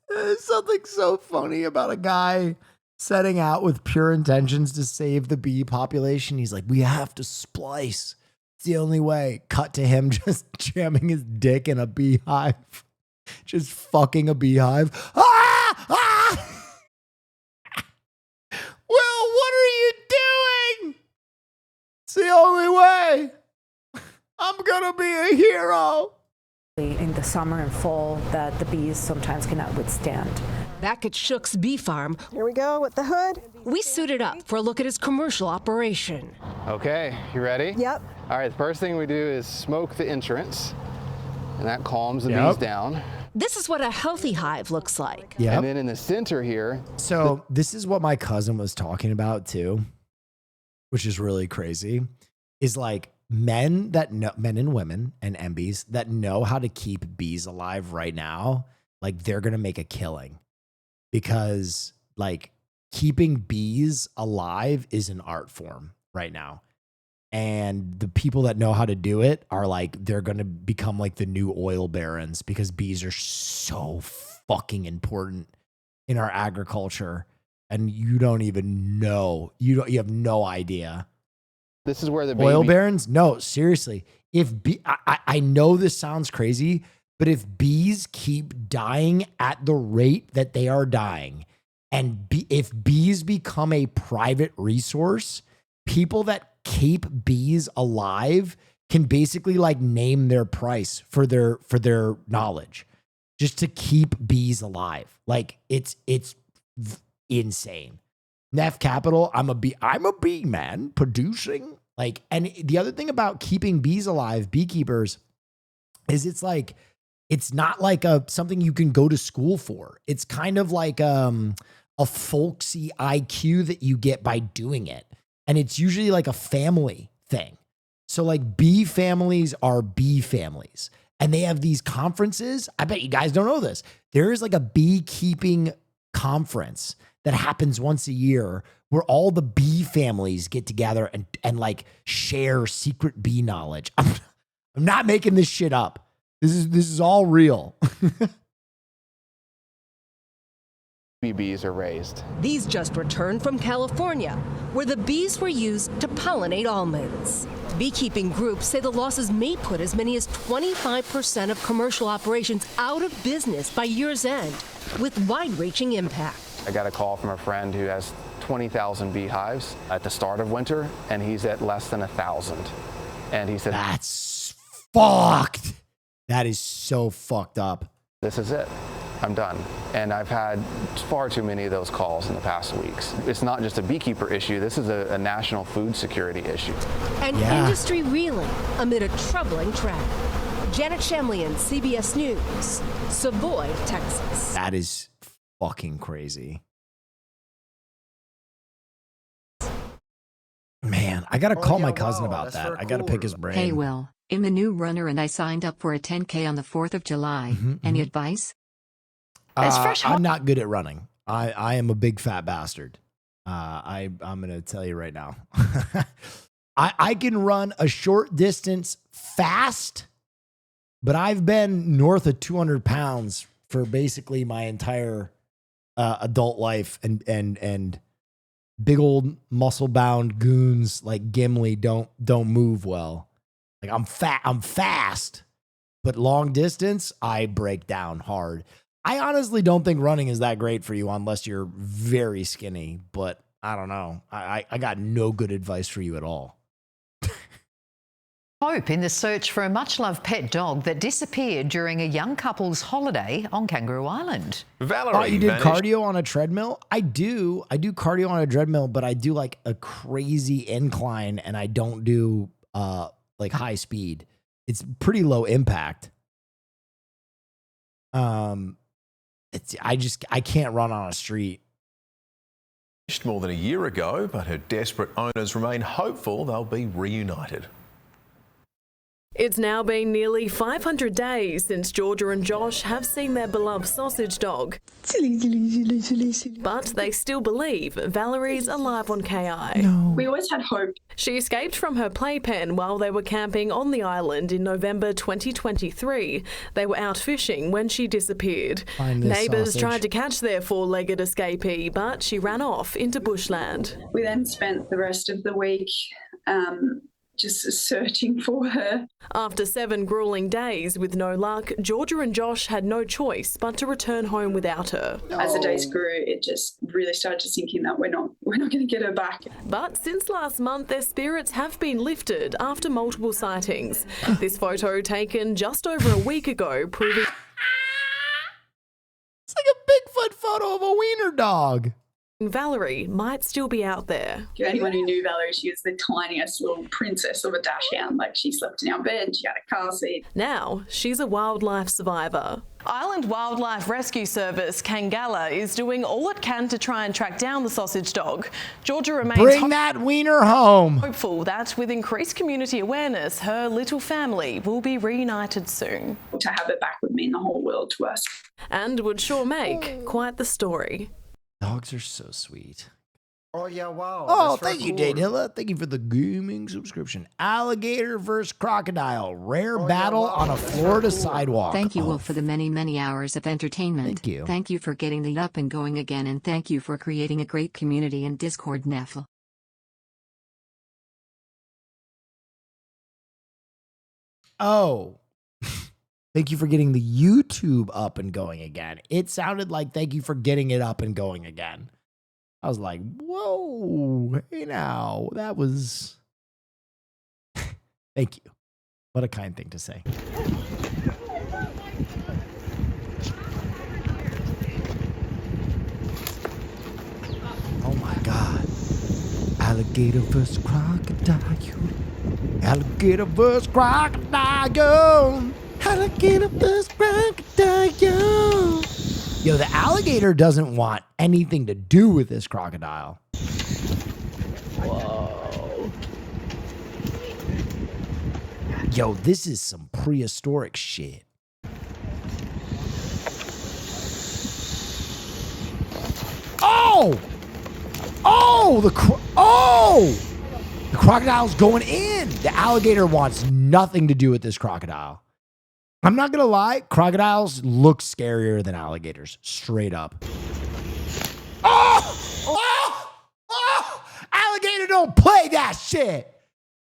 There's something so funny about a guy setting out with pure intentions to save the bee population. He's like, we have to splice. It's the only way. Cut to him just jamming his dick in a beehive. Just fucking a beehive. Ah! Ah! Will, what are you doing? It's the only way. I'm gonna be a hero. In the summer and fall that the bees sometimes cannot withstand. Back at Shook's Bee Farm, here we go with the hood. We suited up for a look at his commercial operation. Okay, you ready? Yep. All right, the first thing we do is smoke the entrance, and that calms the bees down. This is what a healthy hive looks like. Yep. And then in the center here. So this is what my cousin was talking about too, which is really crazy, is like men and women and MBs that know how to keep bees alive right now, like they're going to make a killing because like keeping bees alive is an art form right now. And the people that know how to do it are like, they're going to become like the new oil barons because bees are so fucking important in our agriculture. And you don't even know, you have no idea. This is where the oil barons? No, seriously. I know this sounds crazy, but if bees keep dying at the rate that they are dying, and if bees become a private resource, people that keep bees alive can basically like name their price for their knowledge just to keep bees alive. Like it's insane. Neff Capital, I'm a bee man producing. Like, and the other thing about keeping bees alive, beekeepers, is it's like, it's not like something you can go to school for. It's kind of like a folksy IQ that you get by doing it. And it's usually like a family thing. So like bee families are bee families. And they have these conferences. I bet you guys don't know this. There is like a beekeeping conference that happens once a year where all the bee families get together and like share secret bee knowledge. I'm not making this shit up. This is all real. Bees are raised. These just returned from California, where the bees were used to pollinate almonds. Beekeeping groups say the losses may put as many as 25% of commercial operations out of business by year's end, with wide-reaching impact. I got a call from a friend who has 20,000 beehives at the start of winter, and he's at less than 1,000. And he said, that's fucked. That is so fucked up. This is it. I'm done. And I've had far too many of those calls in the past weeks. It's not just a beekeeper issue. This is a national food security issue. An industry reeling amid a troubling trend. Janet Shamlian, CBS News, Savoy, Texas. That is fucking crazy. Man, I got to call my cousin about that. I got to pick his brain. Hey, Will, I'm a new runner and I signed up for a 10K on the 4th of July. Any advice? I'm not good at running. I am a big fat bastard. I'm going to tell you right now. I can run a short distance fast, but I've been north of 200 pounds for basically my entire adult life, and big old muscle bound goons like Gimli don't move well. Like I'm fast, but long distance, I break down hard. I honestly don't think running is that great for you unless you're very skinny, but I don't know. I got no good advice for you at all. Hope in the search for a much-loved pet dog that disappeared during a young couple's holiday on Kangaroo Island. Valerie, you did cardio on a treadmill? I do cardio on a treadmill, but I do like a crazy incline, and I don't do like high speed. It's pretty low impact. I can't run on a street. More than a year ago, but her desperate owners remain hopeful they'll be reunited. It's now been nearly 500 days since Georgia and Josh have seen their beloved sausage dog. But they still believe Valerie's alive on KI. No. We always had hope. She escaped from her playpen while they were camping on the island in November 2023. They were out fishing when she disappeared. Neighbours tried to catch their four-legged escapee, but she ran off into bushland. We then spent the rest of the week just searching for her. After 7 grueling days with no luck, Georgia and Josh had no choice but to return home without her. As the days grew, it just really started to sink in that we're not going to get her back. But since last month, their spirits have been lifted after multiple sightings. This photo taken just over a week ago proving... It's like a Bigfoot photo of a wiener dog. Valerie might still be out there. For anyone who knew Valerie, she was the tiniest little princess of a dachshund. Like, she slept in our bed, she had a car seat. Now, she's a wildlife survivor. Island Wildlife Rescue Service, Kangala, is doing all it can to try and track down the sausage dog. Georgia remains Bring that wiener home. Hopeful that with increased community awareness, her little family will be reunited soon. To have her back would mean the whole world to us. And would sure make quite the story. Dogs are so sweet. Oh, yeah, wow. Oh, thank you, Danila. Thank you for the gaming subscription. Alligator versus crocodile. Rare battle on a Florida sidewalk. Thank you, Wolf, for the many, many hours of entertainment. Thank you. Thank you for getting the up and going again, and thank you for creating a great community in Discord, Neffel. Oh. Thank you for getting the YouTube up and going again. It sounded like thank you for getting it up and going again. I was like, whoa, hey now, that was... Thank you. What a kind thing to say. Oh my God. Alligator versus crocodile. Alligator versus crocodile. Alligator versus crocodile. Yo, the alligator doesn't want anything to do with this crocodile. Whoa. Yo, this is some prehistoric shit. Oh! Oh! The crocodile's going in. The alligator wants nothing to do with this crocodile. I'm not gonna lie, crocodiles look scarier than alligators, straight up. Oh! Oh! Oh! Alligator don't play that shit.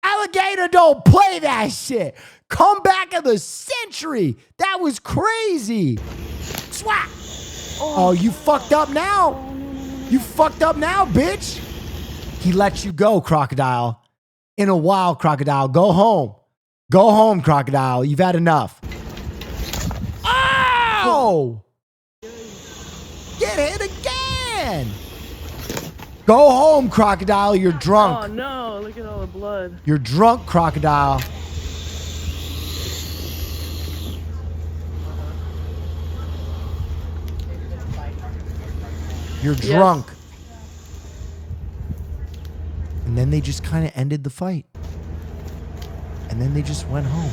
Alligator don't play that shit. Comeback of the century. That was crazy. Swat. Oh, you fucked up now. You fucked up now, bitch. He lets you go, crocodile. In a while, crocodile. Go home. Go home, crocodile. You've had enough. Oh! Get hit again! Go home, crocodile. You're drunk. Oh no, look at all the blood. You're drunk, crocodile. You're drunk. Yes. And then they just kind of ended the fight. And then they just went home.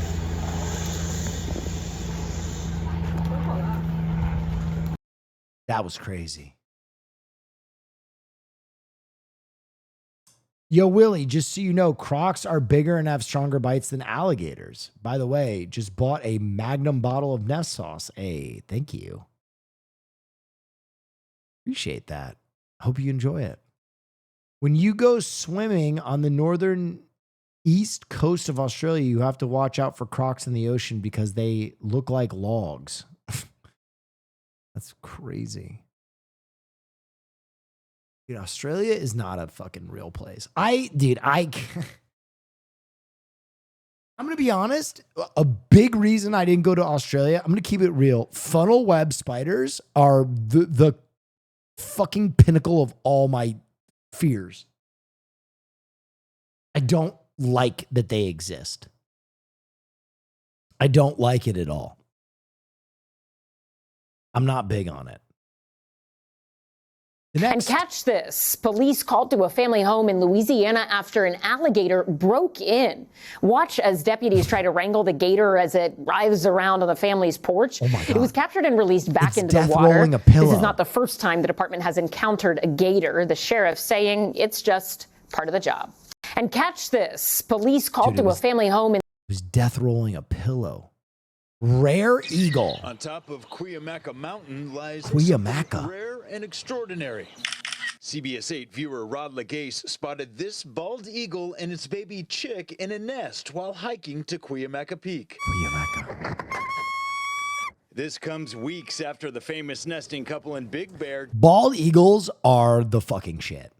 That was crazy. Yo, Willie, just so you know, crocs are bigger and have stronger bites than alligators. By the way, just bought a Magnum bottle of Nest sauce. Hey, thank you. Appreciate that. Hope you enjoy it. When you go swimming on the northern east coast of Australia, you have to watch out for crocs in the ocean because they look like logs. That's crazy. Dude, Australia is not a fucking real place. I'm going to be honest. A big reason I didn't go to Australia, I'm going to keep it real. Funnel web spiders are the fucking pinnacle of all my fears. I don't like that they exist. I don't like it at all. I'm not big on it. And catch this. Police called to a family home in Louisiana after an alligator broke in. Watch as deputies try to wrangle the gator as it writhes around on the family's porch. Oh my God. It was captured and released back into the death water. rolling a pillow. This is not the first time the department has encountered a gator. The sheriff saying it's just part of the job. And catch this. Police called to a family home in... It was death rolling a pillow. Rare eagle. On top of Cuyamaca Mountain lies Cuyamaca. something rare and extraordinary. CBS 8 viewer Rod Legase spotted this bald eagle and its baby chick in a nest while hiking to Cuyamaca Peak. This comes weeks after the famous nesting couple in Big Bear. Bald eagles are the fucking shit.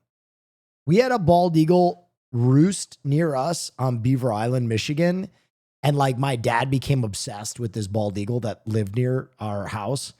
We had a bald eagle roost near us on Beaver Island, Michigan. And like my dad became obsessed with this bald eagle that lived near our house.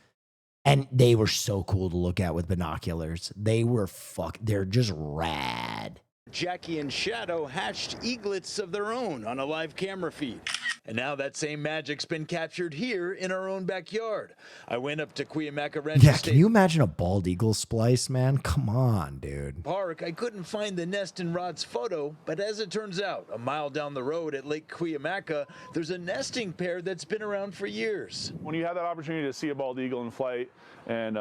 And they were so cool to look at with binoculars. They're just rad. Jackie and Shadow hatched eaglets of their own on a live camera feed. And now that same magic's been captured here in our own backyard. I went up to Cuyamaca Ranch Yeah, State can you imagine a bald eagle splice, man? Come on, dude. Park. I couldn't find the nest in Rod's photo, but as it turns out, a mile down the road at Lake Cuyamaca, there's a nesting pair that's been around for years. When you have that opportunity to see a bald eagle in flight and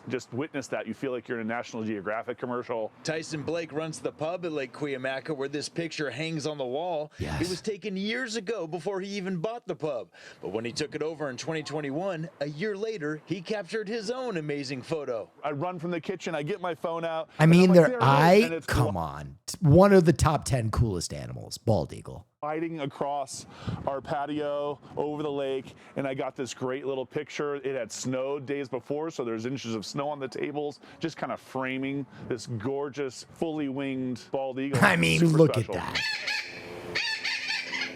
just witness that, you feel like you're in a National Geographic commercial. Tyson Blake runs the pub at Lake Cuyamaca where this picture hangs on the wall. Yes. It was taken years ago before he even bought the pub. But when he took it over in 2021, a year later, he captured his own amazing photo. I run from the kitchen, I get my phone out. I mean, they're come on. One of the top 10 coolest animals, bald eagle. Riding across our patio over the lake, and I got this great little picture. It had snowed days before, so there's inches of snow on the tables, just kind of framing this gorgeous, fully winged bald eagle. I mean, Super look special. at that.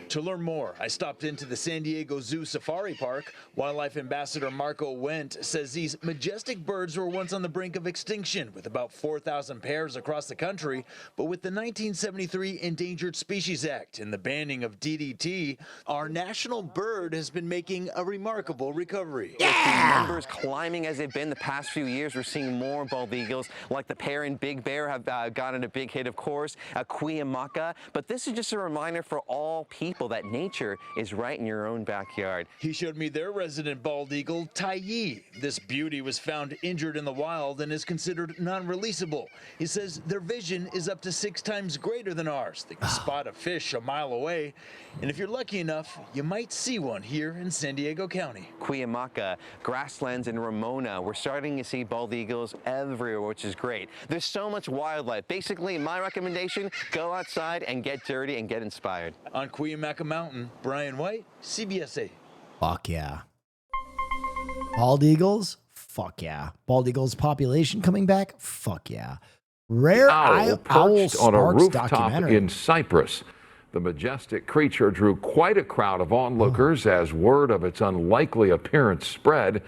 To learn more, I stopped into the San Diego Zoo Safari Park. Wildlife Ambassador Marco Wendt says these majestic birds were once on the brink of extinction, with about 4,000 pairs across the country. But with the 1973 Endangered Species Act and the banning of DDT, our national bird has been making a remarkable recovery. With the numbers climbing as they've been the past few years, we're seeing more bald eagles, like the pair in Big Bear have gotten a big hit, of course, Cuyamaca. But this is just a reminder for all people that nature is right in your own backyard. He showed me their resident bald eagle, Tai Yi. This beauty was found injured in the wild and is considered non-releasable. He says their vision is up to 6 times greater than ours. They can spot a fish a mile away. And if you're lucky enough, you might see one here in San Diego County. Cuyamaca, Grasslands, and Ramona. We're starting to see bald eagles everywhere, which is great. There's so much wildlife. Basically, my recommendation, go outside and get dirty and get inspired. On Cuyamaca Mountain, Brian White, CBS 8. Fuck yeah. Bald eagles? Fuck yeah. Bald eagles population coming back? Fuck yeah. Rare owl owl perched on a Sparks rooftop documentary. in Cyprus. The majestic creature drew quite a crowd of onlookers as word of its unlikely appearance spread.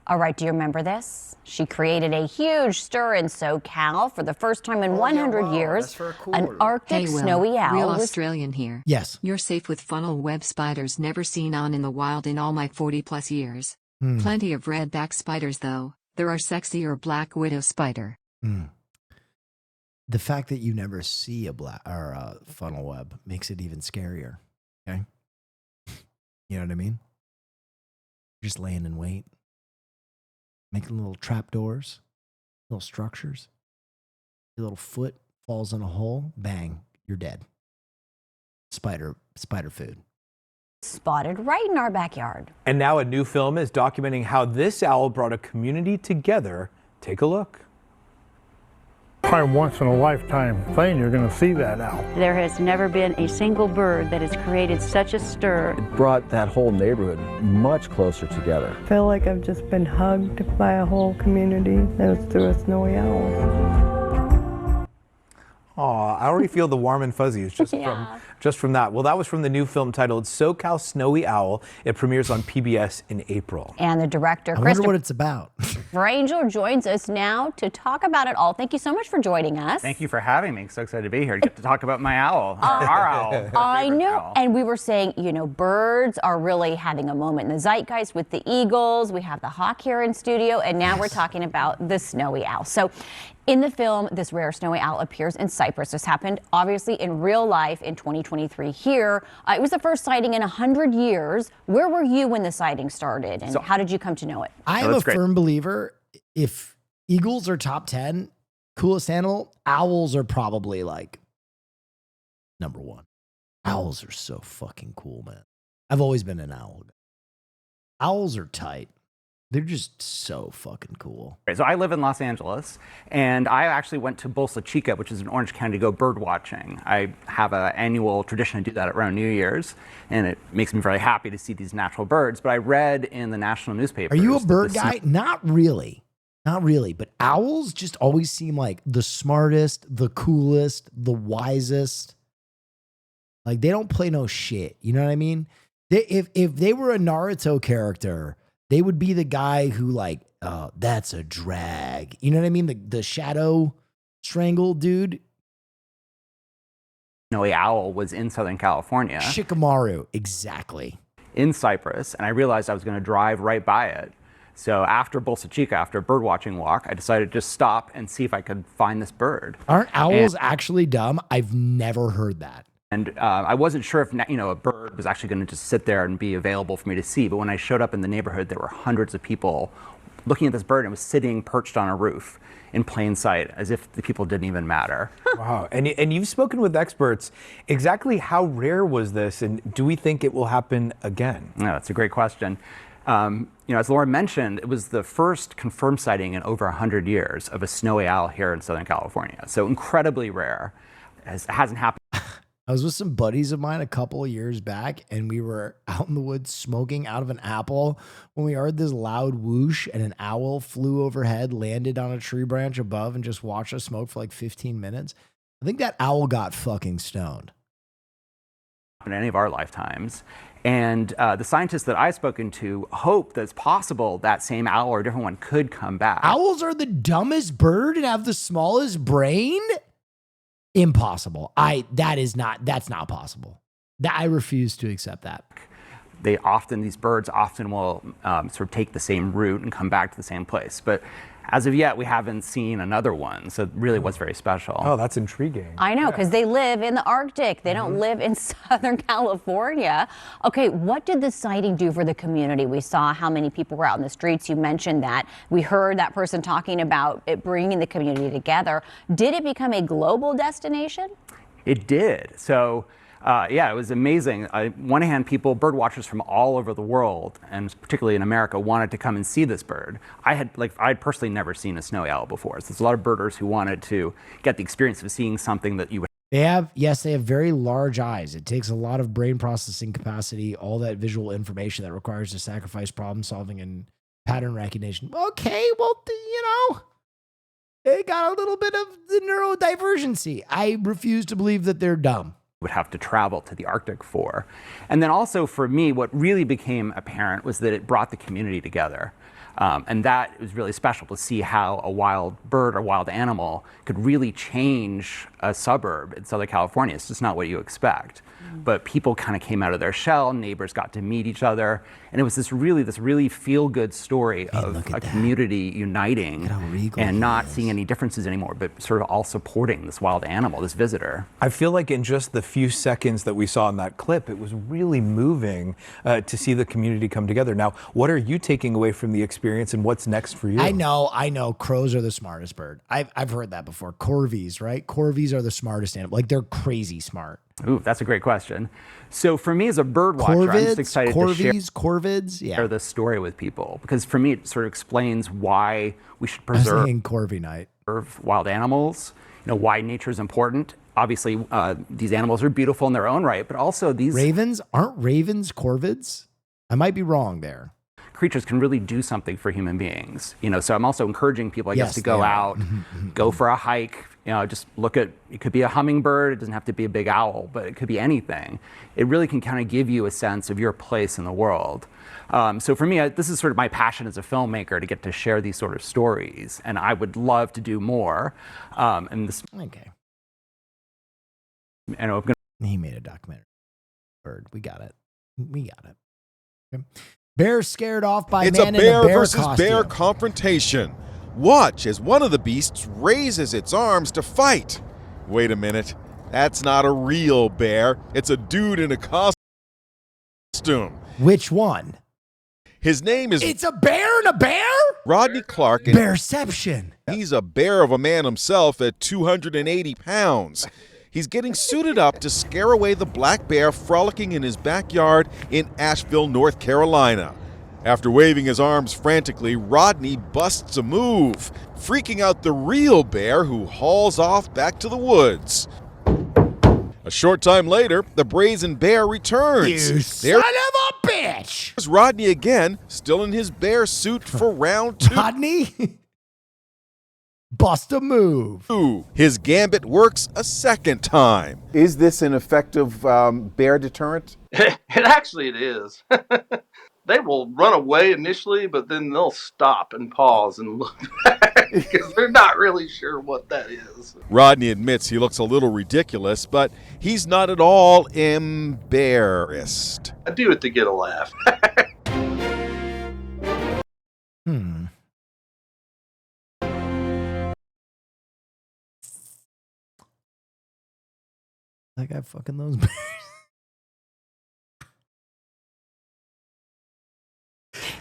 All right, do you remember this? She created a huge stir in SoCal for the first time in 100 years. An Arctic Hey, Will, snowy owl real was Australian here. Yes. You're safe with funnel web spiders never seen on in the wild in all my 40+ years. Plenty of redback spiders though. There are sexier black widow spider. The fact that you never see a funnel web makes it even scarier. Okay. You know what I mean? You're just laying in wait. Making little trapdoors, little structures. Your little foot falls in a hole, bang, you're dead. Spider food. spotted right in our backyard. And now a new film is documenting how this owl brought a community together. Take a look. Probably once in a lifetime thing you're going to see that owl. There has never been a single bird that has created such a stir. It brought that whole neighborhood much closer together. I feel like I've just been hugged by a whole community, and it's through a snowy owl. Aw, I already feel the warm and fuzzies just from that. Well, that was from the new film titled SoCal Snowy Owl. It premieres on PBS in April. And the director, I wonder what it's about. Angel, joins us now to talk about it all. Thank you so much for joining us. Thank you for having me. So excited to be here to get to talk about my owl, our owl. I know. Owl. And we were saying, you know, birds are really having a moment in the zeitgeist with the eagles. We have the hawk here in studio, and now we're talking about the snowy owl. So in the film, this rare snowy owl appears in Cyprus. This happened, obviously, in real life in 2023 here. It was the first sighting in 100 years. Where were you when the sighting started, and how did you come to know it? I am a firm believer, if eagles are top 10, coolest animal, owls are probably like number 1. Owls are so fucking cool, man. I've always been an owl guy. Owls are tight. They're just so fucking cool. So I live in Los Angeles, and I actually went to Bolsa Chica, which is in Orange County, to go bird watching. I have an annual tradition to do that around New Year's, and it makes me very happy to see these natural birds. But I read in the national newspapers. Are you a bird guy? Not really. Not really. But owls just always seem like the smartest, the coolest, the wisest. Like, they don't play no shit. You know what I mean? If they were a Naruto character, they would be the guy who, like, that's a drag. You know what I mean? The shadow strangle dude. Snowy owl was in Southern California. Shikamaru, exactly. In Cyprus, and I realized I was going to drive right by it. So after Bolsa Chica, after a bird watching walk, I decided to just stop and see if I could find this bird. Aren't owls actually dumb? I've never heard that. And I wasn't sure if, you know, a bird was actually going to just sit there and be available for me to see. But when I showed up in the neighborhood, there were hundreds of people looking at this bird, and it was sitting perched on a roof in plain sight, as if the people didn't even matter. Wow. And you've spoken with experts. Exactly how rare was this, and do we think it will happen again? No, that's a great question. You know, as Lauren mentioned, it was the first confirmed sighting in over 100 years of a snowy owl here in Southern California. So incredibly rare. It hasn't happened. I was with some buddies of mine a couple of years back, and we were out in the woods smoking out of an apple when we heard this loud whoosh, and an owl flew overhead, landed on a tree branch above, and just watched us smoke for like 15 minutes. I think that owl got fucking stoned. In any of our lifetimes. And the scientists that I've spoken to hope that it's possible that same owl or a different one could come back. Owls are the dumbest bird and have the smallest brain? Impossible. That's not possible. I refuse to accept that. These birds often will sort of take the same route and come back to the same place. But as of yet, we haven't seen another one. So it really was very special. Oh, that's intriguing. I know, because they live in the Arctic. They don't live in Southern California. Okay, what did the sighting do for the community? We saw how many people were out in the streets. You mentioned that. We heard that person talking about it bringing the community together. Did it become a global destination? It did. So yeah, it was amazing. On one hand, bird watchers from all over the world, and particularly in America, wanted to come and see this bird. I had personally never seen a snowy owl before. So there's a lot of birders who wanted to get the experience of seeing something that you would. They have very large eyes. It takes a lot of brain processing capacity, all that visual information that requires to sacrifice problem solving and pattern recognition. Okay, well, you know, they got a little bit of the neurodivergency. I refuse to believe that they're dumb. Would have to travel to the Arctic for. And then also for me, what really became apparent was that it brought the community together. And that was really special to see how a wild bird or wild animal could really change a suburb in Southern California. It's just not what you expect. But people kind of came out of their shell, neighbors got to meet each other, and it was this really feel-good story of a community uniting and not seeing any differences anymore, but sort of all supporting this wild animal, this visitor. I feel like in just the few seconds that we saw in that clip, it was really moving to see the community come together. Now, what are you taking away from the experience, and what's next for you? I know. Crows are the smartest bird. I've heard that before. Corvies, right? Corvies are the smartest animal. Like, they're crazy smart. Ooh, that's a great question. So for me as a bird watcher, I'm just excited to share this story with people, because for me it sort of explains why we should preserve Corvi night. Wild animals, you know, why nature is important. Obviously, these animals are beautiful in their own right, but also these aren't ravens corvids? I might be wrong there. creatures can really do something for human beings. So I'm also encouraging people, I guess, Yes, to go they are. out, go for a hike. Just look at, it could be a hummingbird. It doesn't have to be a big owl, but it could be anything. It really can kind of give you a sense of your place in the world. So for me, this is sort of my passion as a filmmaker, to get to share these sort of stories, and I would love to do more. Okay. And I'm gonna He made a documentary. Bird. We got it. Okay. Bear scared off by It's man a bear in a bear versus costume. bear confrontation. Watch as one of the beasts raises its arms to fight. Wait a minute. That's not a real bear. It's a dude in a costume. Which one? His name is... It's a bear and a bear? Rodney Clark. Bearception. He's a bear of a man himself at 280 pounds. He's getting suited up to scare away the black bear frolicking in his backyard in Asheville, North Carolina. After waving his arms frantically, Rodney busts a move, freaking out the real bear, who hauls off back to the woods. A short time later, the brazen bear returns. You son of a bitch! There's Rodney again, still in his bear suit for round 2. Rodney? Bust a move. His gambit works a second time. Is this an effective bear deterrent? It is. They will run away initially, but then they'll stop and pause and look back because they're not really sure what that is. Rodney admits he looks a little ridiculous, but he's not at all embarrassed. I do it to get a laugh. That guy fucking those bears.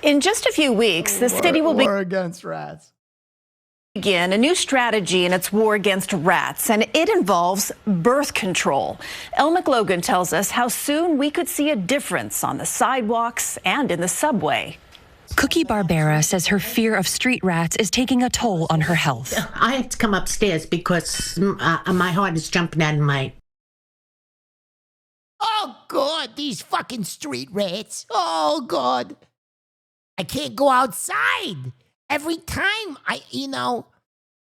In just a few weeks, the city will War against rats. begin a new strategy in its war against rats, and it involves birth control. Elle McLogan tells us how soon we could see a difference on the sidewalks and in the subway. Cookie Barbera says her fear of street rats is taking a toll on her health. I have to come upstairs because my heart is jumping out of my... Oh, God, these fucking street rats. Oh, God. I can't go outside. Every time I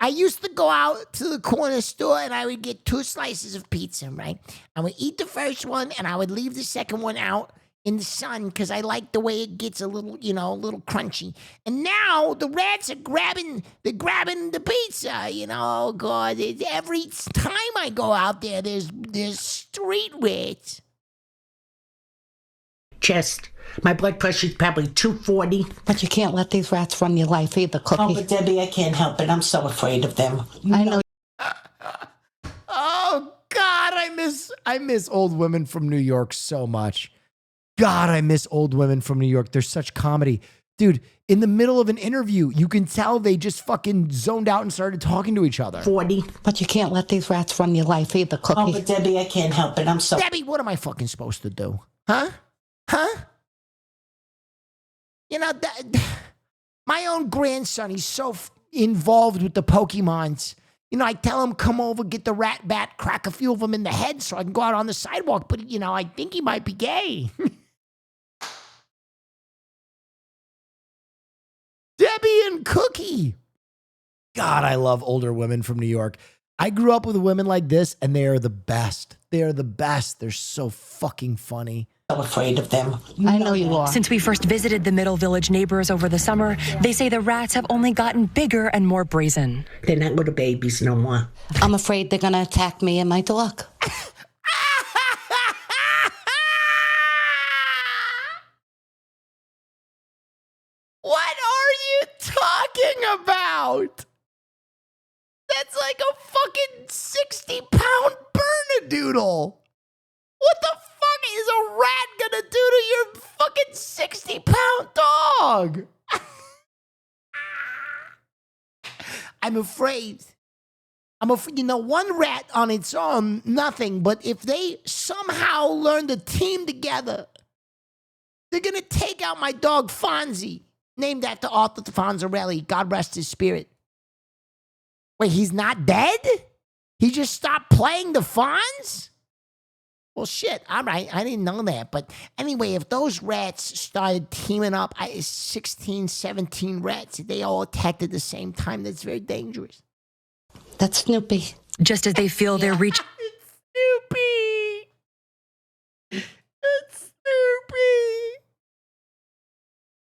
used to go out to the corner store and I would get 2 slices of pizza, right? I would eat the first one and I would leave the second one out in the sun because I like the way it gets a little crunchy. And now the rats are grabbing the pizza, Oh, God, every time I go out there, there's street rats. chest. My blood pressure's probably 240. But you can't let these rats run your life either, Cookie. Oh, but Debbie, I can't help it. I'm so afraid of them. I know. Oh, God, I miss old women from New York so much. God, I miss old women from New York. They're such comedy. Dude, in the middle of an interview, you can tell they just fucking zoned out and started talking to each other. 40. But you can't let these rats run your life either, Cookie. Oh, but Debbie, I can't help it. I'm so... Debbie, what am I fucking supposed to do? Huh? My own grandson, he's so involved with the Pokemons. I tell him, come over, get the rat bat, crack a few of them in the head so I can go out on the sidewalk. But, I think he might be gay. Debbie and Cookie. God, I love older women from New York. I grew up with women like this, and they are the best. They are the best. They're so fucking funny. So afraid of them. I know you are. Since we first visited the Middle Village neighbors over the summer, they say the rats have only gotten bigger and more brazen. They're not little babies no more. I'm afraid they're going to attack me and my dog. What are you talking about? That's like a fucking 60-pound Bernedoodle. What the fuck is a rat gonna do to your fucking 60-pound dog? I'm afraid. One rat on its own, nothing. But if they somehow learn to team together, they're gonna take out my dog Fonzie, named after Arthur Fonzarelli. God rest his spirit. Wait, he's not dead? He just stopped playing the Fonz? Well, shit. All right. I didn't know that. But anyway, if those rats started teaming up, 16, 17 rats, if they all attacked at the same time, that's very dangerous. That's Snoopy. Just as they feel they're reaching. Snoopy! It's Snoopy!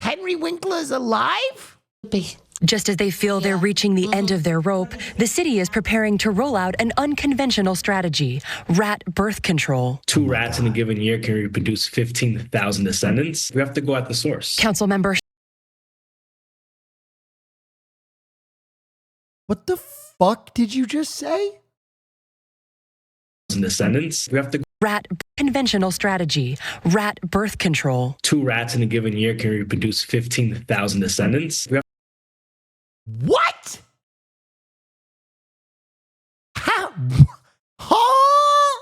Henry Winkler's alive? Snoopy. Just as they feel they're reaching the end of their rope, the city is preparing to roll out an unconventional strategy, rat birth control. 2 rats in a given year can reproduce 15,000 descendants. We have to go at the source. Council member. What the fuck did you just say? Descendants. We have to. Rat conventional strategy, rat birth control. 2 rats in a given year can reproduce 15,000 descendants. We have. What? How? Huh?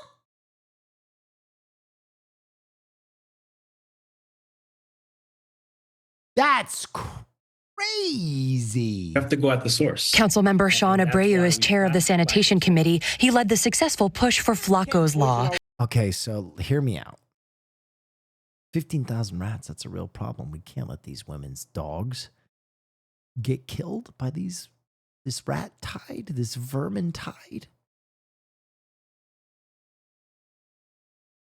That's crazy. We have to go at the source. Councilmember Sean Abreu is chair of the Sanitation Committee. He led the successful push for Flacco's Law. Okay, so hear me out. 15,000 rats, that's a real problem. We can't let these women's dogs get killed by this rat tide, this vermin tide.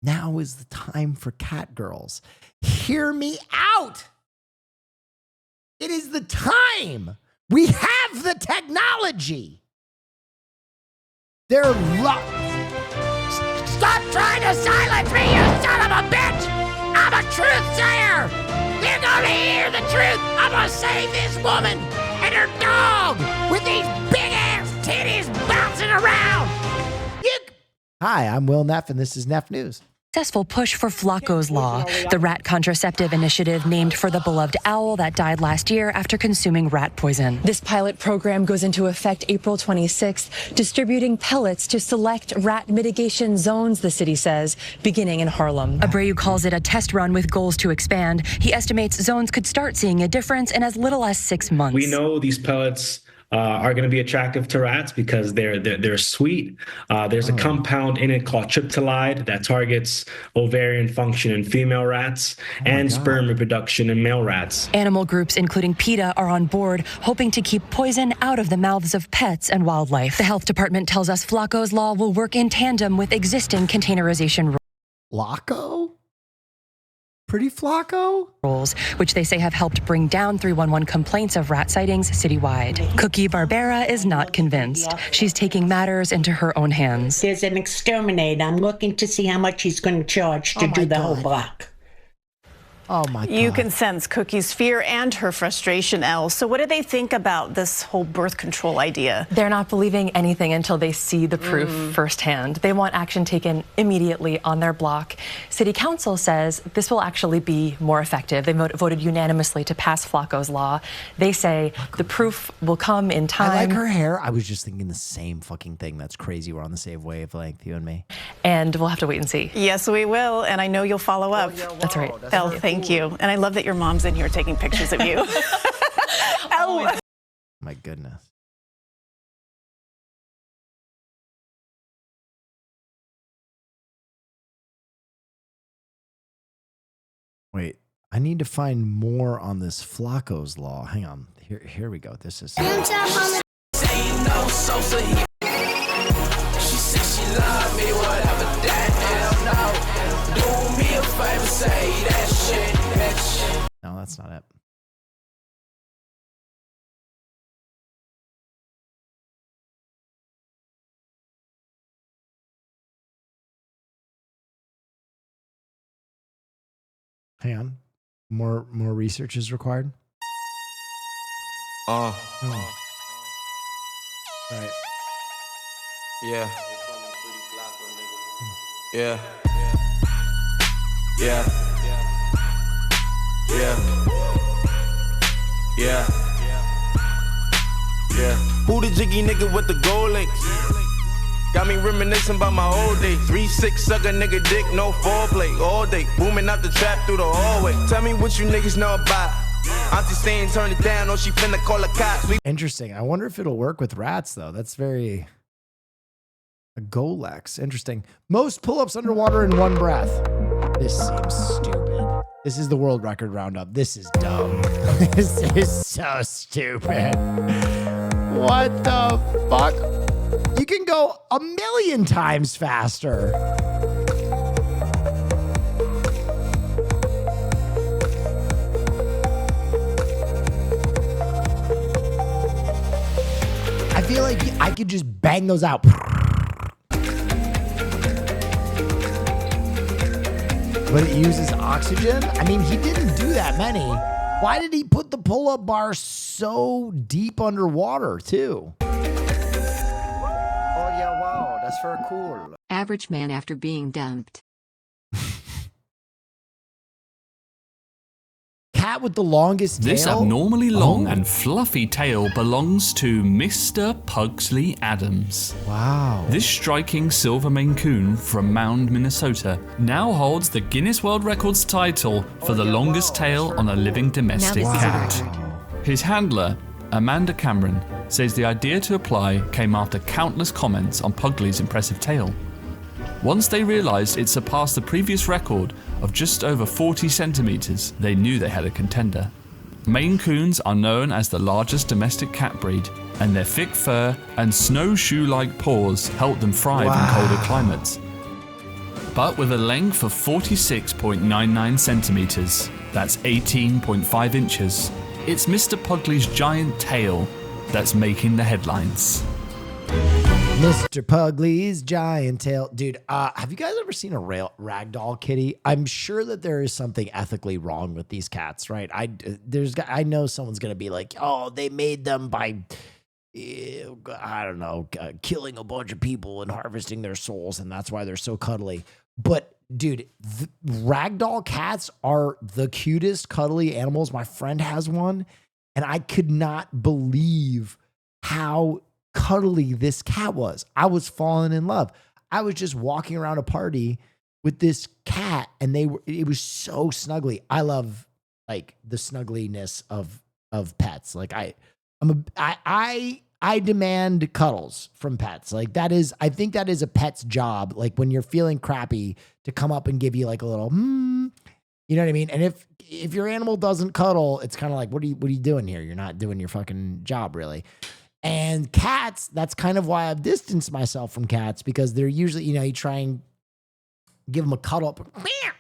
Now is the time for cat girls. Hear me out. It is the time. We have the technology. They're Stop trying to silence me, you son of a bitch! I'm a truth sayer! They're gonna hear the truth! I'm gonna save this woman and her dog with these big-ass titties bouncing around! Hi, I'm Will Neff, and this is Neff News. Successful push for Flacco's Law, the rat contraceptive initiative named for the beloved owl that died last year after consuming rat poison. This pilot program goes into effect April 26th, distributing pellets to select rat mitigation zones, the city says, beginning in Harlem. Abreu calls it a test run with goals to expand. He estimates zones could start seeing a difference in as little as 6 months. We know these pellets are going to be attractive to rats because they're sweet. There's a compound in it called triptylide that targets ovarian function in female rats and sperm reproduction in male rats. Animal groups, including PETA, are on board, hoping to keep poison out of the mouths of pets and wildlife. The health department tells us Flacco's Law will work in tandem with existing containerization Flacco? Pretty Flacco? rules, which they say have helped bring down 311 complaints of rat sightings citywide. Cookie Barbera is not convinced. She's taking matters into her own hands. There's an exterminator. I'm looking to see how much he's going to charge to do the whole block. Oh my God. You can sense Cookie's fear and her frustration, Elle. So what do they think about this whole birth control idea? They're not believing anything until they see the proof firsthand. They want action taken immediately on their block. City Council says this will actually be more effective. They voted unanimously to pass Flacco's Law. They say the proof will come in time. I like her hair. I was just thinking the same fucking thing. That's crazy. We're on the same wavelength, you and me. And we'll have to wait and see. Yes, we will. And I know you'll follow up. That's right. Elle, thank you. And I love that your mom's in here taking pictures of you. Elle. My goodness. Wait, I need to find more on this Flacco's Law. Hang on. Here we go. This is. She said she loved me, whatever that no. Do me a favor, say that shit. No, that's not it. Hang on. More research is required. Right. Yeah. Yeah. Yeah. Yeah. Yeah. Yeah. Who the jiggy nigga with the gold links? Got me reminiscing about my old days. 3-6 sucker nigga dick, no foreplay. All day, booming out the trap through the hallway. Tell me what you niggas know about. Auntie saying turn it down, or she finna call the cops. Interesting. I wonder if it'll work with rats though. That's A Golex. Interesting. Most pull-ups underwater in one breath. This seems stupid. This is the world record roundup. This is dumb. This is so stupid. What the fuck? You can go 1,000,000 times faster. I feel like I could just bang those out. But it uses oxygen? I mean, he didn't do that many. Why did he put the pull-up bar so deep underwater, too? Oh, yeah, wow. That's very cool. Average man after being dumped. Cat with the longest tail? This abnormally long and fluffy tail belongs to Mr. Pugsley Adams. Wow. This striking silver Maine Coon from Mound, Minnesota, now holds the Guinness World Records title for the longest tail on a living domestic cat. His handler, Amanda Cameron, says the idea to apply came after countless comments on Pugsley's impressive tail. Once they realized it surpassed the previous record of just over 40 centimeters, they knew they had a contender. Maine Coons are known as the largest domestic cat breed, and their thick fur and snowshoe-like paws help them thrive in colder climates. But with a length of 46.99 centimeters, that's 18.5 inches, it's Mr. Pugsley's giant tail that's making the headlines. Mr. Pugsley's giant tail. Dude, have you guys ever seen a ragdoll kitty? I'm sure that there is something ethically wrong with these cats, right? I know someone's going to be like, oh, they made them by, I don't know, killing a bunch of people and harvesting their souls, and that's why they're so cuddly. But, dude, ragdoll cats are the cutest, cuddly animals. My friend has one, and I could not believe how cuddly this cat was. I was falling in love. I was just walking around a party with this cat, and it was so snuggly. I love like the snuggliness of pets. Like I demand cuddles from pets. Like I think that is a pet's job. Like when you're feeling crappy, to come up and give you like a little, you know what I mean? And if your animal doesn't cuddle, it's kind of like, what are you doing here? You're not doing your fucking job, really. And cats, that's kind of why I've distanced myself from cats, because they're usually, you try and give them a cuddle up.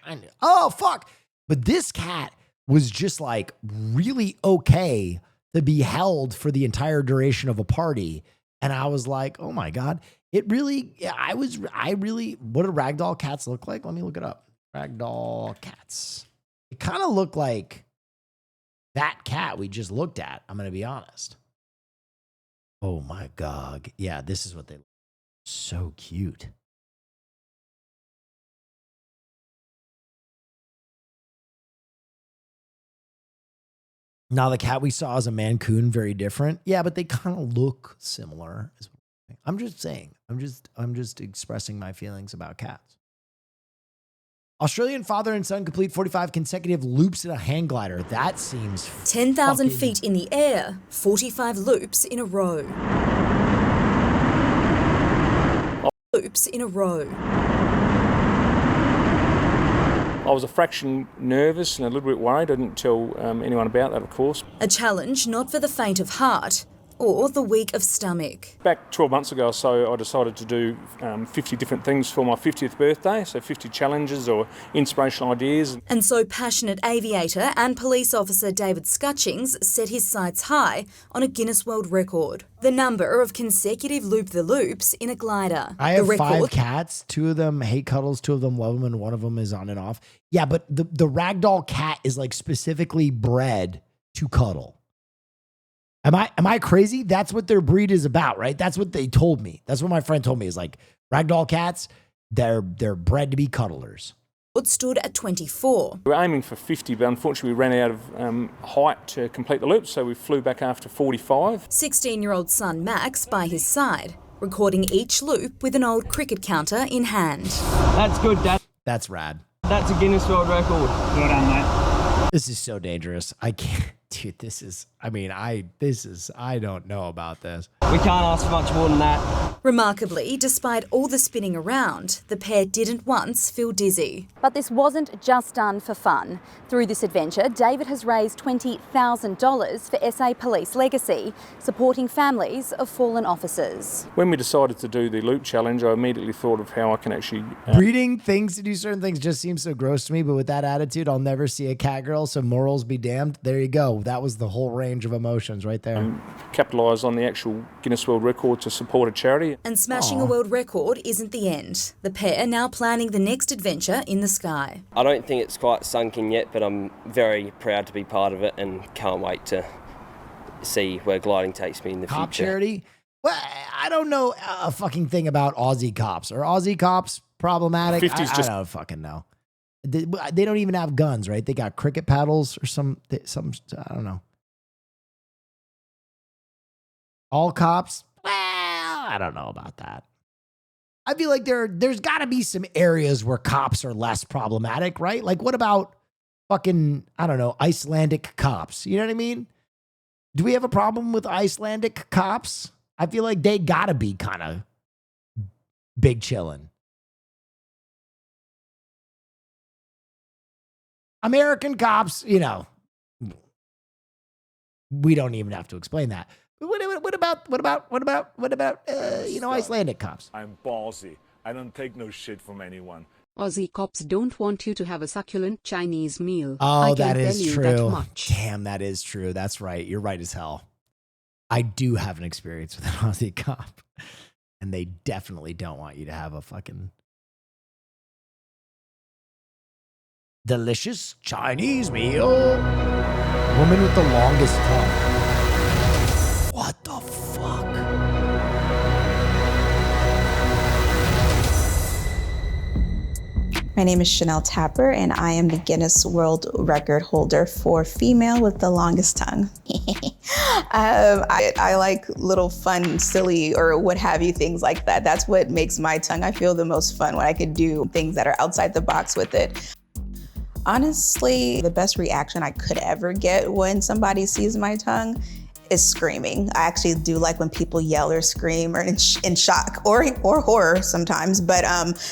And, oh, fuck. But this cat was just like really okay to be held for the entire duration of a party. And I was like, oh my God, what do ragdoll cats look like? Let me look it up. Ragdoll cats. It kind of looked like that cat we just looked at. I'm going to be honest. Oh my God. Yeah, this is what they look like. So cute. Now, the cat we saw is a Maine Coon, very different. Yeah, but they kind of look similar. I'm just saying. I'm just expressing my feelings about cats. Australian father and son complete 45 consecutive loops in a hang glider. That seems 10,000 feet in the air, 45 loops in a row. Loops in a row. I was a fraction nervous and a little bit worried. I didn't tell anyone about that, of course. A challenge not for the faint of heart or the weak of stomach. Back 12 months ago or so, I decided to do 50 different things for my 50th birthday, so 50 challenges or inspirational ideas. And so passionate aviator and police officer David Scutchings set his sights high on a Guinness World Record. The number of consecutive loop-the-loops in a glider. I have 5 cats. 2 of them hate cuddles, 2 of them love them, and 1 of them is on and off. Yeah, but the ragdoll cat is like specifically bred to cuddle. Am I crazy? That's what their breed is about, right? That's what they told me. That's what my friend told me, is like ragdoll cats, they're bred to be cuddlers. It stood at 24. We were aiming for 50, but unfortunately we ran out of height to complete the loop, so we flew back after 45. 16-year-old son Max by his side, recording each loop with an old cricket counter in hand. That's good, Dad. That's rad. That's a Guinness World Record. Well done, mate. This is so dangerous. I can't. Dude, I don't know about this. We can't ask for much more than that. Remarkably, despite all the spinning around, the pair didn't once feel dizzy. But this wasn't just done for fun. Through this adventure, David has raised $20,000 for SA Police Legacy, supporting families of fallen officers. When we decided to do the loop challenge, I immediately thought of how I can actually... Breeding things to do certain things just seems so gross to me, but with that attitude, I'll never see a cat girl, so morals be damned. There you go. That was the whole range of emotions right there. Capitalise on the actual Guinness World Record to support a charity. And smashing a world record isn't the end. The pair are now planning the next adventure in the sky. I don't think it's quite sunk in yet, but I'm very proud to be part of it and can't wait to see where gliding takes me in the Cop future. charity? Well, I don't know a fucking thing about Aussie cops. Are Aussie cops problematic? 50's just... I don't fucking know. They don't even have guns, right? They got cricket paddles or some, I don't know. All cops? Well, I don't know about that. I feel like there's got to be some areas where cops are less problematic, right? Like, what about fucking, I don't know, Icelandic cops? You know what I mean? Do we have a problem with Icelandic cops? I feel like they got to be kind of big chillin'. American cops, you know, we don't even have to explain that. What about Icelandic cops? I'm ballsy. I don't take no shit from anyone. Aussie cops don't want you to have a succulent Chinese meal. Oh, I can that tell is you true. that much. Damn, that is true. That's right. You're right as hell. I do have an experience with an Aussie cop, and they definitely don't want you to have a fucking delicious Chinese meal. Woman with the longest tongue. What the fuck? My name is Chanel Tapper, and I am the Guinness World Record holder for female with the longest tongue. I like little fun, silly, or what have you, things like that. That's what makes my tongue, I feel, the most fun, when I could do things that are outside the box with it. Honestly, the best reaction I could ever get when somebody sees my tongue is screaming. I actually do like when people yell or scream or in shock or horror sometimes, but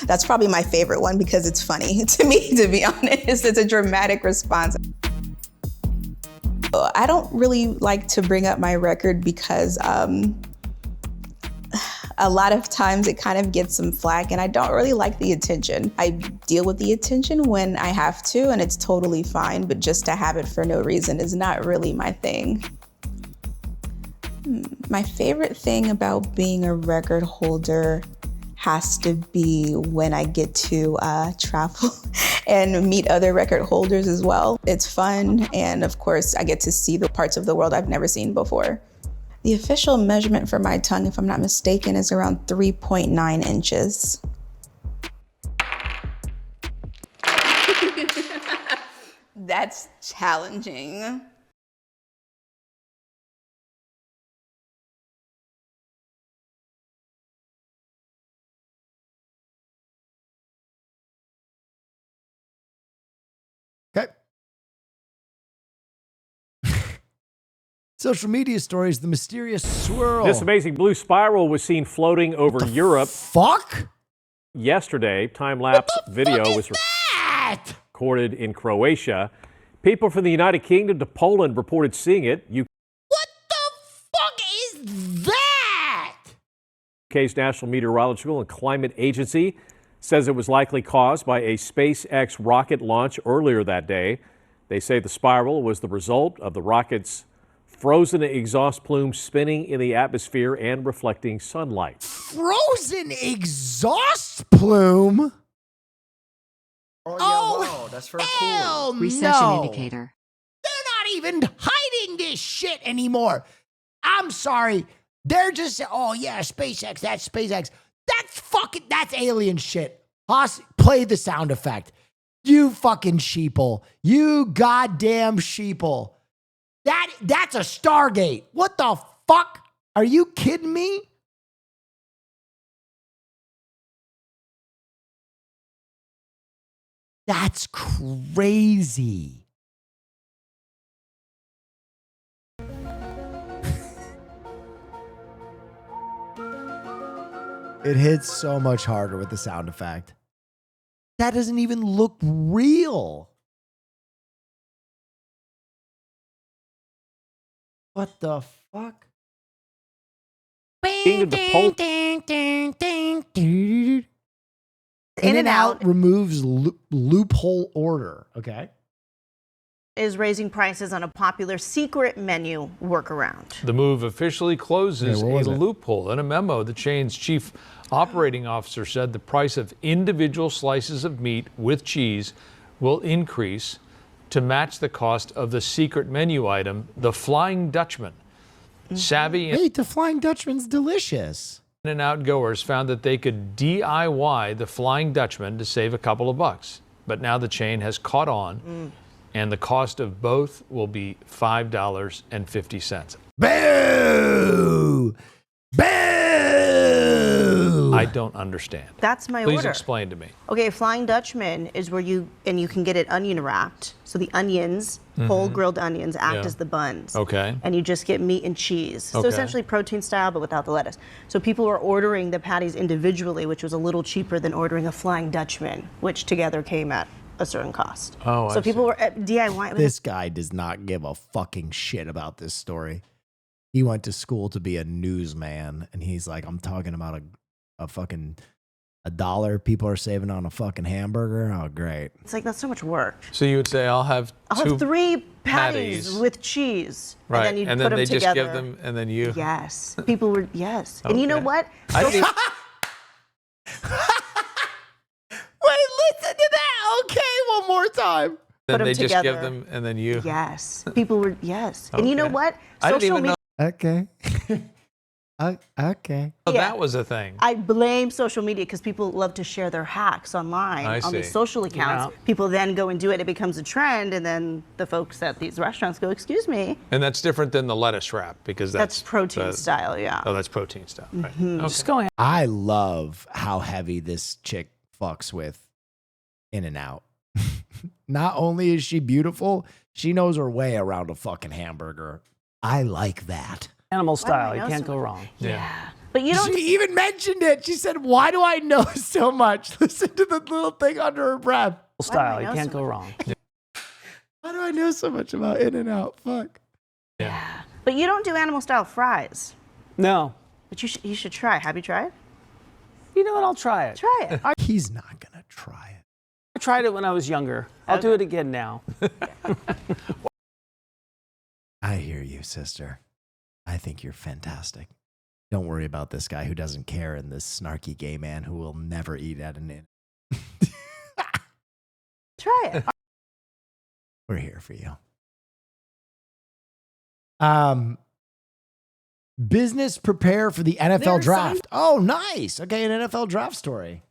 that's probably my favorite one because it's funny to me, to be honest. It's a dramatic response. I don't really like to bring up my record because a lot of times it kind of gets some flack and I don't really like the attention. I deal with the attention when I have to and it's totally fine, but just to have it for no reason is not really my thing. My favorite thing about being a record holder has to be when I get to travel and meet other record holders as well. It's fun, and of course I get to see the parts of the world I've never seen before. The official measurement for my tongue, if I'm not mistaken, is around 3.9 inches. That's challenging. Okay. Social media stories, the mysterious swirl. This amazing blue spiral was seen floating over Europe. Fuck? Yesterday, time-lapse video was recorded in Croatia. People from the United Kingdom to Poland reported seeing it. Fuck is that? UK's National Meteorological and Climate Agency says it was likely caused by a SpaceX rocket launch earlier that day. They say the spiral was the result of the rocket's frozen exhaust plume spinning in the atmosphere and reflecting sunlight. Frozen exhaust plume? Oh, that's for hell cool. Recession no. indicator. They're not even hiding this shit anymore. I'm sorry. They're just saying, oh yeah, SpaceX, that's SpaceX. That's alien shit. Haas, play the sound effect. You fucking sheeple. You goddamn sheeple. That's a Stargate. What the fuck? Are you kidding me? That's crazy. It hits so much harder with the sound effect. That doesn't even look real. What the fuck? In-N-Out removes loophole order. Okay. Is raising prices on a popular secret menu workaround. The move officially closes a loophole. In a memo, the chain's chief operating officer said the price of individual slices of meat with cheese will increase to match the cost of the secret menu item, the Flying Dutchman. Savvy Wait, the Flying Dutchman's delicious. In-N-Out goers found that they could DIY the Flying Dutchman to save a couple of bucks. But now the chain has caught on, and the cost of both will be $5.50. Boo! Boo! I don't understand. That's my Please order. explain to me. Okay, Flying Dutchman is where you can get it onion wrapped. So the onions, whole grilled onions, act as the buns. Okay. And you just get meat and cheese. So Okay. essentially protein style, but without the lettuce. So people were ordering the patties individually, which was a little cheaper than ordering a Flying Dutchman, which together came at a certain cost. Oh, so I people were at DIY. This guy does not give a fucking shit about this story. He went to school to be a newsman, and he's like, I'm talking about a fucking $1 people are saving on a fucking hamburger. Oh, great. It's like, that's so much work. So you would say, I'll have I'll have 3 patties with cheese. Right. And then you and put then them they together. just give them, and then you. Yes. People were, yes. And you know Okay. what? I didn't even- Wait, listen to that. Okay, one more time. Then Put 'em they just give together. them, and then you. Yes. People were, yes. And you know Okay. what? I didn't even know Okay. Okay. that was a thing. I blame social media because people love to share their hacks online I on these see. social accounts. Yeah. People then go and do it. It becomes a trend. And then the folks at these restaurants go, excuse me. And that's different than the lettuce wrap because That's protein style, yeah. Oh, that's protein style. Right. Mhm. Okay. I love how heavy this chick fucks with In-N-Out. Not only is she beautiful, she knows her way around a fucking hamburger. I like that. Animal Why do style, I you know can't so go much? wrong. Yeah. But you don't. She even mentioned it. She said, why do I know so much? Listen to the little thing under her breath. Style, you can't go wrong. Why do I know so much about In-N-Out? Fuck. Yeah. But you don't do animal style fries. No. But you should try. Have you tried? You know what? I'll try it. Try it. He's not going to try it. I tried it when I was younger. I'll do it again now. I hear you, sister. I think you're fantastic. Don't worry about this guy who doesn't care and this snarky gay man who will never eat at an inn. Try it. We're here for you. Business prepare for the NFL There are draft. Oh, nice. Okay, an NFL draft story.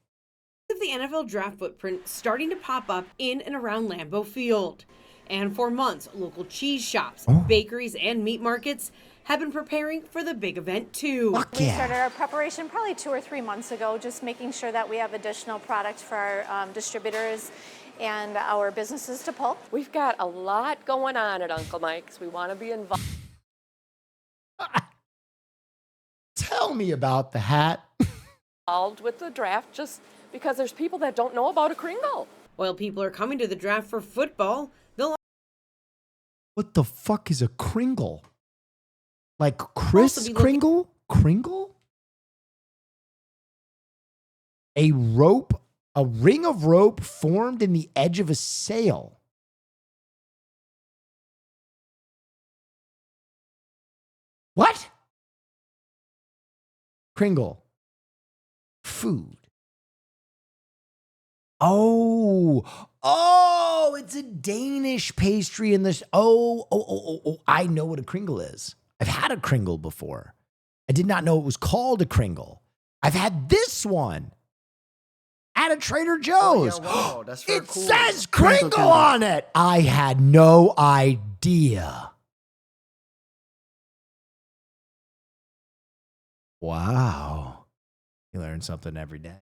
Of the NFL draft footprint starting to pop up in and around Lambeau Field. And for months, local cheese shops, bakeries, and meat markets have been preparing for the big event too. We started our preparation probably 2 or 3 months ago, just making sure that we have additional product for our distributors and our businesses to pull. We've got a lot going on at Uncle Mike's. We want to be involved. Tell me about the hat. With the draft just because there's people that don't know about a Kringle. While people are coming to the draft for football, they'll What the fuck is a Kringle? Like Chris Also be Kringle? Kringle? A rope, a ring of rope formed in the edge of a sail. What? Kringle. Food. Oh, it's a Danish pastry in this. Oh, I know what a Kringle is. I've had a Kringle before. I did not know it was called a Kringle. I've had this one at a Trader Joe's. wow, that's very It cool. says Kringle on it. I had no idea. Wow. You learn something every day.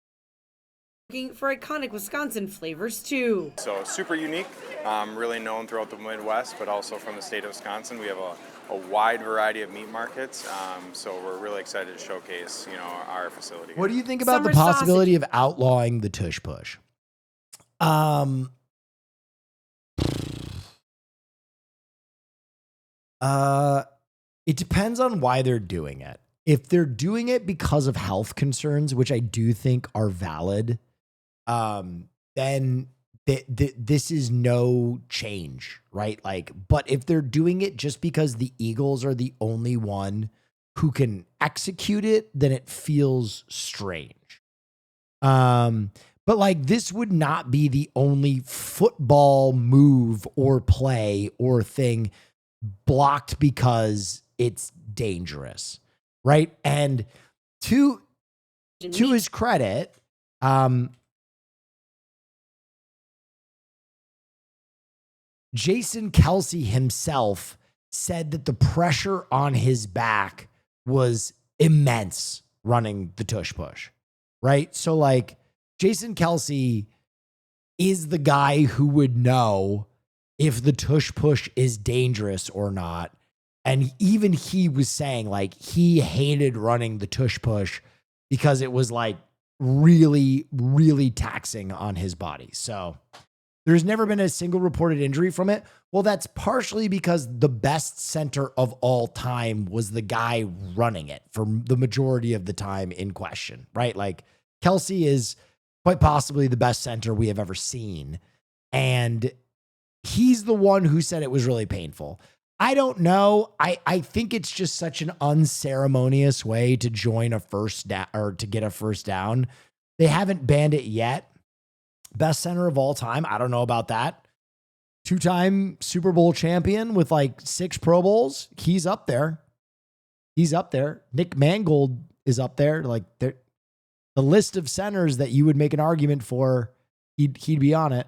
Looking for iconic Wisconsin flavors too. So super unique, really known throughout the Midwest, but also from the state of Wisconsin. We have a wide variety of meat markets, so we're really excited to showcase, our facility. What do you think about Summer the possibility of outlawing the tush push? It depends on why they're doing it. If they're doing it because of health concerns, which I do think are valid, then this is no change, right? Like, but if they're doing it just because the Eagles are the only one who can execute it, then it feels strange. But like, this would not be the only football move or play or thing blocked because it's dangerous, right? And to his credit, Jason Kelce himself said that the pressure on his back was immense running the tush push, right? So like, Jason Kelce is the guy who would know if the tush push is dangerous or not. And even he was saying like he hated running the tush push because it was like really, really taxing on his body. So there's never been a single reported injury from it. Well, that's partially because the best center of all time was the guy running it for the majority of the time in question, right? Like Kelce is quite possibly the best center we have ever seen. And he's the one who said it was really painful. I don't know. I think it's just such an unceremonious way to join a first down or to get a first down. They haven't banned it yet. Best center of all time. I don't know about that. 2-time Super Bowl champion with like 6 Pro Bowls. He's up there. He's up there. Nick Mangold is up there. Like the list of centers that you would make an argument for, he'd be on it.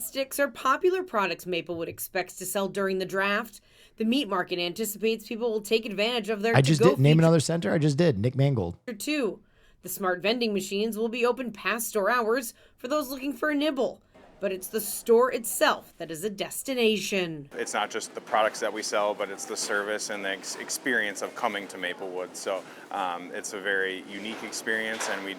Sticks are popular products Maplewood expects to sell during the draft. The meat market anticipates people will take advantage of their I just did name another center. I just did. Nick Mangold. Too. The smart vending machines will be open past store hours for those looking for a nibble. But it's the store itself that is a destination. It's not just the products that we sell, but it's the service and the experience of coming to Maplewood. So it's a very unique experience, and we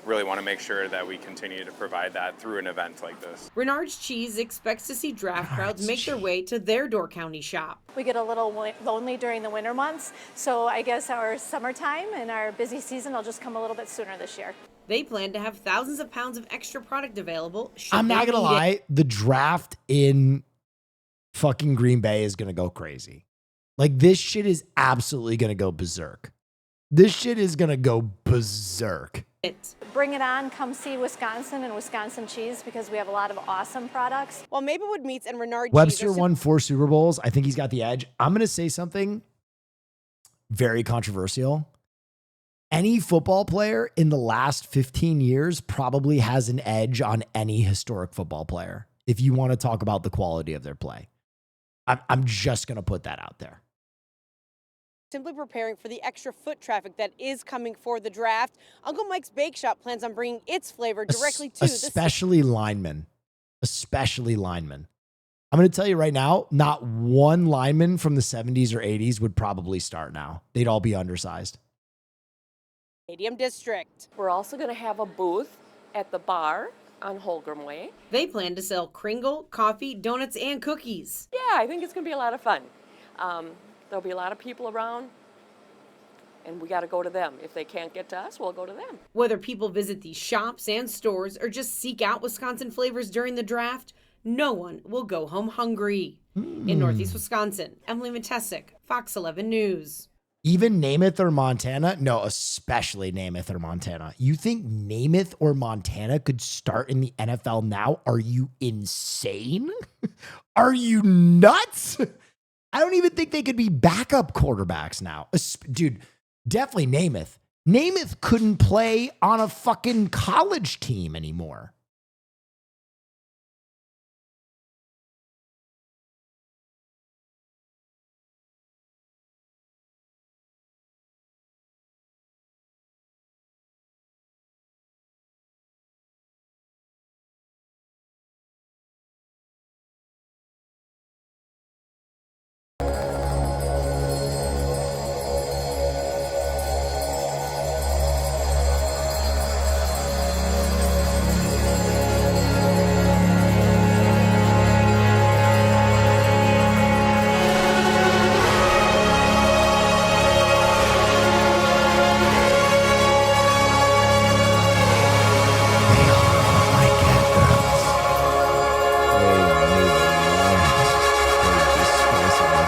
really want to make sure that we continue to provide that through an event like this. Renard's Cheese expects to see draft crowds make their way to their Door County shop. We get a little lonely during the winter months, so I guess our summertime and our busy season will just come a little bit sooner this year. They plan to have thousands of pounds of extra product available. I'm not going to lie. The draft in fucking Green Bay is going to go crazy. Like, this shit is absolutely going to go berserk. This shit is going to go berserk. Bring it on. Come see Wisconsin and Wisconsin cheese because we have a lot of awesome products. While Maplewood Meats and Renard Webster won 4 Super Bowls. I think he's got the edge. I'm going to say something very controversial. Any football player in the last 15 years probably has an edge on any historic football player if you want to talk about the quality of their play. I'm just going to put that out there. Simply preparing for the extra foot traffic that is coming for the draft. Uncle Mike's Bake Shop plans on bringing its flavor directly to especially linemen. Especially linemen. I'm going to tell you right now, not one lineman from the 70s or 80s would probably start now. They'd all be undersized. Stadium District. We're also going to have a booth at the bar on Holgram Way. They plan to sell Kringle, coffee, donuts, and cookies. Yeah, I think it's going to be a lot of fun. There'll be a lot of people around, and we got to go to them. If they can't get to us, we'll go to them. Whether people visit these shops and stores or just seek out Wisconsin flavors during the draft, no one will go home hungry. In Northeast Wisconsin, Emily Matesic, Fox 11 News. Even Namath or Montana? No, especially Namath or Montana. You think Namath or Montana could start in the NFL now? Are you insane? Are you nuts? I don't even think they could be backup quarterbacks now. Dude, definitely Namath. Namath couldn't play on a fucking college team anymore.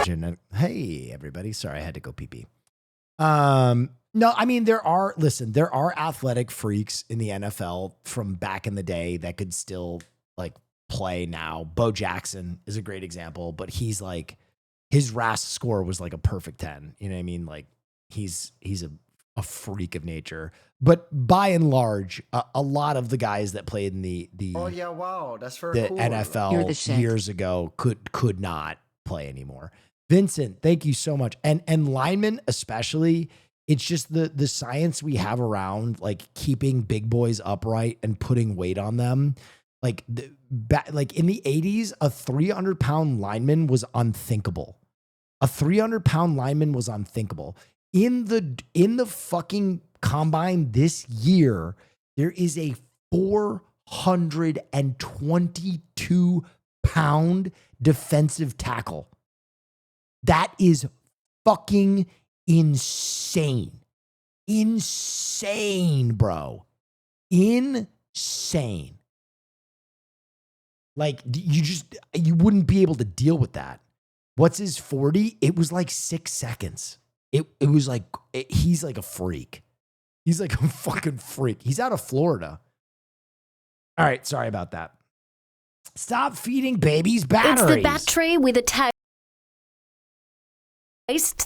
imagine. Hey, everybody. Sorry, I had to go pee-pee. No, I mean, there are athletic freaks in the NFL from back in the day that could still like play now. Bo Jackson is a great example, but he's like, his RAS score was like a perfect 10. You know what I mean? Like he's a freak of nature. But by and large, a lot of the guys that played in the Oh yeah, wow, that's very cool. NFL years ago could not play anymore. Vincent, thank you so much. And linemen especially, it's just the science we have around like keeping big boys upright and putting weight on them. Like in the 80s, a 300-pound lineman was unthinkable. A 300-pound lineman was unthinkable. In the fucking combine this year, there is a 422-pound defensive tackle. That is fucking insane. Insane, bro. Insane. Like you wouldn't be able to deal with that. What's his 40? It was like 6 seconds. It was like, he's like a freak. He's like a fucking freak. He's out of Florida. All right, sorry about that. Stop feeding babies batteries. It's the battery with a taste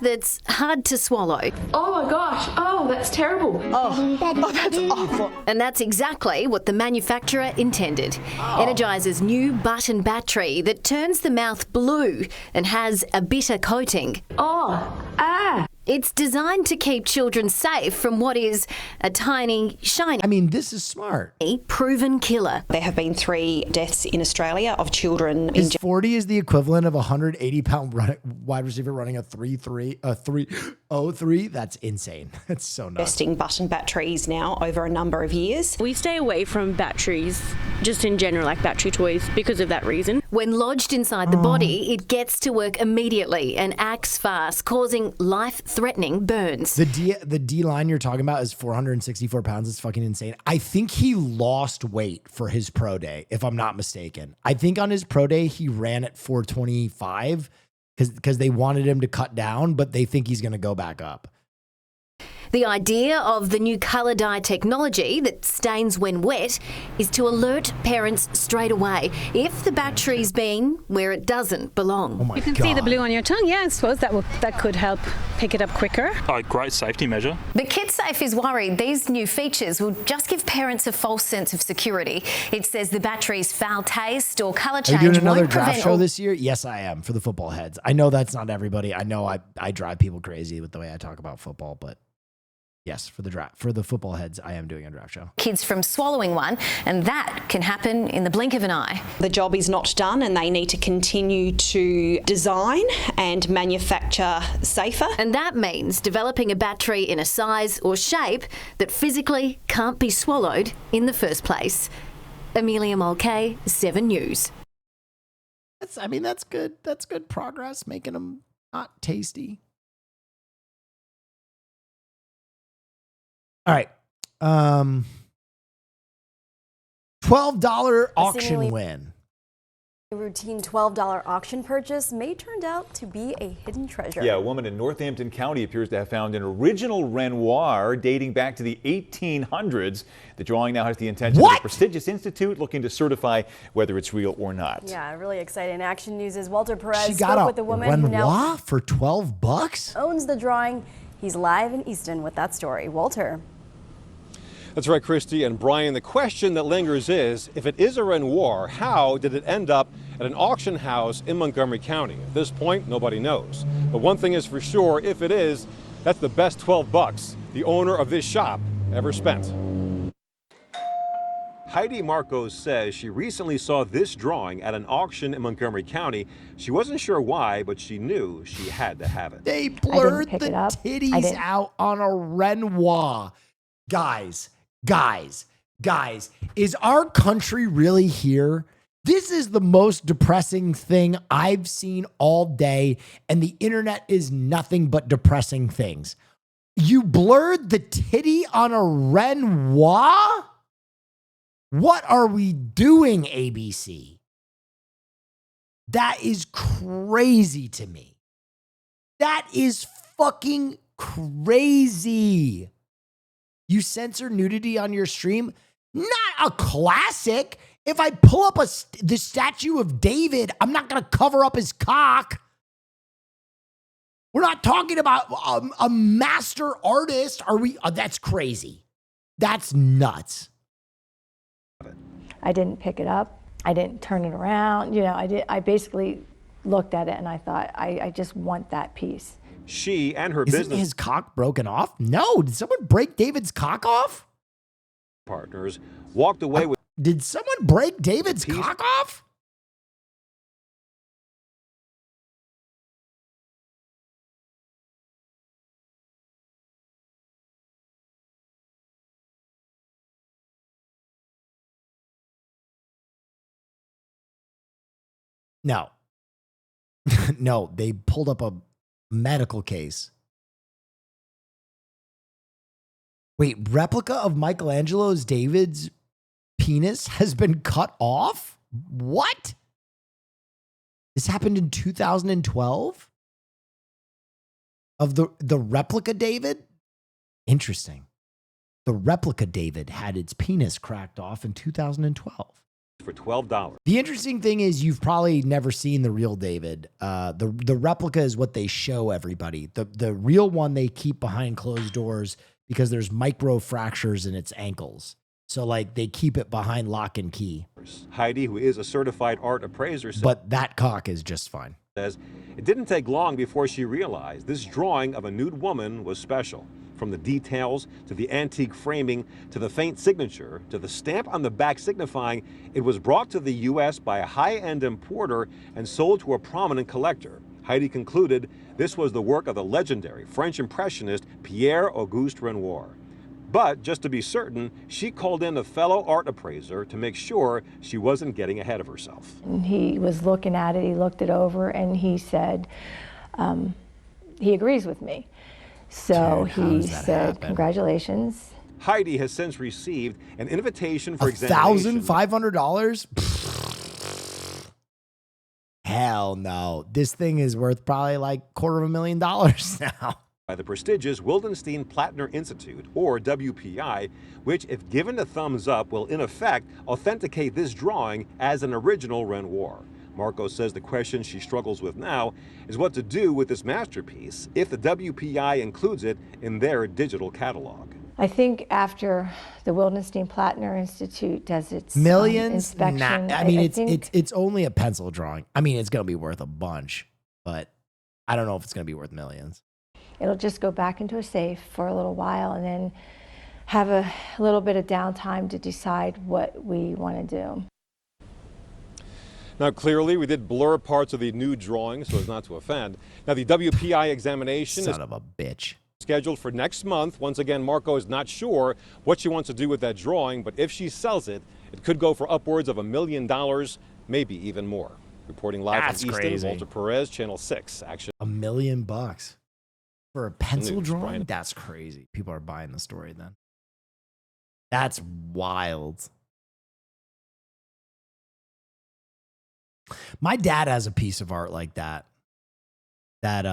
that's hard to swallow. Oh my gosh, oh, that's terrible. Oh, that's awful. And that's exactly what the manufacturer intended. Energizer's new button battery that turns the mouth blue and has a bitter coating. It's designed to keep children safe from what is a tiny, shiny... I mean, this is smart. ...proven killer. There have been 3 deaths in Australia of children... His 40 is the equivalent of a 180-pound wide receiver running a 3.03. That's insane. That's so nuts. Testing button batteries now over a number of years. We stay away from batteries, just in general, like battery toys, because of that reason. When lodged inside the body, it gets to work immediately and acts fast, causing life-threatening burns. The D line you're talking about is 464 pounds. It's fucking insane. I think he lost weight for his pro day, if I'm not mistaken. I think on his pro day, he ran at 425 because they wanted him to cut down, but they think he's going to go back up. The idea of the new colour dye technology that stains when wet is to alert parents straight away if the battery's been where it doesn't belong. Oh my You can God. see the blue on your tongue. Yeah, I suppose that could help pick it up quicker. Oh, great safety measure. But KidSafe is worried these new features will just give parents a false sense of security. It says the battery's foul taste or colour Are change you doing another won't draft prevent show all- this year? Yes, I am, for the football heads. I know that's not everybody. I know I drive people crazy with the way I talk about football, but yes, for the football heads, I am doing a draft show. kids from swallowing one, and that can happen in the blink of an eye. The job is not done and they need to continue to design and manufacture safer. And that means developing a battery in a size or shape that physically can't be swallowed in the first place. Amelia Mulcahy, 7 News. That's good. That's good progress, making them not tasty. All right. $12 auction Seemingly- win. A routine $12 auction purchase may turn out to be a hidden treasure. Yeah, a woman in Northampton County appears to have found an original Renoir dating back to the 1800s. The drawing now has the attention of a prestigious institute looking to certify whether it's real or not. Yeah, really exciting. Action News' Walter Perez She got spoke a with the woman who now Renoir for $12? owns the drawing. He's live in Easton with that story. Walter. That's right, Christy and Brian. The question that lingers is, if it is a Renoir, how did it end up at an auction house in Montgomery County? At this point, nobody knows. But one thing is for sure, if it is, that's the best $12 the owner of this shop ever spent. Heidi Marcos says she recently saw this drawing at an auction in Montgomery County. She wasn't sure why, but she knew she had to have it. They blurred the titties out on a Renoir. Guys, is our country really here? This is the most depressing thing I've seen all day, and the internet is nothing but depressing things. You blurred the titty on a Renoir? What are we doing, ABC? That is crazy to me. That is fucking crazy. You censor nudity on your stream? Not a classic. If I pull up the statue of David, I'm not going to cover up his cock. We're not talking about a master artist. Are we? That's crazy. That's nuts. I didn't pick it up. I didn't turn it around. You know, I basically looked at it and I thought, I just want that piece. She and her Isn't business his cock broken off? No. Did someone break David's cock off? partners walked away with. Did someone break David's cock off? No. No, they pulled up a medical case. Wait, replica of Michelangelo's David's penis has been cut off? What? This happened in 2012? Of the replica David? Interesting. The replica David had its penis cracked off in 2012. For $12. The interesting thing is you've probably never seen the real David. The replica is what they show everybody. The real one they keep behind closed doors because there's micro fractures in its ankles. So like they keep it behind lock and key. Heidi, who is a certified art appraiser, but that cock is just fine. Says it didn't take long before she realized this drawing of a nude woman was special. From the details, to the antique framing, to the faint signature, to the stamp on the back signifying it was brought to the U.S. by a high-end importer and sold to a prominent collector. Heidi concluded this was the work of the legendary French impressionist Pierre-Auguste Renoir. But just to be certain, she called in a fellow art appraiser to make sure she wasn't getting ahead of herself. And he was looking at it, he looked it over, and he said, he agrees with me. So he said, congratulations. Heidi has since received an invitation for examination. $1,500? Hell no. This thing is worth probably like $250,000 now. By the prestigious Wildenstein Platner Institute, or WPI, which, if given a thumbs up, will in effect authenticate this drawing as an original Renoir. Marco says the question she struggles with now is what to do with this masterpiece if the WPI includes it in their digital catalog. I think after the Wildenstein Platner Institute does its inspection, I mean, it's only a pencil drawing. I mean, it's going to be worth a bunch, but I don't know if it's going to be worth millions. It'll just go back into a safe for a little while and then have a little bit of downtime to decide what we want to do. Now, clearly, we did blur parts of the nude drawing so as not to offend. Now, the WPI examination Son of a bitch. Scheduled for next month. Once again, Marco is not sure what she wants to do with that drawing, but if she sells it, it could go for upwards of $1 million, maybe even more. Reporting live from Easton, crazy. Walter Perez, Channel 6 Action. $1 million for a pencil News, drawing? Brian. That's crazy. People are buying the story then. That's wild. My dad has a piece of art like that. That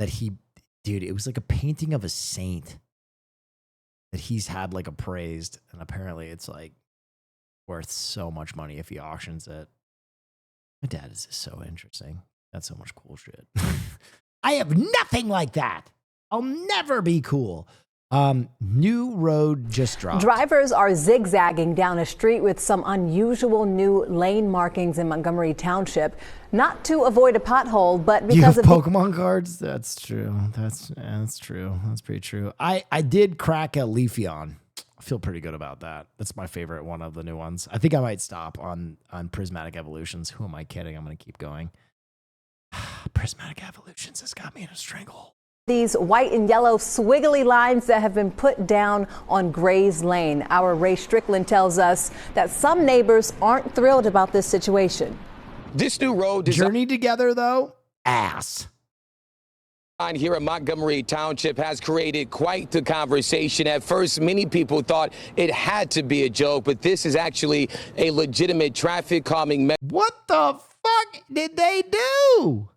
he, dude, it was like a painting of a saint that he's had like appraised, and apparently it's like worth so much money if he auctions it. My dad is just so interesting. That's so much cool shit. I have nothing like that. I'll never be cool. New road just dropped. Drivers are zigzagging down a street with some unusual new lane markings in Montgomery Township, not to avoid a pothole, but You have because of Pokemon cards? That's true. That's true. That's pretty true. I did crack a Leafeon. I feel pretty good about that. That's my favorite one of the new ones. I think I might stop on Prismatic Evolutions. Who am I kidding? I'm going to keep going. Prismatic Evolutions has got me in a stranglehold. these white and yellow swiggly lines that have been put down on Gray's Lane. Our Ray Strickland tells us that some neighbors aren't thrilled about this situation. This new road Journey together, though, ass. Here at Montgomery Township has created quite the conversation. At first, many people thought it had to be a joke, but this is actually a legitimate traffic calming measure. What the fuck did they do?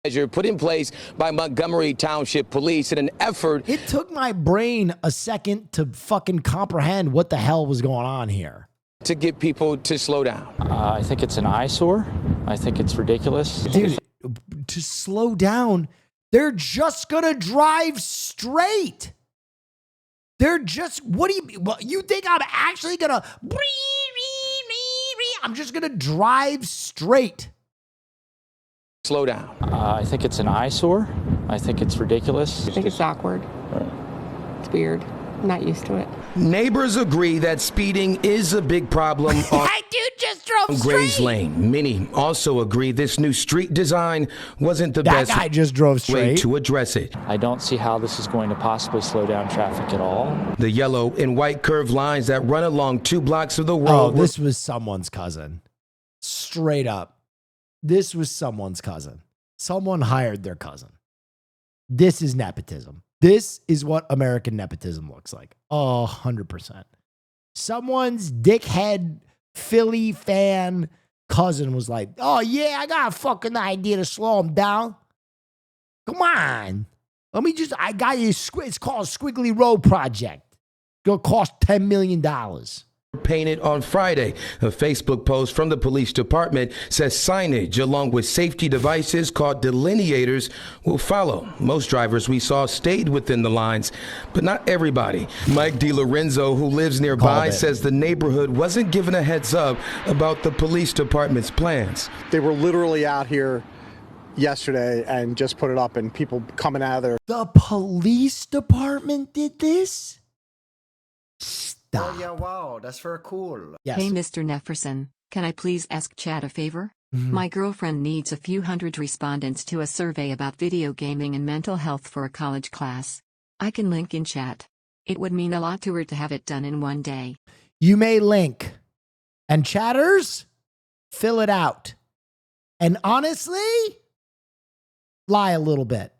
measure put in place by Montgomery Township Police in an effort. It took my brain a second to fucking comprehend what the hell was going on here. To get people to slow down. I think it's an eyesore. I think it's ridiculous. Dude, to slow down, they're just gonna drive straight. They're just, what do you think I'm actually gonna, I'm just gonna drive straight. Slow down. I think it's an eyesore. I think it's ridiculous. I think it's awkward. It's weird. I'm not used to it. Neighbors agree that speeding is a big problem on Grays Lane. Many also agree this new street design wasn't the best guy just drove straight. way to address it. I don't see how this is going to possibly slow down traffic at all. The yellow and white curved lines that run along 2 blocks of the road. Oh, this was someone's cousin. Straight up. This was someone's cousin. Someone hired their cousin. This is nepotism. This is what American nepotism looks like. 100%. Someone's dickhead Philly fan cousin was like, oh yeah, I got a fucking idea to slow him down. Come on. I got you, it's called Squiggly Road Project. It's gonna cost $10 million. Painted on Friday. A Facebook post from the police department says signage along with safety devices called delineators will follow. Most drivers we saw stayed within the lines, but not everybody. Mike DiLorenzo, who lives nearby, says the neighborhood wasn't given a heads up about the police department's plans. They were literally out here yesterday and just put it up, and people coming out of there. The police department did this? Oh, yeah, wow, that's very cool. Yes. Hey, Mr. Nefferson, can I please ask Chad a favor? My girlfriend needs a few hundred respondents to a survey about video gaming and mental health for a college class. I can link in chat. It would mean a lot to her to have it done in one day. You may link. And chatters, fill it out. And honestly, lie a little bit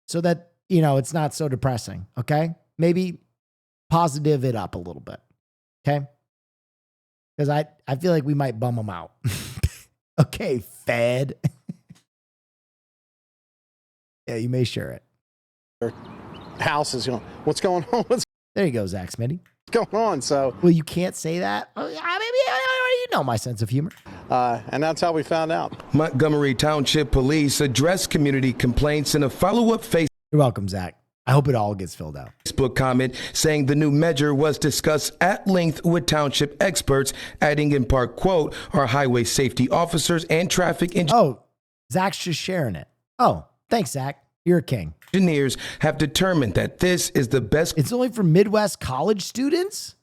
so that, it's not so depressing, okay? Maybe positive it up a little bit, okay? Because I feel like we might bum them out. Okay, Fed. Yeah, you may share it. Their houses, what's going on? There you go, Zach Smitty. What's going on? So, well, you can't say that. You know my sense of humor. And that's how we found out. Montgomery Township Police addressed community complaints in a follow-up Facebook. You're welcome, Zach. I hope it all gets filled out. Facebook comment saying the new measure was discussed at length with township experts, adding in part, quote, our highway safety officers and traffic engineers. Oh, Zach's just sharing it. Oh, thanks, Zach. You're a king. Engineers have determined that this is the best. It's only for Midwest college students?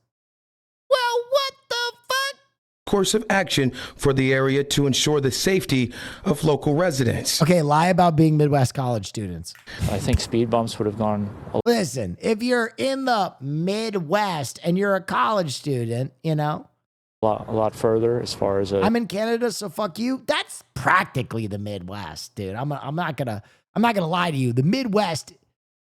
Well, what the fuck? Course of action for the area to ensure the safety of local residents. Okay, lie about being Midwest college students. I think speed bumps would have gone. Listen, if you're in the Midwest and you're a college student, a lot further as far as I'm in Canada, so fuck you. That's practically the Midwest, dude. I'm not gonna lie to you. The Midwest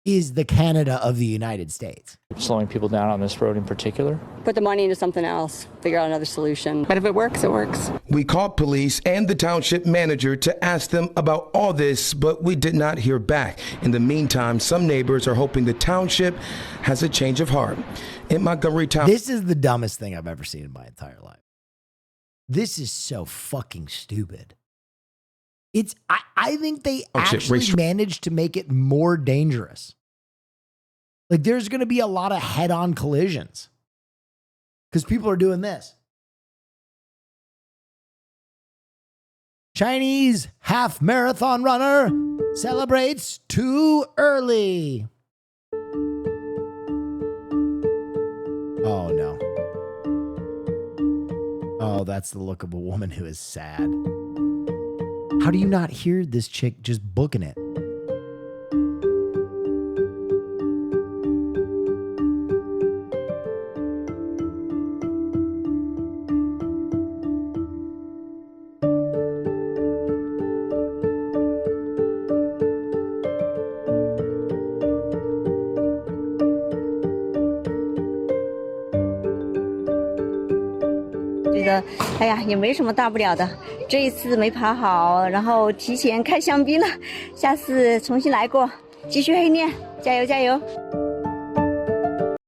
is the Canada of the United States. Slowing people down on this road in particular. Put the money into something else, figure out another solution. But if it works, it works. We called police and the township manager to ask them about all this, but we did not hear back. In the meantime, some neighbors are hoping the township has a change of heart. In Montgomery Township. This is the dumbest thing I've ever seen in my entire life. This is so fucking stupid. I think they actually managed to make it more dangerous. Like there's going to be a lot of head-on collisions because people are doing this. Chinese half marathon runner celebrates too early. Oh no. Oh, that's the look of a woman who is sad. How do you not hear this chick just booking it? 得，哎呀，也没什么大不了的。这一次没爬好，然后提前开香槟了，下次重新来过，继续黑练，加油加油。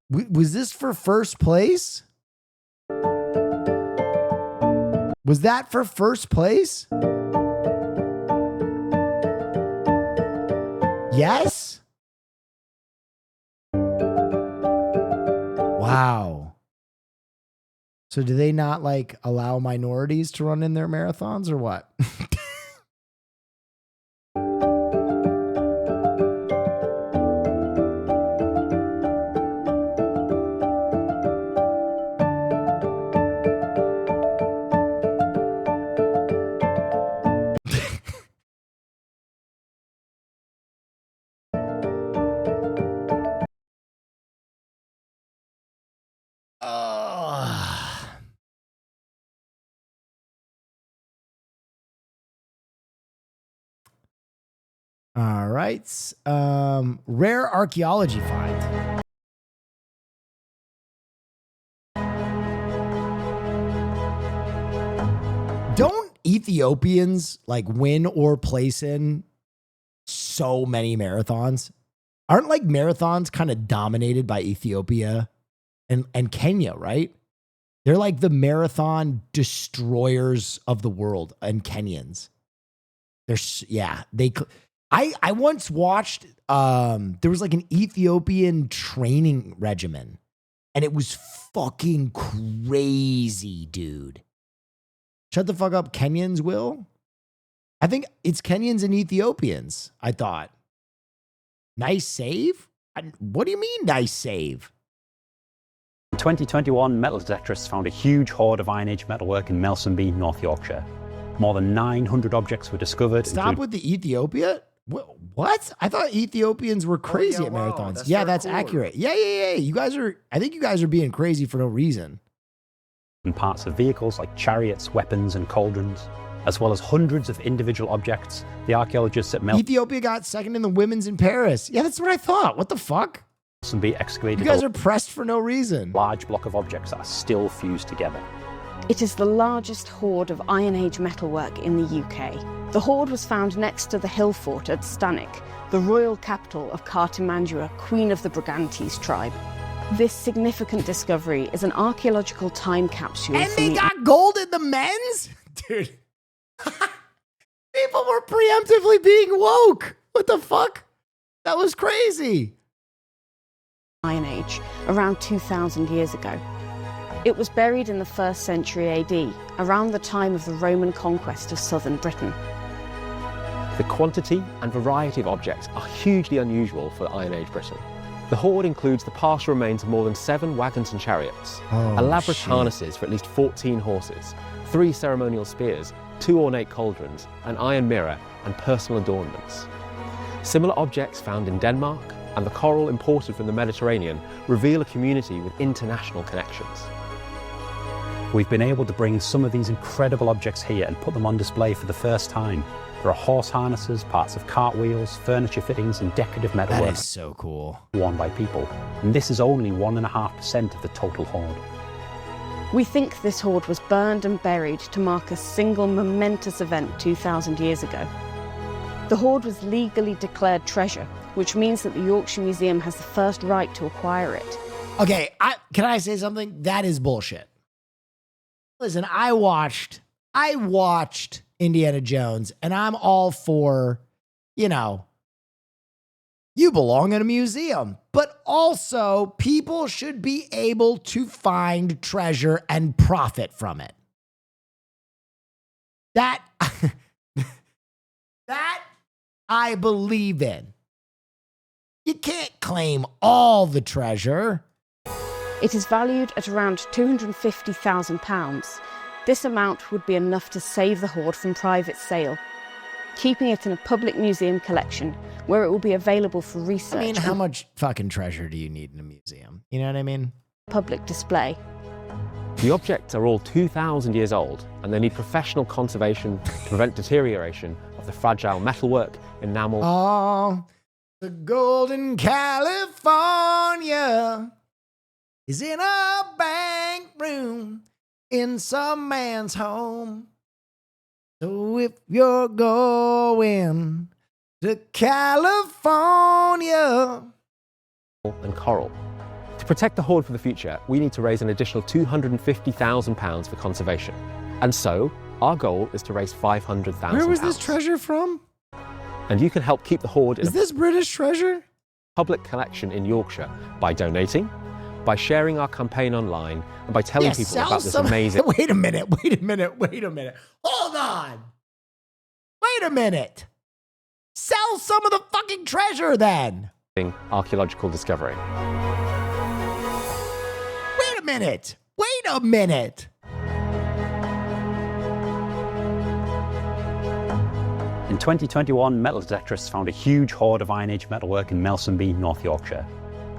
Was this for first place? Was that for first place? Yes? Wow. So do they not like allow minorities to run in their marathons or what? All right. Rare archaeology find. Don't Ethiopians like win or place in so many marathons? Aren't like marathons kind of dominated by Ethiopia and Kenya, right? They're like the marathon destroyers of the world, and Kenyans. I once watched, there was like an Ethiopian training regimen, and it was fucking crazy, dude. Shut the fuck up, Kenyans, Will. I think it's Kenyans and Ethiopians, I thought. Nice save? What do you mean, nice save? In 2021, metal detectorists found a huge hoard of Iron Age metalwork in Melsonby, North Yorkshire. More than 900 objects were discovered. Stop with the Ethiopia? What? I thought Ethiopians were crazy at marathons. That's accurate. Yeah. I think you guys are being crazy for no reason. And parts of vehicles like chariots, weapons, and cauldrons, as well as hundreds of individual objects. The archaeologists at Ethiopia got second in the women's in Paris. Yeah, that's what I thought. What the fuck? Melsonby excavated. You guys are pressed for no reason. Large block of objects that are still fused together. It is the largest hoard of Iron Age metalwork in the UK. The hoard was found next to the hill fort at Stanik, the royal capital of Cartimandua, Queen of the Brigantes tribe. This significant discovery is an archaeological time capsule. And they got gold in the men's? Dude. People were preemptively being woke. What the fuck? That was crazy. Iron Age, around 2,000 years ago. It was buried in the 1st century AD, around the time of the Roman conquest of southern Britain. The quantity and variety of objects are hugely unusual for Iron Age Britain. The hoard includes the partial remains of more than 7 wagons and chariots, elaborate harnesses for at least 14 horses, 3 ceremonial spears, 2 ornate cauldrons, an iron mirror, and personal adornments. Similar objects found in Denmark and the coral imported from the Mediterranean reveal a community with international connections. We've been able to bring some of these incredible objects here and put them on display for the first time. There are horse harnesses, parts of cartwheels, furniture fittings, and decorative metalwork. That is so cool. Worn by people. And this is only 1.5% of the total hoard. We think this hoard was burned and buried to mark a single momentous event 2,000 years ago. The hoard was legally declared treasure, which means that the Yorkshire Museum has the first right to acquire it. Okay, can I say something? That is bullshit. Listen, I watched Indiana Jones, and I'm all for, you belong in a museum. But also, people should be able to find treasure and profit from it. That I believe in. You can't claim all the treasure. It is valued at around £250,000. This amount would be enough to save the hoard from private sale, keeping it in a public museum collection where it will be available for research. I mean, how much fucking treasure do you need in a museum? You know what I mean? Public display. The objects are all 2,000 years old, and they need professional conservation to prevent deterioration of the fragile metalwork, enamel. Oh, the golden California is in a bank room. in some man's home. So if you're going to California. And coral. To protect the hoard for the future, we need to raise an additional £250,000 for conservation. And so, our goal is to raise £500,000. Where was this treasure from? And you can help keep the hoard in Is this British treasure? public collection in Yorkshire by donating, by sharing our campaign online, and by telling people about this amazing... Wait a minute. Hold on. Wait a minute. Sell some of the fucking treasure then. archaeological discovery. Wait a minute. In 2021, metal detectorists found a huge hoard of Iron Age metalwork in Melsonby, North Yorkshire.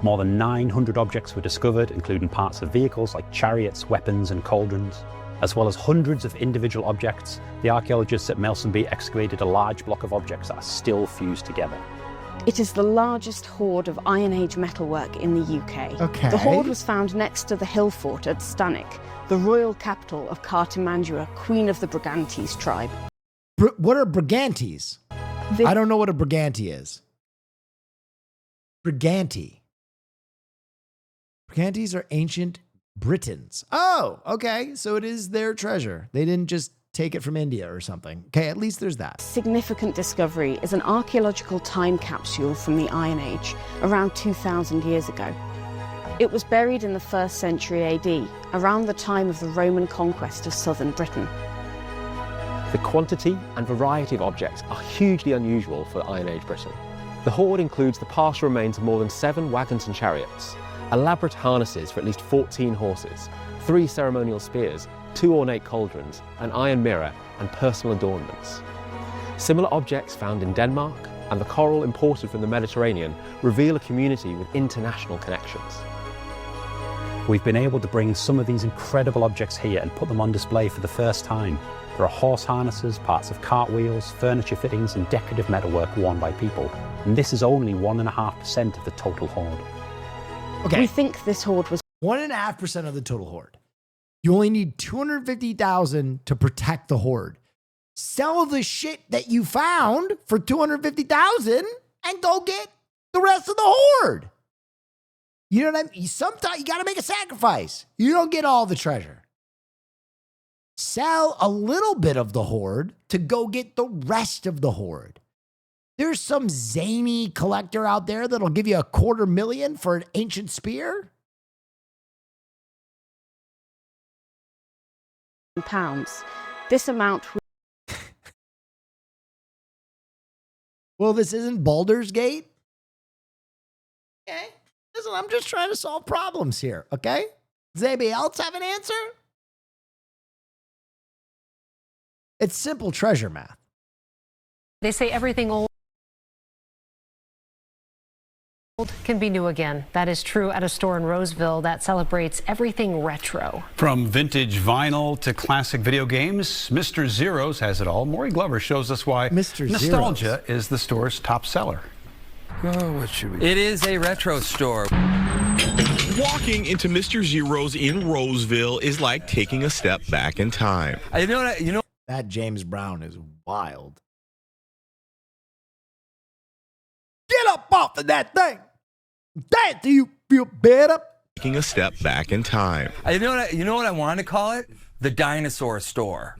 More than 900 objects were discovered, including parts of vehicles like chariots, weapons, and cauldrons. As well as hundreds of individual objects, the archaeologists at Melsonby excavated a large block of objects that are still fused together. It is the largest hoard of Iron Age metalwork in the UK. Okay. The hoard was found next to the hill fort at Stanwick, the royal capital of Cartimandua, Queen of the Brigantes tribe. What are Brigantes? I don't know what a Brigante is. Brigantes are ancient Britons. Oh, okay. So it is their treasure. They didn't just take it from India or something. Okay, at least there's that. Significant discovery is an archaeological time capsule from the Iron Age, around 2,000 years ago. It was buried in the 1st century AD, around the time of the Roman conquest of southern Britain. The quantity and variety of objects are hugely unusual for Iron Age Britain. The hoard includes the partial remains of more than 7 wagons and chariots, elaborate harnesses for at least 14 horses, 3 ceremonial spears, 2 ornate cauldrons, an iron mirror, and personal adornments. Similar objects found in Denmark and the coral imported from the Mediterranean reveal a community with international connections. We've been able to bring some of these incredible objects here and put them on display for the first time. There are horse harnesses, parts of cartwheels, furniture fittings, and decorative metalwork worn by people. And this is only 1.5% of the total hoard. Okay. We think this hoard was 1.5% of the total hoard. You only need $250,000 to protect the hoard. Sell the shit that you found for $250,000 and go get the rest of the hoard. You know what I mean? Sometimes you got to make a sacrifice. You don't get all the treasure. Sell a little bit of the hoard to go get the rest of the hoard. There's some zany collector out there that'll give you $250,000 for an ancient spear. £1,000. This amount. Well, this isn't Baldur's Gate. Okay. Listen, I'm just trying to solve problems here. Okay. Does anybody else have an answer? It's simple treasure math. They say everything old can be new again. That is true at a store in Roseville that celebrates everything retro. From vintage vinyl to classic video games, Mr. Zeros has it all. Maury Glover shows us why nostalgia is the store's top seller. Oh, what should we... It is a retro store. Walking into Mr. Zero's in Roseville is like taking a step back in time. That James Brown is wild. Get up off of that thing. That do you feel better? Taking a step back in time. You know what I wanted to call it? The dinosaur store.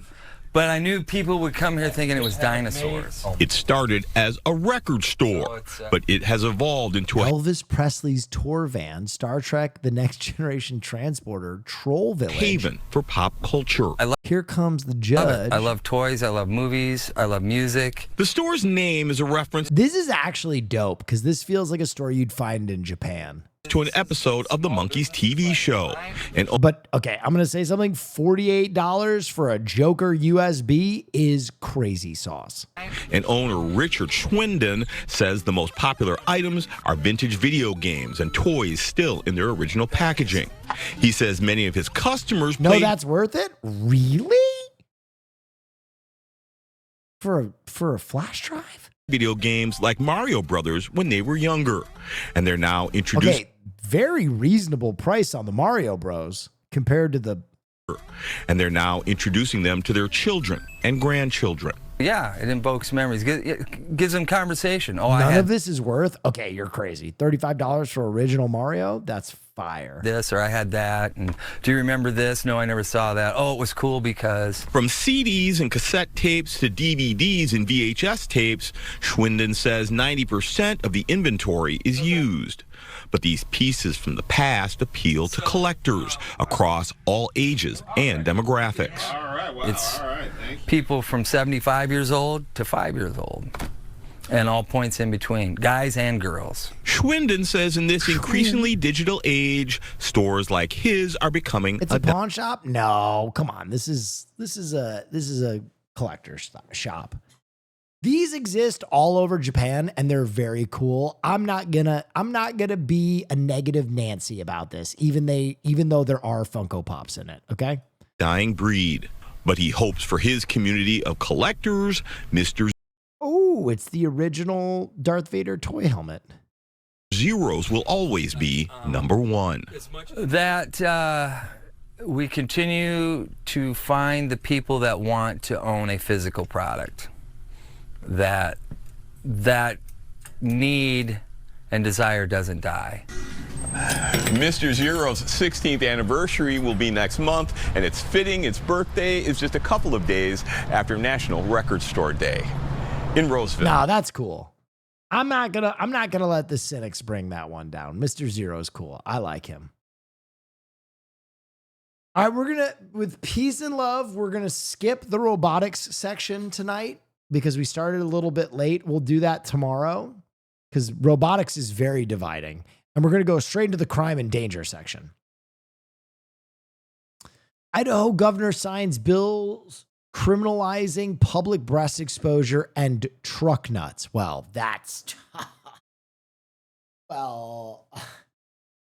But I knew people would come here thinking it was dinosaurs. It started as a record store, but it has evolved into Elvis Presley's tour van, Star Trek The Next Generation Transporter, Troll Village. Haven for pop culture. Here comes the judge. I love toys, I love movies, I love music. The store's name is a reference. This is actually dope because this feels like a store you'd find in Japan. To an episode of the Monkees TV show. But okay, I'm going to say something. $48 for a Joker USB is crazy sauce. And owner Richard Schwinden says the most popular items are vintage video games and toys still in their original packaging. He says many of his customers No, that's worth it? Really? For a flash drive? Video games like Mario Brothers when they were younger. And they're now introduced. Okay, very reasonable price on the Mario Bros. Compared to the And they're now introducing them to their children and grandchildren. Yeah, it invokes memories. It gives them conversation. Oh, None of this is worth, okay, you're crazy. $35 for original Mario? That's fire. This, or I had that. And do you remember this? No, I never saw that. Oh, it was cool because... From CDs and cassette tapes to DVDs and VHS tapes, Schwinden says 90% of the inventory is used. But these pieces from the past appeal to collectors across all ages and demographics. It's people from 75 years old to 5 years old, and all points in between, guys and girls. Schwinden says in this increasingly digital age, stores like his are becoming It's a pawn shop? No, come on. This is a collector's shop. These exist all over Japan and they're very cool. I'm not gonna be a negative Nancy about this, even though there are Funko Pops in it, okay? dying breed. But he hopes for his community of collectors, Mr. Oh, it's the original Darth Vader toy helmet. Zeros will always be number one. That we continue to find the people that want to own a physical product. That need and desire doesn't die. Mr. Zero's 16th anniversary will be next month, and it's fitting its birthday is just a couple of days after National Record Store Day in Roseville. No, that's cool. I'm not gonna let the cynics bring that one down. Mr. Zero's cool. I like him. All right, with peace and love, we're gonna skip the robotics section tonight because we started a little bit late. We'll do that tomorrow because robotics is very dividing. And we're going to go straight into the crime and danger section. Idaho governor signs bills criminalizing public breast exposure and truck nuts. Well, that's... well,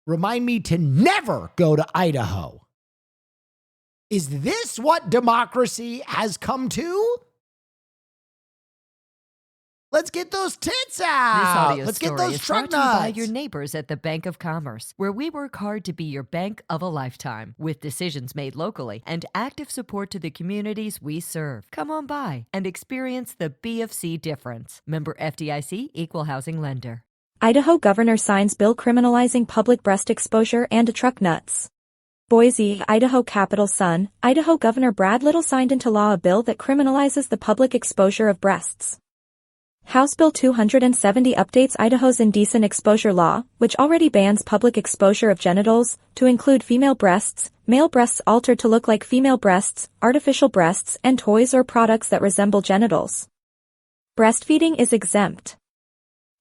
remind me to never go to Idaho. Is this what democracy has come to? Let's get those tits out. This audio Let's story get those is truck brought to you by nuts. your neighbors at the Bank of Commerce, where we work hard to be your bank of a lifetime, with decisions made locally and active support to the communities we serve. Come on by and experience the BFC difference. Member FDIC, Equal Housing Lender. Idaho governor signs bill criminalizing public breast exposure and truck nuts. Boise, Idaho Capital Sun. Idaho Governor Brad Little signed into law a bill that criminalizes the public exposure of breasts. House Bill 270 updates Idaho's indecent exposure law, which already bans public exposure of genitals, to include female breasts, male breasts altered to look like female breasts, artificial breasts, and toys or products that resemble genitals. Breastfeeding is exempt.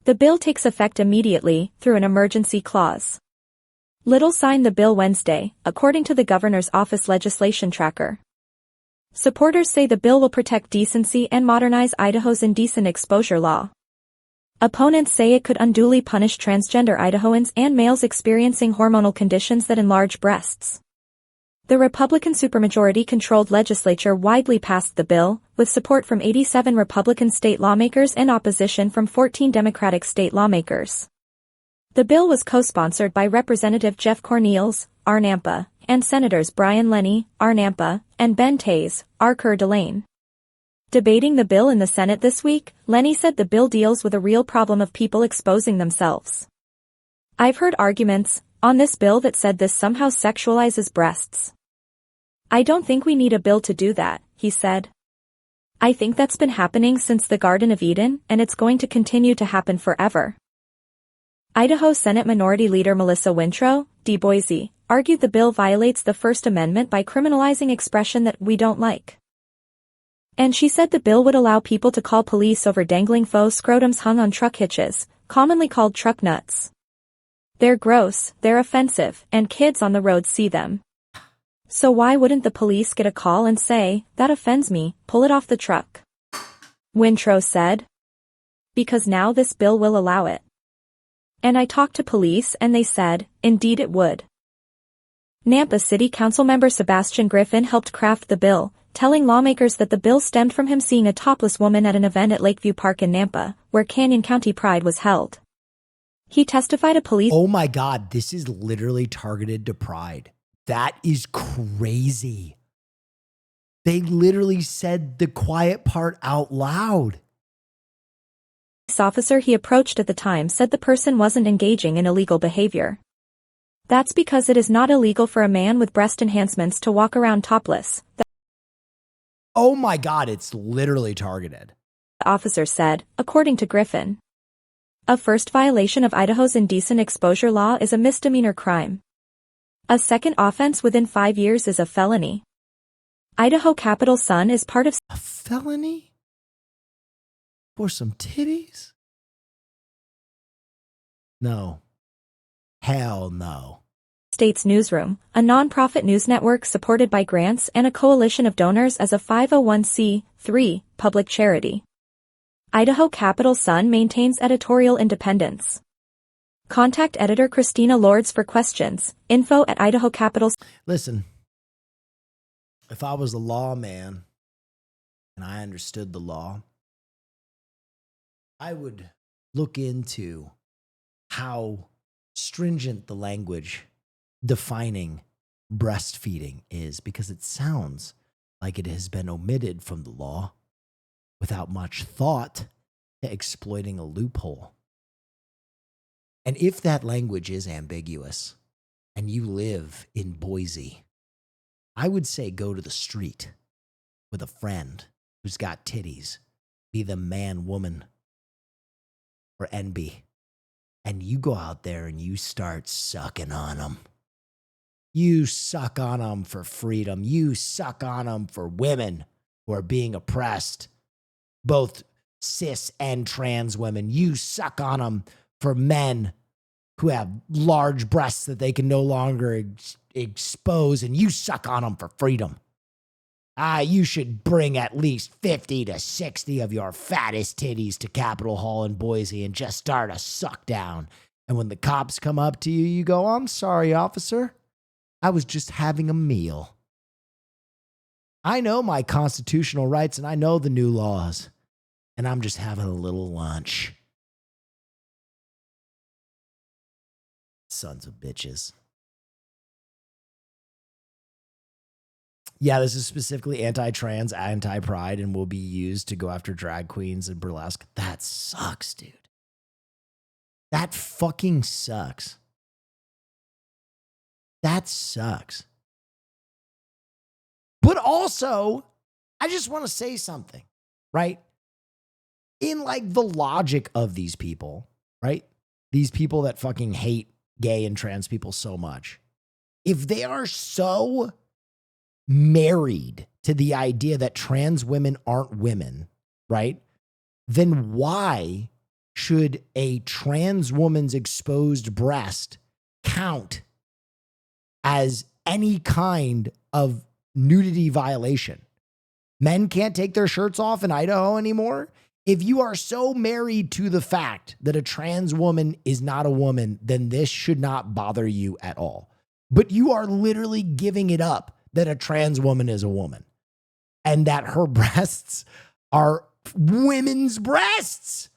The bill takes effect immediately, through an emergency clause. Little signed the bill Wednesday, according to the governor's office legislation tracker. Supporters say the bill will protect decency and modernize Idaho's indecent exposure law. Opponents say it could unduly punish transgender Idahoans and males experiencing hormonal conditions that enlarge breasts. The Republican supermajority-controlled legislature widely passed the bill, with support from 87 Republican state lawmakers and opposition from 14 Democratic state lawmakers. The bill was co-sponsored by Representative Jeff Cornels, R. Nampa, and Senators Brian Lenny, R. Nampa, and Ben Tays, R. Coeur d'Alene. Debating the bill in the Senate this week, Lenny said the bill deals with a real problem of people exposing themselves. I've heard arguments on this bill that said this somehow sexualizes breasts. I don't think we need a bill to do that, he said. I think that's been happening since the Garden of Eden, and it's going to continue to happen forever. Idaho Senate Minority Leader Melissa Wintrow, D. Boise, argued the bill violates the First Amendment by criminalizing expression that we don't like. And she said the bill would allow people to call police over dangling faux scrotums hung on truck hitches, commonly called truck nuts. They're gross, they're offensive, and kids on the road see them. So why wouldn't the police get a call and say, that offends me, pull it off the truck? Wintrow said. Because now this bill will allow it. And I talked to police and they said, indeed it would. Nampa City Council member Sebastian Griffin helped craft the bill, telling lawmakers that the bill stemmed from him seeing a topless woman at an event at Lakeview Park in Nampa, where Canyon County Pride was held. He testified to police. Oh my God, this is literally targeted to Pride. That is crazy. They literally said the quiet part out loud. The officer he approached at the time said the person wasn't engaging in illegal behavior. That's because it is not illegal for a man with breast enhancements to walk around topless. Oh my God, it's literally targeted. The officer said, according to Griffin. A first violation of Idaho's indecent exposure law is a misdemeanor crime. A second offense within 5 years is a felony. Idaho Capital Sun is part of... A felony? For some titties? No. Hell no. State's Newsroom, a nonprofit news network supported by grants and a coalition of donors as a 501c3 public charity. Idaho Capital Sun maintains editorial independence. Contact editor Christina Lords for questions. Info@Idaho Capital. Listen, if I was a lawman and I understood the law, I would look into how stringent the language defining breastfeeding is, because it sounds like it has been omitted from the law without much thought to exploiting a loophole. And if that language is ambiguous and you live in Boise, I would say go to the street with a friend who's got titties, be the man, woman, or NB, and you go out there and you start sucking on them. You suck on them for freedom. You suck on them for women who are being oppressed, both cis and trans women. You suck on them for men who have large breasts that they can no longer expose, and you suck on them for freedom. You should bring at least 50 to 60 of your fattest titties to Capitol Hall in Boise and just start a suck down. And when the cops come up to you, you go, I'm sorry, officer. I was just having a meal. I know my constitutional rights and I know the new laws, and I'm just having a little lunch. Sons of bitches. Yeah, this is specifically anti-trans, anti-pride, and will be used to go after drag queens and burlesque. That sucks, dude. That fucking sucks. That sucks. But also, I just want to say something, right? In like the logic of these people, right? These people that fucking hate gay and trans people so much. If they are so married to the idea that trans women aren't women, right? Then why should a trans woman's exposed breast count as any kind of nudity violation? Men can't take their shirts off in Idaho anymore. If you are so married to the fact that a trans woman is not a woman, then this should not bother you at all. But you are literally giving it up that a trans woman is a woman and that her breasts are women's breasts.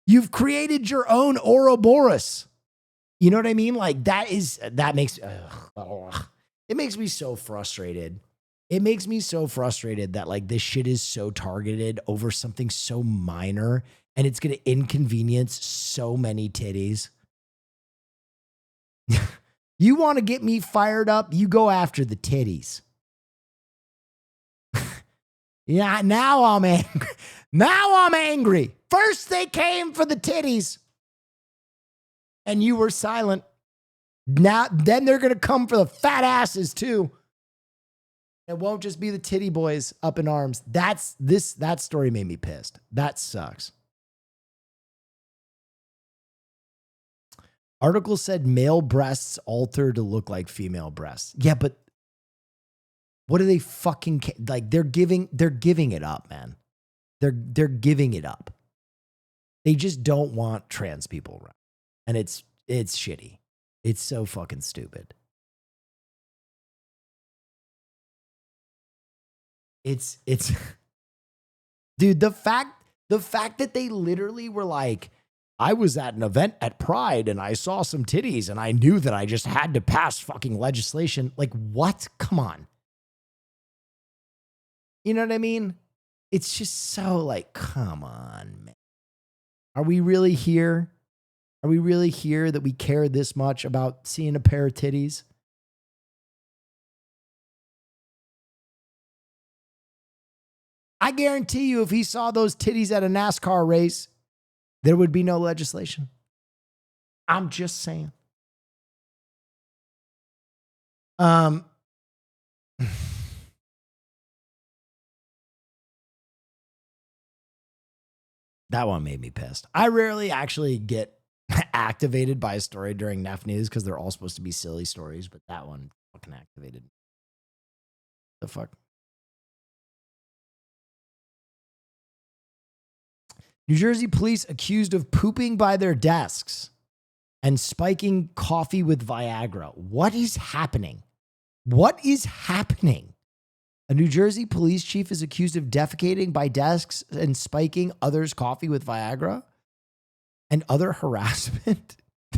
You've created your own Ouroboros. You know what I mean? Like that makes it makes me so frustrated. It makes me so frustrated that like this shit is so targeted over something so minor and it's going to inconvenience so many titties. You want to get me fired up? You go after the titties. Yeah, now I'm angry. Now I'm angry. First they came for the titties and you were silent. Now, then they're going to come for the fat asses too. It won't just be the titty boys up in arms. That story made me pissed. That sucks. Article said male breasts alter to look like female breasts. Yeah, but what are they fucking like? They're giving it up, man. They're giving it up. They just don't want trans people around. And it's shitty. It's so fucking stupid. It's dude, the fact that they literally were like, I was at an event at Pride and I saw some titties and I knew that I just had to pass fucking legislation. Like, what? Come on. You know what I mean? It's just so like, come on, man. Are we really here? Are we really here that we care this much about seeing a pair of titties? I guarantee you, if he saw those titties at a NASCAR race, there would be no legislation. I'm just saying. That one made me pissed. I rarely actually get activated by a story during NEF News because they're all supposed to be silly stories, but that one fucking activated. The fuck? New Jersey police accused of pooping by their desks and spiking coffee with Viagra. What is happening? What is happening? A New Jersey police chief is accused of defecating by desks and spiking others' coffee with Viagra and other harassment.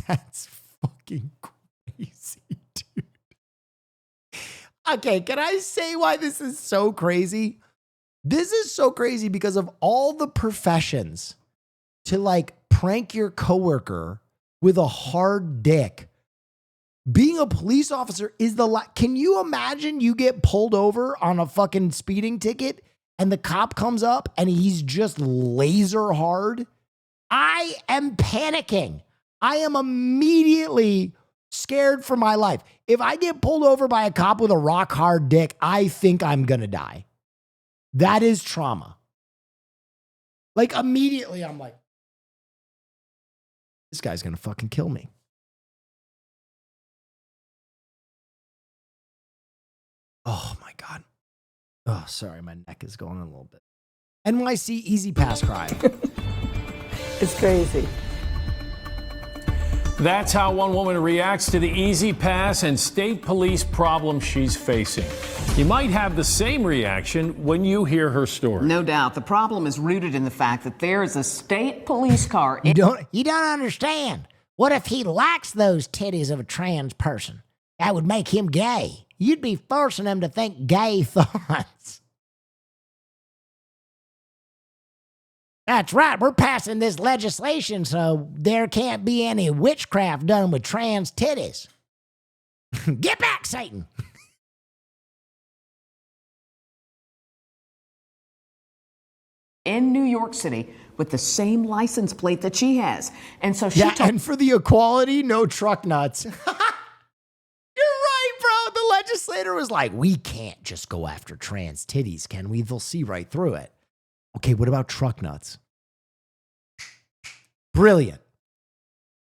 That's fucking crazy, dude. Okay, can I say why this is so crazy? This is so crazy because of all the professions to like prank your coworker with a hard dick. Being a police officer is can you imagine you get pulled over on a fucking speeding ticket and the cop comes up and he's just laser hard? I am panicking. I am immediately scared for my life. If I get pulled over by a cop with a rock hard dick, I think I'm going to die. That is trauma. Like immediately I'm like, this guy's going to fucking kill me. Oh my God. Oh, sorry. My neck is going a little bit. NYC Easy Pass crime. It's crazy. That's how one woman reacts to the Easy Pass and state police problem she's facing. You might have the same reaction when you hear her story. No doubt. The problem is rooted in the fact that there is a state police car. You don't understand. What if he likes those titties of a trans person? That would make him gay. You'd be forcing him to think gay thoughts. That's right. We're passing this legislation so there can't be any witchcraft done with trans titties. Get back, Satan. In New York City with the same license plate that she has. And so and for the equality, no truck nuts. The legislator was like, we can't just go after trans titties, can we? They'll see right through it. Okay, what about truck nuts? Brilliant.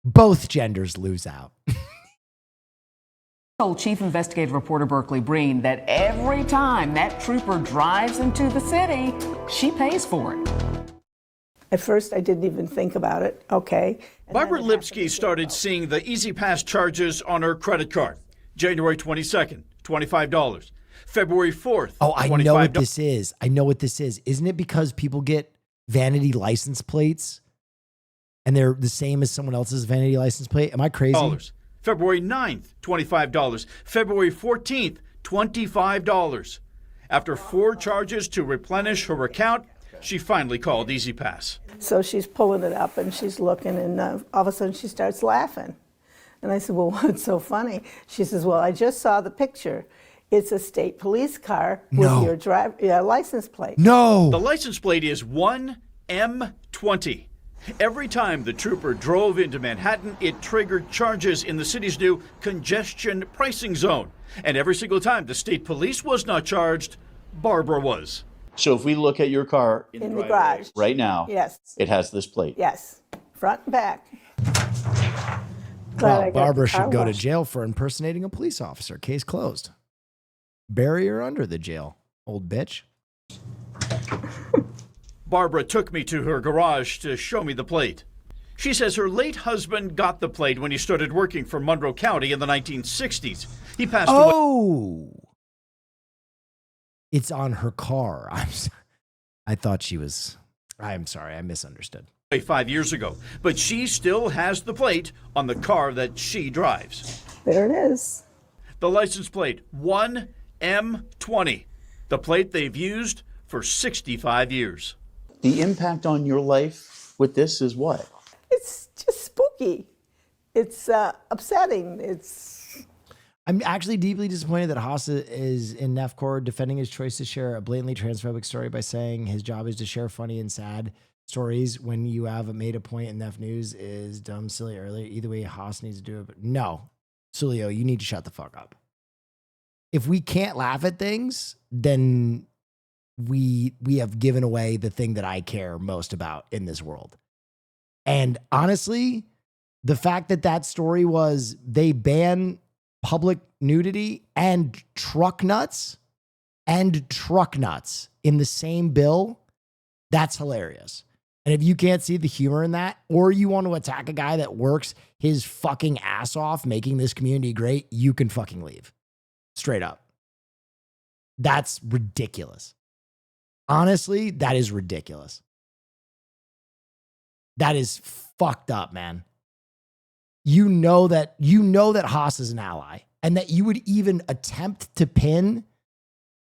Both genders lose out. Told Chief Investigative Reporter Berkeley Breen that every time that trooper drives into the city, she pays for it. At first, I didn't even think about it. Okay. Barbara Lipsky started seeing the Easy Pass charges on her credit card. January 22nd, $25. February 4th, oh, I know what this is. I know what this is. Isn't it because people get vanity license plates and they're the same as someone else's vanity license plate? Am I crazy? February 9th, $25. February 14th, $25. After 4 charges to replenish her account, she finally called Easy Pass. So she's pulling it up and she's looking and all of a sudden she starts laughing. And I said, well, what's so funny? She says, well, I just saw the picture. It's a state police car with your license plate. No. The license plate is 1M20. Every time the trooper drove into Manhattan, it triggered charges in the city's new congestion pricing zone. And every single time the state police was not charged, Barbara was. So if we look at your car in the garage right now, yes, it has this plate. Yes, front and back. Well, Barbara should go to jail for impersonating a police officer. Case closed. Bury her under the jail, old bitch. Barbara took me to her garage to show me the plate. She says her late husband got the plate when he started working for Monroe County in the 1960s. He passed away. Oh! It's on her car. I thought she was... I'm sorry, I misunderstood. 5 years ago, but she still has the plate on the car that she drives. There it is. The license plate 1M20, the plate they've used for 65 years. The impact on your life with this is what? It's just spooky. It's upsetting. I'm actually deeply disappointed that Haas is in NEFCOR defending his choice to share a blatantly transphobic story by saying his job is to share funny and sad stories when you have made a point in Nef News is dumb, silly earlier. Either way, Haas needs to do it. But no, Sulio, you need to shut the fuck up. If we can't laugh at things, then we have given away the thing that I care most about in this world. And honestly, the fact that that story was they ban public nudity and truck nuts in the same bill, that's hilarious. And if you can't see the humor in that, or you want to attack a guy that works his fucking ass off making this community great, you can fucking leave. Straight up. That's ridiculous. Honestly, that is ridiculous. That is fucked up, man. You know that Haas is an ally and that you would even attempt to pin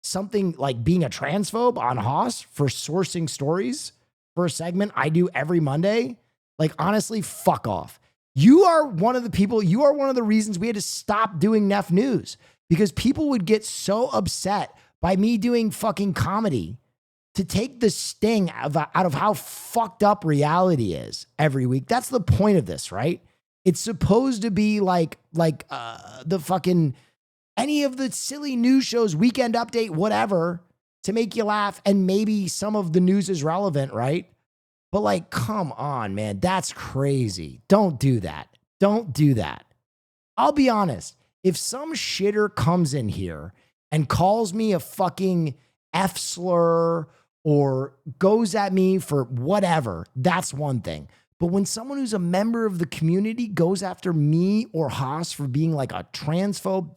something like being a transphobe on Haas for sourcing stories for a segment I do every Monday. Like, honestly, fuck off. You are one of the reasons we had to stop doing Nef News, because people would get so upset by me doing fucking comedy to take the sting out of how fucked up reality is every week. That's the point of this, right? It's supposed to be like the fucking any of the silly news shows, Weekend Update, whatever, to make you laugh, and maybe some of the news is relevant, right? But like, come on, man, that's crazy. Don't do that. Don't do that. I'll be honest. If some shitter comes in here and calls me a fucking F slur or goes at me for whatever, that's one thing. But when someone who's a member of the community goes after me or Haas for being like a transphobe,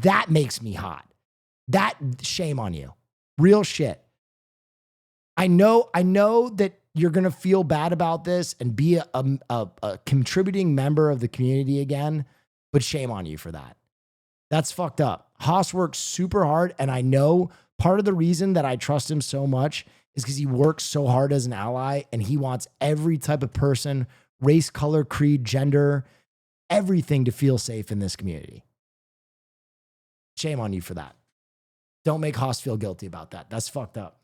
that makes me hot. That, shame on you. Real shit. I know that you're going to feel bad about this and be a contributing member of the community again, but shame on you for that. That's fucked up. Haas works super hard, and I know part of the reason that I trust him so much is because he works so hard as an ally, and he wants every type of person, race, color, creed, gender, everything to feel safe in this community. Shame on you for that. Don't make Haas feel guilty about that. That's fucked up.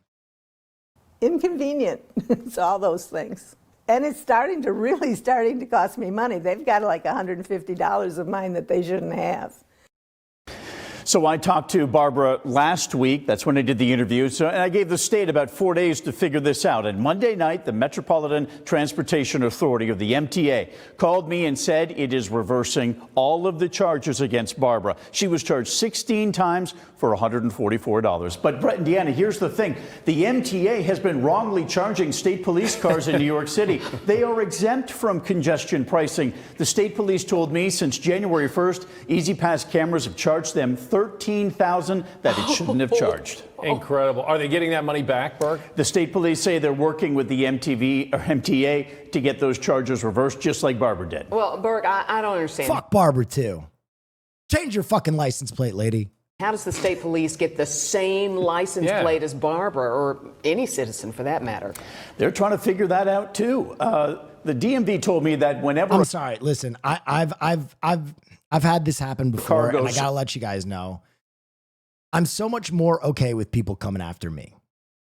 Inconvenient. It's all those things. And it's really starting to cost me money. They've got like $150 of mine that they shouldn't have. So I talked to Barbara last week. That's when I did the interview. And I gave the state about 4 days to figure this out. And Monday night, the Metropolitan Transportation Authority, or the MTA, called me and said it is reversing all of the charges against Barbara. She was charged 16 times for $144. But Brett and Deanna, here's the thing. The MTA has been wrongly charging state police cars in New York City. They are exempt from congestion pricing. The state police told me since January 1st, Easy Pass cameras have charged them $13,000 that it shouldn't have charged. Incredible. Are they getting that money back, Burke? The state police say they're working with the MTA to get those charges reversed, just like Barbara did. Well, Burke, I don't understand. Fuck Barbara, too. Change your fucking license plate, lady. How does the state police get the same license plate as Barbara, or any citizen for that matter? They're trying to figure that out, too. The DMV told me that whenever... I'm sorry. Listen, I've had this happen before, and I gotta let you guys know. I'm so much more okay with people coming after me,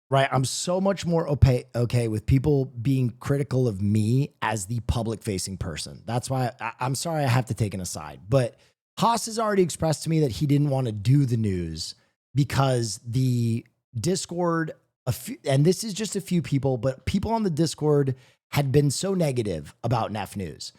right? I'm so much more okay with people being critical of me as the public-facing person. That's why I'm sorry I have to take an aside. But Haas has already expressed to me that he didn't want to do the news because the Discord, and this is just a few people, but people on the Discord had been so negative about Nef News.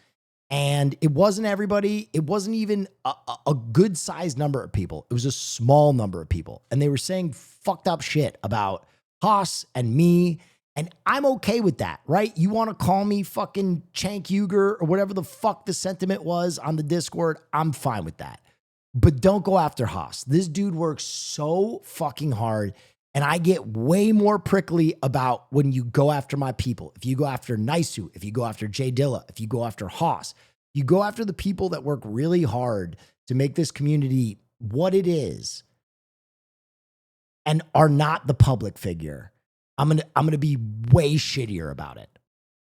And it wasn't everybody. It wasn't even a good sized number of people. It was a small number of people. And they were saying fucked up shit about Haas and me. And I'm okay with that, right? You want to call me fucking Chank Uger or whatever the fuck the sentiment was on the Discord. I'm fine with that. But don't go after Haas. This dude works so fucking hard. And I get way more prickly about when you go after my people. If you go after Nisu, if you go after Jay Dilla, if you go after Haas, you go after the people that work really hard to make this community what it is and are not the public figure. I'm gonna be way shittier about it.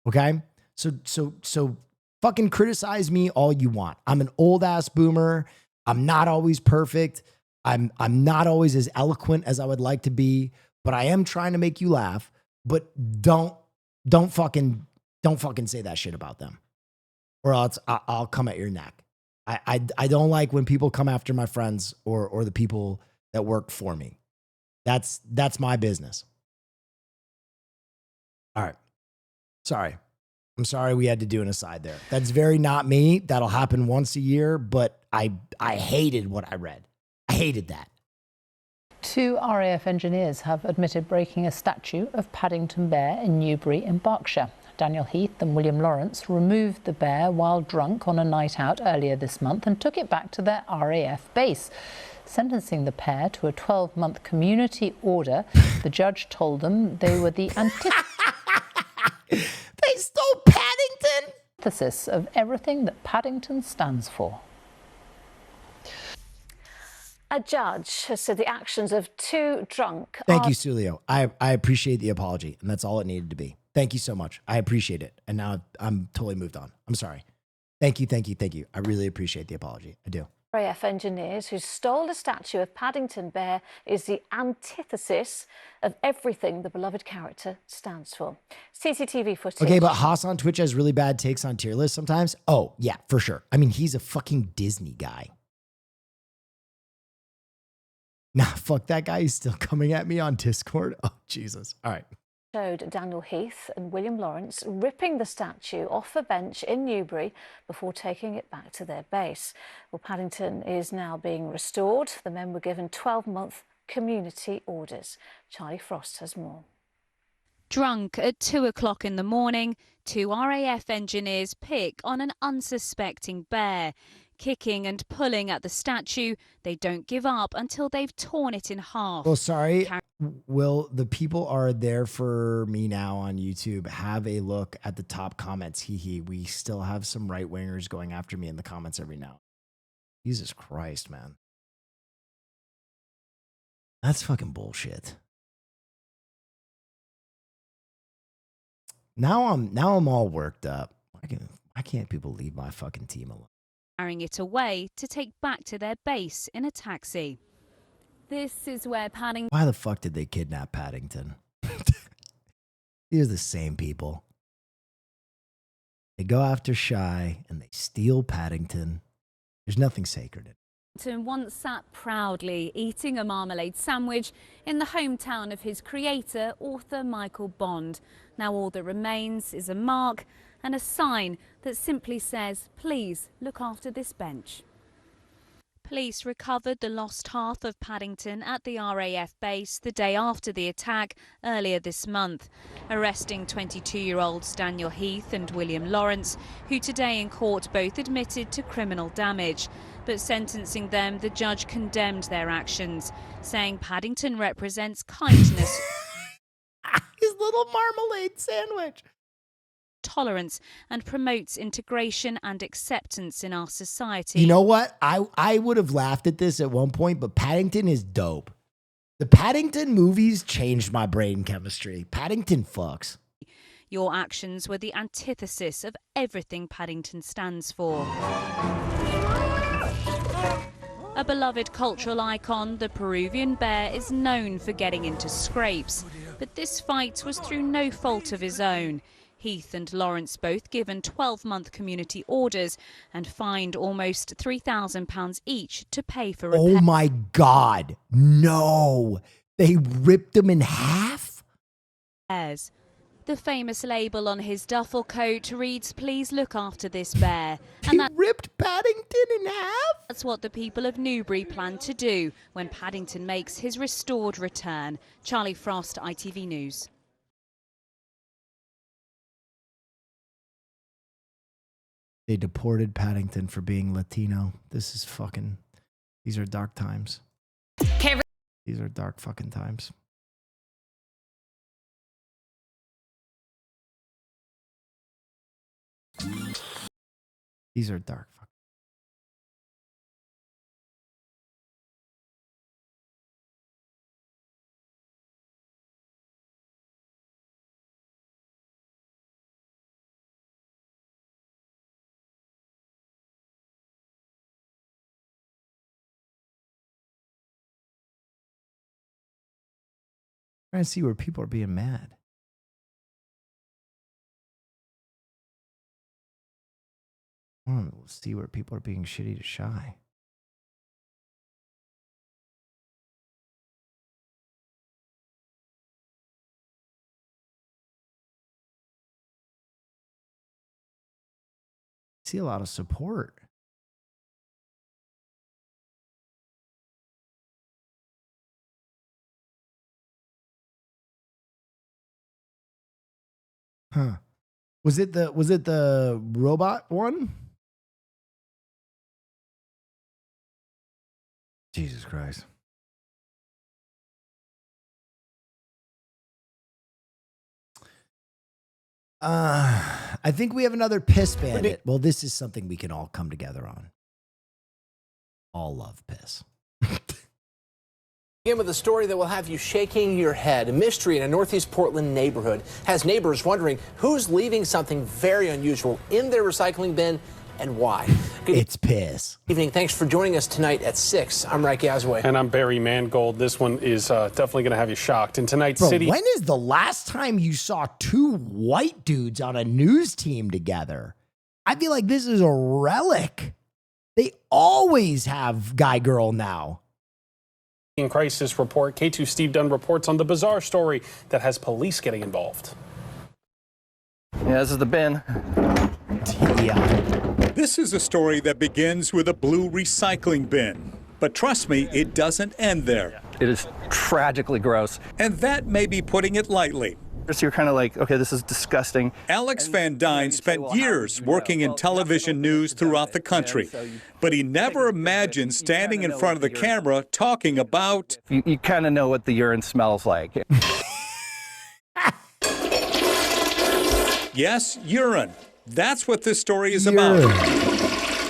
Okay? So fucking criticize me all you want. I'm an old ass boomer. I'm not always perfect. I'm not always as eloquent as I would like to be, but I am trying to make you laugh. But don't fucking say that shit about them, or else I'll come at your neck. I don't like when people come after my friends or the people that work for me. That's my business. All right. Sorry. I'm sorry we had to do an aside there. That's very not me. That'll happen once a year, but I hated what I read. I hated that. 2 RAF engineers have admitted breaking a statue of Paddington Bear in Newbury in Berkshire. Daniel Heath and William Lawrence removed the bear while drunk on a night out earlier this month and took it back to their RAF base. Sentencing the pair to a 12-month community order, the judge told them they were the They stole Paddington? antithesis of everything that Paddington stands for. A judge has said the actions of 2 drunk... Thank you, Sulio. I appreciate the apology, and that's all it needed to be. Thank you so much. I appreciate it. And now I'm totally moved on. I'm sorry. Thank you. I really appreciate the apology. I do. RAF engineers who stole a statue of Paddington Bear is the antithesis of everything the beloved character stands for. CCTV footage. Okay, but Haas on Twitch has really bad takes on tier lists sometimes. Oh, yeah, for sure. I mean, he's a fucking Disney guy. Nah, fuck that guy. He's still coming at me on Discord. Oh, Jesus. All right. Showed Daniel Heath and William Lawrence ripping the statue off a bench in Newbury before taking it back to their base. Well, Paddington is now being restored. The men were given 12-month community orders. Charlie Frost has more. Drunk at 2 o'clock in the morning, 2 RAF engineers pick on an unsuspecting bear. Kicking and pulling at the statue, they don't give up until they've torn it in half. Well, sorry. Will the people are there for me now on YouTube have a look at the top comments? We still have some right wingers going after me in the comments every now. Jesus Christ, man. That's fucking bullshit. Now I'm all worked up. Why can't people leave my fucking team alone? Carrying it away to take back to their base in a taxi. This is where Paddington... Why the fuck did they kidnap Paddington? These are the same people. They go after Shy and they steal Paddington. There's nothing sacred in it. Once sat proudly eating a marmalade sandwich in the hometown of his creator, author Michael Bond. Now all that remains is a mark and a sign that simply says, "Please look after this bench." Police recovered the lost half of Paddington at the RAF base the day after the attack earlier this month, arresting 22-year-olds Daniel Heath and William Lawrence, who today in court both admitted to criminal damage. But sentencing them, the judge condemned their actions, saying Paddington represents kindness. His little marmalade sandwich. Tolerance and promotes integration and acceptance in our society. You know what? I would have laughed at this at one point, but Paddington is dope. The Paddington movies changed my brain chemistry. Paddington fucks. Your actions were the antithesis of everything Paddington stands for. A beloved cultural icon, the Peruvian bear is known for getting into scrapes, but this fight was through no fault of his own. Heath and Lawrence both given 12-month community orders and fined almost £3,000 each to pay for repairs. Oh my God. No. They ripped him in half? The famous label on his duffel coat reads, "Please look after this bear." And that ripped Paddington in half? That's what the people of Newbury plan to do when Paddington makes his restored return. Charlie Frost, ITV News. They deported Paddington for being Latino. This is fucking... These are dark times. These are dark fucking times. These are dark. Trying to see where people are being mad. We'll see where people are being shitty to Shy. See a lot of support. Huh. Was it the robot one? Jesus Christ. I think we have another piss bandit. Well, this is something we can all come together on. All love piss. Begin with a story that will have you shaking your head. A mystery in a Northeast Portland neighborhood has neighbors wondering who's leaving something very unusual in their recycling bin and why. It's piss. Good evening. Thanks for joining us tonight at 6. I'm Reich Yazaway. And I'm Barry Mangold. This one is definitely going to have you shocked. In tonight's city. When is the last time you saw two white dudes on a news team together? I feel like this is a relic. They always have guy girl now. In crisis report, K2 Steve Dunn reports on the bizarre story that has police getting involved. Yeah, this is the bin. This is a story that begins with a blue recycling bin. But trust me, it doesn't end there. It is tragically gross. And that may be putting it lightly. So you're kind of like, okay, this is disgusting. Alex Van Dyne spent years working in television news throughout the country, but he never imagined standing in front of the camera talking about... You kind of know what the urine smells like. Yes, urine. That's what this story is about.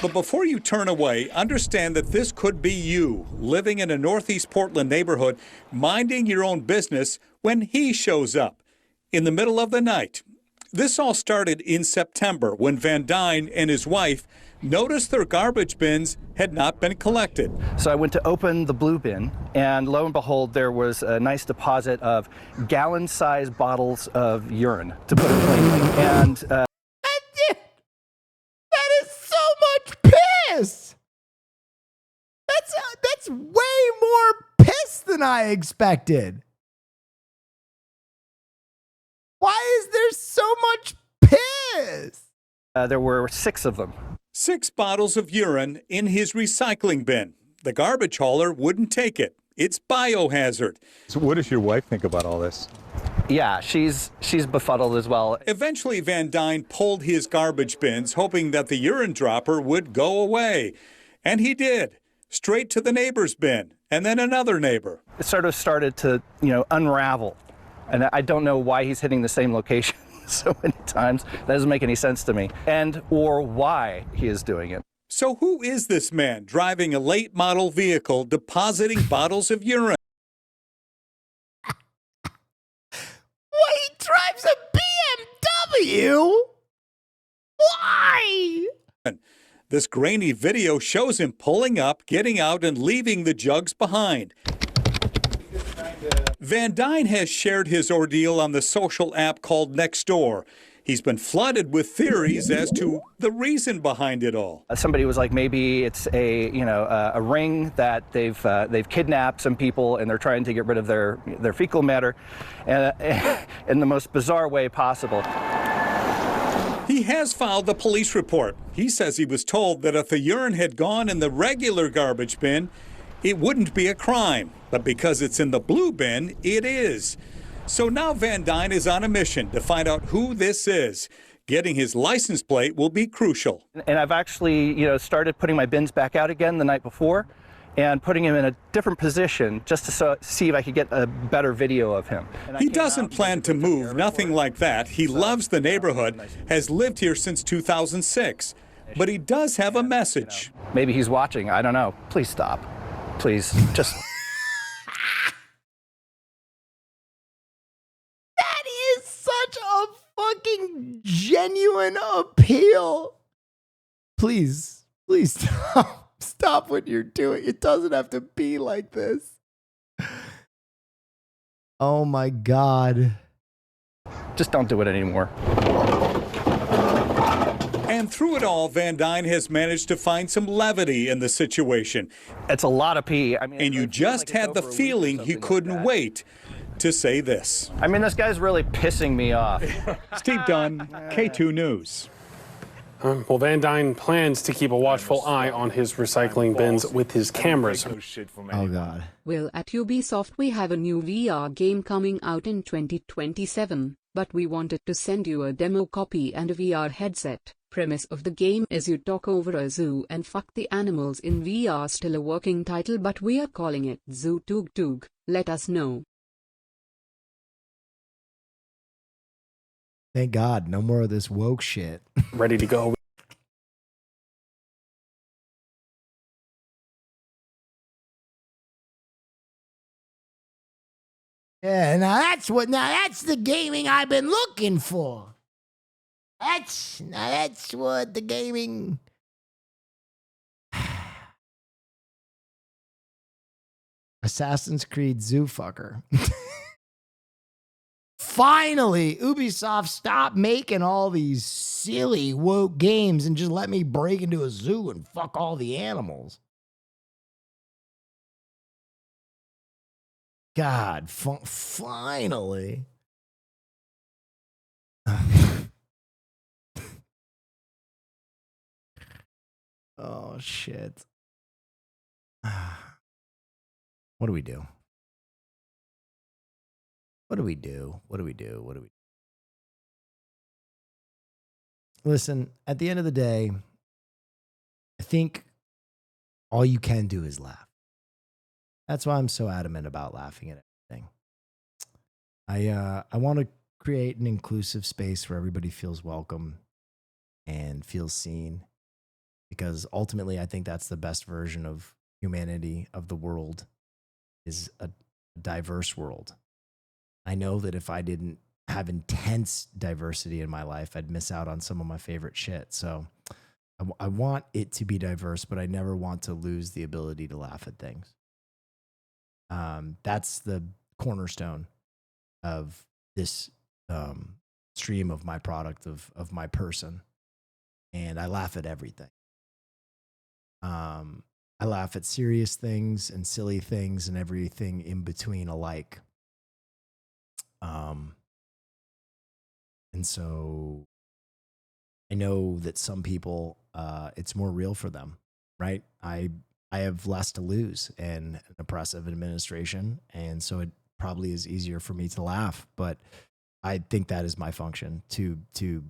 But before you turn away, understand that this could be you, living in a Northeast Portland neighborhood, minding your own business when he shows up in the middle of the night. This all started in September when Van Dyne and his wife noticed their garbage bins had not been collected. So I went to open the blue bin, and lo and behold, there was a nice deposit of gallon-sized bottles of urine, to put it plainly. And that is so much piss. That's way more piss than I expected. Why is there so much piss? There were 6 of them. 6 bottles of urine in his recycling bin. The garbage hauler wouldn't take it. It's biohazard. So what does your wife think about all this? Yeah, she's befuddled as well. Eventually, Van Dyne pulled his garbage bins, hoping that the urine dropper would go away. And he did. Straight to the neighbor's bin, and then another neighbor. It sort of started to, unravel. And I don't know why he's hitting the same location so many times. That doesn't make any sense to me. Or why he is doing it. So who is this man driving a late model vehicle depositing bottles of urine? Why he drives a BMW? Why? This grainy video shows him pulling up, getting out, and leaving the jugs behind. Van Dyne has shared his ordeal on the social app called Nextdoor. He's been flooded with theories as to the reason behind it all. Somebody was like, maybe it's a ring that they've kidnapped some people and they're trying to get rid of their fecal matter, in the most bizarre way possible. He has filed the police report. He says he was told that if the urine had gone in the regular garbage bin, it wouldn't be a crime. But because it's in the blue bin, it is. So now Van Dyne is on a mission to find out who this is. Getting his license plate will be crucial. And I've actually, started putting my bins back out again the night before. and putting him in a different position just to see if I could get a better video of him. He doesn't plan to move, nothing like that. He loves the neighborhood, has lived here since 2006. But he does have a message. Maybe he's watching, I don't know. Please stop. Please, just... That is such a fucking genuine appeal. Please, please stop. Stop what you're doing. It doesn't have to be like this. Oh my God. Just don't do it anymore. And through it all, Van Dyne has managed to find some levity in the situation. It's a lot of pee. I mean, and you just had the feeling he couldn't wait to say this. I mean, this guy's really pissing me off. Steve Dunn, K2 News. Well, Van Dyne plans to keep a watchful eye on his recycling bins with his cameras. Oh, God. Well, at Ubisoft we have a new VR game coming out in 2027, but we wanted to send you a demo copy and a VR headset. Premise of the game is you talk over a zoo and fuck the animals in VR. Still a working title, but we are calling it Zoo Toog Toog. Let us know. Thank God, no more of this woke shit. Ready to go. Yeah, now that's the gaming I've been looking for. That's what the gaming. Assassin's Creed Zoo fucker. Finally, Ubisoft, stop making all these silly woke games and just let me break into a zoo and fuck all the animals. God, finally. Oh, shit. What do we do? What do we do? What do we do? What do we do? Listen, at the end of the day, I think all you can do is laugh. That's why I'm so adamant about laughing at everything. I want to create an inclusive space where everybody feels welcome and feels seen, because ultimately I think that's the best version of humanity, of the world, is a diverse world. I know that if I didn't have intense diversity in my life, I'd miss out on some of my favorite shit. So I want it to be diverse, but I never want to lose the ability to laugh at things. That's the cornerstone of this stream of my product, of my person. And I laugh at everything. I laugh at serious things and silly things and everything in between alike. And so I know that some people, it's more real for them, right? I have less to lose in an oppressive administration, and so it probably is easier for me to laugh, but I think that is my function, to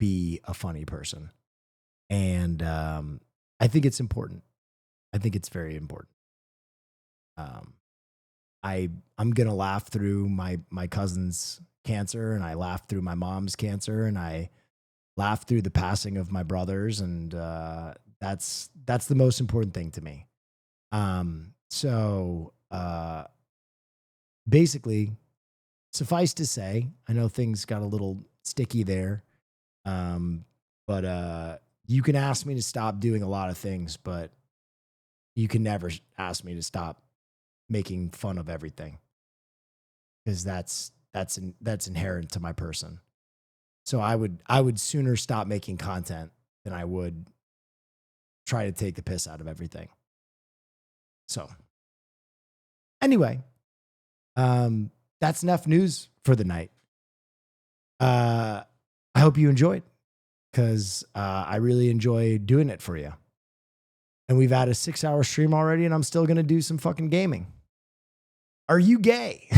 be a funny person. And I think it's important. I think it's very important. I'm going to laugh through my cousin's cancer, and I laugh through my mom's cancer, and I laugh through the passing of my brothers. And that's the most important thing to me. Basically, suffice to say, I know things got a little sticky there. But you can ask me to stop doing a lot of things, but you can never ask me to stop making fun of everything, because that's inherent to my person. So I would sooner stop making content than I would try to take the piss out of everything. So anyway, that's enough news for the night. I hope you enjoyed, because I really enjoy doing it for you. And we've had a 6-hour stream already, and I'm still going to do some fucking gaming. Are you gay?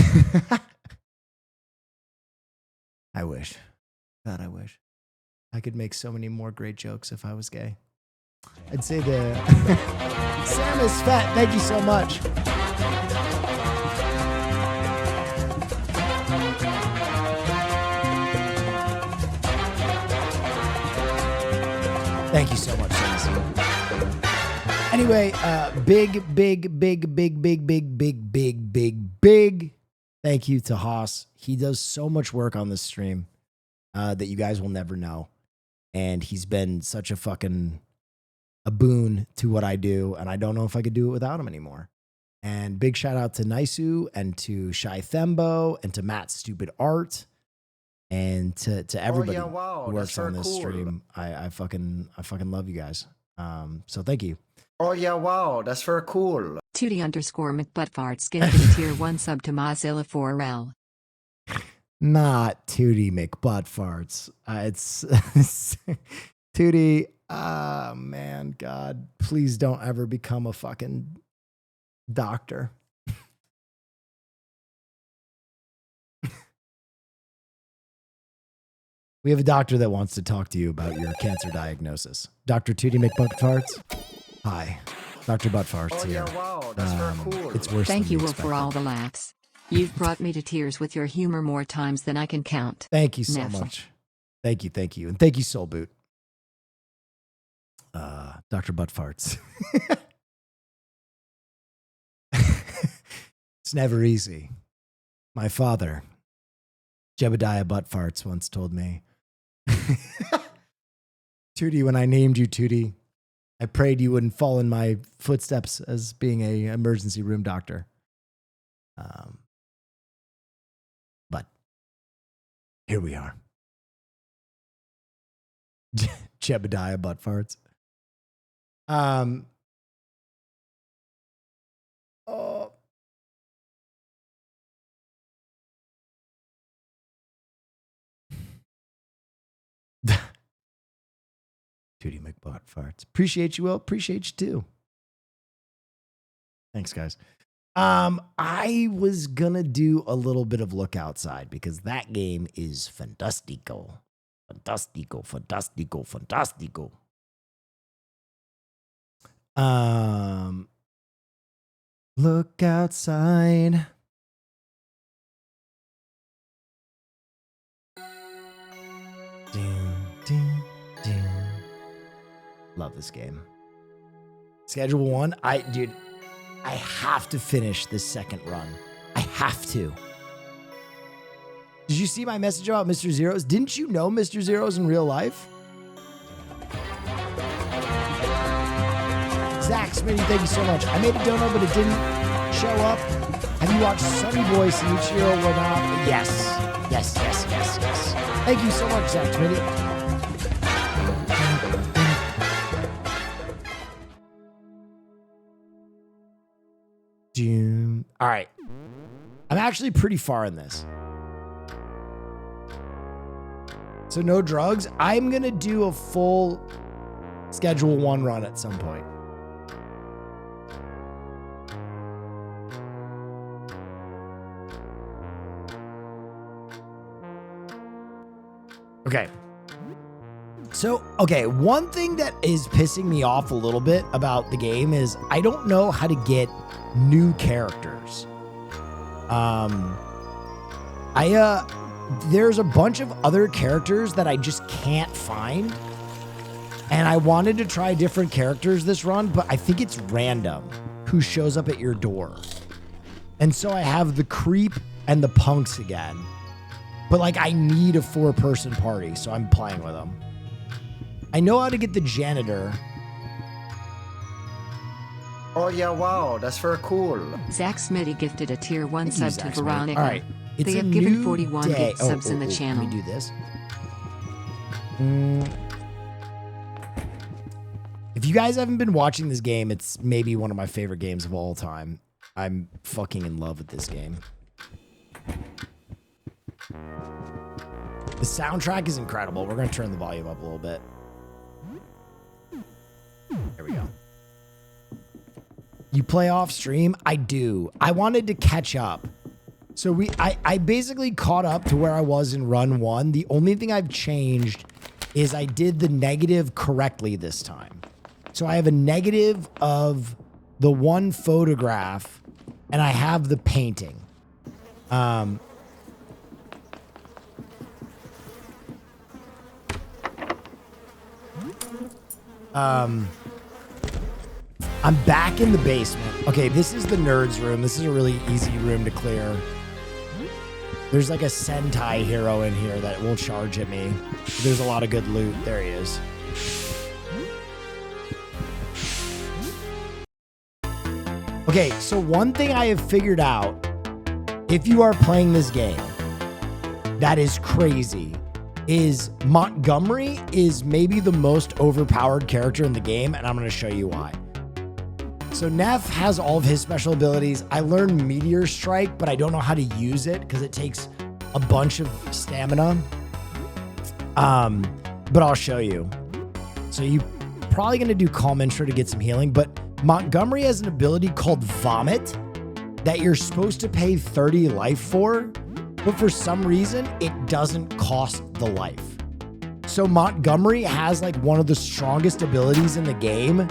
I wish. God, I wish. I could make so many more great jokes if I was gay. I'd say the Sam is fat. Thank you so much. Thank you so much, Sam. Anyway, big thank you to Haas. He does so much work on this stream that you guys will never know. And he's been such a fucking a boon to what I do. And I don't know if I could do it without him anymore. And big shout out to Naisu and to Shy Thembo and to Matt Stupid Art and to everybody who works on this stream. I fucking love you guys. So thank you. Oh yeah, wow, that's very cool. Tootie_McButtfarts gifted a tier 1 sub to Mozilla 4L. Not Tootie McButtfarts. It's Tootie. Man, God, please don't ever become a fucking doctor. We have a doctor that wants to talk to you about your cancer diagnosis. Dr. Tootie McButtfarts. Hi, Dr. Buttfarts here. Yeah, wow, that's very cool. It's worse Thank than you we all for all the laughs. You've brought me to tears with your humor more times than I can count. Thank you so Never. much. Thank you. And thank you, Soul Boot. Dr. Buttfarts. It's never easy. My father, Jebediah Buttfarts, once told me, Tootie, when I named you Tootie, I prayed you wouldn't fall in my footsteps as being an emergency room doctor. But here we are. Jebediah Buttfarts. Oh. Tootie McButtfarts. Appreciate you, Will. Appreciate you too. Thanks, guys. I was gonna do a little bit of Look Outside because that game is fantastico. Fantastico. Look outside. Love this game. Schedule 1. Dude, I have to finish this second run. I have to. Did you see my message about Mr. Zeros? Didn't you know Mr. Zeros in real life? Zach Smitty, thank you so much. I made a dono, but it didn't show up. Have you watched Sunny Boy Shinichiro Wanabe? Yes. Thank you so much, Zach Smitty. All right. I'm actually pretty far in this. So no drugs. I'm going to do a full Schedule 1 run at some point. Okay. So, one thing that is pissing me off a little bit about the game is I don't know how to get new characters. There's a bunch of other characters that I just can't find. And I wanted to try different characters this run, but I think it's random who shows up at your door. And so I have the creep and the punks again. But I need a 4-person party, so I'm playing with them. I know how to get the janitor. Oh yeah, wow, that's very cool. Zach Smitty gifted a tier 1 sub to Veronica. All right. They have given 41 gift subs in the channel. Let me do this. If you guys haven't been watching this game, it's maybe one of my favorite games of all time. I'm fucking in love with this game. The soundtrack is incredible. We're going to turn the volume up a little bit. There we go. You play off stream? I do. I wanted to catch up. So I basically caught up to where I was in run 1. The only thing I've changed is I did the negative correctly this time. So I have a negative of the one photograph, and I have the painting. I'm back in the basement. Okay, this is the nerds room. This is a really easy room to clear. There's like a Sentai hero in here that will charge at me. There's a lot of good loot. There he is. Okay, so one thing I have figured out, if you are playing this game, that is crazy, is Montgomery is maybe the most overpowered character in the game, and I'm going to show you why. So Neff has all of his special abilities. I learned Meteor Strike, but I don't know how to use it because it takes a bunch of stamina. But I'll show you. So you probably going to do Calm Intro to get some healing, but Montgomery has an ability called Vomit that you're supposed to pay 30 life for, but for some reason, it doesn't cost the life. So Montgomery has like one of the strongest abilities in the game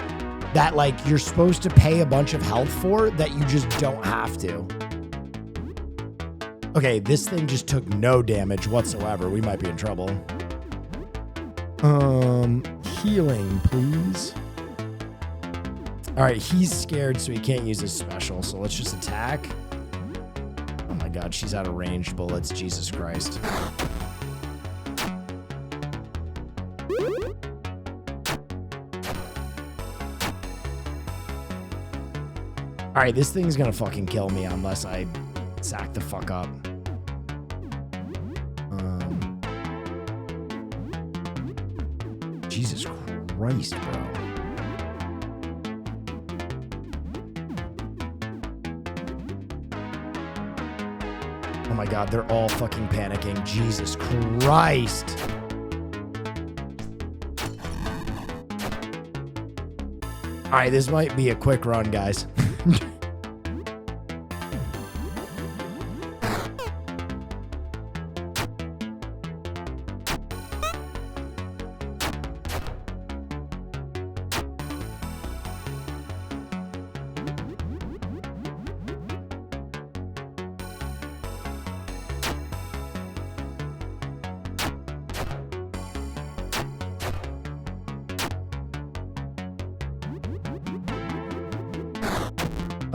that like you're supposed to pay a bunch of health for that you just don't have to. Okay, this thing just took no damage whatsoever. We might be in trouble. Healing, please. All right, he's scared, so he can't use his special. So let's just attack. Oh my God, she's out of range bullets. Jesus Christ. All right, this thing's gonna fucking kill me unless I sack the fuck up. Jesus Christ, bro. Oh my God, they're all fucking panicking. Jesus Christ. All right, this might be a quick run, guys.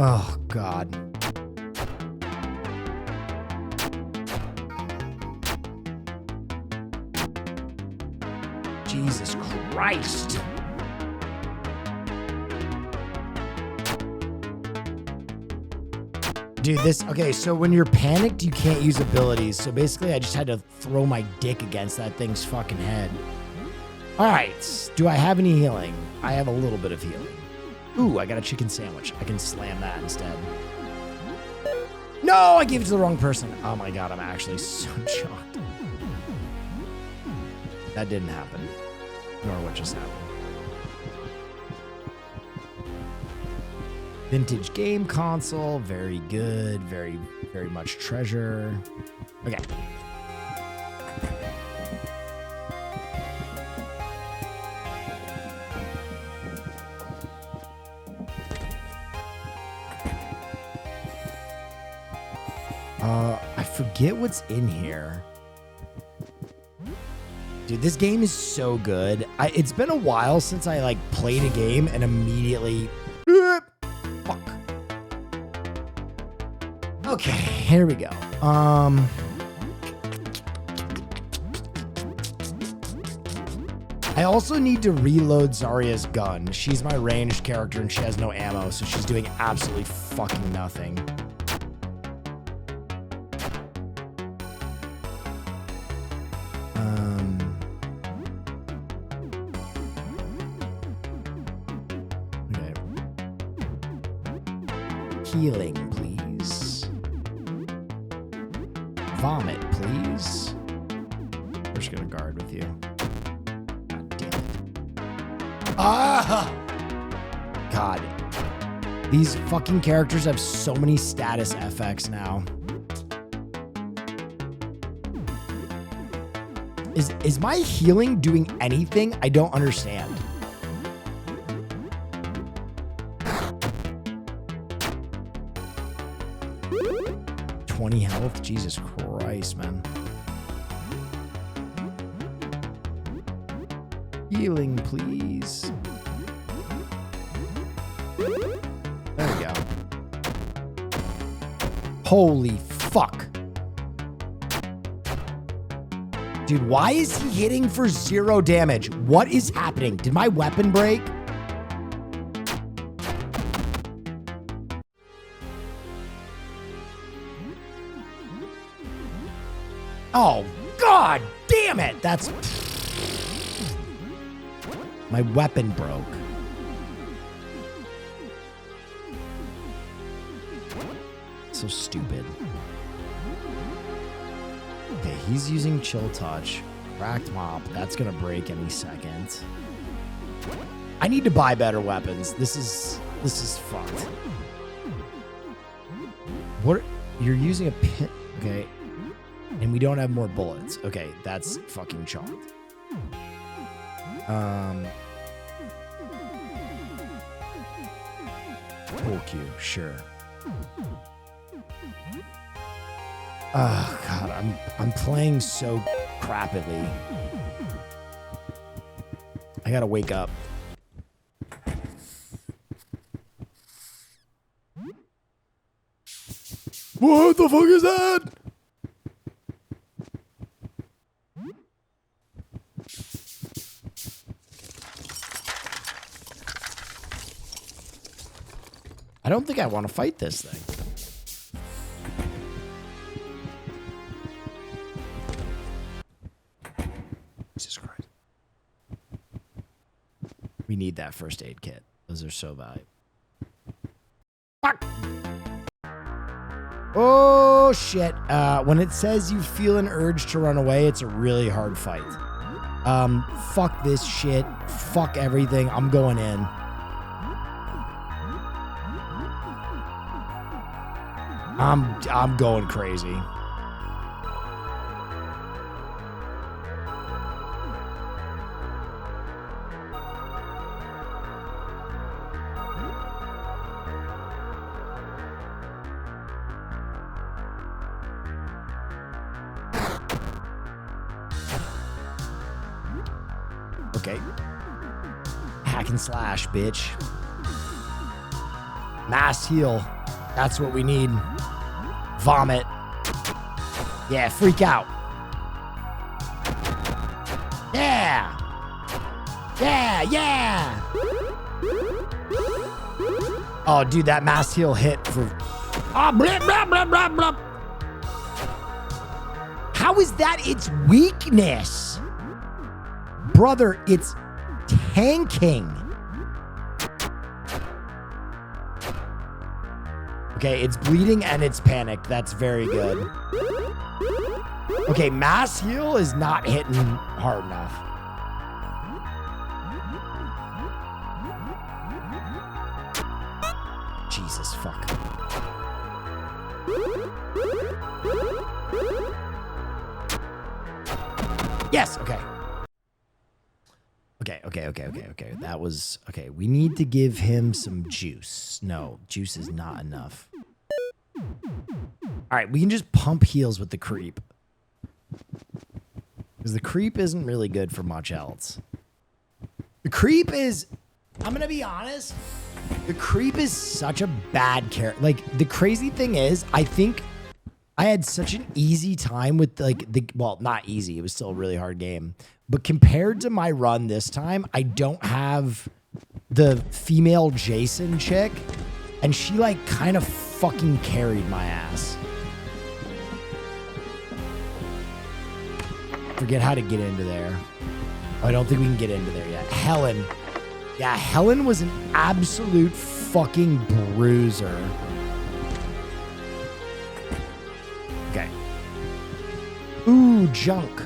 Oh, God. Jesus Christ. Dude, this... Okay, so when you're panicked, you can't use abilities. So basically, I just had to throw my dick against that thing's fucking head. All right. Do I have any healing? I have a little bit of healing. Ooh, I got a chicken sandwich. I can slam that instead. No, I gave it to the wrong person. Oh my God, I'm actually so shocked. That didn't happen. Nor what just happened. Vintage game console. Very good. Very, very much treasure. Okay. I forget what's in here. Dude, this game is so good. It's been a while since I like played a game and immediately... Fuck. Okay, here we go. I also need to reload Zarya's gun. She's my ranged character and she has no ammo, so she's doing absolutely fucking nothing. Healing, please. Vomit, please. We're just gonna guard with you. God damn it. Ah! God. These fucking characters have so many status FX now. Is my healing doing anything? I don't understand. 20 health. Jesus Christ, man. Healing, please. There we go. Holy fuck. Dude, why is he hitting for 0 damage? What is happening? Did my weapon break? Oh, God damn it. That's... My weapon broke. So stupid. Okay, he's using Chill Touch. Cracked Mop. That's gonna break any second. I need to buy better weapons. This is fucked. What? You're using a pin. Okay. And we don't have more bullets. Okay, that's fucking chalked. Pull Q, sure. Oh God, I'm playing so crappily. I gotta wake up. What the fuck is that? I don't think I want to fight this thing. Jesus Christ. We need that first aid kit. Those are so valuable. Fuck! Oh, shit. When it says you feel an urge to run away, it's a really hard fight. Fuck this shit. Fuck everything. I'm going in. I'm going crazy. Okay. Hack and slash, bitch. Mass heal. That's what we need. Vomit. Yeah, freak out. Yeah. Yeah, yeah. Oh, dude, that mass heal hit for... Oh, blah, blah, blah, blah, blah. How is that its weakness? Brother, it's tanking. Okay, it's bleeding and it's panicked. That's very good. Okay, mass heal is not hitting hard enough. Jesus, fuck. Yes, okay. Okay. That was... Okay, we need to give him some juice. No, juice is not enough. All right, we can just pump heals with the creep. Because the creep isn't really good for much else. The creep is... I'm going to be honest. The creep is such a bad character. Like, the crazy thing is, I think I had such an easy time with, like, the... Well, not easy. It was still a really hard game. But compared to my run this time, I don't have the female Jason chick. And she, like, kind of fucking carried my ass. Forget how to get into there. Oh, I don't think we can get into there yet. Helen. Yeah, Helen was an absolute fucking bruiser. Okay. Ooh, junk.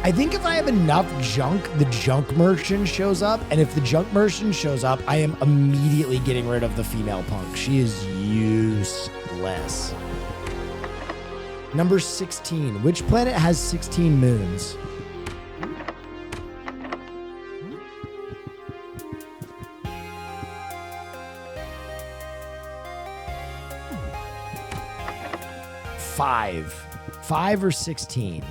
I think if I have enough junk, the junk merchant shows up. And if the junk merchant shows up, I am immediately getting rid of the female punk. She is useless. Number 16. Which planet has 16 moons? 5. 5 or 16.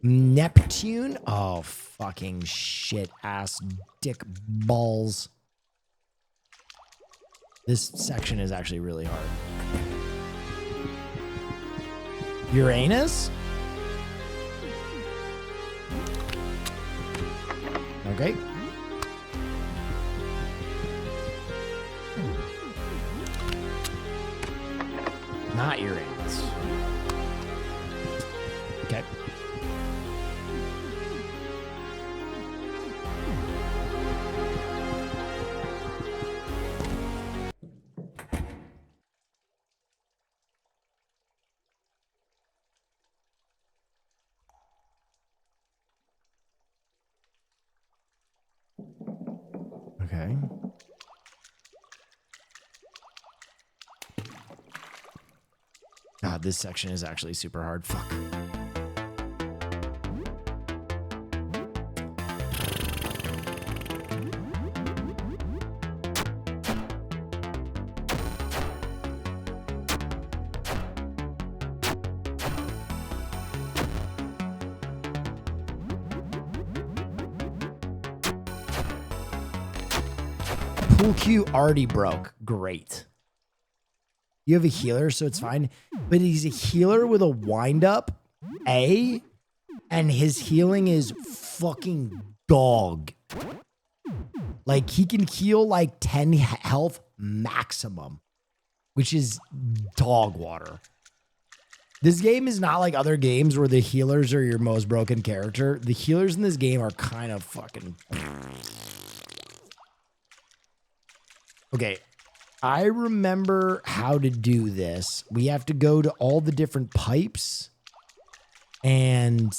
Neptune? Oh, fucking shit ass dick balls. This section is actually really hard. Uranus? Okay. Not Uranus. Okay. Okay. God, this section is actually super hard. Fuck. Pool cue already broke. Great. You have a healer, so it's fine. But he's a healer with a wind-up, A, and his healing is fucking dog. Like, he can heal like 10 health maximum, which is dog water. This game is not like other games where the healers are your most broken character. The healers in this game are kind of fucking... Okay. I remember how to do this. We have to go to all the different pipes and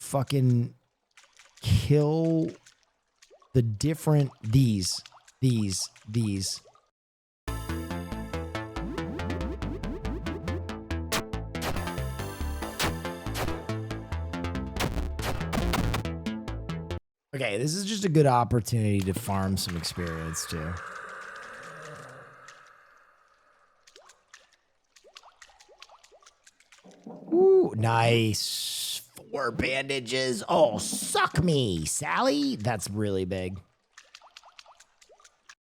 fucking kill the different these. Okay, this is just a good opportunity to farm some experience too. Ooh, nice. 4 bandages. Oh, suck me, Sally. That's really big.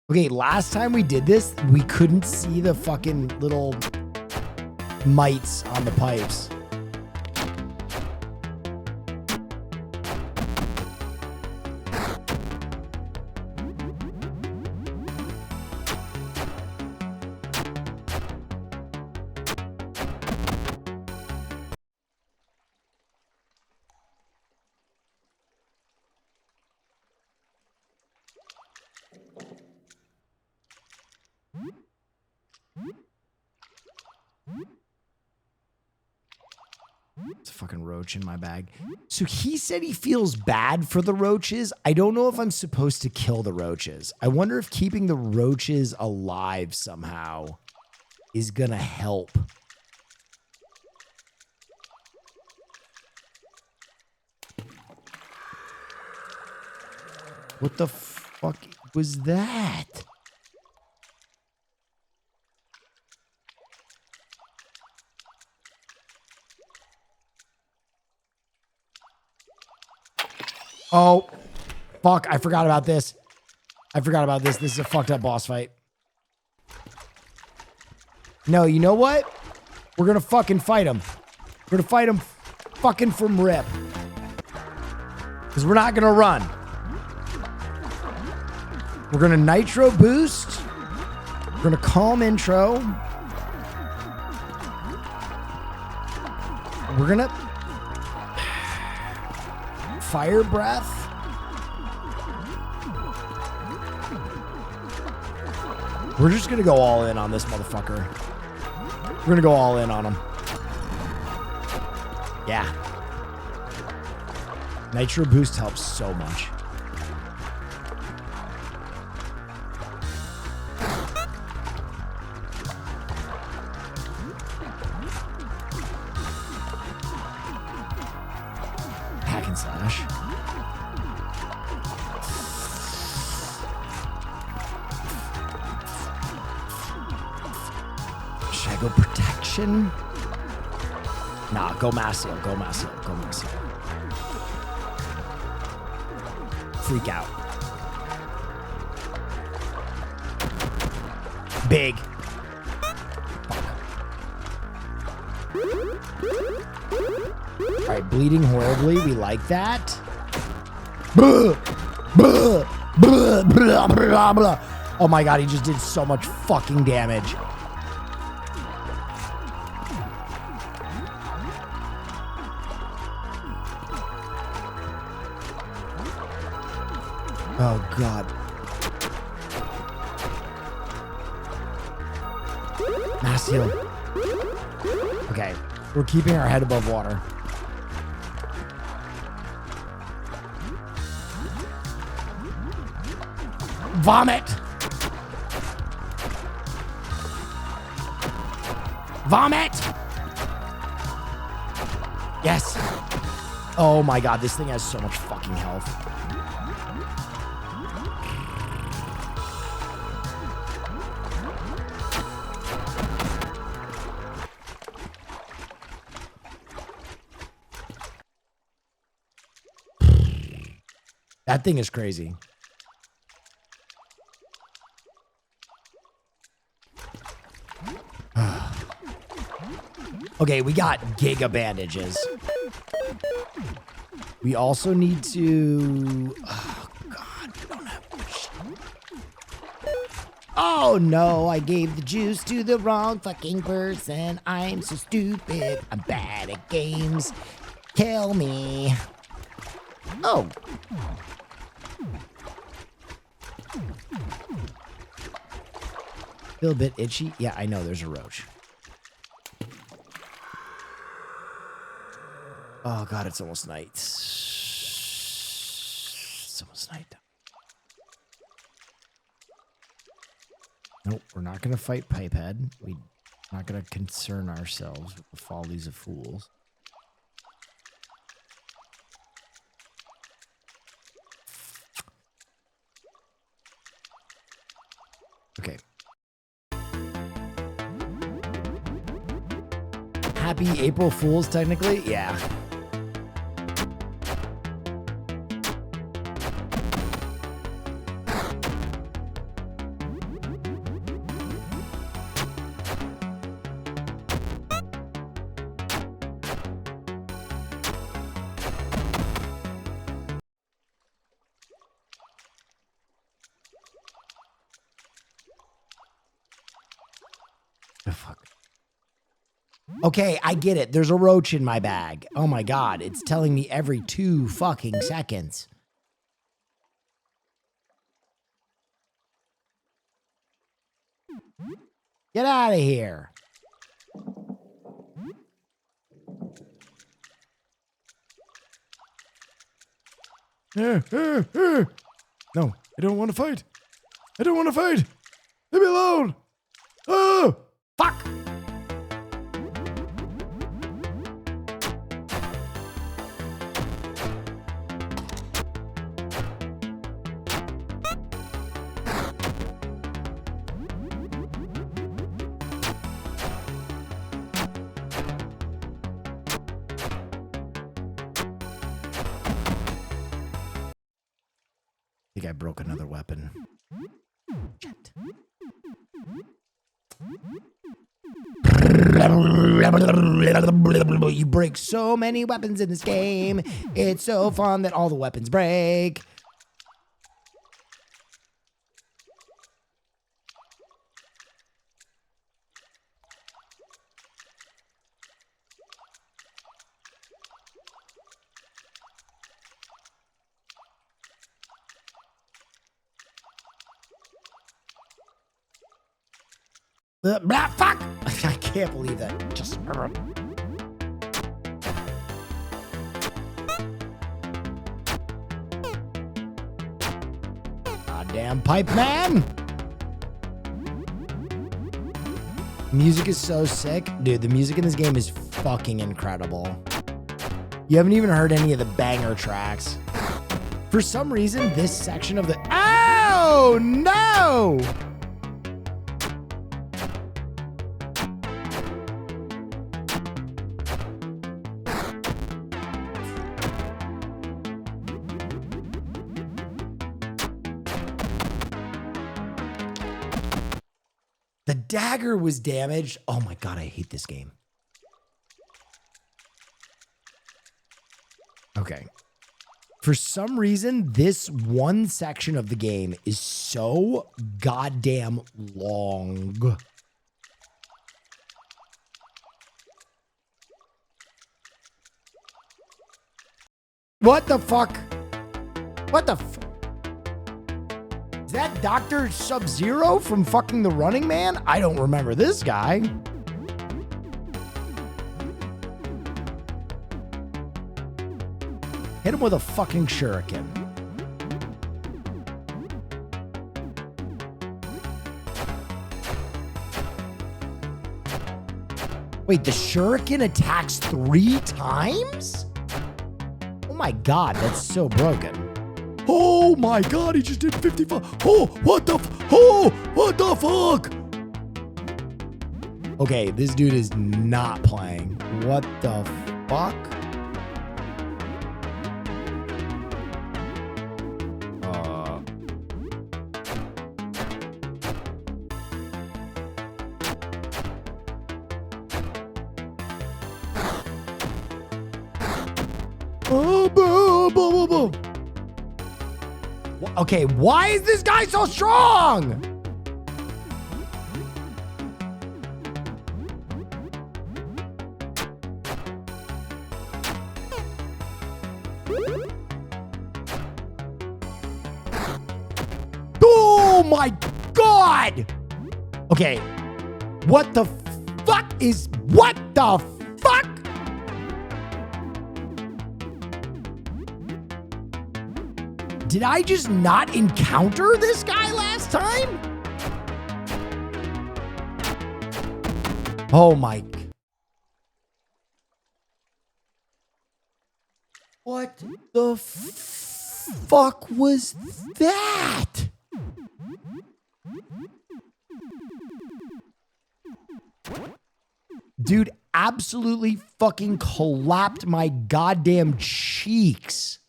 Okay, last time we did this, we couldn't see the fucking little mites on the pipes. It's a fucking roach in my bag. So he said he feels bad for the roaches. I don't know if I'm supposed to kill the roaches. I wonder if keeping the roaches alive somehow is gonna help. What the fuck was that? Oh, fuck. I forgot about this. This is a fucked up boss fight. No, you know what? We're going to fucking fight him. We're going to fight him fucking from rip. Because we're not going to run. We're going to nitro boost. We're going to calm intro. We're going to fire breath. We're just going to go all in on this motherfucker. We're going to go all in on him. Yeah. Nitro boost helps so much. Hack and slash. position. Nah, go Massiel, go Massiel, go Massiel. Freak out. Big. All right, bleeding horribly. We like that. Blah, blah, blah, blah, blah, blah. Oh my god, he just did so much fucking damage. Oh god. Massiel. Okay, we're keeping our head above water. Vomit! Vomit! Yes! Oh my god, this thing has so much fucking health. That thing is crazy. Okay, we got giga bandages. We also need to... Oh, God. We don't have much. Oh, no. I gave the juice to the wrong fucking person. I'm so stupid. I'm bad at games. Kill me. Oh. Feel a bit itchy. Yeah, I know. There's a roach. Oh, God, it's almost night. It's almost night. Nope, we're not going to fight Pipehead. We're not going to concern ourselves with the follies of fools. Okay. Happy April Fools, technically? Yeah. Okay, I get it. There's a roach in my bag. Oh my god, it's telling me every 2 fucking seconds. Get out of here. No, I don't want to fight. I don't want to fight. Leave me alone. Oh, fuck. I think I broke another weapon. Shit. You break so many weapons in this game. It's so fun that all the weapons break. Blah, fuck! I can't believe that. Just. Goddamn pipe man! Music is so sick. Dude, the music in this game is fucking incredible. You haven't even heard any of the banger tracks. For some reason, this section of the... Oh, no! the dagger was damaged. Oh my God, I hate this game. Okay. For some reason, this one section of the game is so goddamn long. What the fuck? What the Is that Dr. Sub-Zero from fucking The Running Man? I don't remember this guy. Hit him with a fucking shuriken. Wait, the shuriken attacks 3 times? Oh my God, that's so broken. Oh my God, he just did 55. Oh, what the fuck? Okay, this dude is not playing. What the fuck? Okay, why is this guy so strong? Oh my God! Okay, what the fuck? Did I just not encounter this guy last time? Oh my. What the fuck was that? Dude absolutely fucking clapped my goddamn cheeks.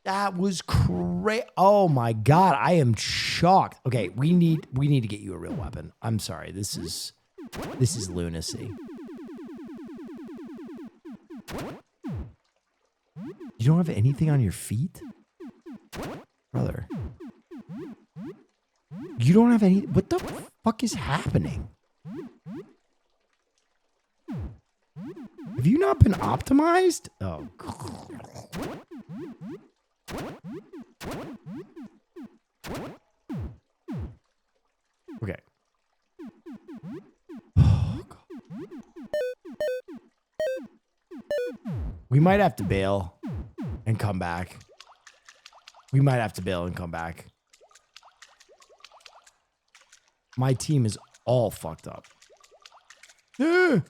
That was crazy. Oh my God, I am shocked. Okay, we need to get you a real weapon. I'm sorry. This is lunacy. You don't have anything on your feet? Brother. You don't have any. What the fuck is happening? Have you not been optimized? Oh. Okay. Oh, God. We might have to bail and come back. My team is all fucked up. Alright,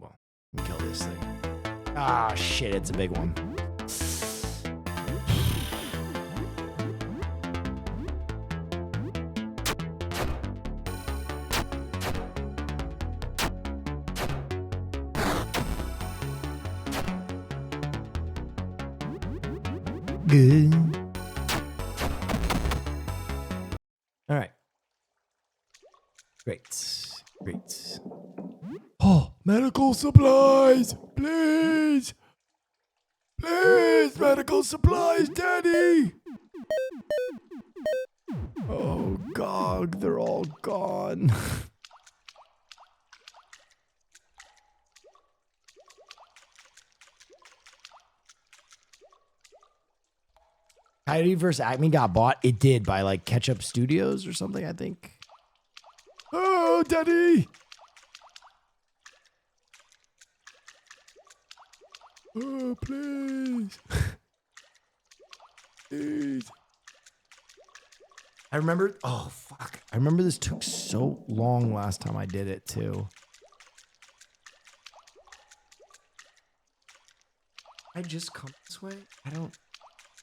well, let me kill this thing. Ah, shit, it's a big one. Good. All right. Great. Oh, medical supplies, please. Please, medical supplies, Daddy. Oh, God, they're all gone. Coyote vs. Acme got bought. It did by like Ketchup Studios or something, I think. Oh, Daddy. Oh, please. Please. I remember. Oh, fuck. I remember this took so long last time I did it, too. I just come this way? I don't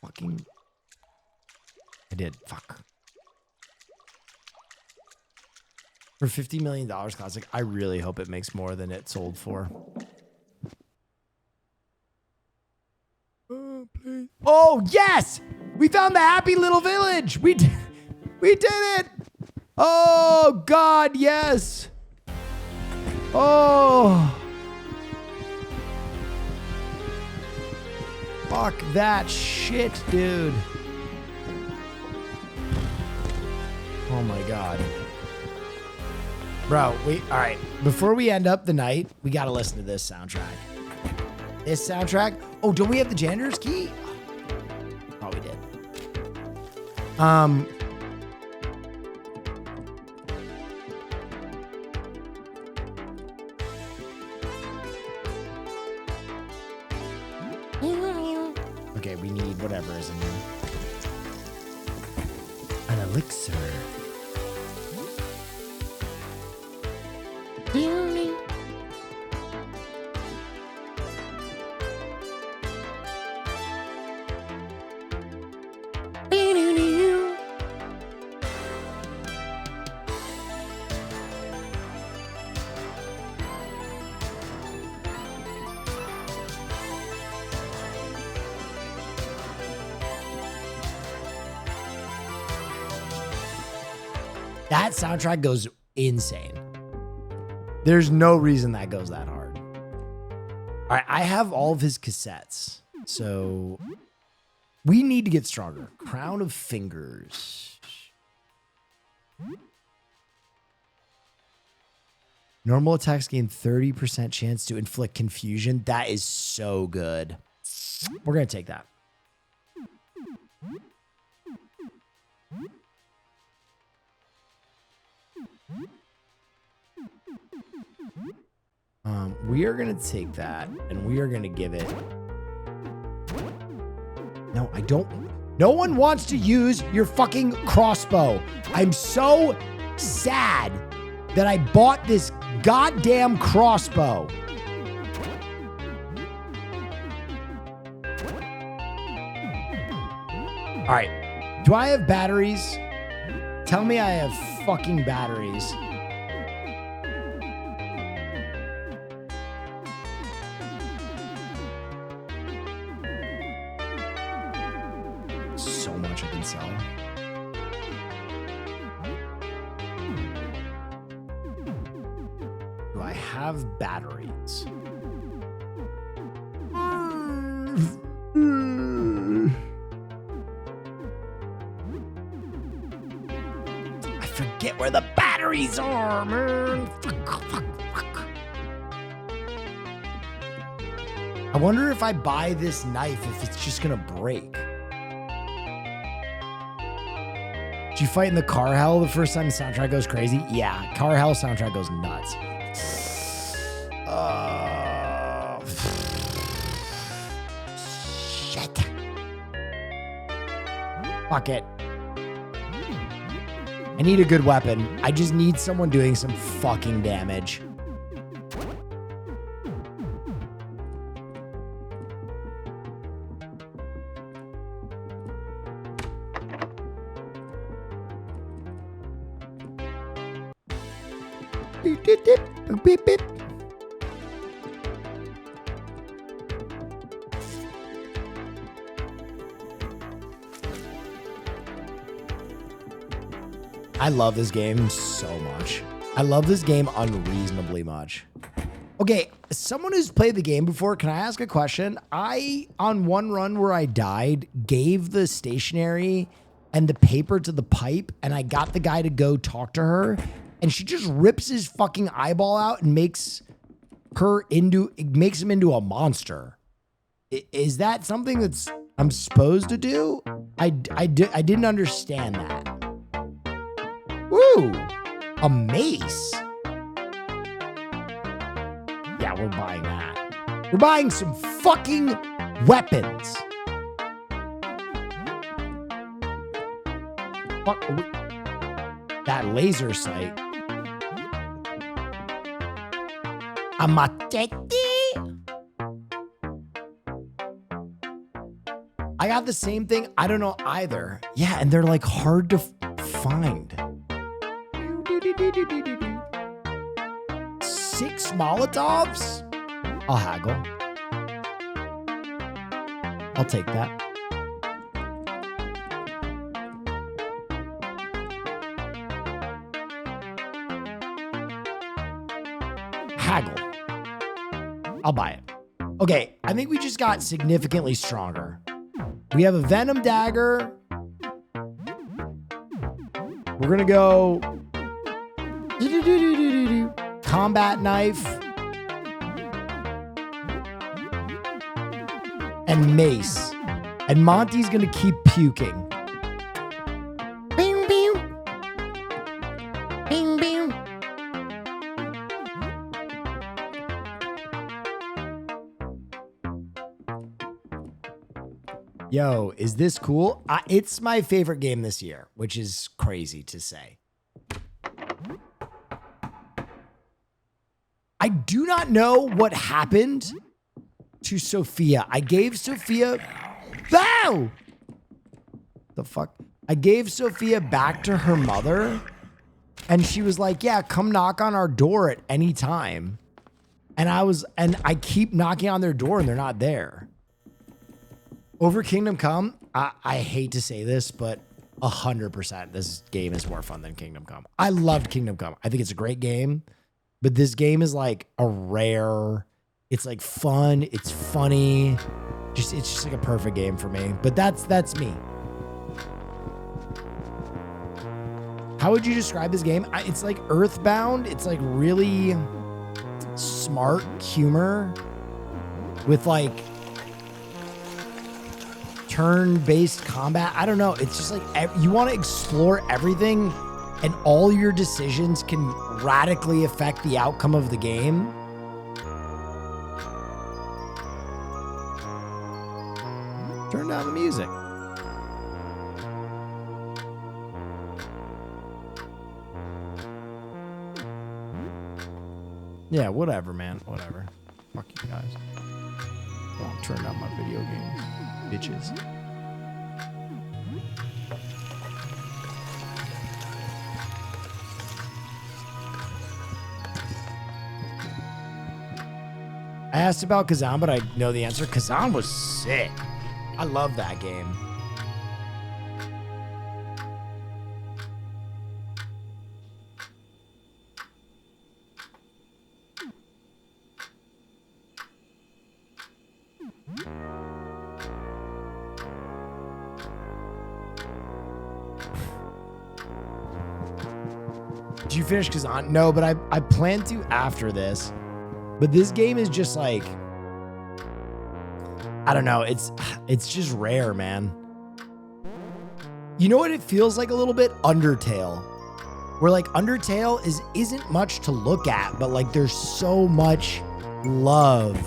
fucking. I did. Fuck. For $50 million classic, I really hope it makes more than it sold for. Oh, please. Oh, yes! We found the happy little village! We did it! Oh, God, yes! Oh! Fuck that shit, dude. Oh my God. Bro, all right. Before we end up the night, we got to listen to this soundtrack. This soundtrack. Oh, don't we have the janitor's key? Oh, we did. Okay, we need whatever is in here. An elixir. That soundtrack goes insane. There's no reason that goes that hard. All right, I have all of his cassettes. So we need to get stronger. Crown of Fingers. Normal attacks gain 30% chance to inflict confusion. That is so good. We're going to take that. We are going to take that and we are going to give it. No, I don't. No one wants to use your fucking crossbow. I'm so sad that I bought this goddamn crossbow. All right. Do I have batteries? Tell me I have fucking batteries. So much I can sell. Do I have batteries? I forget where the batteries are, man. Fuck. I wonder if I buy this knife, if it's just gonna break. Did you fight in the car hell the first time the soundtrack goes crazy? Yeah, car hell soundtrack goes nuts. Shit. Fuck it. I need a good weapon. I just need someone doing some fucking damage. Beep, beep. I love this game so much. I love this game unreasonably much. Okay, someone who's played the game before, can I ask a question? I, on one run where I died, gave the stationery and the paper to the pipe, and I got the guy to go talk to her, and she just rips his fucking eyeball out and makes him into a monster. Is that something that's I'm supposed to do? I didn't understand that. Woo! A mace. Yeah, we're buying that. We're buying some fucking weapons. Fuck, that laser sight. A machete? I got the same thing. I don't know either. Yeah, and they're like hard to find. 6 Molotovs? I'll haggle. I'll take that. Haggle. I'll buy it. Okay, I think we just got significantly stronger. We have a Venom Dagger. We're gonna go Combat Knife and Mace. And Monty's gonna keep puking. Bing, bing. Bing, bing. Yo, is this cool? It's my favorite game this year, which is crazy to say. I do not know what happened to Sophia. I gave Sophia... Ow! The fuck? I gave Sophia back to her mother, and she was like, yeah, come knock on our door at any time. And I keep knocking on their door, and they're not there. Over Kingdom Come, I hate to say this, but 100% this game is more fun than Kingdom Come. I loved Kingdom Come. I think it's a great game, but this game is like a rare, it's like fun, it's funny. It's just like a perfect game for me, but that's me. How would you describe this game? It's like Earthbound. It's like really smart humor with like turn-based combat. I don't know. It's just like you want to explore everything, and all your decisions can radically affect the outcome of the game. Turn down the music. Yeah, whatever, man. Whatever. Fuck you guys. I'll turn down my video games. Bitches. I asked about Kazan, but I know the answer. Kazan was sick. I love that game. Did you finish Kazan? No, but I plan to after this. But this game is just like, I don't know. It's just rare, man. You know what it feels like a little bit? Undertale. Where like Undertale isn't much to look at, but like there's so much love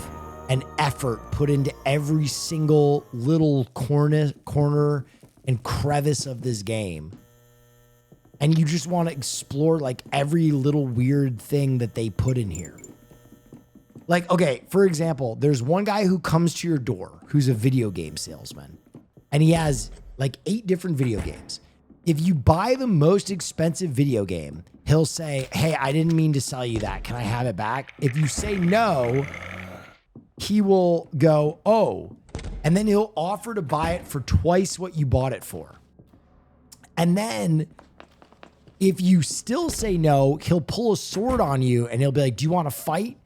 and effort put into every single little corner and crevice of this game. And you just want to explore like every little weird thing that they put in here. Like, okay, for example, there's one guy who comes to your door who's a video game salesman, and he has like 8 different video games. If you buy the most expensive video game, he'll say, hey, I didn't mean to sell you that. Can I have it back? If you say no, he will go, oh, and then he'll offer to buy it for twice what you bought it for. And then if you still say no, he'll pull a sword on you and he'll be like, do you want to fight?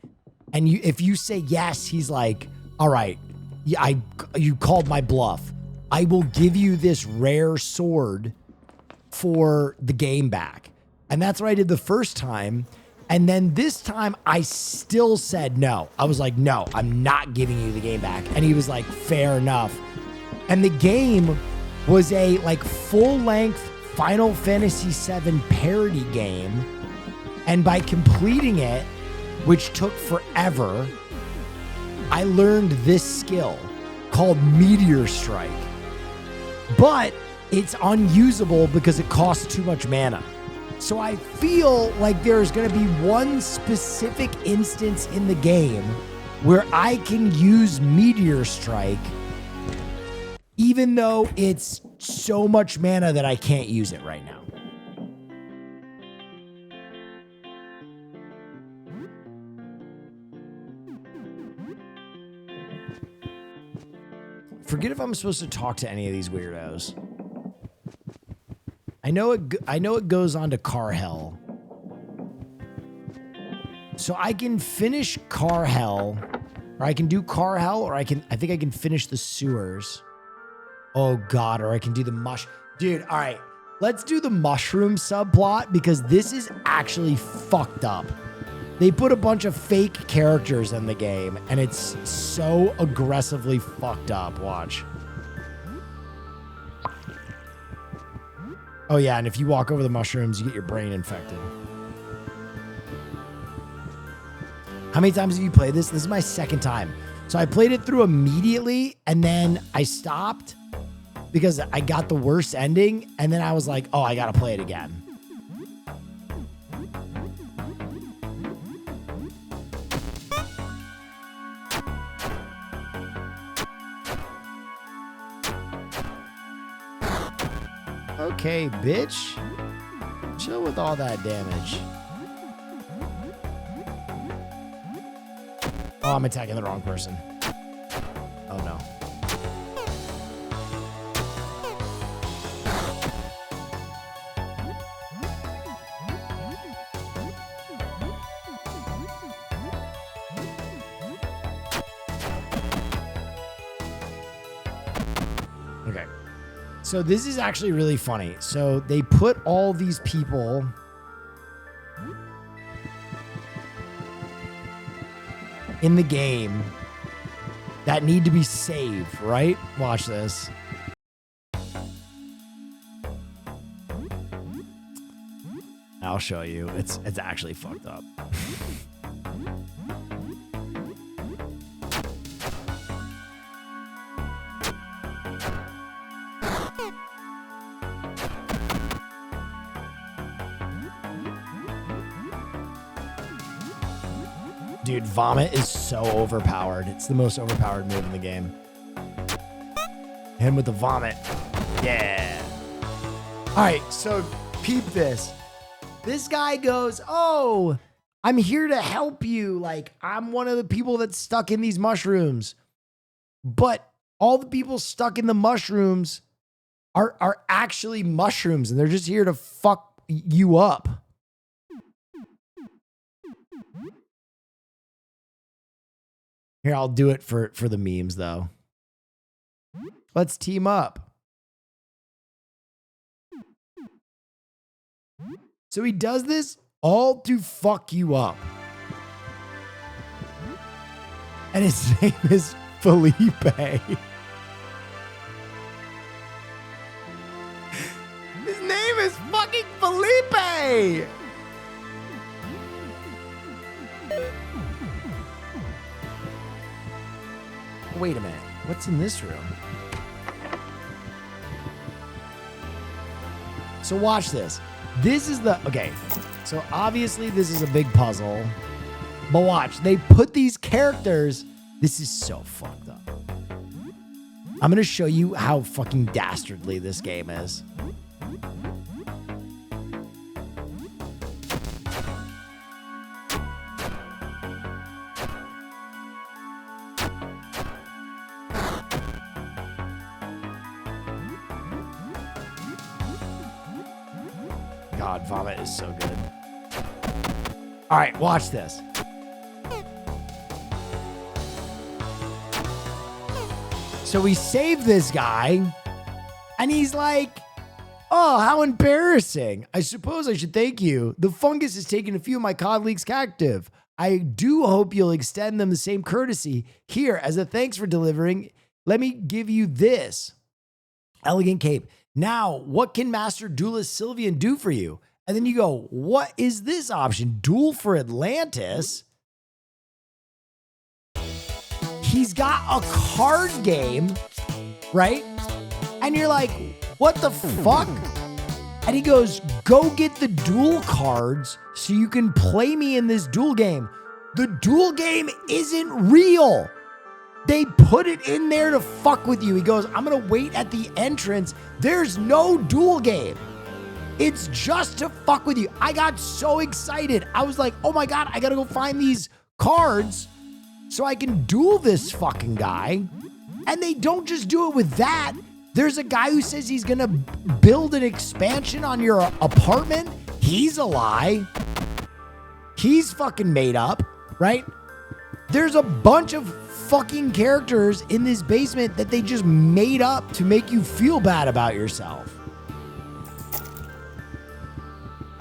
And if you say yes, he's like, all right, you called my bluff. I will give you this rare sword for the game back. And that's what I did the first time. And then this time I still said no. I was like, no, I'm not giving you the game back. And he was like, fair enough. And the game was a like full-length Final Fantasy VII parody game. And by completing it, which took forever, I learned this skill called Meteor Strike. But it's unusable because it costs too much mana. So I feel like there's going to be one specific instance in the game where I can use Meteor Strike, even though it's so much mana that I can't use it right now. forget if I'm supposed to talk to any of these weirdos. I know it goes on to car hell. So I can finish car hell, or I can do car hell, or I think I can finish the sewers. Oh God, or I can do the Dude, all right. Let's do the mushroom subplot because this is actually fucked up. They put a bunch of fake characters in the game and it's so aggressively fucked up. Watch. Oh yeah, and if you walk over the mushrooms, you get your brain infected. How many times have you played this? This is my second time. So I played it through immediately and then I stopped because I got the worst ending. And then I was like, oh, I got to play it again. Okay, bitch. Chill with all that damage. Oh, I'm attacking the wrong person. Oh, no. Okay. So this is actually really funny. So they put all these people... in the game that need to be saved, right? Watch this. I'll show you. It's actually fucked up. Dude, Vomit is so overpowered. It's the most overpowered move in the game. Hit him with the Vomit. Yeah. All right, so peep this. This guy goes, oh, I'm here to help you. Like, I'm one of the people that's stuck in these mushrooms. But all the people stuck in the mushrooms are actually mushrooms, and they're just here to fuck you up. Here, I'll do it for the memes, though. Let's team up. So he does this all to fuck you up. And his name is Felipe. His name is fucking Felipe. Wait a minute. What's in this room? So watch this. This is the... Okay. So obviously this is a big puzzle. But watch. They put these characters... This is so fucked up. I'm going to show you how fucking dastardly this game is. God, Vomit is so good. All right, watch this. So we save this guy, and he's like, oh, how embarrassing. I suppose I should thank you. The fungus has taken a few of my colleagues captive. I do hope you'll extend them the same courtesy. Here, as a thanks for delivering, let me give you this. Elegant cape. Now, what can Master Duelist Sylvian do for you? And then you go, what is this option? Duel for Atlantis? He's got a card game, right? And you're like, what the fuck? And he goes, go get the duel cards so you can play me in this duel game. The duel game isn't real. They put it in there to fuck with you. He goes, I'm going to wait at the entrance. There's no duel game. It's just to fuck with you. I got so excited. I was like, oh my God, I got to go find these cards so I can duel this fucking guy. And they don't just do it with that. There's a guy who says he's gonna build an expansion on your apartment. He's a lie. He's fucking made up, right? There's a bunch of fucking characters in this basement that they just made up to make you feel bad about yourself.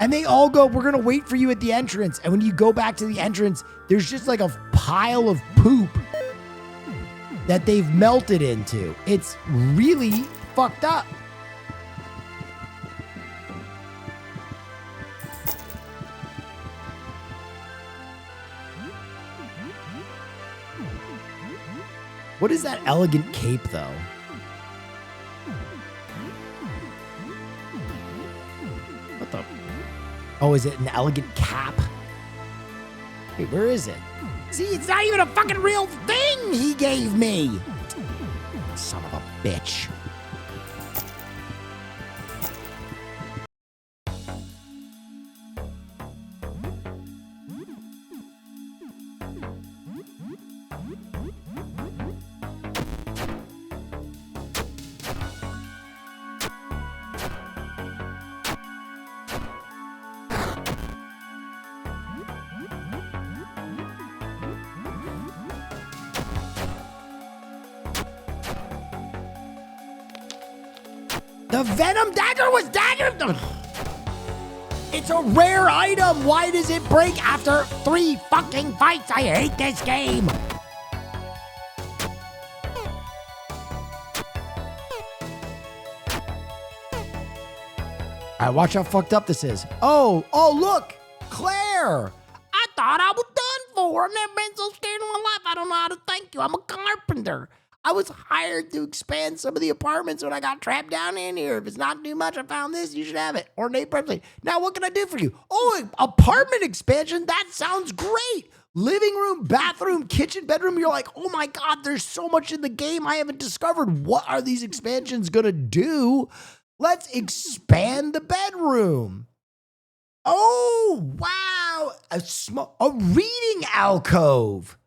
And they all go, we're gonna wait for you at the entrance. And when you go back to the entrance, there's just like a pile of poop that they've melted into. It's really fucked up. What is that elegant cape, though? What the? Oh, is it an elegant cap? Wait, where is it? See, it's not even a fucking real thing he gave me. Son of a bitch. The Venom Dagger was dagger. It's a rare item. Why does it break after 3 fucking fights? I hate this game. All right, watch how fucked up this is. Oh, look, Claire. I thought I was done for. I've never been so scared in my life. I don't know how to thank you. I'm a carpenter. I was hired to expand some of the apartments when I got trapped down in here. If it's not too much, I found this. You should have it. Or Nate Presley. Now, what can I do for you? Oh, apartment expansion. That sounds great. Living room, bathroom, kitchen, bedroom. You're like, oh my God, there's so much in the game I haven't discovered. What are these expansions going to do? Let's expand the bedroom. Oh, wow. A reading alcove.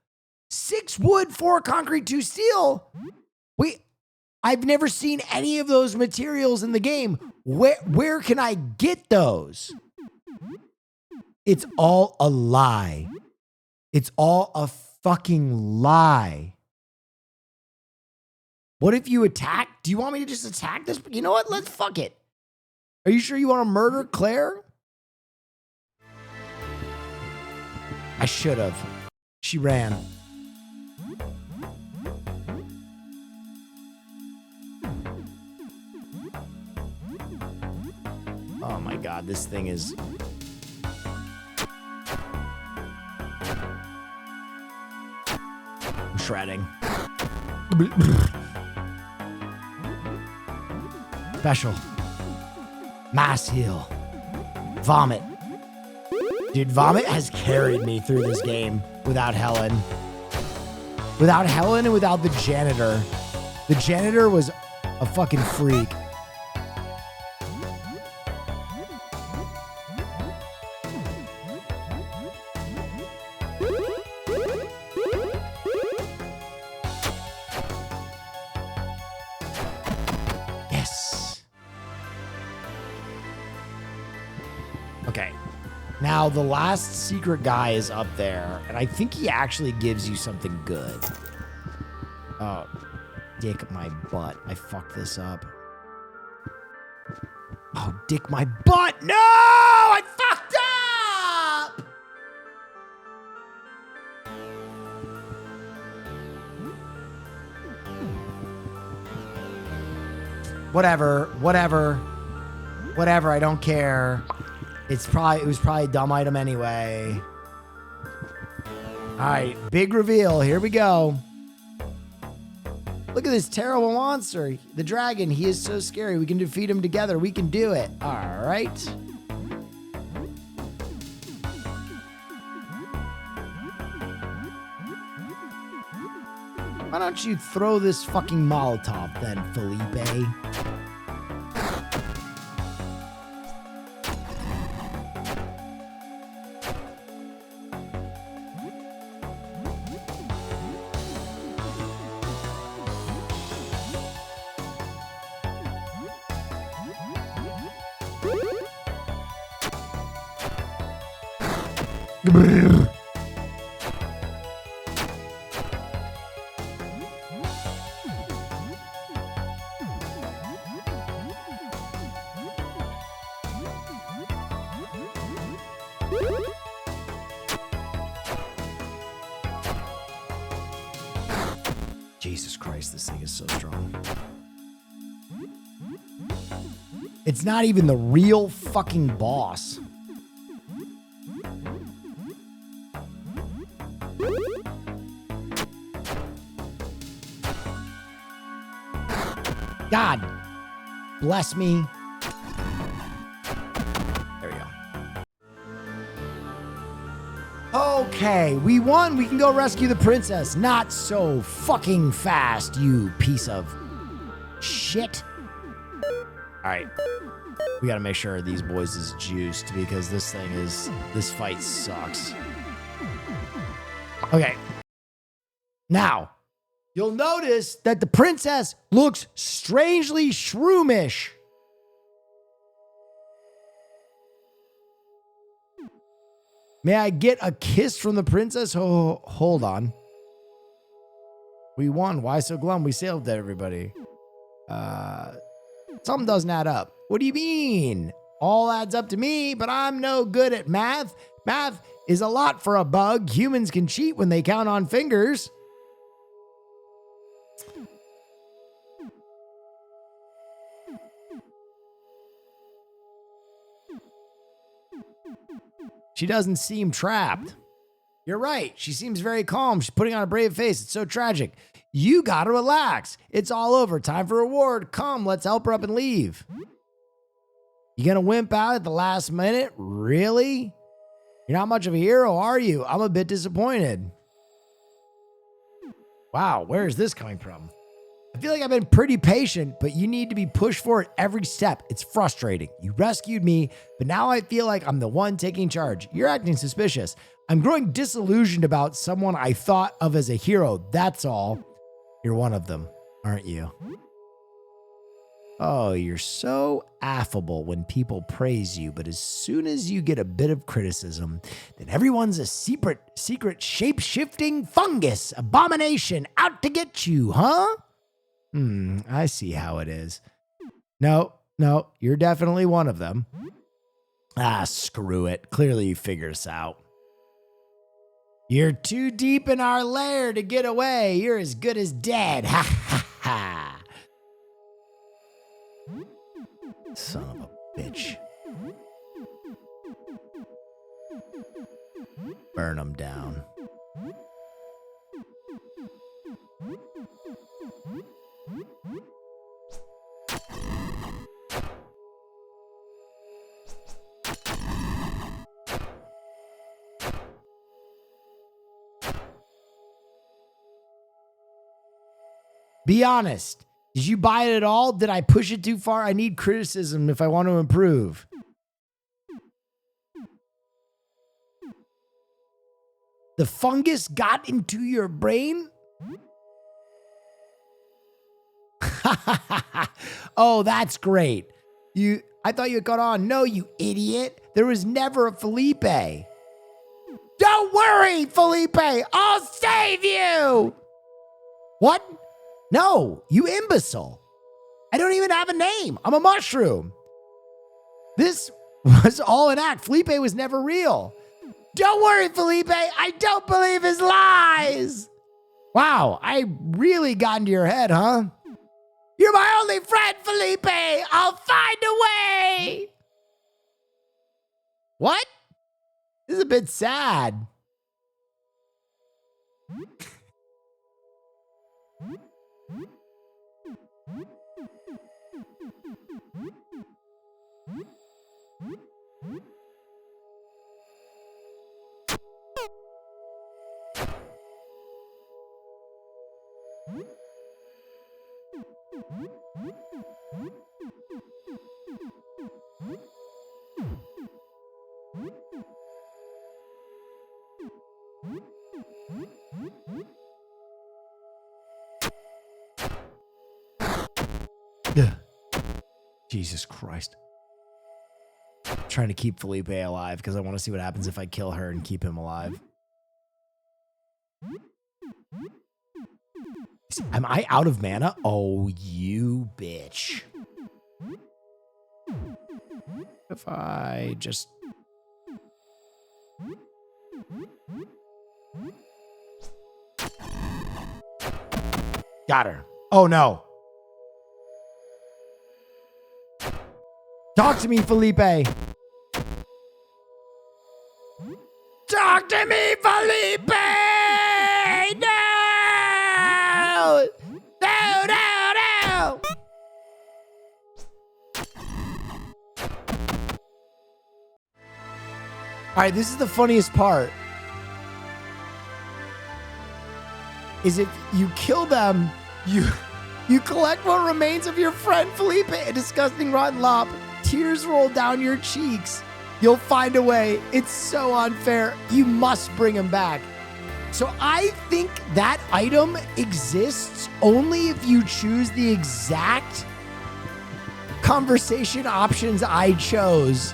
6 wood, 4 concrete, 2 steel. Wait, I've never seen any of those materials in the game. Where can I get those? It's all a lie. It's all a fucking lie. What if you attack? Do you want me to just attack this? You know what? Let's fuck it. Are you sure you want to murder Claire? I should have. She ran. Oh my God, this thing is... I'm shredding. Special. Mass heal. Vomit. Dude, Vomit has carried me through this game without Helen. Without Helen and without the janitor. The janitor was a fucking freak. Now, the last secret guy is up there, and I think he actually gives you something good. Oh, dick my butt. I fucked this up. Oh, dick my butt. No! I fucked up! Whatever. I don't care. It was probably a dumb item anyway. All right, big reveal. Here we go. Look at this terrible monster. The dragon, he is so scary. We can defeat him together. We can do it. All right. Why don't you throw this fucking Molotov then, Felipe? Jesus Christ, this thing is so strong. It's not even the real fucking boss. God bless me. There we go. Okay, we won. We can go rescue the princess. Not so fucking fast, you piece of shit. All right. We got to make sure these boys is juiced because this fight sucks. Okay. Now, you'll notice that the princess looks strangely shroomish. May I get a kiss from the princess? Oh, hold on. We won. Why so glum? We saved everybody. Something doesn't add up. What do you mean? All adds up to me, but I'm no good at math. Math is a lot for a bug. Humans can cheat when they count on fingers. She doesn't seem trapped. You're right. She seems very calm. She's putting on a brave face. It's so tragic. You gotta relax. It's all over. Time for reward. Come, let's help her up and leave. You gonna wimp out at the last minute? Really? You're not much of a hero, are you? I'm a bit disappointed. Wow, where is this coming from? I feel like I've been pretty patient, but you need to be pushed forward every step. It's frustrating. You rescued me, but now I feel like I'm the one taking charge. You're acting suspicious. I'm growing disillusioned about someone I thought of as a hero. That's all. You're one of them, aren't you? Oh, you're so affable when people praise you, but as soon as you get a bit of criticism, then everyone's a secret shape-shifting fungus abomination out to get you, huh? I see how it is. No, you're definitely one of them. Ah, screw it. Clearly you figured us out. You're too deep in our lair to get away. You're as good as dead. Ha ha ha. Son of a bitch. Burn them down. Be honest. Did you buy it at all? Did I push it too far? I need criticism if I want to improve. The fungus got into your brain? Oh, that's great. I thought you had got on. No, you idiot. There was never a Felipe. Don't worry, Felipe. I'll save you. What? No, you imbecile. I don't even have a name. I'm a mushroom. This was all an act. Felipe was never real. Don't worry, Felipe. I don't believe his lies. Wow, I really got into your head, huh? You're my only friend, Felipe. I'll find a way. What? This is a bit sad. Jesus Christ. I'm trying to keep Felipe alive because I want to see what happens if I kill her and keep him alive. Am I out of mana? Oh, you bitch. If I just... Got her. Oh, no. Talk to me, Felipe. Talk to me, Felipe! No! No, no, no! All right, this is the funniest part. Is if you kill them, you collect what remains of your friend Felipe, a disgusting rotten lop. Tears roll down your cheeks. You'll find a way. It's so unfair. You must bring him back. So I think that item exists only if you choose the exact conversation options I chose,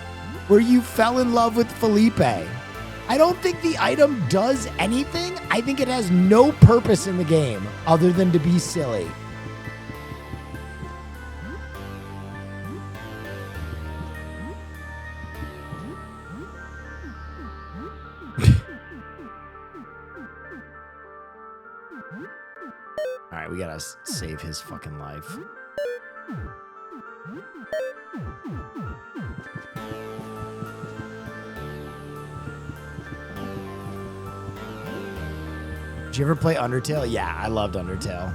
where you fell in love with Felipe. I don't think the item does anything. I think it has no purpose in the game other than to be silly. All right, we gotta save his fucking life. Did you ever play Undertale? Yeah, I loved Undertale.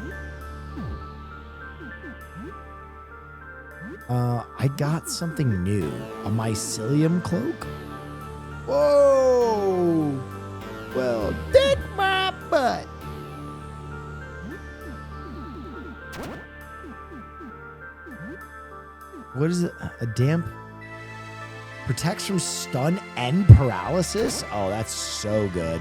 I got something new. A mycelium cloak? Whoa! Well, dick my butt. What is it? A damp? Protects from stun and paralysis? Oh, that's so good.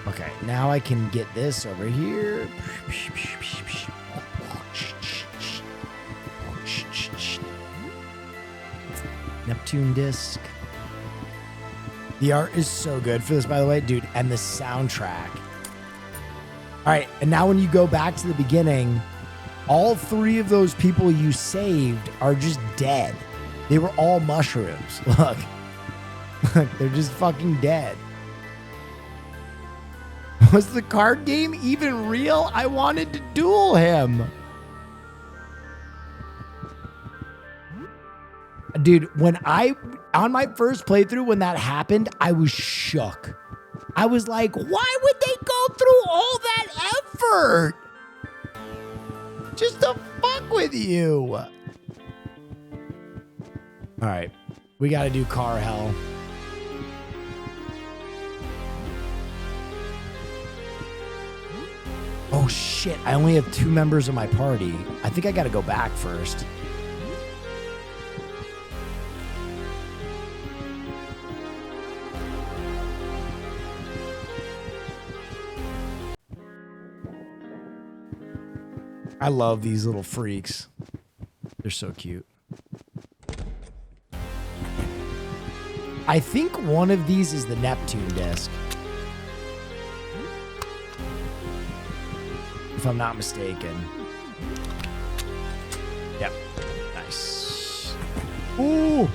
Okay, now I can get this over here. Neptune disc. The art is so good for this, by the way, dude, and the soundtrack. All right, and now when you go back to the beginning, all three of those people you saved are just dead. They were all mushrooms. Look. Look, they're just fucking dead. Was the card game even real? I wanted to duel him. Dude, on my first playthrough, when that happened, I was shook. I was like, why would they go through all that effort? Just to fuck with you. All right, we got to do car hell. Oh shit, I only have 2 members of my party. I think I got to go back first. I love these little freaks. They're so cute. I think one of these is the Neptune disc, if I'm not mistaken. Yep. Nice. Ooh!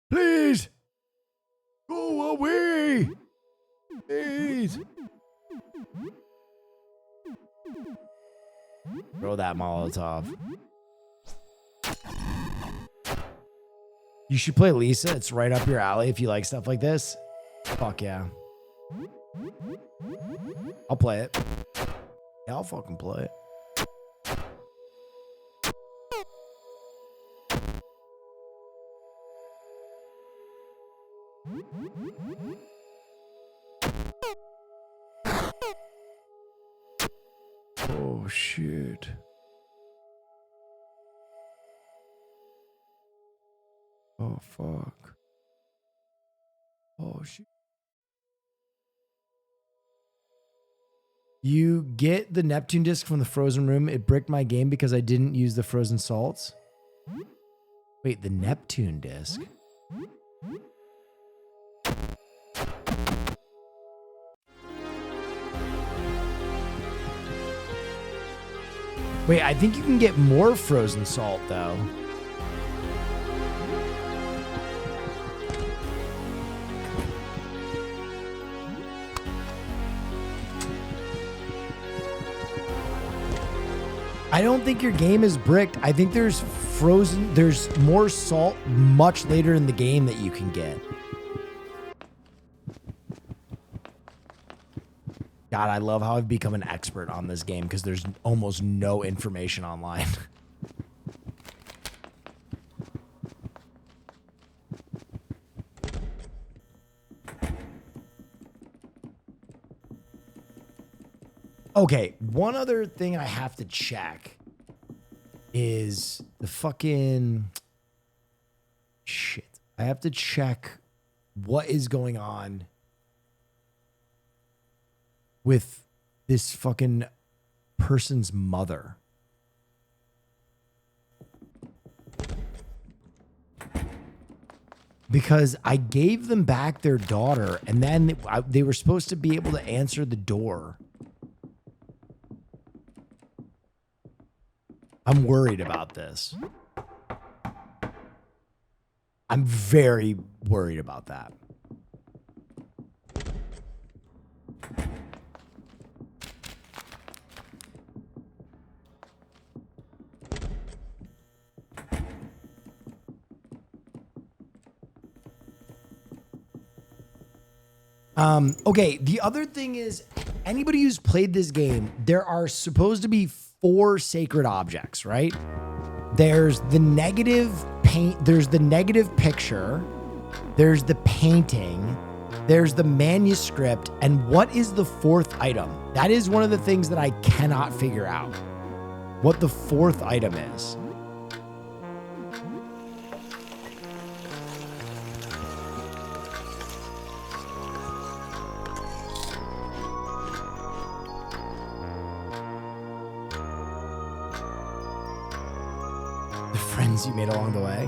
Please! Go away! Please! Throw that Molotov. You should play Lisa. It's right up your alley if you like stuff like this. Fuck yeah. I'll play it. Yeah, I'll fucking play it. Oh, shit. Oh, fuck. Oh, shit. You get the Neptune disc from the frozen room. It bricked my game because I didn't use the frozen salts. Wait, the Neptune disc? Wait, I think you can get more frozen salt, though. I don't think your game is bricked. I think there's more salt much later in the game that you can get. God, I love how I've become an expert on this game because there's almost no information online. Okay, one other thing I have to check is the fucking shit. I have to check what is going on with this fucking person's mother. Because I gave them back their daughter and then they were supposed to be able to answer the door. I'm worried about this. I'm very worried about that. Okay, the other thing is, anybody who's played this game, there are supposed to be 4 sacred objects, right? There's the negative paint, there's the negative picture, there's the painting, there's the manuscript, and what is the 4th item? That is one of the things that I cannot figure out. What the 4th item is. You made along the way.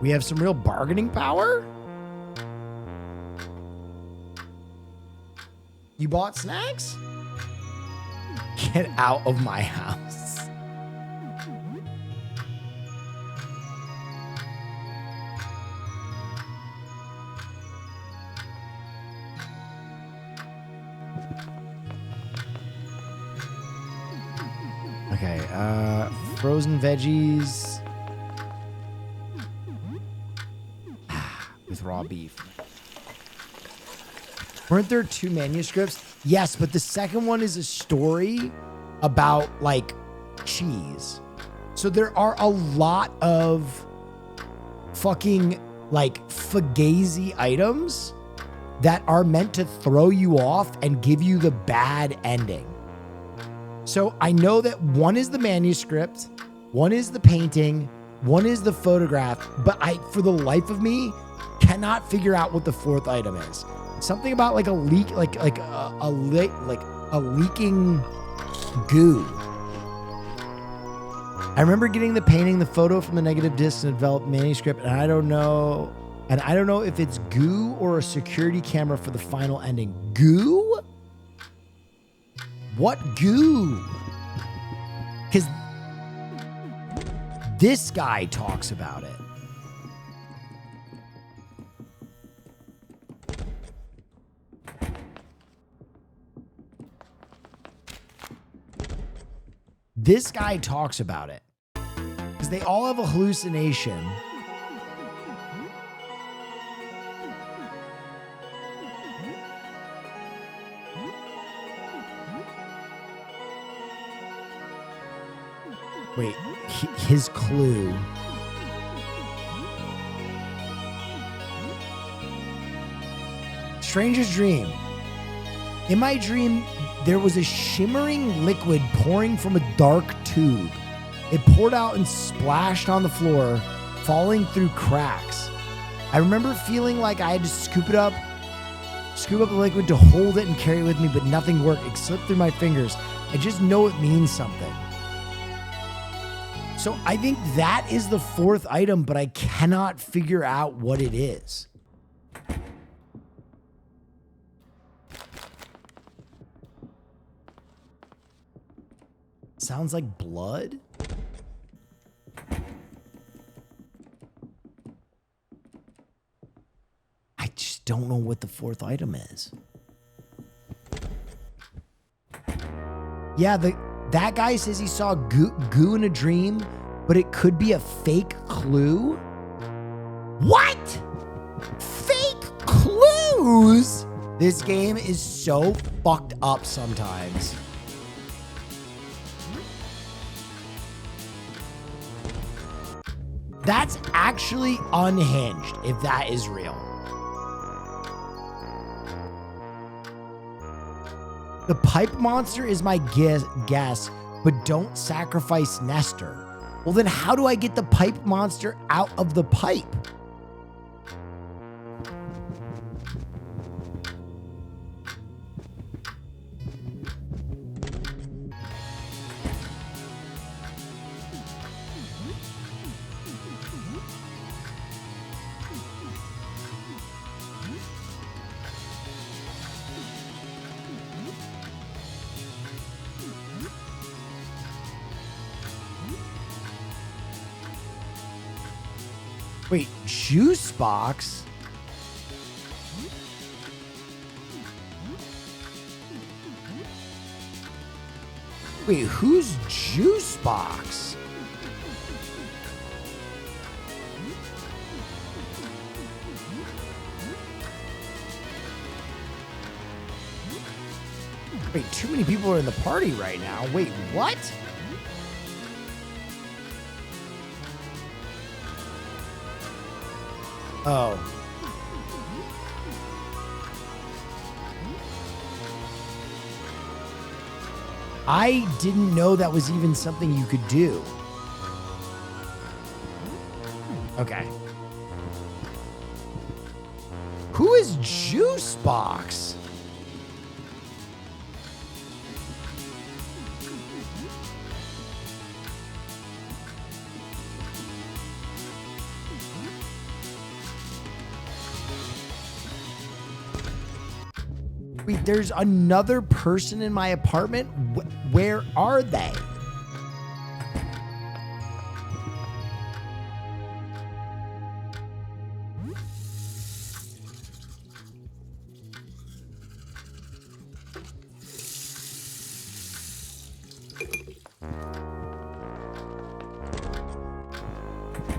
We have some real bargaining power. You bought snacks? Get out of my house. Okay, frozen veggies with raw beef. Weren't there 2 manuscripts? Yes, but the second one is a story about like cheese. So there are a lot of fucking like fugazi items that are meant to throw you off and give you the bad ending. So I know that one is the manuscript, one is the painting, one is the photograph, but I, for the life of me, cannot figure out what the 4th item is. Something about like a leak, like a leaking goo. I remember getting the painting, the photo from the negative disc and developed manuscript, and I don't know if it's goo or a security camera for the final ending. Goo? What goo? Because this guy talks about it. This guy talks about it. Because they all have a hallucination. Wait, his clue. Strangest dream. In my dream, there was a shimmering liquid pouring from a dark tube. It poured out and splashed on the floor, falling through cracks. I remember feeling like I had to scoop it up Scoop up the liquid to hold it and carry it with me, but nothing worked. It slipped through my fingers. I just know it means something. So I think that is the fourth item, but I cannot figure out what it is. Sounds like blood. I just don't know what the fourth item is. Yeah, that guy says he saw goo in a dream, but it could be a fake clue. What? Fake clues? This game is so fucked up sometimes. That's actually unhinged, if that is real. The pipe monster is my guess, but don't sacrifice Nestor. Well, then how do I get the pipe monster out of the pipe? Wait, juice box? Wait, who's juice box? Wait, too many people are in the party right now. Wait, what? Oh. I didn't know that was even something you could do. Okay. Who is Juice Box? Wait, there's another person in my apartment? Where are they?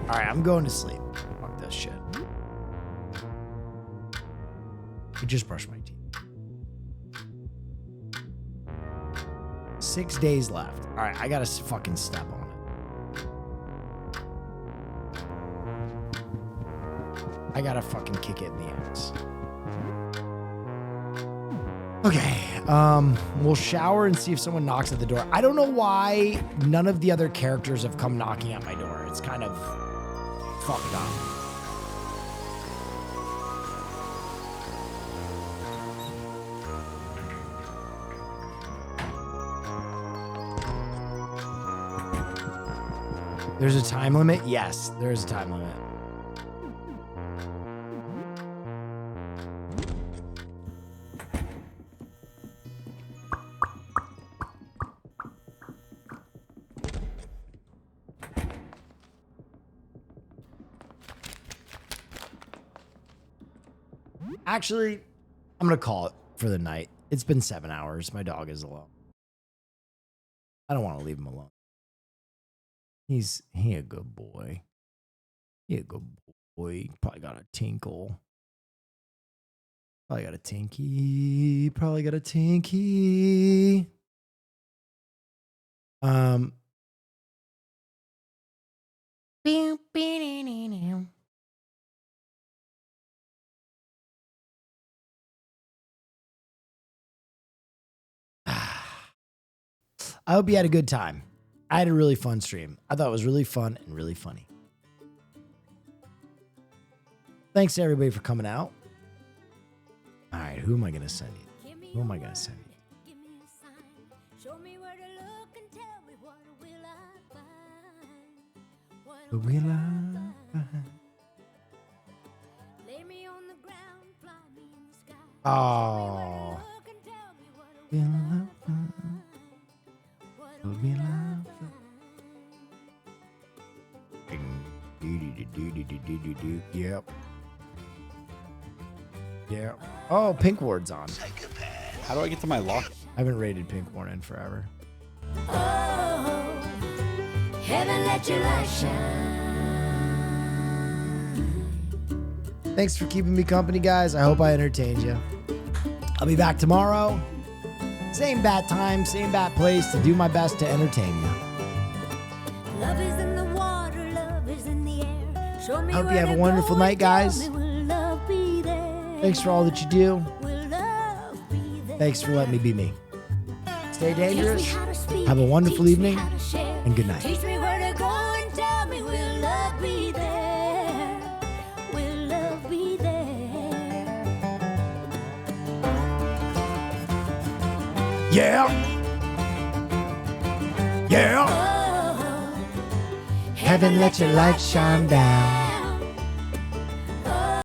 All right, I'm going to sleep. Fuck this shit. I just brushed my teeth. 6 days left. All right, I gotta fucking step on it. I gotta fucking kick it in the ass. Okay, we'll shower and see if someone knocks at the door. I don't know why none of the other characters have come knocking at my door. It's kind of fucked up. There's a time limit? Yes, there's a time limit. Actually, I'm going to call it for the night. It's been 7 hours. My dog is alone. I don't want to leave him alone. He a good boy. He a good boy. Probably got a tinkle. Probably got a tinky. Probably got a tinky. I hope you had a good time. I had a really fun stream. I thought it was really fun and really funny. Thanks to everybody for coming out. All right, Who am I going to send you? Who am I going to send you? What will I find? Oh. Will I find? What will I find? Yep. Yeah. Oh, Pink Ward's on. How do I get to my lock? I haven't rated Pink Ward in forever. Heaven, let your light shine. Thanks for keeping me company, guys. I hope I entertained you. I'll be back tomorrow. Same bat time, same bat place to do my best to entertain you. Love is in the water, love is in the air. Show me I hope you have a wonderful night, guys. Thanks for all that you do. Thanks for letting me be me. Stay dangerous. Have a wonderful evening and good night. Teach me where to go and tell me will love be there? Will love be there? Yeah. Yeah. Oh, Heaven, let your light shine down.